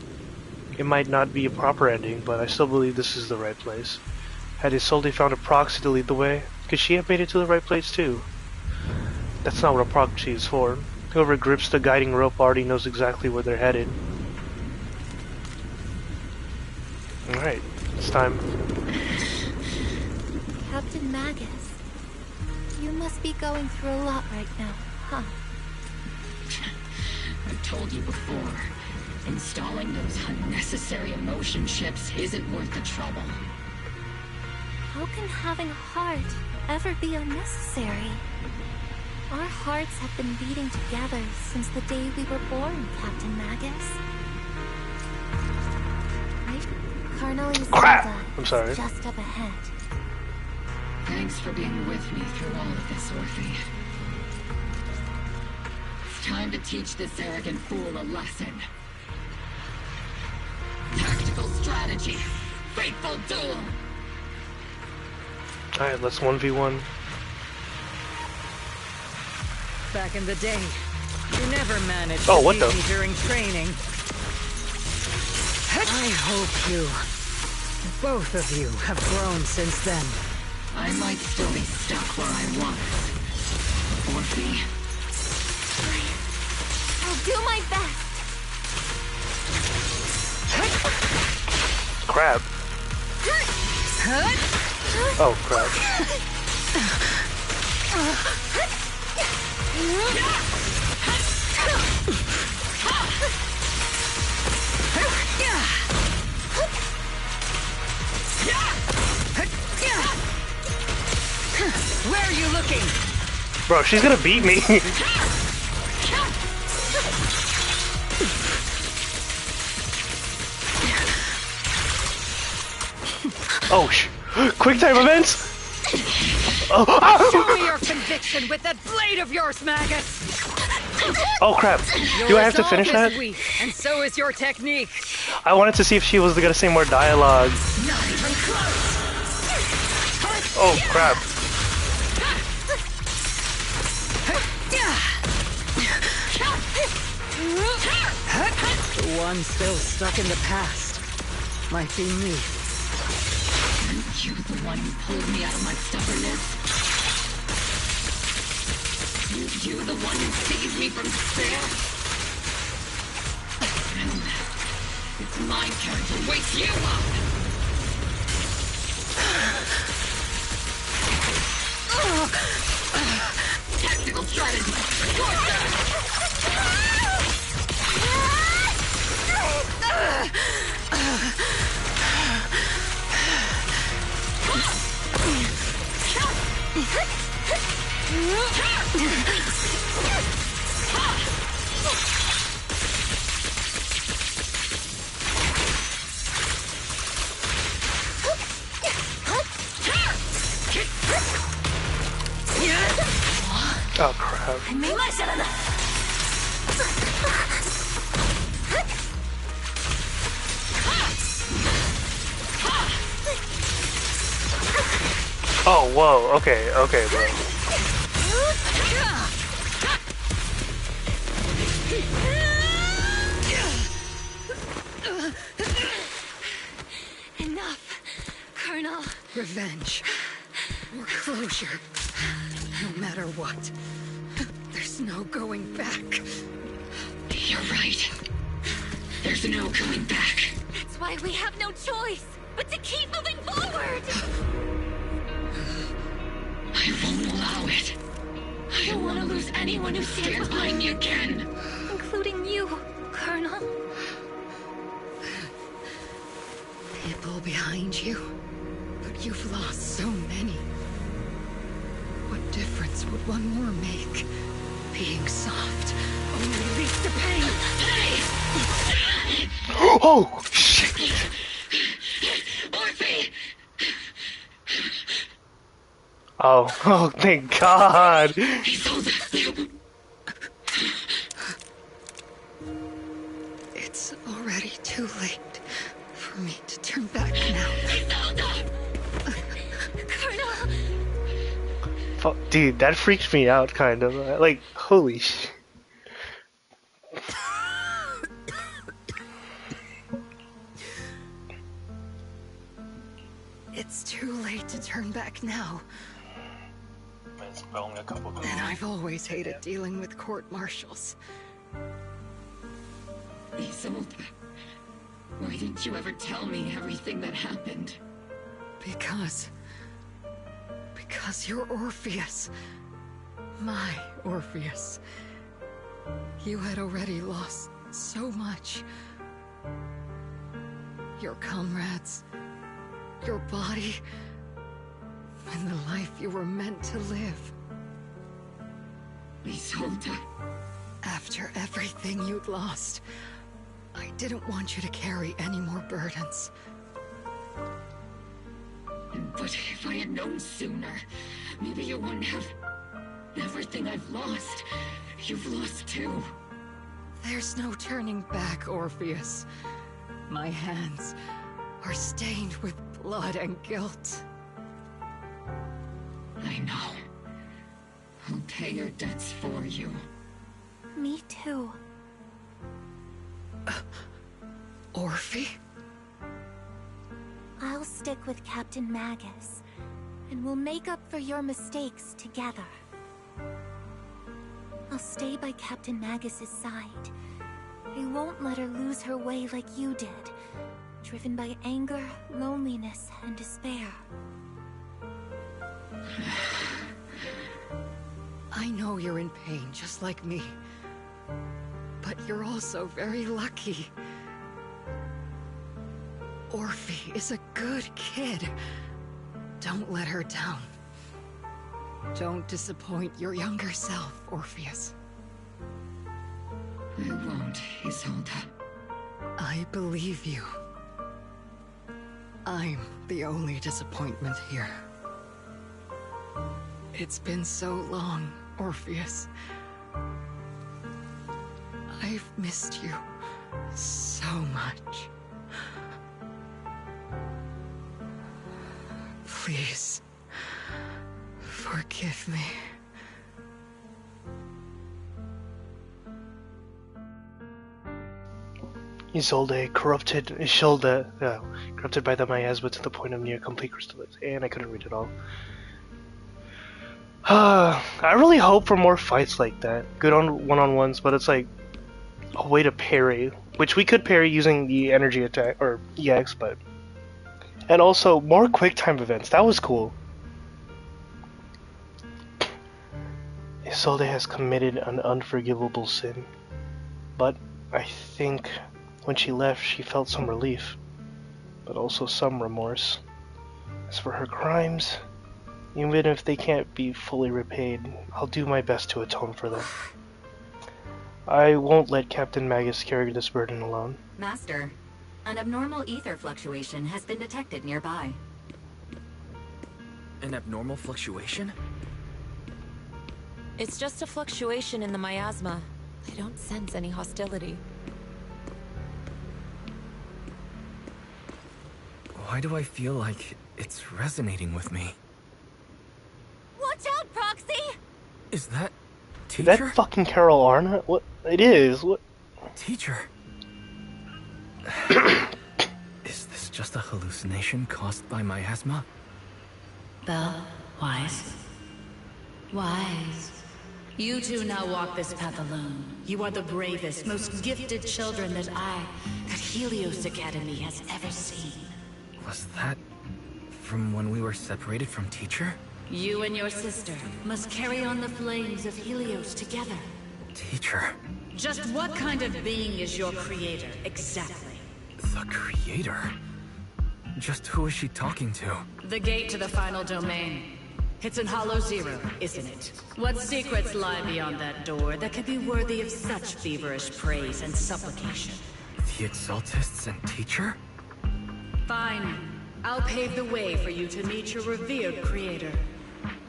It might not be a proper ending, but I still believe this is the right place. Had Isolde found a proxy to lead the way, could she have made it to the right place too? That's not what a proxy is for. Whoever grips the guiding rope already knows exactly where they're headed. Alright, it's time. Captain Magus, you must be going through a lot right now, huh? I've told you before. Installing those unnecessary emotion chips isn't worth the trouble. How can having a heart ever be unnecessary? Our hearts have been beating together since the day we were born, Captain Magus. Right? Colonel Isolde I'm sorry. is just up ahead. Thanks for being with me through all of this, Orphe. It's time to teach this arrogant fool a lesson. Tactical strategy. Fateful duel. Alright, let's 1v1. Back in the day, you never managed Oh, to what beat the? me during training. I hope you, both of you, have grown since then. I might still be stuck where I was. Orphe. I'll do my best. Crab. Oh, crap. Where are you looking? Bro, she's gonna beat me. Oh, quick time events! Oh, Show me your conviction with that blade of yours, Magus! Oh crap. Do I have to finish that? Weak, and so is your technique. I wanted to see if she was gonna say more dialogue. Oh crap. The one still stuck in the past might be me. Aren't you the one who pulled me out of my stubbornness? Aren't you the one who saved me from despair? And it's my turn to wake you up! Tactical strategy! Oh crap. Oh, whoa, okay, okay, bro. Enough, Colonel. Revenge. Or closure. No matter what. There's no going back. You're right. There's no coming back. That's why we have no choice but to keep moving forward. I won't allow it. I don't want to lose anyone who stands behind me again. Including you, Colonel. People behind you. But you've lost so many. What difference would one more make? Being soft only leads to pain. Oh, shit. Orphe! Oh, thank God. It's already too late for me to turn back now. Colonel! Fuck, dude, that freaked me out, kind of. Like, holy shit. It's too late to turn back now. It's only a couple of And I've always hated dealing with court-martials. Isolde, why didn't you ever tell me everything that happened? Because you're Orpheus. My Orpheus. You had already lost so much. Your comrades, your body, and the life you were meant to live. Isolde. After everything you'd lost, I didn't want you to carry any more burdens. But if I had known sooner, maybe you wouldn't have... Everything I've lost, you've lost too. There's no turning back, Orpheus. My hands are stained with blood and guilt. I know. I'll pay your debts for you. Me too. Orphe? I'll stick with Captain Magus, and we'll make up for your mistakes together. I'll stay by Captain Magus's side. I won't let her lose her way like you did, driven by anger, loneliness, and despair. I know you're in pain, just like me. But you're also very lucky. Orphe is a good kid. Don't let her down. Don't disappoint your younger self, Orpheus. I won't, Isolde. I believe you. I'm the only disappointment here. It's been so long, Orpheus. I've missed you so much. Please, forgive me. Isolde corrupted corrupted by the miasma to the point of near complete crystallization. And I couldn't read it all. I really hope for more fights like that. Good on one-on-ones, but it's like a way to parry, which we could parry using the energy attack or EX, but and also more quick time events. That was cool. Isolde has committed an unforgivable sin, but I think when she left, she felt some relief, but also some remorse. As for her crimes, even if they can't be fully repaid, I'll do my best to atone for them. I won't let Captain Magus carry this burden alone. Master, an abnormal ether fluctuation has been detected nearby. An abnormal fluctuation? It's just a fluctuation in the miasma. I don't sense any hostility. Why do I feel like it's resonating with me? Watch out, Proxy! Is that Is that fucking Carol Arnott? What? It is. What? Teacher. Is this just a hallucination caused by miasma? Belle, Wise. Wise. You two now walk this path alone. You are the bravest, most gifted children that Helios Academy has ever seen. Was that from when we were separated from Teacher? You and your sister must carry on the flames of Helios together. Teacher. Just what kind of being is your creator, exactly? The Creator? Just who is she talking to? The gate to the final domain. It's in Hollow Zero, isn't it? What secrets lie beyond that door that could be worthy of such feverish praise and supplication? The Exaltists and Teacher? Fine. I'll pave the way for you to meet your revered creator.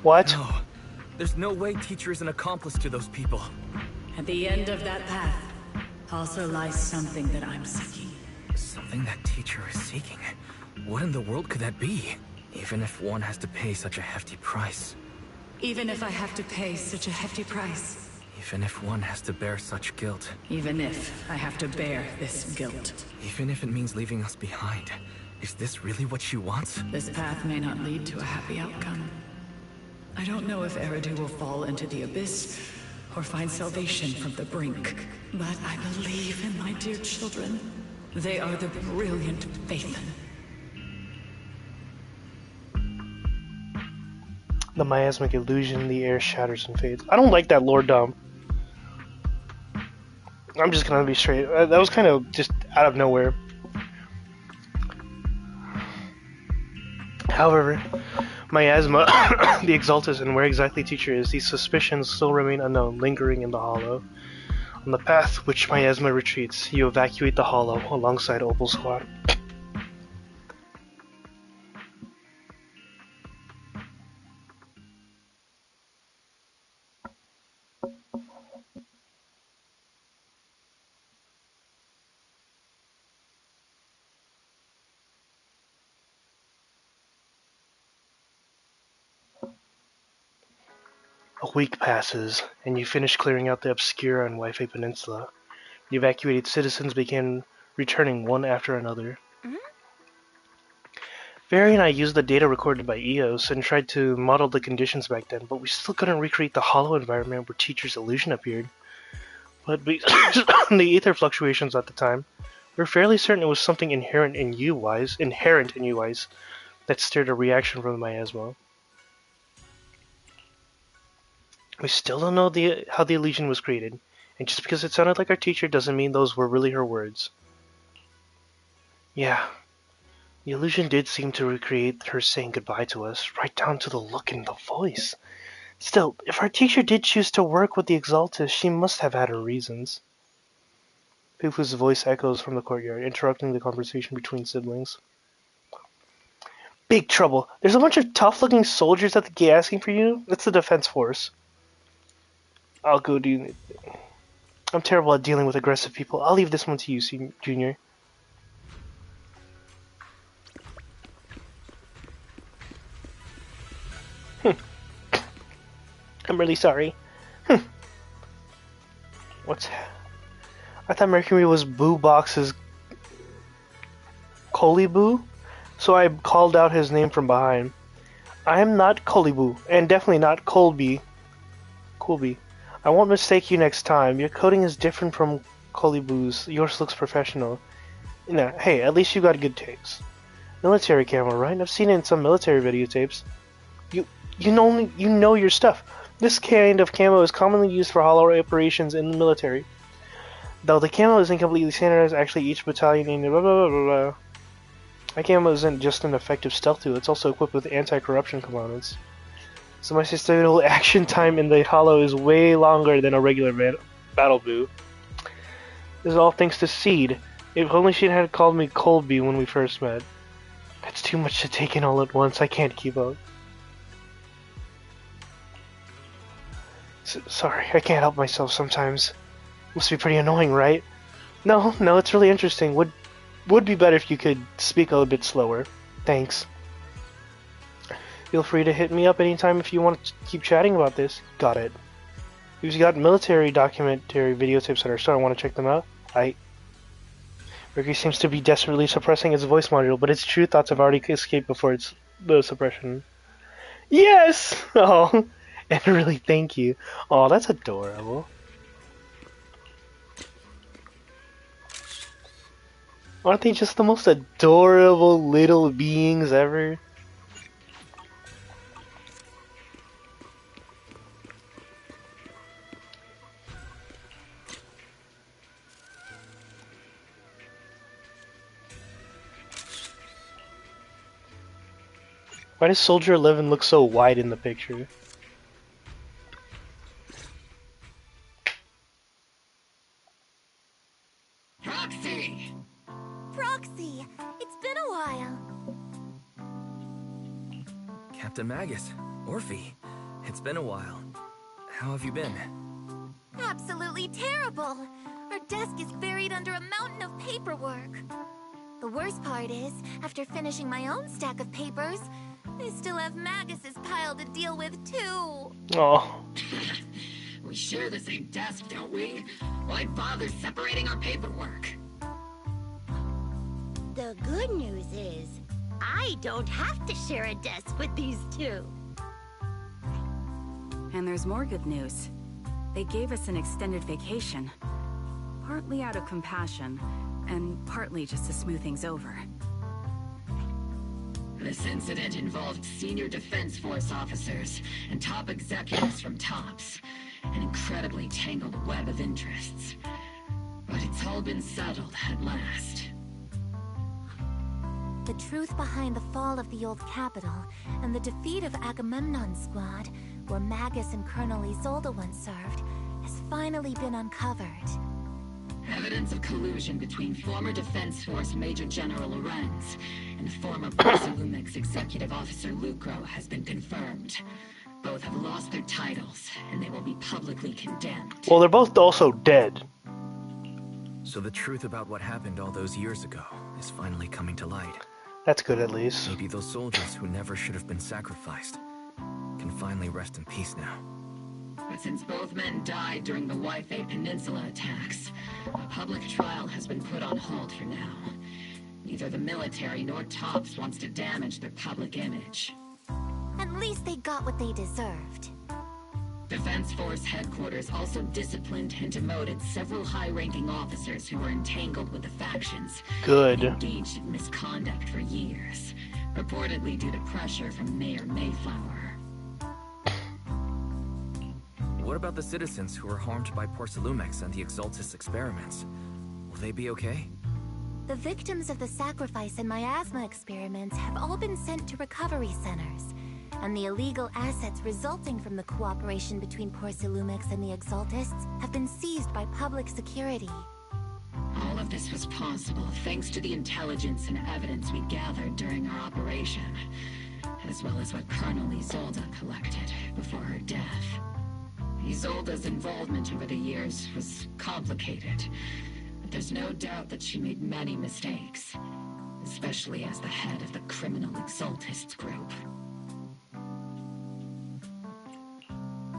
What? No. There's no way Teacher is an accomplice to those people. At the end of that path also lies something that I'm seeking. Something that Teacher is seeking? What in the world could that be? Even if one has to pay such a hefty price. Even if I have to pay such a hefty price. Even if one has to bear such guilt. Even if I have to bear this guilt. Even if it means leaving us behind. Is this really what she wants? This path may not lead to a happy outcome. I don't know if Eridu will fall into the abyss or find salvation from the brink. But I believe in my dear children. They are the brilliant Phaethon. The miasmic illusion, the air shatters and fades. I don't like that Lord Dom. I'm just gonna be straight. That was kind of just out of nowhere. However, miasma, the Exaltus, and where exactly Teacher is, these suspicions still remain unknown, lingering in the Hollow. On the path which miasma retreats, you evacuate the Hollow alongside Opal's squad. A week passes, and you finish clearing out the Obscura and Wi-Fi Peninsula. The evacuated citizens began returning one after another. Barry and I used the data recorded by EOS and tried to model the conditions back then, but we still couldn't recreate the hollow environment where Teacher's illusion appeared. But based on the ether fluctuations at the time, we're fairly certain it was something inherent in U-Wise that stirred a reaction from the miasma. We still don't know how the illusion was created, and just because it sounded like our teacher doesn't mean those were really her words. Yeah, the illusion did seem to recreate her saying goodbye to us, right down to the look in the voice. Still, if our teacher did choose to work with the Exaltus, she must have had her reasons. Pufu's voice echoes from the courtyard, interrupting the conversation between siblings. big trouble. There's a bunch of tough-looking soldiers at the gate asking for you. It's the defense force. I'll go do... I'm terrible at dealing with aggressive people. I'll leave this one to you, Junior. I'm really sorry. What's... I thought Mercury was Boo Box's Koliboo, so I called out his name from behind. I am not Koliboo, and definitely not Colby. I won't mistake you next time. Your coding is different from Koliboo's. Yours looks professional. No, hey, at least you got good taste. Military camo, right? I've seen it in some military videotapes. You know your stuff. This kind of camo is commonly used for hollow operations in the military. Though the camo isn't completely standardized, actually each battalion in blah blah blah blah. My camo isn't just an effective stealth tool, it's also equipped with anti-corruption components. So my sustainable action time in the hollow is way longer than a regular battle boo. This is all thanks to Seed. If only she had called me Colby when we first met. That's too much to take in all at once, I can't keep up. Sorry, I can't help myself sometimes. Must be pretty annoying, right? No, it's really interesting. Would be better if you could speak a little bit slower. Thanks. Feel free to hit me up anytime if you want to keep chatting about this. Got it. We've got military documentary videotapes at our store. I want to check them out. Ricky seems to be desperately suppressing his voice module, but its true thoughts have already escaped before the suppression. Yes! Oh, and really thank you. Oh, that's adorable. Aren't they just the most adorable little beings ever? Why does Soldier 11 look so wide in the picture? Proxy! Proxy! It's been a while. Captain Magus, Orphe, it's been a while. How have you been? Absolutely terrible! Our desk is buried under a mountain of paperwork. The worst part is, after finishing my own stack of papers, I still have Magus's pile to deal with too. Oh. We share the same desk, don't we? Why bother separating our paperwork? The good news is, I don't have to share a desk with these two. And there's more good news. They gave us an extended vacation. Partly out of compassion, and partly just to smooth things over. This incident involved senior Defense Force officers and top executives from TOPS. An incredibly tangled web of interests. But it's all been settled at last. The truth behind the fall of the old capital and the defeat of Agamemnon's squad, where Magus and Colonel Isolde once served, has finally been uncovered. Evidence of collusion between former Defense Force Major General Lorenz and former Porcelumix Executive Officer Lucro has been confirmed. Both have lost their titles, and they will be publicly condemned. Well, they're both also dead. So the truth about what happened all those years ago is finally coming to light. That's good, at least. Maybe those soldiers who never should have been sacrificed can finally rest in peace now. But since both men died during the Waifei Peninsula attacks, a public trial has been put on hold for now. Neither the military nor TOPS wants to damage their public image. At least they got what they deserved. Defense Force headquarters also disciplined and demoted several high-ranking officers who were entangled with the factions. Good. And engaged in misconduct for years, reportedly due to pressure from Mayor Mayflower. What about the citizens who were harmed by Porcelumix and the Exaltis experiments? Will they be okay? The victims of the sacrifice and miasma experiments have all been sent to recovery centers, and the illegal assets resulting from the cooperation between Porcelumix and the Exaltists have been seized by public security. All of This was possible thanks to the intelligence and evidence we gathered during our operation, as well as what Colonel Isolde collected before her death. Isolde's involvement over the years was complicated, but there's no doubt that she made many mistakes, especially as the head of the criminal Exaltists group.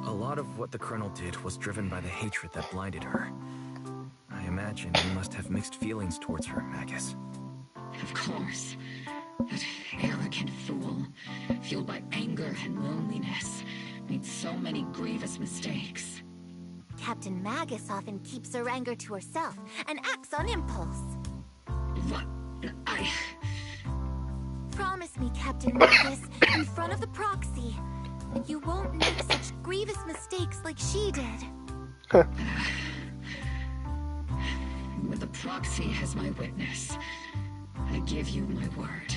A lot of what the Colonel did was driven by the hatred that blinded her. I imagine you must have mixed feelings towards her, Magus. Of course. That arrogant fool, fueled by anger and loneliness, made so many grievous mistakes. Captain Magus often keeps her anger to herself and acts on impulse. What? Promise me, Captain Magus, in front of the proxy, that you won't make such grievous mistakes like she did. With the proxy as my witness, I give you my word.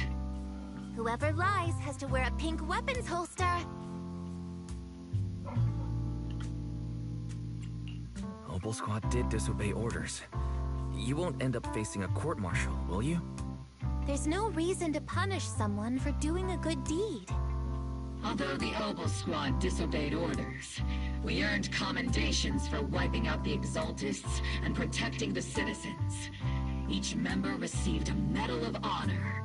Whoever lies has to wear a pink weapons holster. Obel Squad did disobey orders. You won't end up facing a court-martial, will you? There's no reason to punish someone for doing a good deed. Although the Obel Squad disobeyed orders, we earned commendations for wiping out the Exaltists and protecting the citizens. Each member received a Medal of Honor.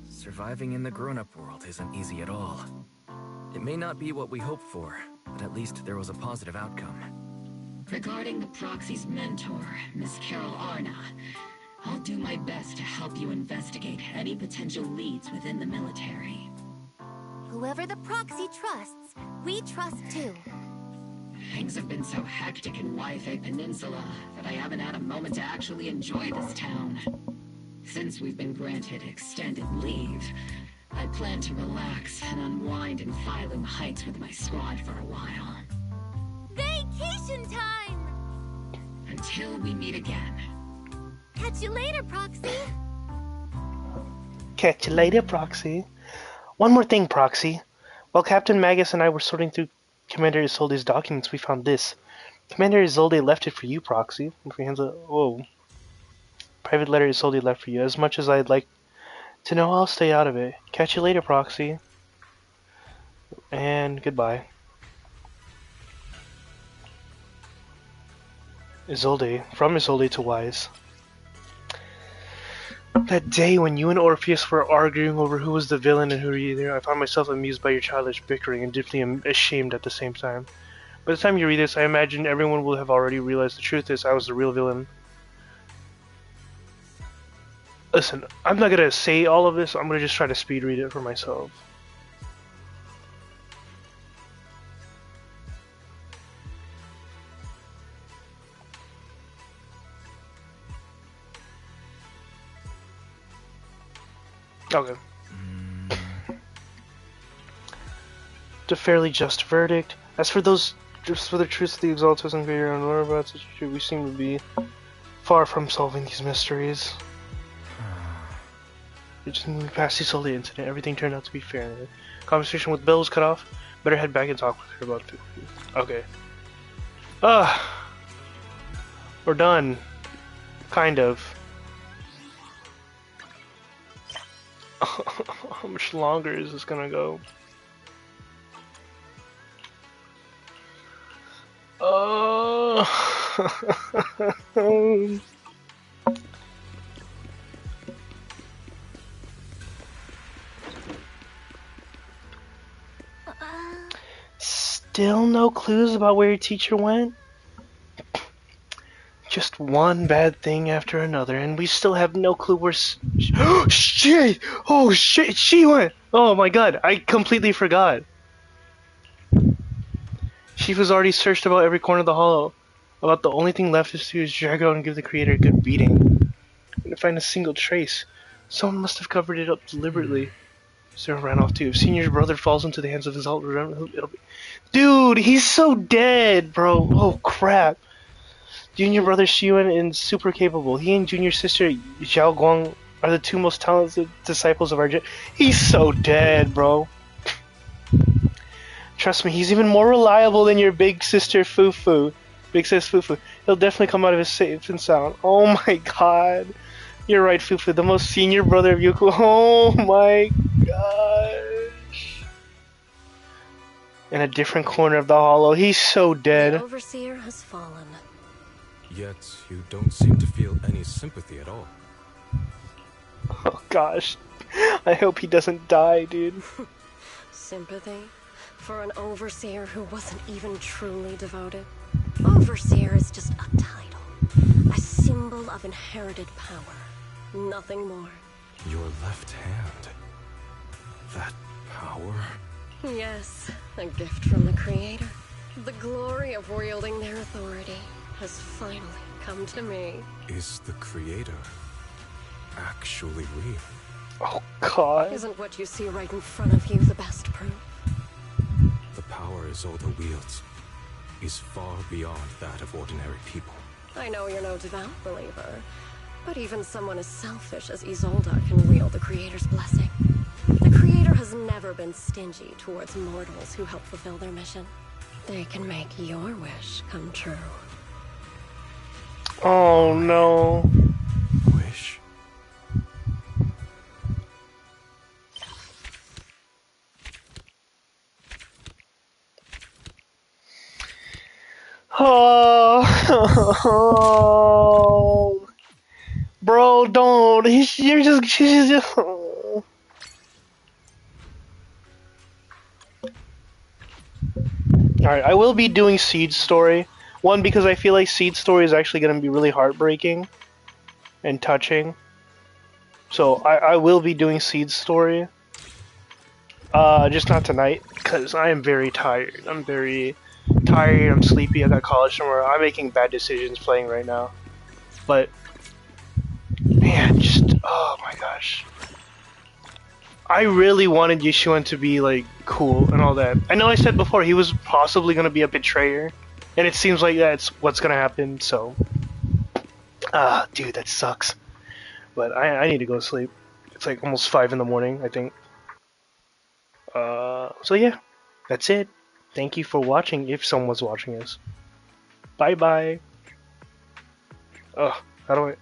Surviving in the grown-up world isn't easy at all. It may not be what we hoped for, but at least there was a positive outcome. Regarding the proxy's mentor, Miss Carol Arna, I'll do my best to help you investigate any potential leads within the military. Whoever the proxy trusts, we trust too. Things have been so hectic in Yfei Peninsula that I haven't had a moment to actually enjoy this town. Since we've been granted extended leave, I plan to relax and unwind in Phylum Heights with my squad for a while. Vacation time! Until we meet again. Catch you later, Proxy. Catch you later, Proxy. One more thing, Proxy. While Captain Magus and I were sorting through Commander Isolde's documents, we found this. Commander Isolde left it for you, Proxy. Whoa. Private letter Isolde left for you. As much as I'd like to know, I'll stay out of it. Catch you later, Proxy. And goodbye. Isolde. From Isolde to Wise. That day when you and Orpheus were arguing over who was the villain and who were either, I found myself amused by your childish bickering and deeply ashamed at the same time. By the time you read this, I imagine everyone will have already realized the truth is I was the real villain. Listen, I'm not gonna say all of this, I'm gonna just try to speed read it for myself. Okay. It's a fairly just verdict. As for the truth of the Exaltus and Greater and whereabouts, we seem to be far from solving these mysteries. We just moved past the Isolde incident. Everything turned out to be fair. Conversation with Bill was cut off. Better head back and talk with her about it. Okay. We're done. Kind of. How much longer is this gonna go? Still no clues about where your teacher went? Just one bad thing after another, and we still have no clue where shit! Oh shit, she went! Oh my god, I completely forgot. She was already searched about every corner of the hollow. About the only thing left is to drag out and give the creator a good beating. I couldn't find a single trace. Someone must have covered it up deliberately. Sarah ran off too. If Senior's brother falls into the hands of his it'll be... Dude, he's so dead, bro. Oh crap. Junior brother Xiwen is super capable. He and junior sister Xiao Guang are the two most talented disciples of our He's so dead, bro. Trust me, he's even more reliable than your big sister Fufu. Big sis Fufu. He'll definitely come out of his safe and sound. Oh my god. You're right, Fufu, the most senior brother of Yuku. Oh my gosh. In a different corner of the hollow. He's so dead. The Overseer has fallen. Yet you don't seem to feel any sympathy at all. Oh gosh. I hope he doesn't die, dude. Sympathy? For an Overseer who wasn't even truly devoted? Overseer is just a title. A symbol of inherited power. Nothing more. Your left hand. That power? Yes, a gift from the Creator. The glory of wielding their authority has finally come to me. Is the Creator actually real? Oh god. Isn't what you see right in front of you the best proof? The power Isolde wields is far beyond that of ordinary people. I know you're no devout believer, but even someone as selfish as Isolde can wield the Creator's blessing. The Creator has never been stingy towards mortals who help fulfill their mission. They can make your wish come true. Oh no. Wish? Oh, bro, don't. She's just. Oh. Alright, I will be doing Seed's story. One, because I feel like Seed's story is actually going to be really heartbreaking and touching. So I will be doing Seed's story. Just not tonight, because I am very tired. I'm very tired, I'm sleepy, I got college tomorrow. I'm making bad decisions playing right now. But, man, just, oh my gosh. I really wanted Yishuan to be, like, cool and all that. I know I said before he was possibly going to be a betrayer, and it seems like that's what's going to happen, so. Dude, that sucks. But I need to go to sleep. It's like almost 5 in the morning, I think. So yeah, that's it. Thank you for watching, if someone's watching this. Bye bye. Ugh, how do I...